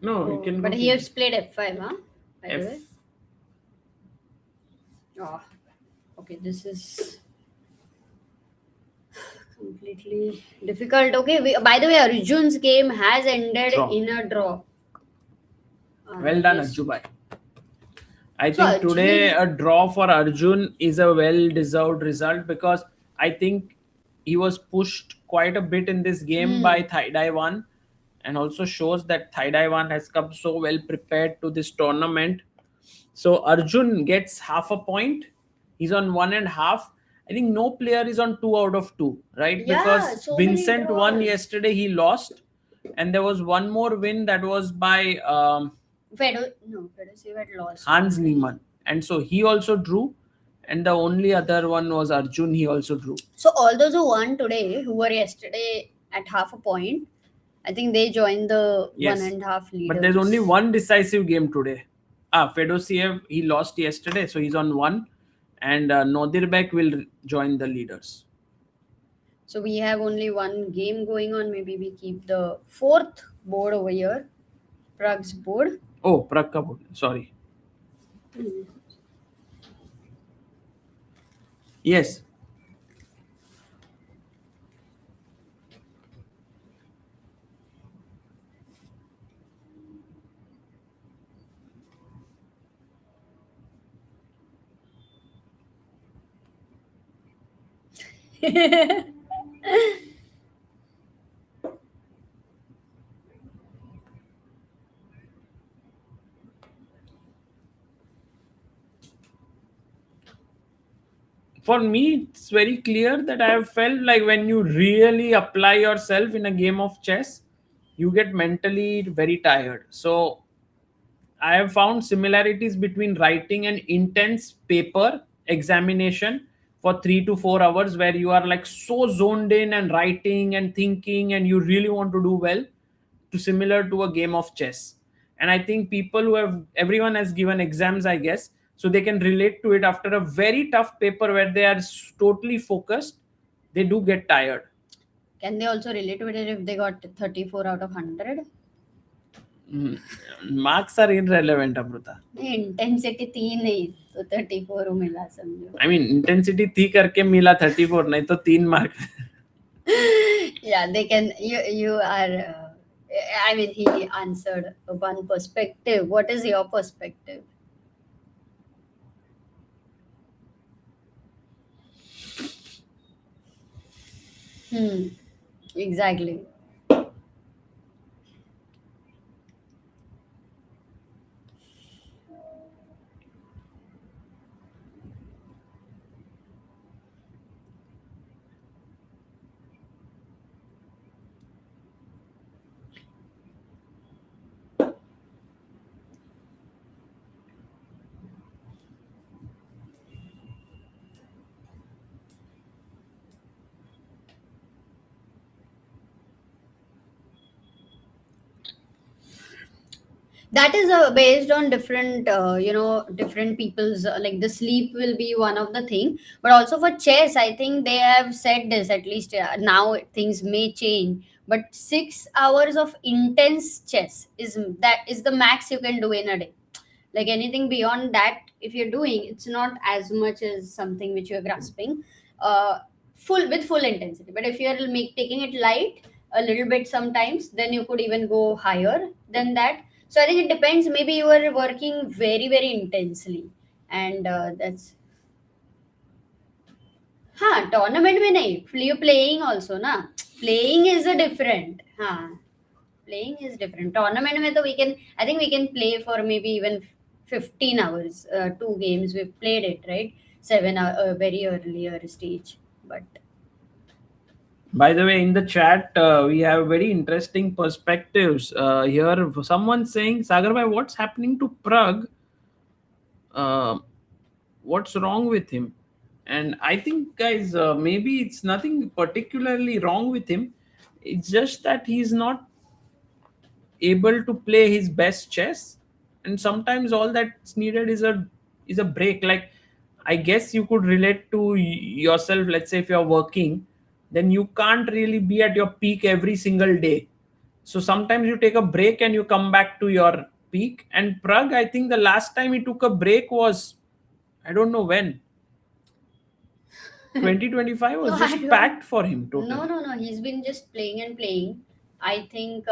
No, you can go But he to has played F5, huh? By the F. way. Oh, okay. This is completely difficult. Okay. By the way, Arjun's game has ended Draw. in a draw. Well done, Yes. Arjubai. I So think today Arjun, a draw for Arjun is a well-deserved result because I think he was pushed quite a bit in this game by Thai Dai 1 and also shows that Thai Dai 1 has come so well prepared to this tournament. So Arjun gets half a point. He's on 1.5. I think no player is on 2 out of 2, right? yeah, Because so many Vincent won draws. yesterday, he lost. And there was one more win that was by Fedoseev had lost. Hans Niemann. And so he also drew. And the only other one was Arjun, he also drew. So all those who won today, who were yesterday at half a point, I think they joined the Yes. 1.5 leaders. But there's only one decisive game today. Fedoseev, he lost yesterday, so he's on 1. And Nodirbek will join the leaders. So we have only one game going on. Maybe we keep the fourth board over here. Prague's board. Oh, Prag ka board. Sorry. Yes. For me, it's very clear that I have felt like when you really apply yourself in a game of chess, you get mentally very tired. So I have found similarities between writing an intense paper examination for 3 to 4 hours where you are like so zoned in and writing and thinking and you really want to do well to similar to a game of chess. And I think people who have everyone has given exams, I guess, so they can relate to it after a very tough paper where they are totally focused, they do get tired. Can they also relate to it if they got 34 out of 100? Marks are irrelevant, Amruta. Intensity थी नहीं तो 34 मिला समझो. I mean, intensity थी करके मिला 34, नहीं तो 3 mark. Yeah, they can. You are. I mean, he answered one perspective. What is your perspective? I think today a draw for Arjun is a well-deserved result because I think he was pushed quite a bit in this game by Thai Dai 1 and also shows that Thai Dai 1 has come so well prepared to this tournament. So Arjun gets half a point. He's on 1.5. And Nodirbek will join the leaders. So we have only one game going on. Maybe we keep the fourth board over here. Prague's board. Hmm. Exactly. That is based on different different people's like the sleep will be one of the thing, but also for chess I think they have said this, at least now things may change, but 6 hours of intense chess is that is the max you can do in a day. Like anything beyond that, if you're doing, it's not as much as something which you're grasping uh, full with full intensity. But if you're taking it light a little bit sometimes, then you could even go higher than that. So I think it depends. Maybe you are working very very intensely, and that's हाँ tournament में नहीं, you playing also ना, playing is a different हाँ, playing is different. Tournament में तो we can, I think we can play for maybe even 15 hours. Two games we've played it, right? 7 hour, very earlier stage, but By the way, in the chat, we have very interesting perspectives. Here, someone saying, Sagar bhai, what's happening to Prag? Uh, what's wrong with him? And I think, guys, maybe it's nothing particularly wrong with him. It's just that he's not able to play his best chess, and sometimes all that's needed is a break. Like, I guess you could relate to yourself. Let's say if you're working, then you can't really be at your peak every single day, so sometimes you take a break and you come back to your peak. And Prag, I think the last time he took a break was, I don't know when. 2025 no, was I just don't. packed for him No, totally. no, no. He's been just playing and playing. I think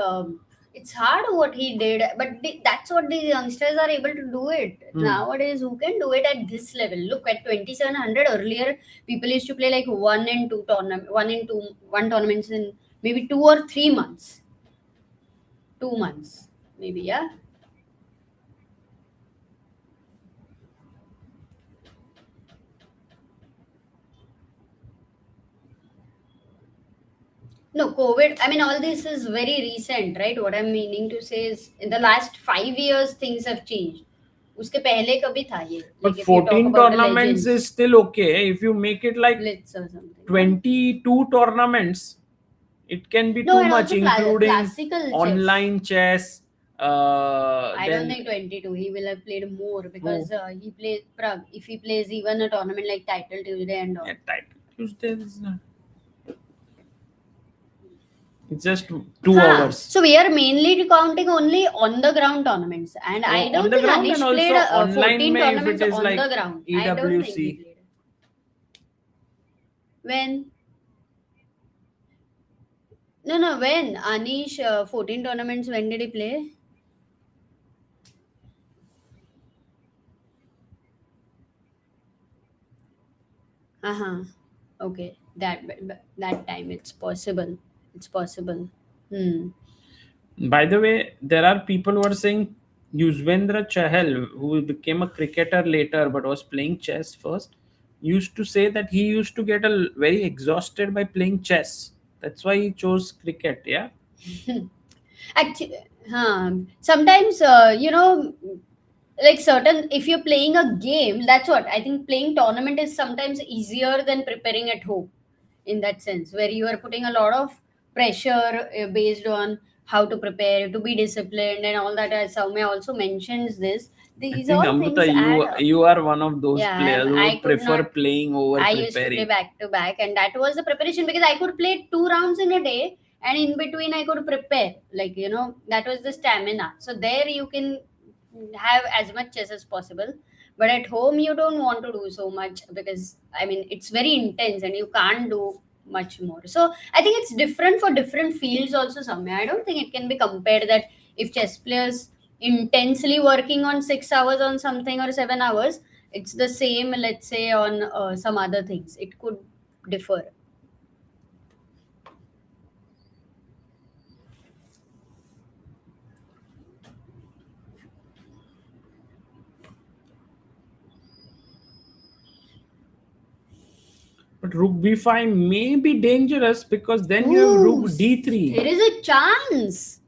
it's hard what he did, but that's what the youngsters are able to do it Hmm. nowadays. Who can do it at this level? Look at 2700. Earlier, people used to play like one tournaments in maybe 2 or 3 months, 2 months, maybe, yeah. No, COVID. I mean, all this is very recent, right? What I'm meaning to say is, in the last 5 years, things have changed. उसके पहले कभी था ये? But Like if you talk 14 about the tournaments legends, is still okay. If you make it like Blitz or something, yeah. 22 tournaments, it can be No, too and much, also including classical chess. online chess. I don't Then think 22. He will have played more who? because he plays Prague. If he plays even a tournament like Title Tuesday and all. Yeah, title Tuesday is not. It's just 2 hours. So we are mainly counting only on the ground tournaments, and Oh, I on don't the think ground, and Anish played also online. 14 Mein, if it tournaments is on the like ground. I don't think he EWC, played. When? No, no, when? Anish, 14 tournaments, when did he play? Uh-huh. Okay. That time it's possible. It's possible. Hmm. by the way, there are people who are saying Yuzvendra Chahal, who became a cricketer later but was playing chess first, used to say that he used to get very exhausted by playing chess. That's why he chose cricket. Yeah. Actually, sometimes, like certain, if you're playing a game, that's what I think playing tournament is sometimes easier than preparing at home, in that sense, where you are putting a lot of pressure based on how to prepare, to be disciplined, and all that. As Soumya also mentions this, I these think all Amruta, things add up. you are one of those Yeah, players who I would could prefer not. playing over I used to play preparing. back to back, and that was the preparation because I could play 2 rounds in a day, and in between I could prepare. Like that was the stamina. So there you can have as much chess as possible, but at home you don't want to do so much because I mean it's very intense and you can't do much more. So I think it's different for different fields also. Somewhere I don't think it can be compared that if chess players intensely working on 6 hours on something or 7 hours, it's the same, let's say, on some other things. It could differ. But rook b5 may be dangerous because then you have rook d3. There is a chance.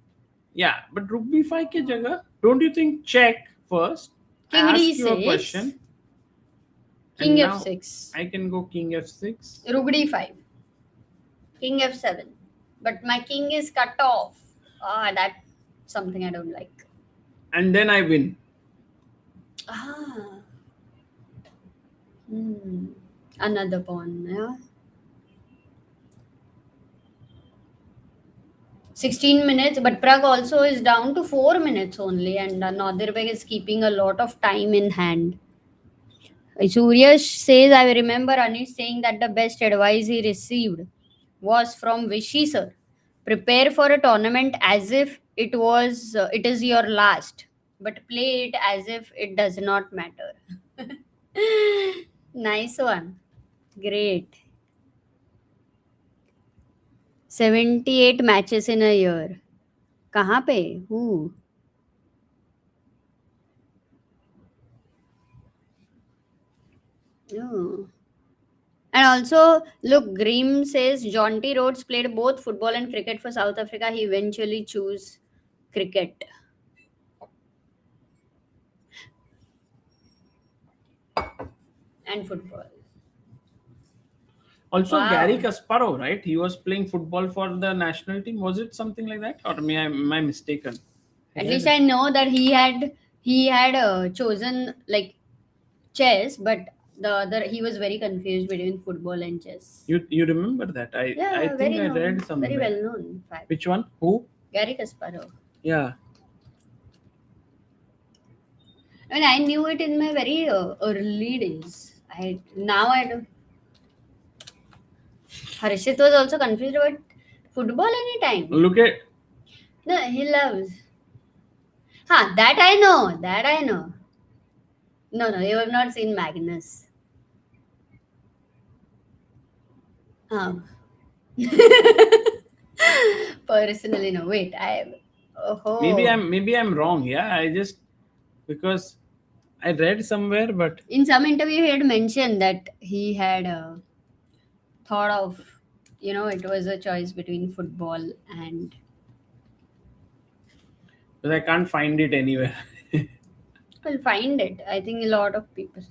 Yeah, but rook b5 ke jagah, don't you think check first? King Ask d6. you a question. King And now f6. I can go king f6. Rook d5. King f7. But my king is cut off. That's something I don't like. And then I win. Another pawn. Yeah. 16 minutes, but Prague also is down to 4 minutes only, and Nodirbek is keeping a lot of time in hand. Surya says, I remember Anish saying that the best advice he received was from Vishy sir. Prepare for a tournament as if it is your last, but play it as if it does not matter. Nice one. Great. 78 matches in a year. कहाँ पे? Who? Oh. And also, look, Grimm says Jonty Rhodes played both football and cricket for South Africa. He eventually chose cricket. And football. Also, Wow. Gary Kasparov, right? He was playing football for the national team. Was it something like that, or am I mistaken? At least I know that he had chosen like chess, but the other he was very confused between football and chess. You remember that? I think very I known, read somewhere. very well known fact. Which one? Who? Gary Kasparov. Yeah. I mean, I knew it in my very early days. I don't. Harshit was also confused about football anytime. Look at. No, he loves. That I know. That I know. No, you have not seen Magnus. Personally, no. Wait, Maybe I'm wrong. Yeah, I just because I read somewhere, but in some interview he had mentioned that he had thought of, it was a choice between football and. but I can't find it anywhere. We'll find it. I think a lot of people.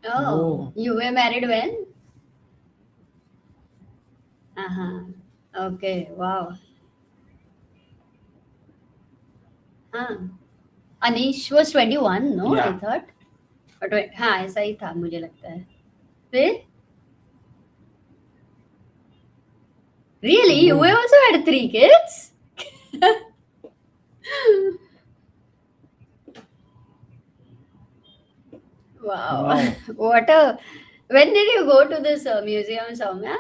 Oh. You were married when? Okay, wow. Anish was 21, no? Yeah. I thought. हाँ ऐसा ही था मुझे लगता है. फिर? Really? You also had 3 kids? Wow. What a... When did you go to this museum, Soumya?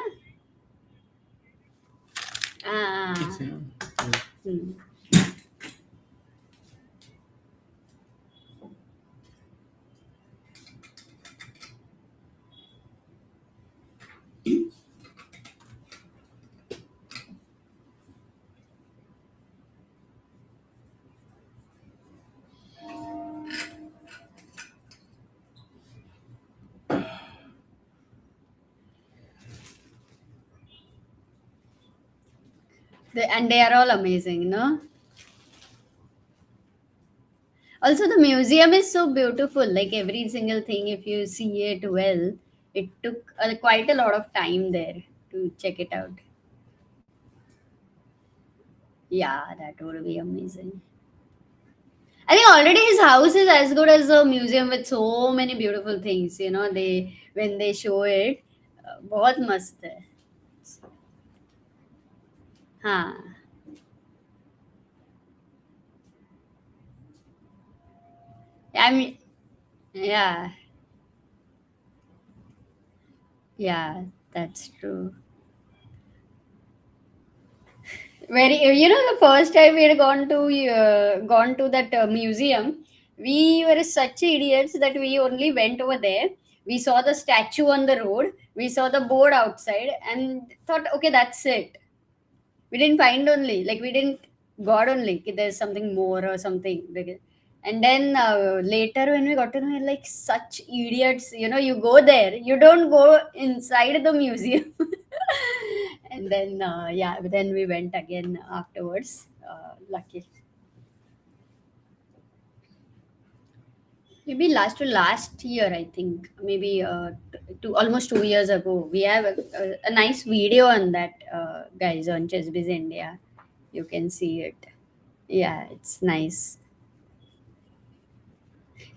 And they are all amazing, no? Also, the museum is so beautiful. Like every single thing, if you see it well, it took quite a lot of time there to check it out. Yeah, that would be amazing. I think already his house is as good as a museum with so many beautiful things. When they show it, बहुत मस्त है. हाँ. I mean, yeah. Yeah, that's true. Very, the first time we had gone to that museum, we were such idiots that we only went over there. We saw the statue on the road, we saw the board outside, and thought, okay, that's it. We didn't find only, like we didn't got only. There's something more or something. And then later when we got to know, we're like such idiots. You go there, you don't go inside the museum. And then yeah, then we went again afterwards. Lucky. Maybe last year, I think. Maybe almost 2 years ago. We have a nice video on that, guys, on ChessBase India. You can see it. Yeah, it's nice.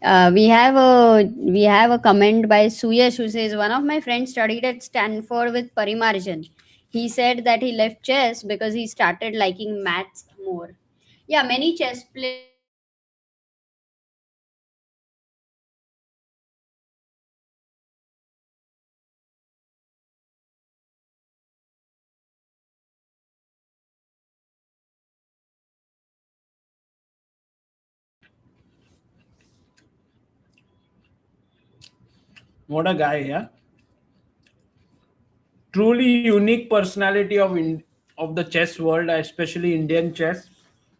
We have a comment by Suyash who says one of my friends studied at Stanford with Parimarjan. He said that he left chess because he started liking maths more. Yeah, many chess players left chess because they started liking maths more. What a guy, yeah. Truly unique personality of the chess world, especially Indian chess.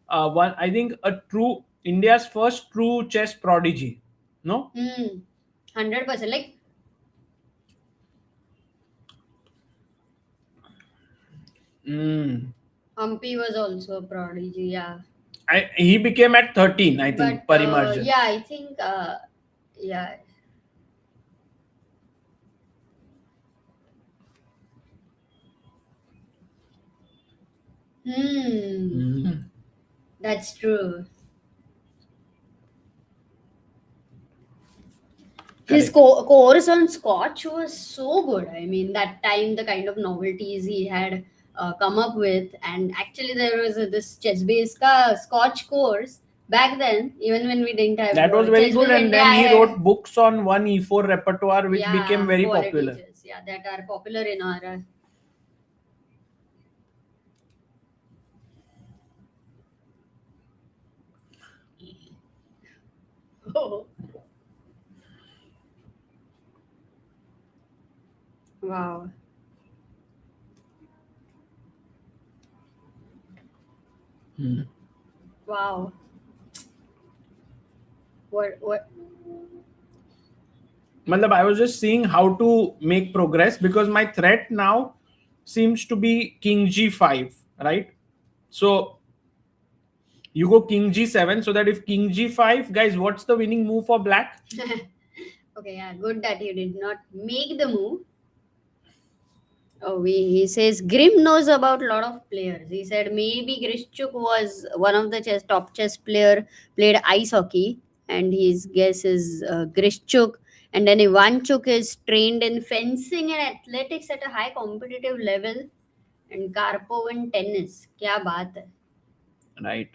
One, I think, a true India's first true chess prodigy. No. 100%. Like, Mm. Humpy was also a prodigy, yeah. He became at 13, I think, But Parimarjan. yeah, I think yeah. Mm. That's true. His Correct. course on Scotch was so good. I mean, that time the kind of novelties he had come up with, and actually there was this chess-based Scotch course back then. Even when we didn't have That was very good, chess-based and India, then I he had wrote books on one e4 repertoire, which became yeah very quality popular. chess. Yeah, that are popular in our. Oh, wow, Hmm. wow. What? Matlab, I was just seeing how to make progress because my threat now seems to be king g5, right? So you go king g7, so that if king g5, guys, what's the winning move for black? Okay, yeah, good that you did not make the move. Oh, he says Grim knows about a lot of players. He said maybe Grishchuk was one of the top chess player, played ice hockey, and his guess is Grishchuk. And then Ivanchuk is trained in fencing and athletics at a high competitive level, and Karpov in tennis. Kya baat hai? Right.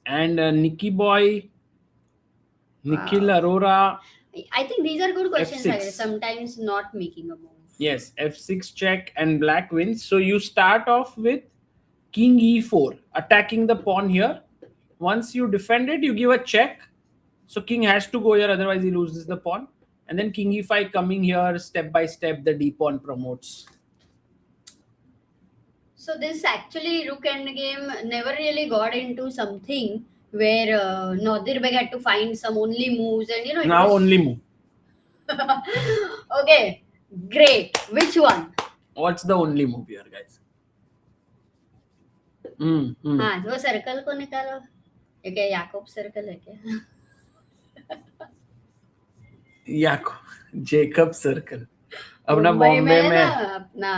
And Nicky Boy, Nikhil Wow. Arora, I think these are good questions. Sagar. f6. Sometimes not making a move. Yes, f6 check and black wins. So you start off with king e4, attacking the pawn here. Once you defend it, you give a check. So king has to go here, otherwise he loses the pawn. And then king e5 coming here, step by step, the d pawn promotes. So this actually Rook Endgame never really got into something where Nodirbek had to find some only moves, and it Now was only move. okay. Great. Which one? What's the only move here, guys? हाँ वो circle को निकालो. ये क्या याकूब circle है क्या? Jacob circle अपना मुंबई में बॉम्बे है ना में. अपना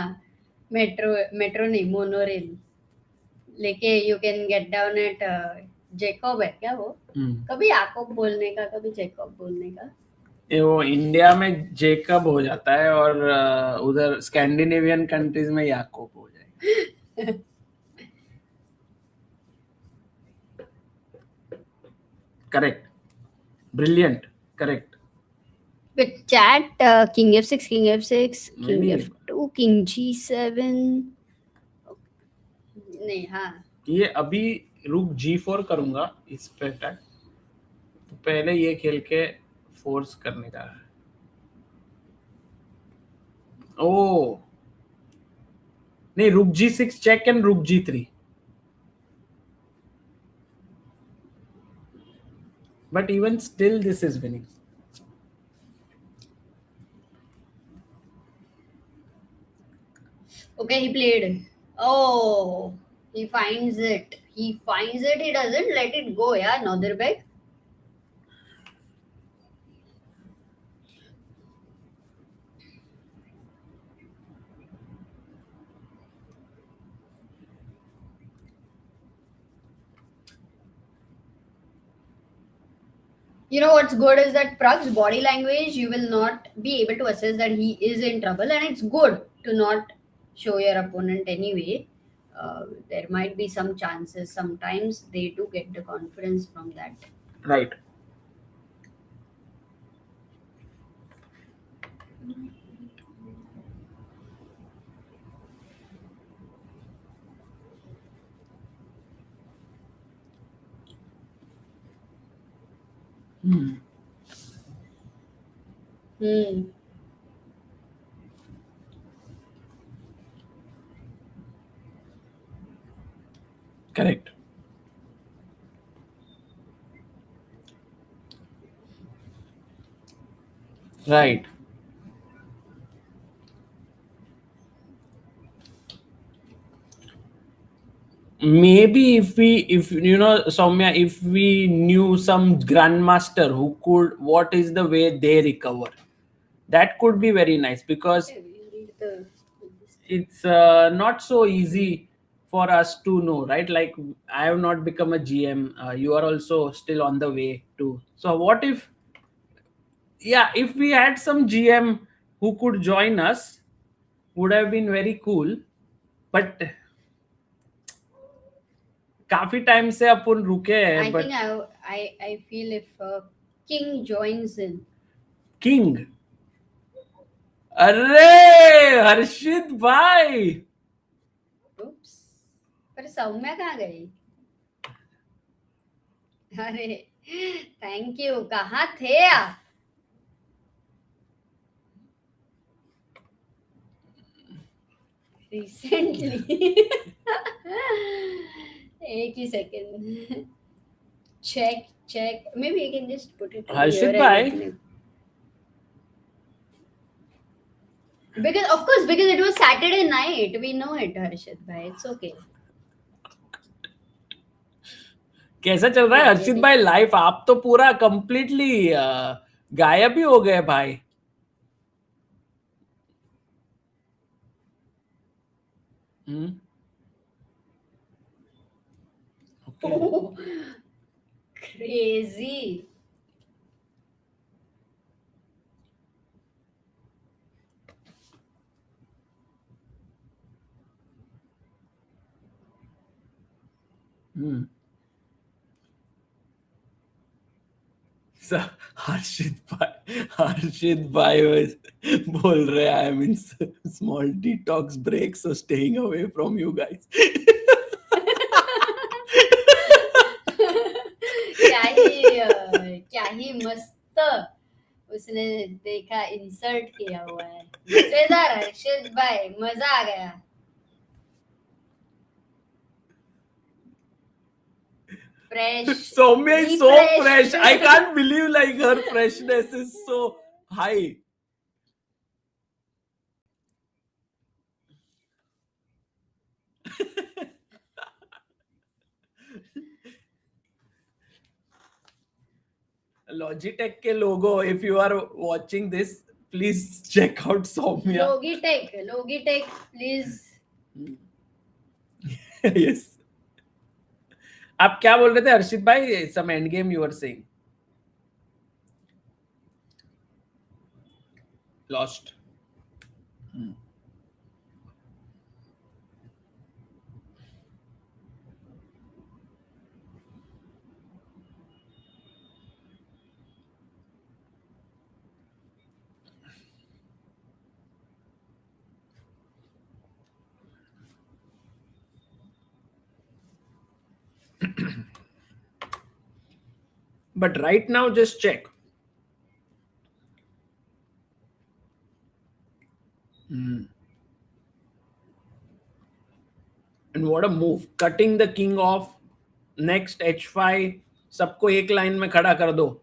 मेट्रो मेट्रो नहीं मोनोरेल लेके you can get down at Jacob है क्या वो? कभी याकूब बोलने का कभी जेकॉब बोलने का. वो इंडिया में जेकब हो जाता है और उधर स्कैंडिनेवियन कंट्रीज में याकूब हो जाएगा. Correct. Brilliant. Correct. With chat, king f6, king f6, नहीं king नहीं, f2, king g7. नहीं, हाँ. ये अभी रुक G4 करूंगा इस पे अटैक, तो पहले ये खेल के फोर्स करने का है. ओ नहीं, रुक G6 चेक एंड रुक G3. But even still, this is winning. Okay, he played. Oh, he finds it. He finds it. He doesn't let it go. Yeah, Nodirbek. You know what's good is that Prag's body language, you will not be able to assess that he is in trouble, and it's good to not show your opponent anyway. There might be some chances. Sometimes they do get the confidence from that. Right. Hmm. Correct. Right. Maybe if you know, Soumya, if we knew some grandmaster who could, what is the way they recover, that could be very nice, because Okay, we read the. it's not so easy for us to know, right? Like, I have not become a GM, you are also still on the way to. So what if, yeah, if we had some GM who could join us, would have been very cool. But काफी time से अपन रुके हैं. I but think I feel if King joins in. King, अरे हर्षित भाई, Oops. पर सौम्या कहाँ गई? अरे थैंक यू. कहाँ थे आप? रिसेंटली. एक ही second. Check. Maybe I can just put it over here Harshit and भाई, let me. Because it was Saturday night. We know it, Harshit bhai. It's okay. कैसा चल रहा है हाँ, ये हर्षित देख. भाई लाइफ? आप तो पूरा कंप्लीटली गायब ही हो गए भाई. हम्म. Oh, crazy. हम्म. So, हर्षित भाई was बोल रहे I am in small detox break, so staying away from you guys. क्या ही मस्त उसने देखा, इंसल्ट किया हुआ है. मजेदार हर्षित भाई, मजा आ गया. Fresh, Soumya is so refreshed. fresh. I can't believe like her freshness is so high. Logitech के लोगो, if you are watching this, please check out Soumya. Logitech, please. Yes. आप क्या बोल रहे थे हर्षित भाई? Some end game you were saying. Lost. But right now, just check. And what a move. Cutting the king off. Next h5. सबको एक line में खड़ा कर दो.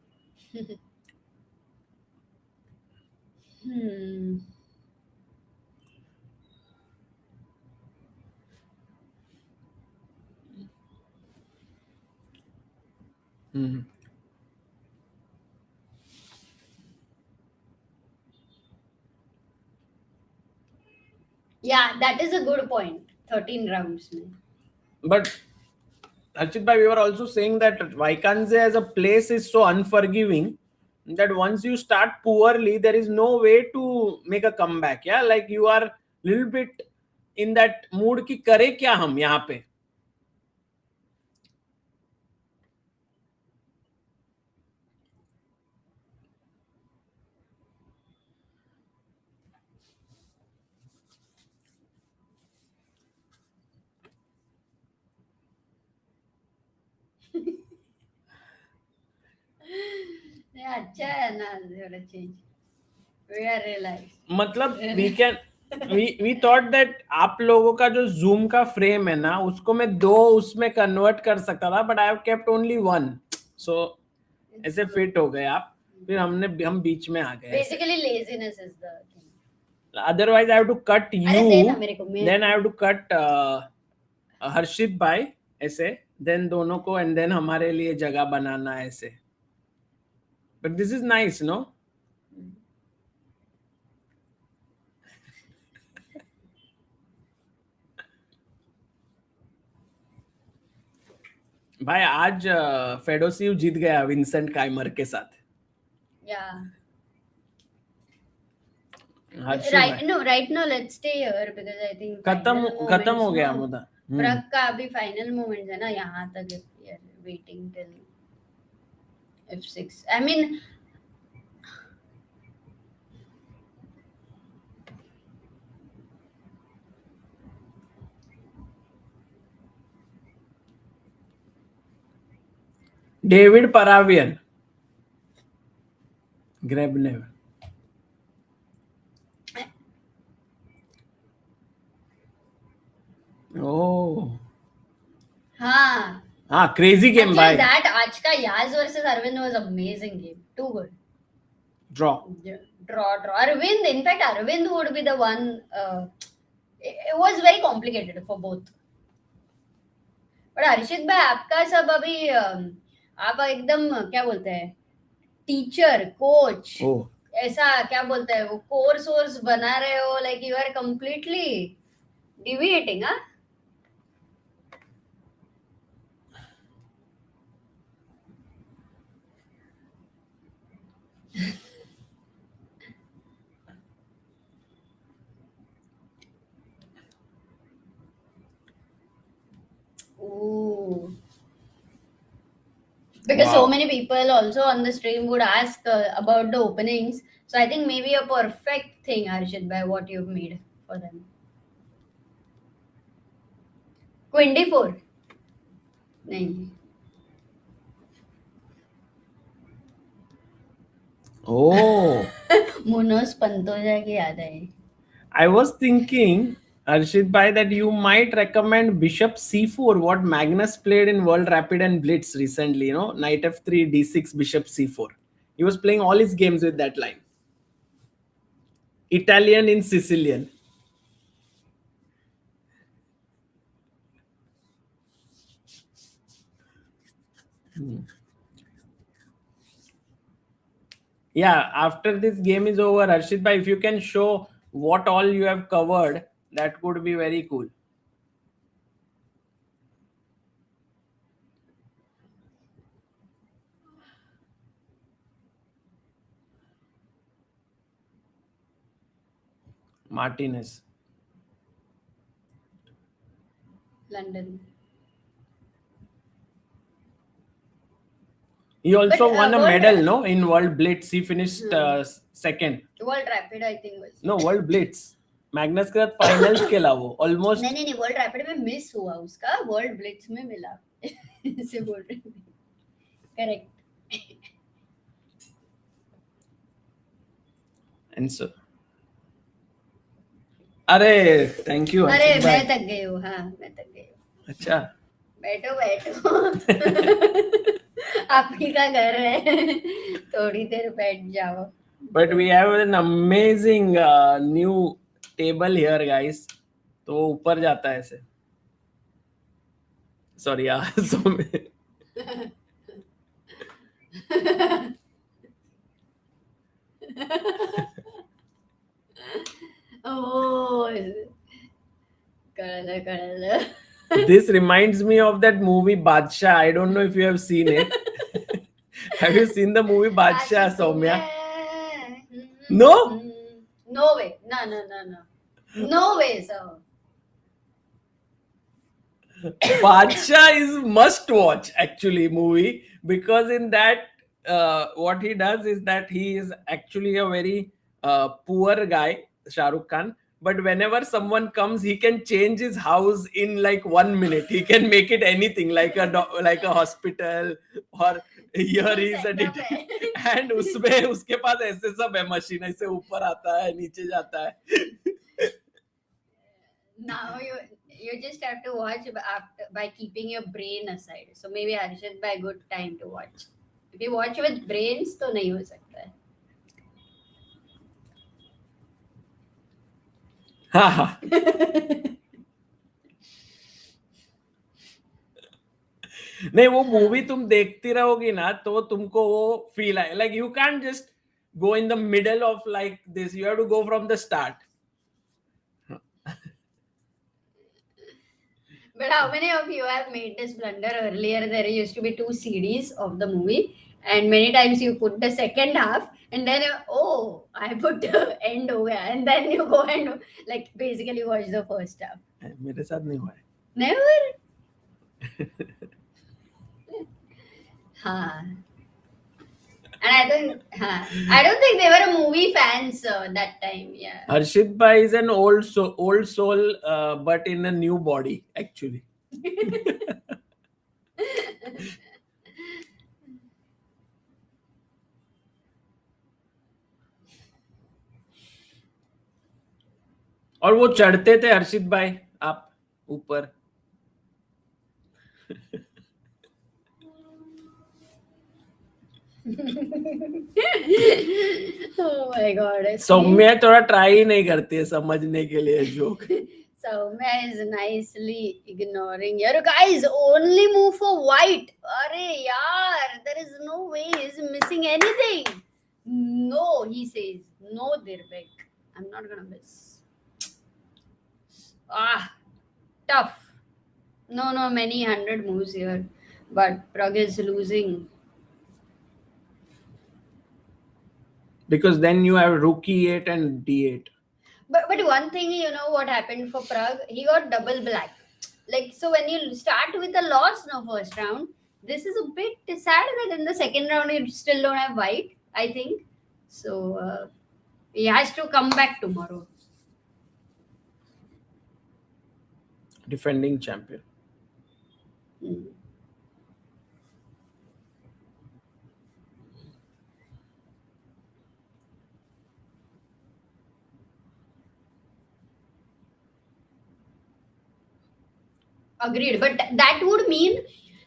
Yeah, that is a good point. 13 rounds. But Harshit bhai, we were also saying that Vaikanze as a place is so unforgiving that once you start poorly, there is no way to make a comeback. Yeah, like you are little bit in that mood कि करे क्या हम यहाँ पे. Yeah, अच्छा है ना, थोड़ा change. We are realized. मतलब we thought that आप लोगों का जो जूम का फ्रेम है ना उसको मैं 2 उसमें कन्वर्ट कर सकता था, but I have kept only 1. So ऐसे फिट हो गए आप. फिर हम बीच में आ गए. Basically laziness is the thing. Otherwise I have to cut you, then I have to cut हर्षित भाई ऐसे, then दोनों को, and then हमारे लिए जगह बनाना ऐसे. But this is nice, no? भाई आज फेडोसीव जीत गया विंसेंट काइमर के साथ. Yeah. Right now let's stay here because I think खत्म हो गया मुद्दा. प्रग का अभी फाइनल मोमेंट्स है ना, यहाँ तक we are waiting till f6. I mean David Paravian. Grebnev. Oh. हाँ, crazy game भाई. That आज का Yaz versus Arvind was amazing game. Too good. Draw. Arvind, in fact, Arvind would be the one. It was very complicated for both. But हर्षित भाई, आपका सब अभी आप एकदम क्या बोलते हैं, टीचर कोच ऐसा क्या बोलते हैं, वो कोर्स बना रहे हो, like you are completely deviating, huh? Ooh. Because so many people also on the stream would ask about the openings. So I think maybe a perfect thing, Harshit, by what you've made for them. Queen d4. नहीं. Oh. Munoz Pantoja की याद आई. I was thinking, Arshit bhai, that you might recommend bishop c4, what Magnus played in World Rapid and Blitz recently, you know, knight f3, d6, bishop c4. He was playing all his games with that line. Italian in Sicilian. Yeah, after this game is over, Arshit bhai, if you can show what all you have covered, that could be very cool. Martinez. London. He also won a medal, no, in World Blitz. He finished second. World Rapid, I think was. No, World Blitz. Magnus के साथ finals खेला वो almost. नहीं world rapid में miss हुआ उसका, world blitz में मिला. से बोल रही थी. Correct. And so, अरे थैंक यू अरे हर्षित मैं भाई. थक गई हूँ. हाँ मैं थक गई हूँ. अच्छा. बैठो बैठो. आप ही का घर है. थोड़ी देर बैठ जाओ. But we have an amazing new table here, guys. तो वो ऊपर जाता है ऐसे. Sorry, yeah. So Oh, कळलं. this reminds me of that movie Badshah. I don't know if you have seen it. Have you seen the movie Badshah, Soumya? No? No way. No. No way, sir. Badshah is must watch actually movie, because in that what he does is that he is actually a very poor guy, Shah Rukh Khan. But whenever someone comes, he can change his house in like 1 minute. He can make it anything, like like a hospital, or here he is a detective. And उसमें उसके पास ऐसे सब है, machine ऐसे ऊपर आता है, नीचे जाता है. Now you just have to watch after by keeping your brain aside. So maybe Arjun by good time to watch. If you watch with brains, तो नहीं हो सकता है. हाँ हाँ. नहीं, वो मूवी तुम देखती रहोगी ना तो तुमको वो फील आए. Like you can just go in the middle of like this, you have to go from the start. But how many of you have made this blunder earlier? There used to be 2 CDs of the movie, and many times you put the second half, and then oh, I put the end over, and then you go and like basically watch the first half. मेरे साथ नहीं हुआ है. Never. Huh. And I don't think they were movie fans that time. Yeah. Harshit Bhai is an old soul, but in a new body actually. और वो चढ़ते थे हर्षित भाई आप ऊपर. Oh my god. सौम्या थोड़ा ट्राई ही नहीं करती है समझने के लिए joke. Soumya is nicely ignoring. Your guys only move for white. Arey yaar, there is no way he's missing anything. No, he says. No, Dirbek. I'm not gonna miss. Ah, tough. No, many 100 moves here. But Prag is losing. Because then you have rook e8 and d8. But one thing, you know what happened for Prag? He got double black. Like, so when you start with a loss in the first round, this is a bit sad that in the second round you still don't have white, I think. So he has to come back tomorrow. Defending champion. Agreed. But that would mean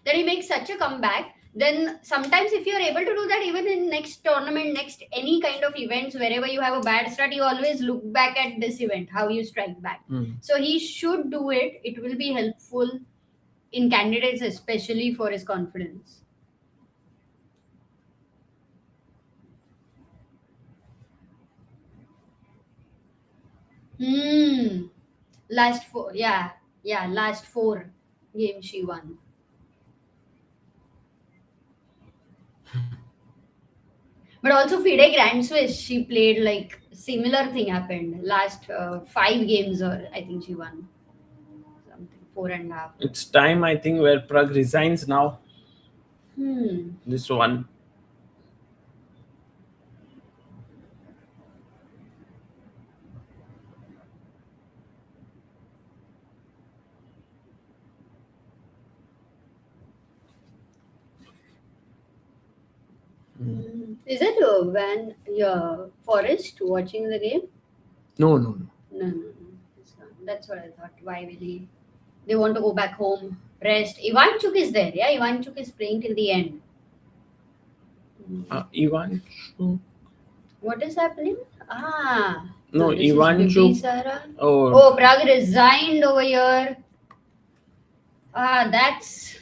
that he makes such a comeback. Then sometimes if you're able to do that even in next tournament, next any kind of events, wherever you have a bad start, you always look back at this event, how you strike back. So he should do it. It will be helpful in candidates, especially for his confidence. Last 4, last 4 games she won. But also FIDE Grand Swiss, she played like similar thing happened last 5 games, or I think she won something 4.5. It's time, I think, where Prag resigns now. This one. Is it Van Forest watching the game? No, no, no. No, no, no. It's not. That's what I thought. Why will he? They want to go back home, rest. Ivanchuk is there. Yeah, Ivanchuk is playing till the end. Ivan. What is happening? No, this Ivanchuk. is Bibisara. Oh, Oh, Prague resigned over here. That's.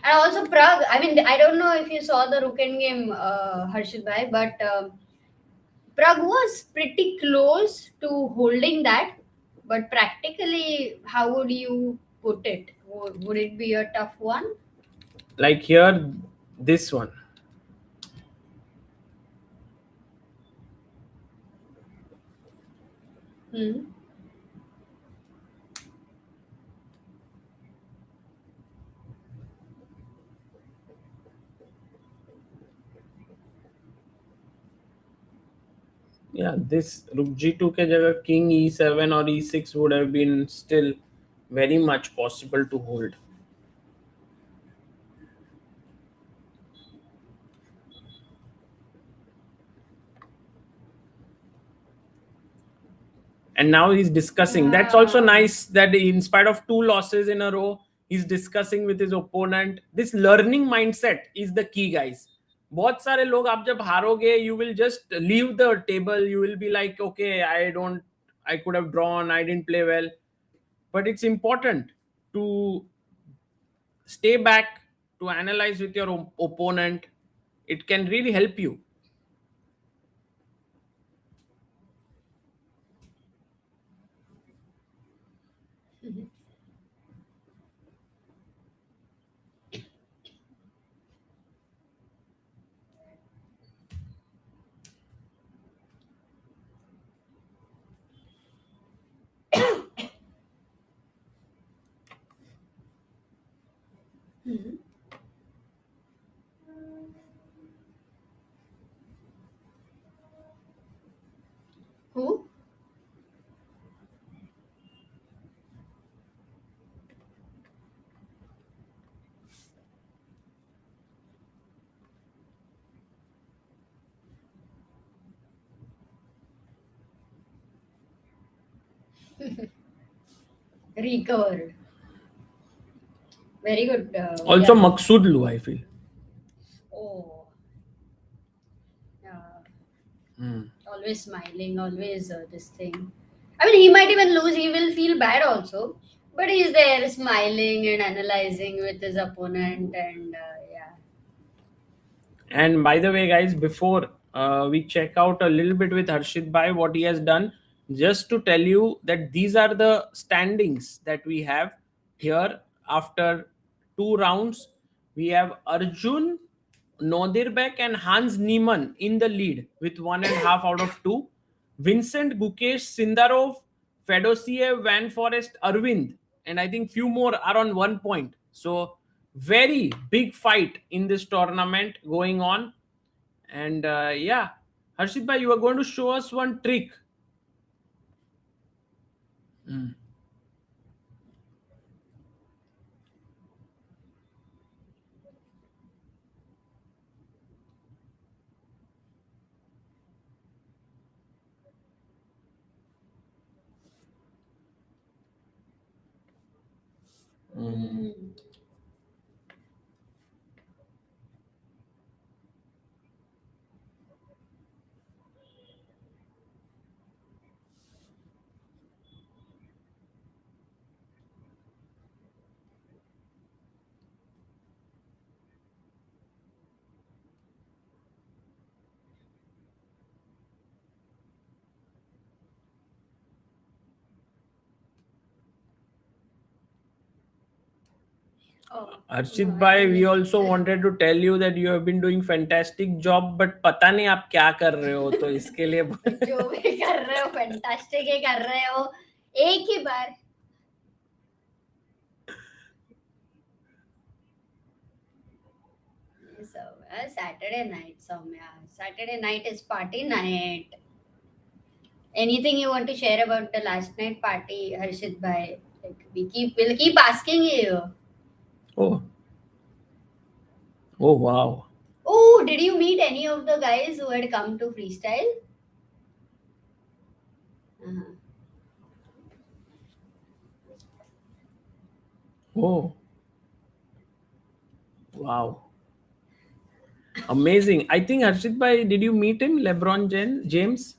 And also Prague. I mean, I don't know if you saw the Rook game, Harshit Bhai, but Prague was pretty close to holding that. But practically, how would you put it? Would it be a tough one? like here, this one. Hmm. Yeah, this Rook G2 ke jagah King E7 or E6 would have been still very much possible to hold. And now he's discussing. That's also nice that in spite of 2 losses in a row, he's discussing with his opponent. This learning mindset is the key, guys. बहुत सारे लोग आप जब हारोगे, you will just leave the table. You will be like, okay, I could have drawn, I didn't play well. But it's important to stay back, to analyze with your opponent. It can really help you. Who? Recovered. Very good. Also, yeah. Maqsood Lu, I feel. Oh. Always smiling, always this thing. I mean, he might even lose, he will feel bad also. But he's there smiling and analyzing with his opponent, and yeah. And by the way, guys, before we check out a little bit with Harshit Bhai, what he has done, just to tell you that these are the standings that we have here after 2 rounds. We have Arjun, Nodirbek, and Hans Niemann in the lead with 1.5 out of 2. Vincent, Gukesh, Sindarov, Fedoseev, Van Foreest, Arvind, and I think few more are on 1 point. So very big fight in this tournament going on. And yeah, Harshit bhai, you are going to show us one trick. Harshit bhai, we also wanted to tell you that you have been doing fantastic job, but पता नहीं आप क्या कर रहे हो, तो इसके लिए जो भी कर रहे हो फैंटास्टिक ही कर रहे हो एक ही बार. So Saturday night, Soumya. Saturday night is party night. Anything you want to share about the last night party, Harshit bhai? Like we'll keep asking you. Oh wow. Oh, did you meet any of the guys who had come to freestyle? Uh-huh. Oh, wow. Amazing. I think Harshit bhai, did you meet him? James?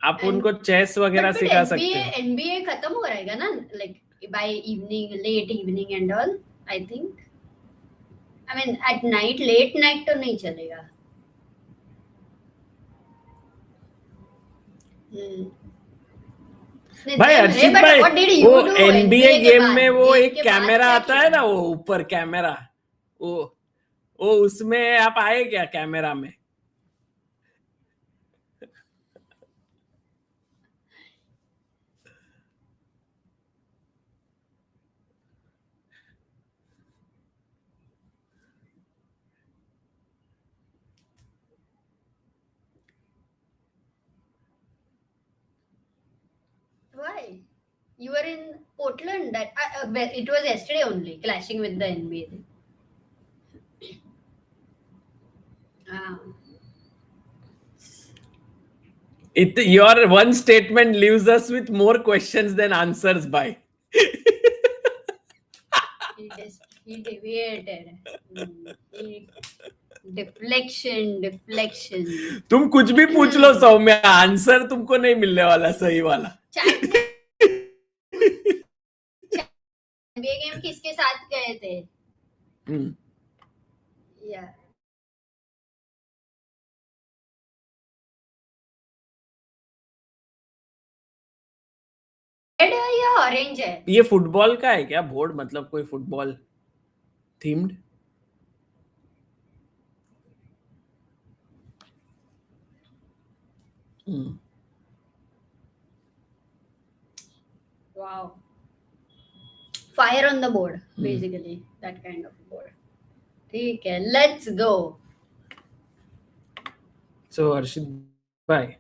आप And उनको chess वगैरह but सिखा सकते हो. NBA खत्म हो रहेगा ना, like by evening, late evening and all. I think. I mean, at night, late night तो नहीं चलेगा. Hmm. भाई Gym है, हर्षित but भाई, what did you वो do एनबीए NBA के गेम बाद? में वो गेम एक के बाद कैमरा क्या आता है किया? ना, वो ऊपर कैमरा, वो वो उसमें आप आए क्या कैमरा में? Why? You were in Portland. Well, it was yesterday only, clashing with the NBA. Ah. Your one statement leaves us with more questions than answers, bhai. He deviated. Deflection. तुम कुछ भी पूछ लो सौम्या, आंसर तुमको नहीं मिलने वाला सही वाला. चैट में NBA गेम किसके साथ गए थे? या रेड है या ऑरेंज है? ये फुटबॉल का है क्या बोर्ड, मतलब कोई football themed? Wow. Fire on the board, basically. That kind of board. Okay, let's go. So, Harshit bhai.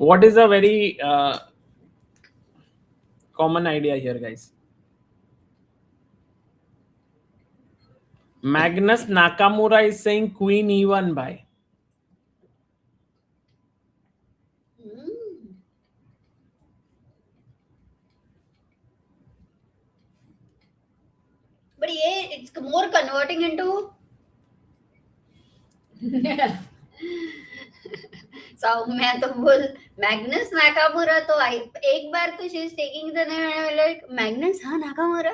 What is a very common idea here, guys? Magnus Nakamura is saying Queen E1 by. But yeah, it's more converting into. Soumya तो बोल Magnus Nakamura, तो एक बार तो she is taking the name like Magnus, हाँ Nakamura.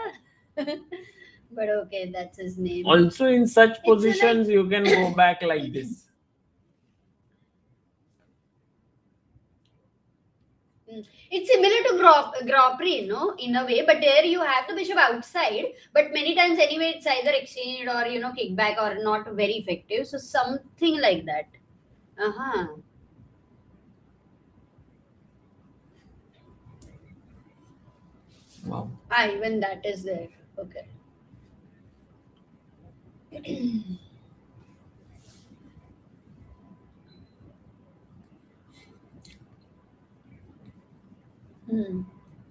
But okay, that's his name. Also in such positions you can go back like this. It's similar to Gropri, no, in a way, but there you have the bishop outside. But many times anyway, it's either exchanged or kickback or not very effective. So something like that. Wow. Even that is there. Okay.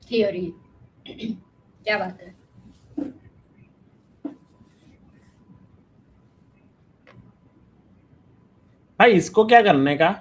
Theory. क्या बात है? भाई इसको क्या करने का?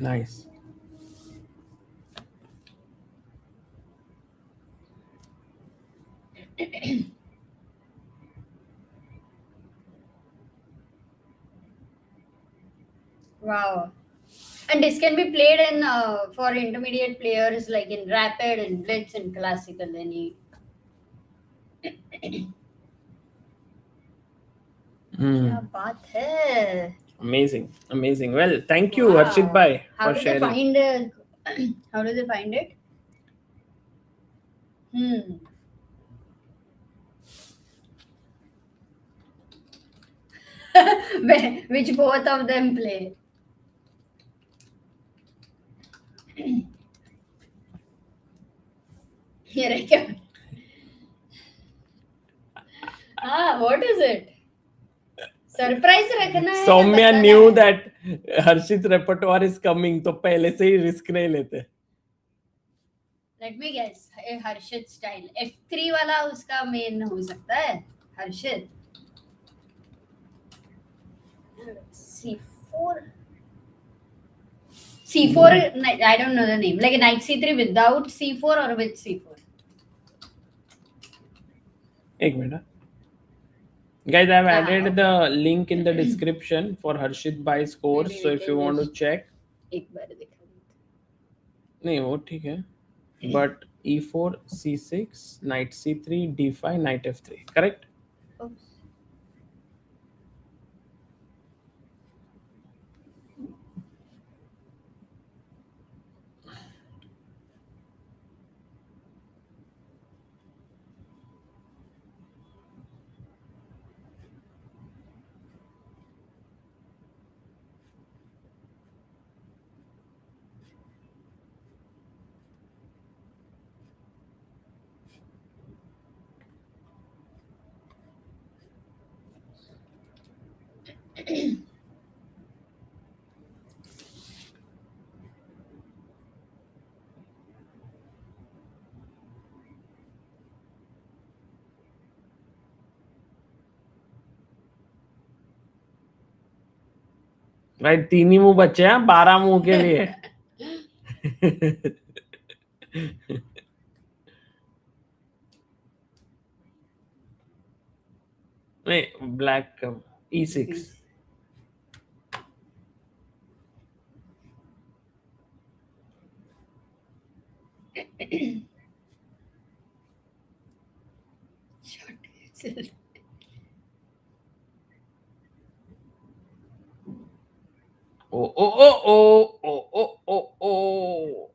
Nice. Wow. And this can be played in for intermediate players, like in rapid and blitz and classical. Any. क्या बात है? Amazing, amazing. Well, thank you, Wow. Harshit bhai, How for do sharing. they find? How do they find it? Which both of them play. Here I come. What is it? Surprise रखना है. Soumya knew that Harshit repertoire is coming, तो पहले से ही risk नहीं लेते. Let me guess. Harshit style. F3 वाला उसका main हो सकता है. Harshit. C4. C4. I don't know the name. Like a knight C3 without C4 or with C4. एक minute. Guys, I've added the link in the description for Harshit bhai's course. So if you want to check. एक बार दिखा. नहीं वो ठीक है. But E4, C6, Knight C3, D5, Knight F3. Correct? Oops. भाई 3 ही मुंह बचे हैं 12 मुंह के लिए. नहीं black E6. Oh.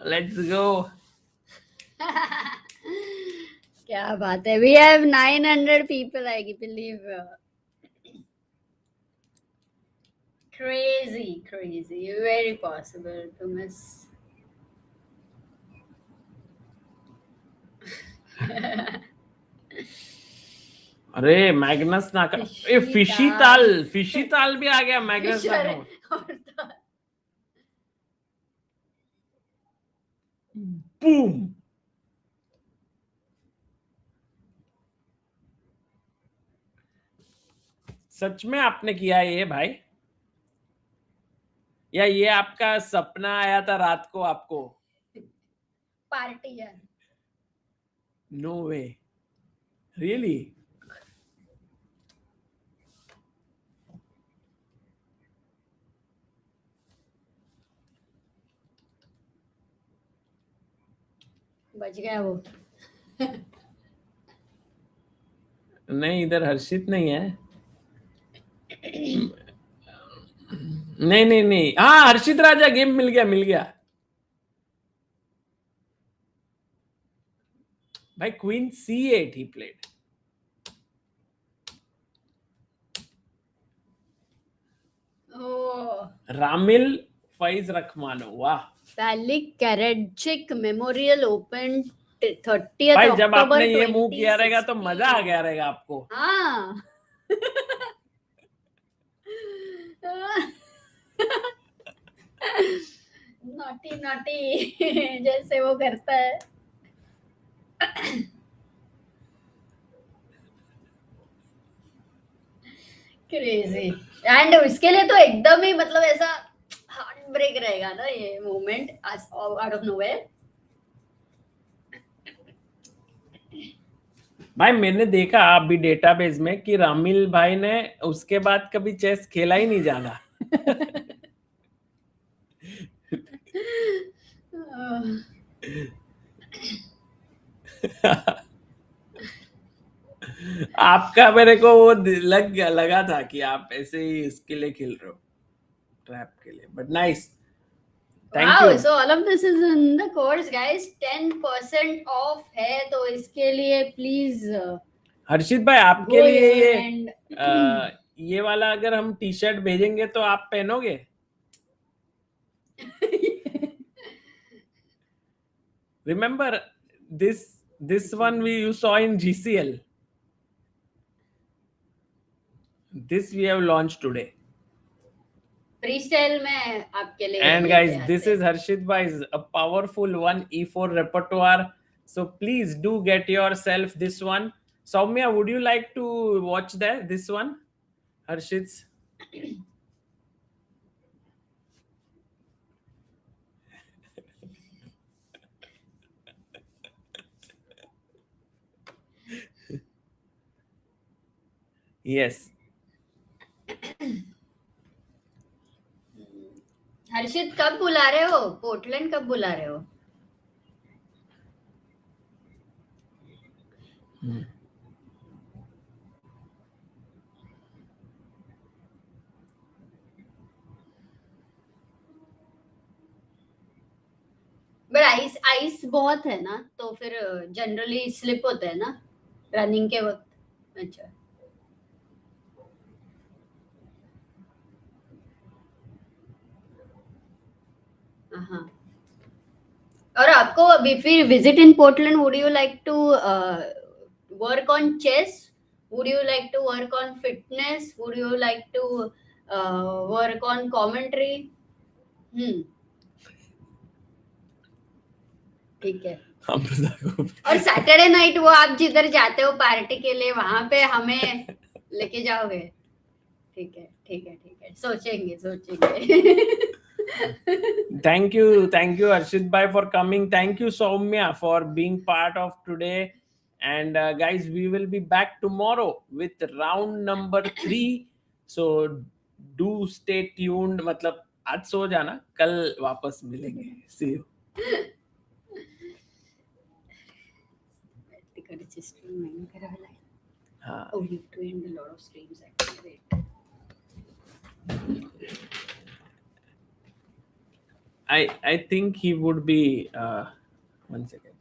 Let's go. क्या बात है. We have 900 people, I believe. Crazy. Very possible to miss. अरे मैग्नस नाका. ए फिशी ताल भी आ गया. मैग्नस नाका. Boom. सच में आपने किया ये भाई, या ये आपका सपना आया था रात को आपको? पार्टी यार। नो वे, रियली? बच गया वो। नहीं, इधर हर्षित नहीं है। नहीं नहीं नहीं, हाँ हर्षित राजा, गेम मिल गया, मिल गया भाई। क्वीन C8 ही प्लेड। रामिल फैज रखमानो, वाह। पैलिक कैरेडचिक मेमोरियल ओपन 30th भाई जब अक्टूबर आपने ये मूव किया रहेगा तो मजा आ 2016। गया रहेगा आपको। हाँ। नॉटी नॉटी जैसे वो करता है। क्रेजी। एंड उसके लिए तो एकदम ही मतलब ऐसा हार्ट ब्रेक रहेगा ना ये मूवमेंट आउट ऑफ नोवेयर। भाई मैंने देखा अभी डेटाबेस में कि रामिल भाई ने उसके बाद कभी चेस खेला ही नहीं जाना। आपका मेरे को वो लगा था कि आप ऐसे ही इसके लिए खेल रहे हो, ट्रैप के लिए, but nice, thank Wow, you. so all of this is in the course, guys. 10% off है तो इसके लिए please हर्षित भाई आपके go लिए here and ये वाला अगर हम टी शर्ट भेजेंगे तो आप पहनोगे? Remember this one you saw in GCL. This we have launched today. freestyle में आपके लिए And लेके guys, आते this हैं। is Harshit Bhai's a powerful one E4 repertoire. So please do get yourself this one. Soumya, would you like to watch this one? Harshit's. Yes. हर्षित कब बुला रहे हो? पोर्टलैंड कब बुला रहे हो? बट आइस आइस बहुत है ना, तो फिर जनरली स्लिप होता है ना रनिंग के वक्त। अच्छा हाँ। और आपको अभी फिर visit in Portland, would you like to work on chess? Would you like to work on fitness? Would you like to work on commentary? ठीक है। और सैटरडे नाइट वो आप जिधर जाते हो पार्टी के लिए वहां पे हमें लेके जाओगे? ठीक है ठीक है ठीक है, सोचेंगे सोचेंगे। Thank you Harshit Bhai for coming. Thank you Soumya for being part of today. And guys, we will be back tomorrow with round number 3. So do stay tuned. मतलब आज सो जाना, कल वापस मिलेंगे. See you. हाँ. Oh, you have to end a lot of streams actually. Wait. I think he would be 1 second.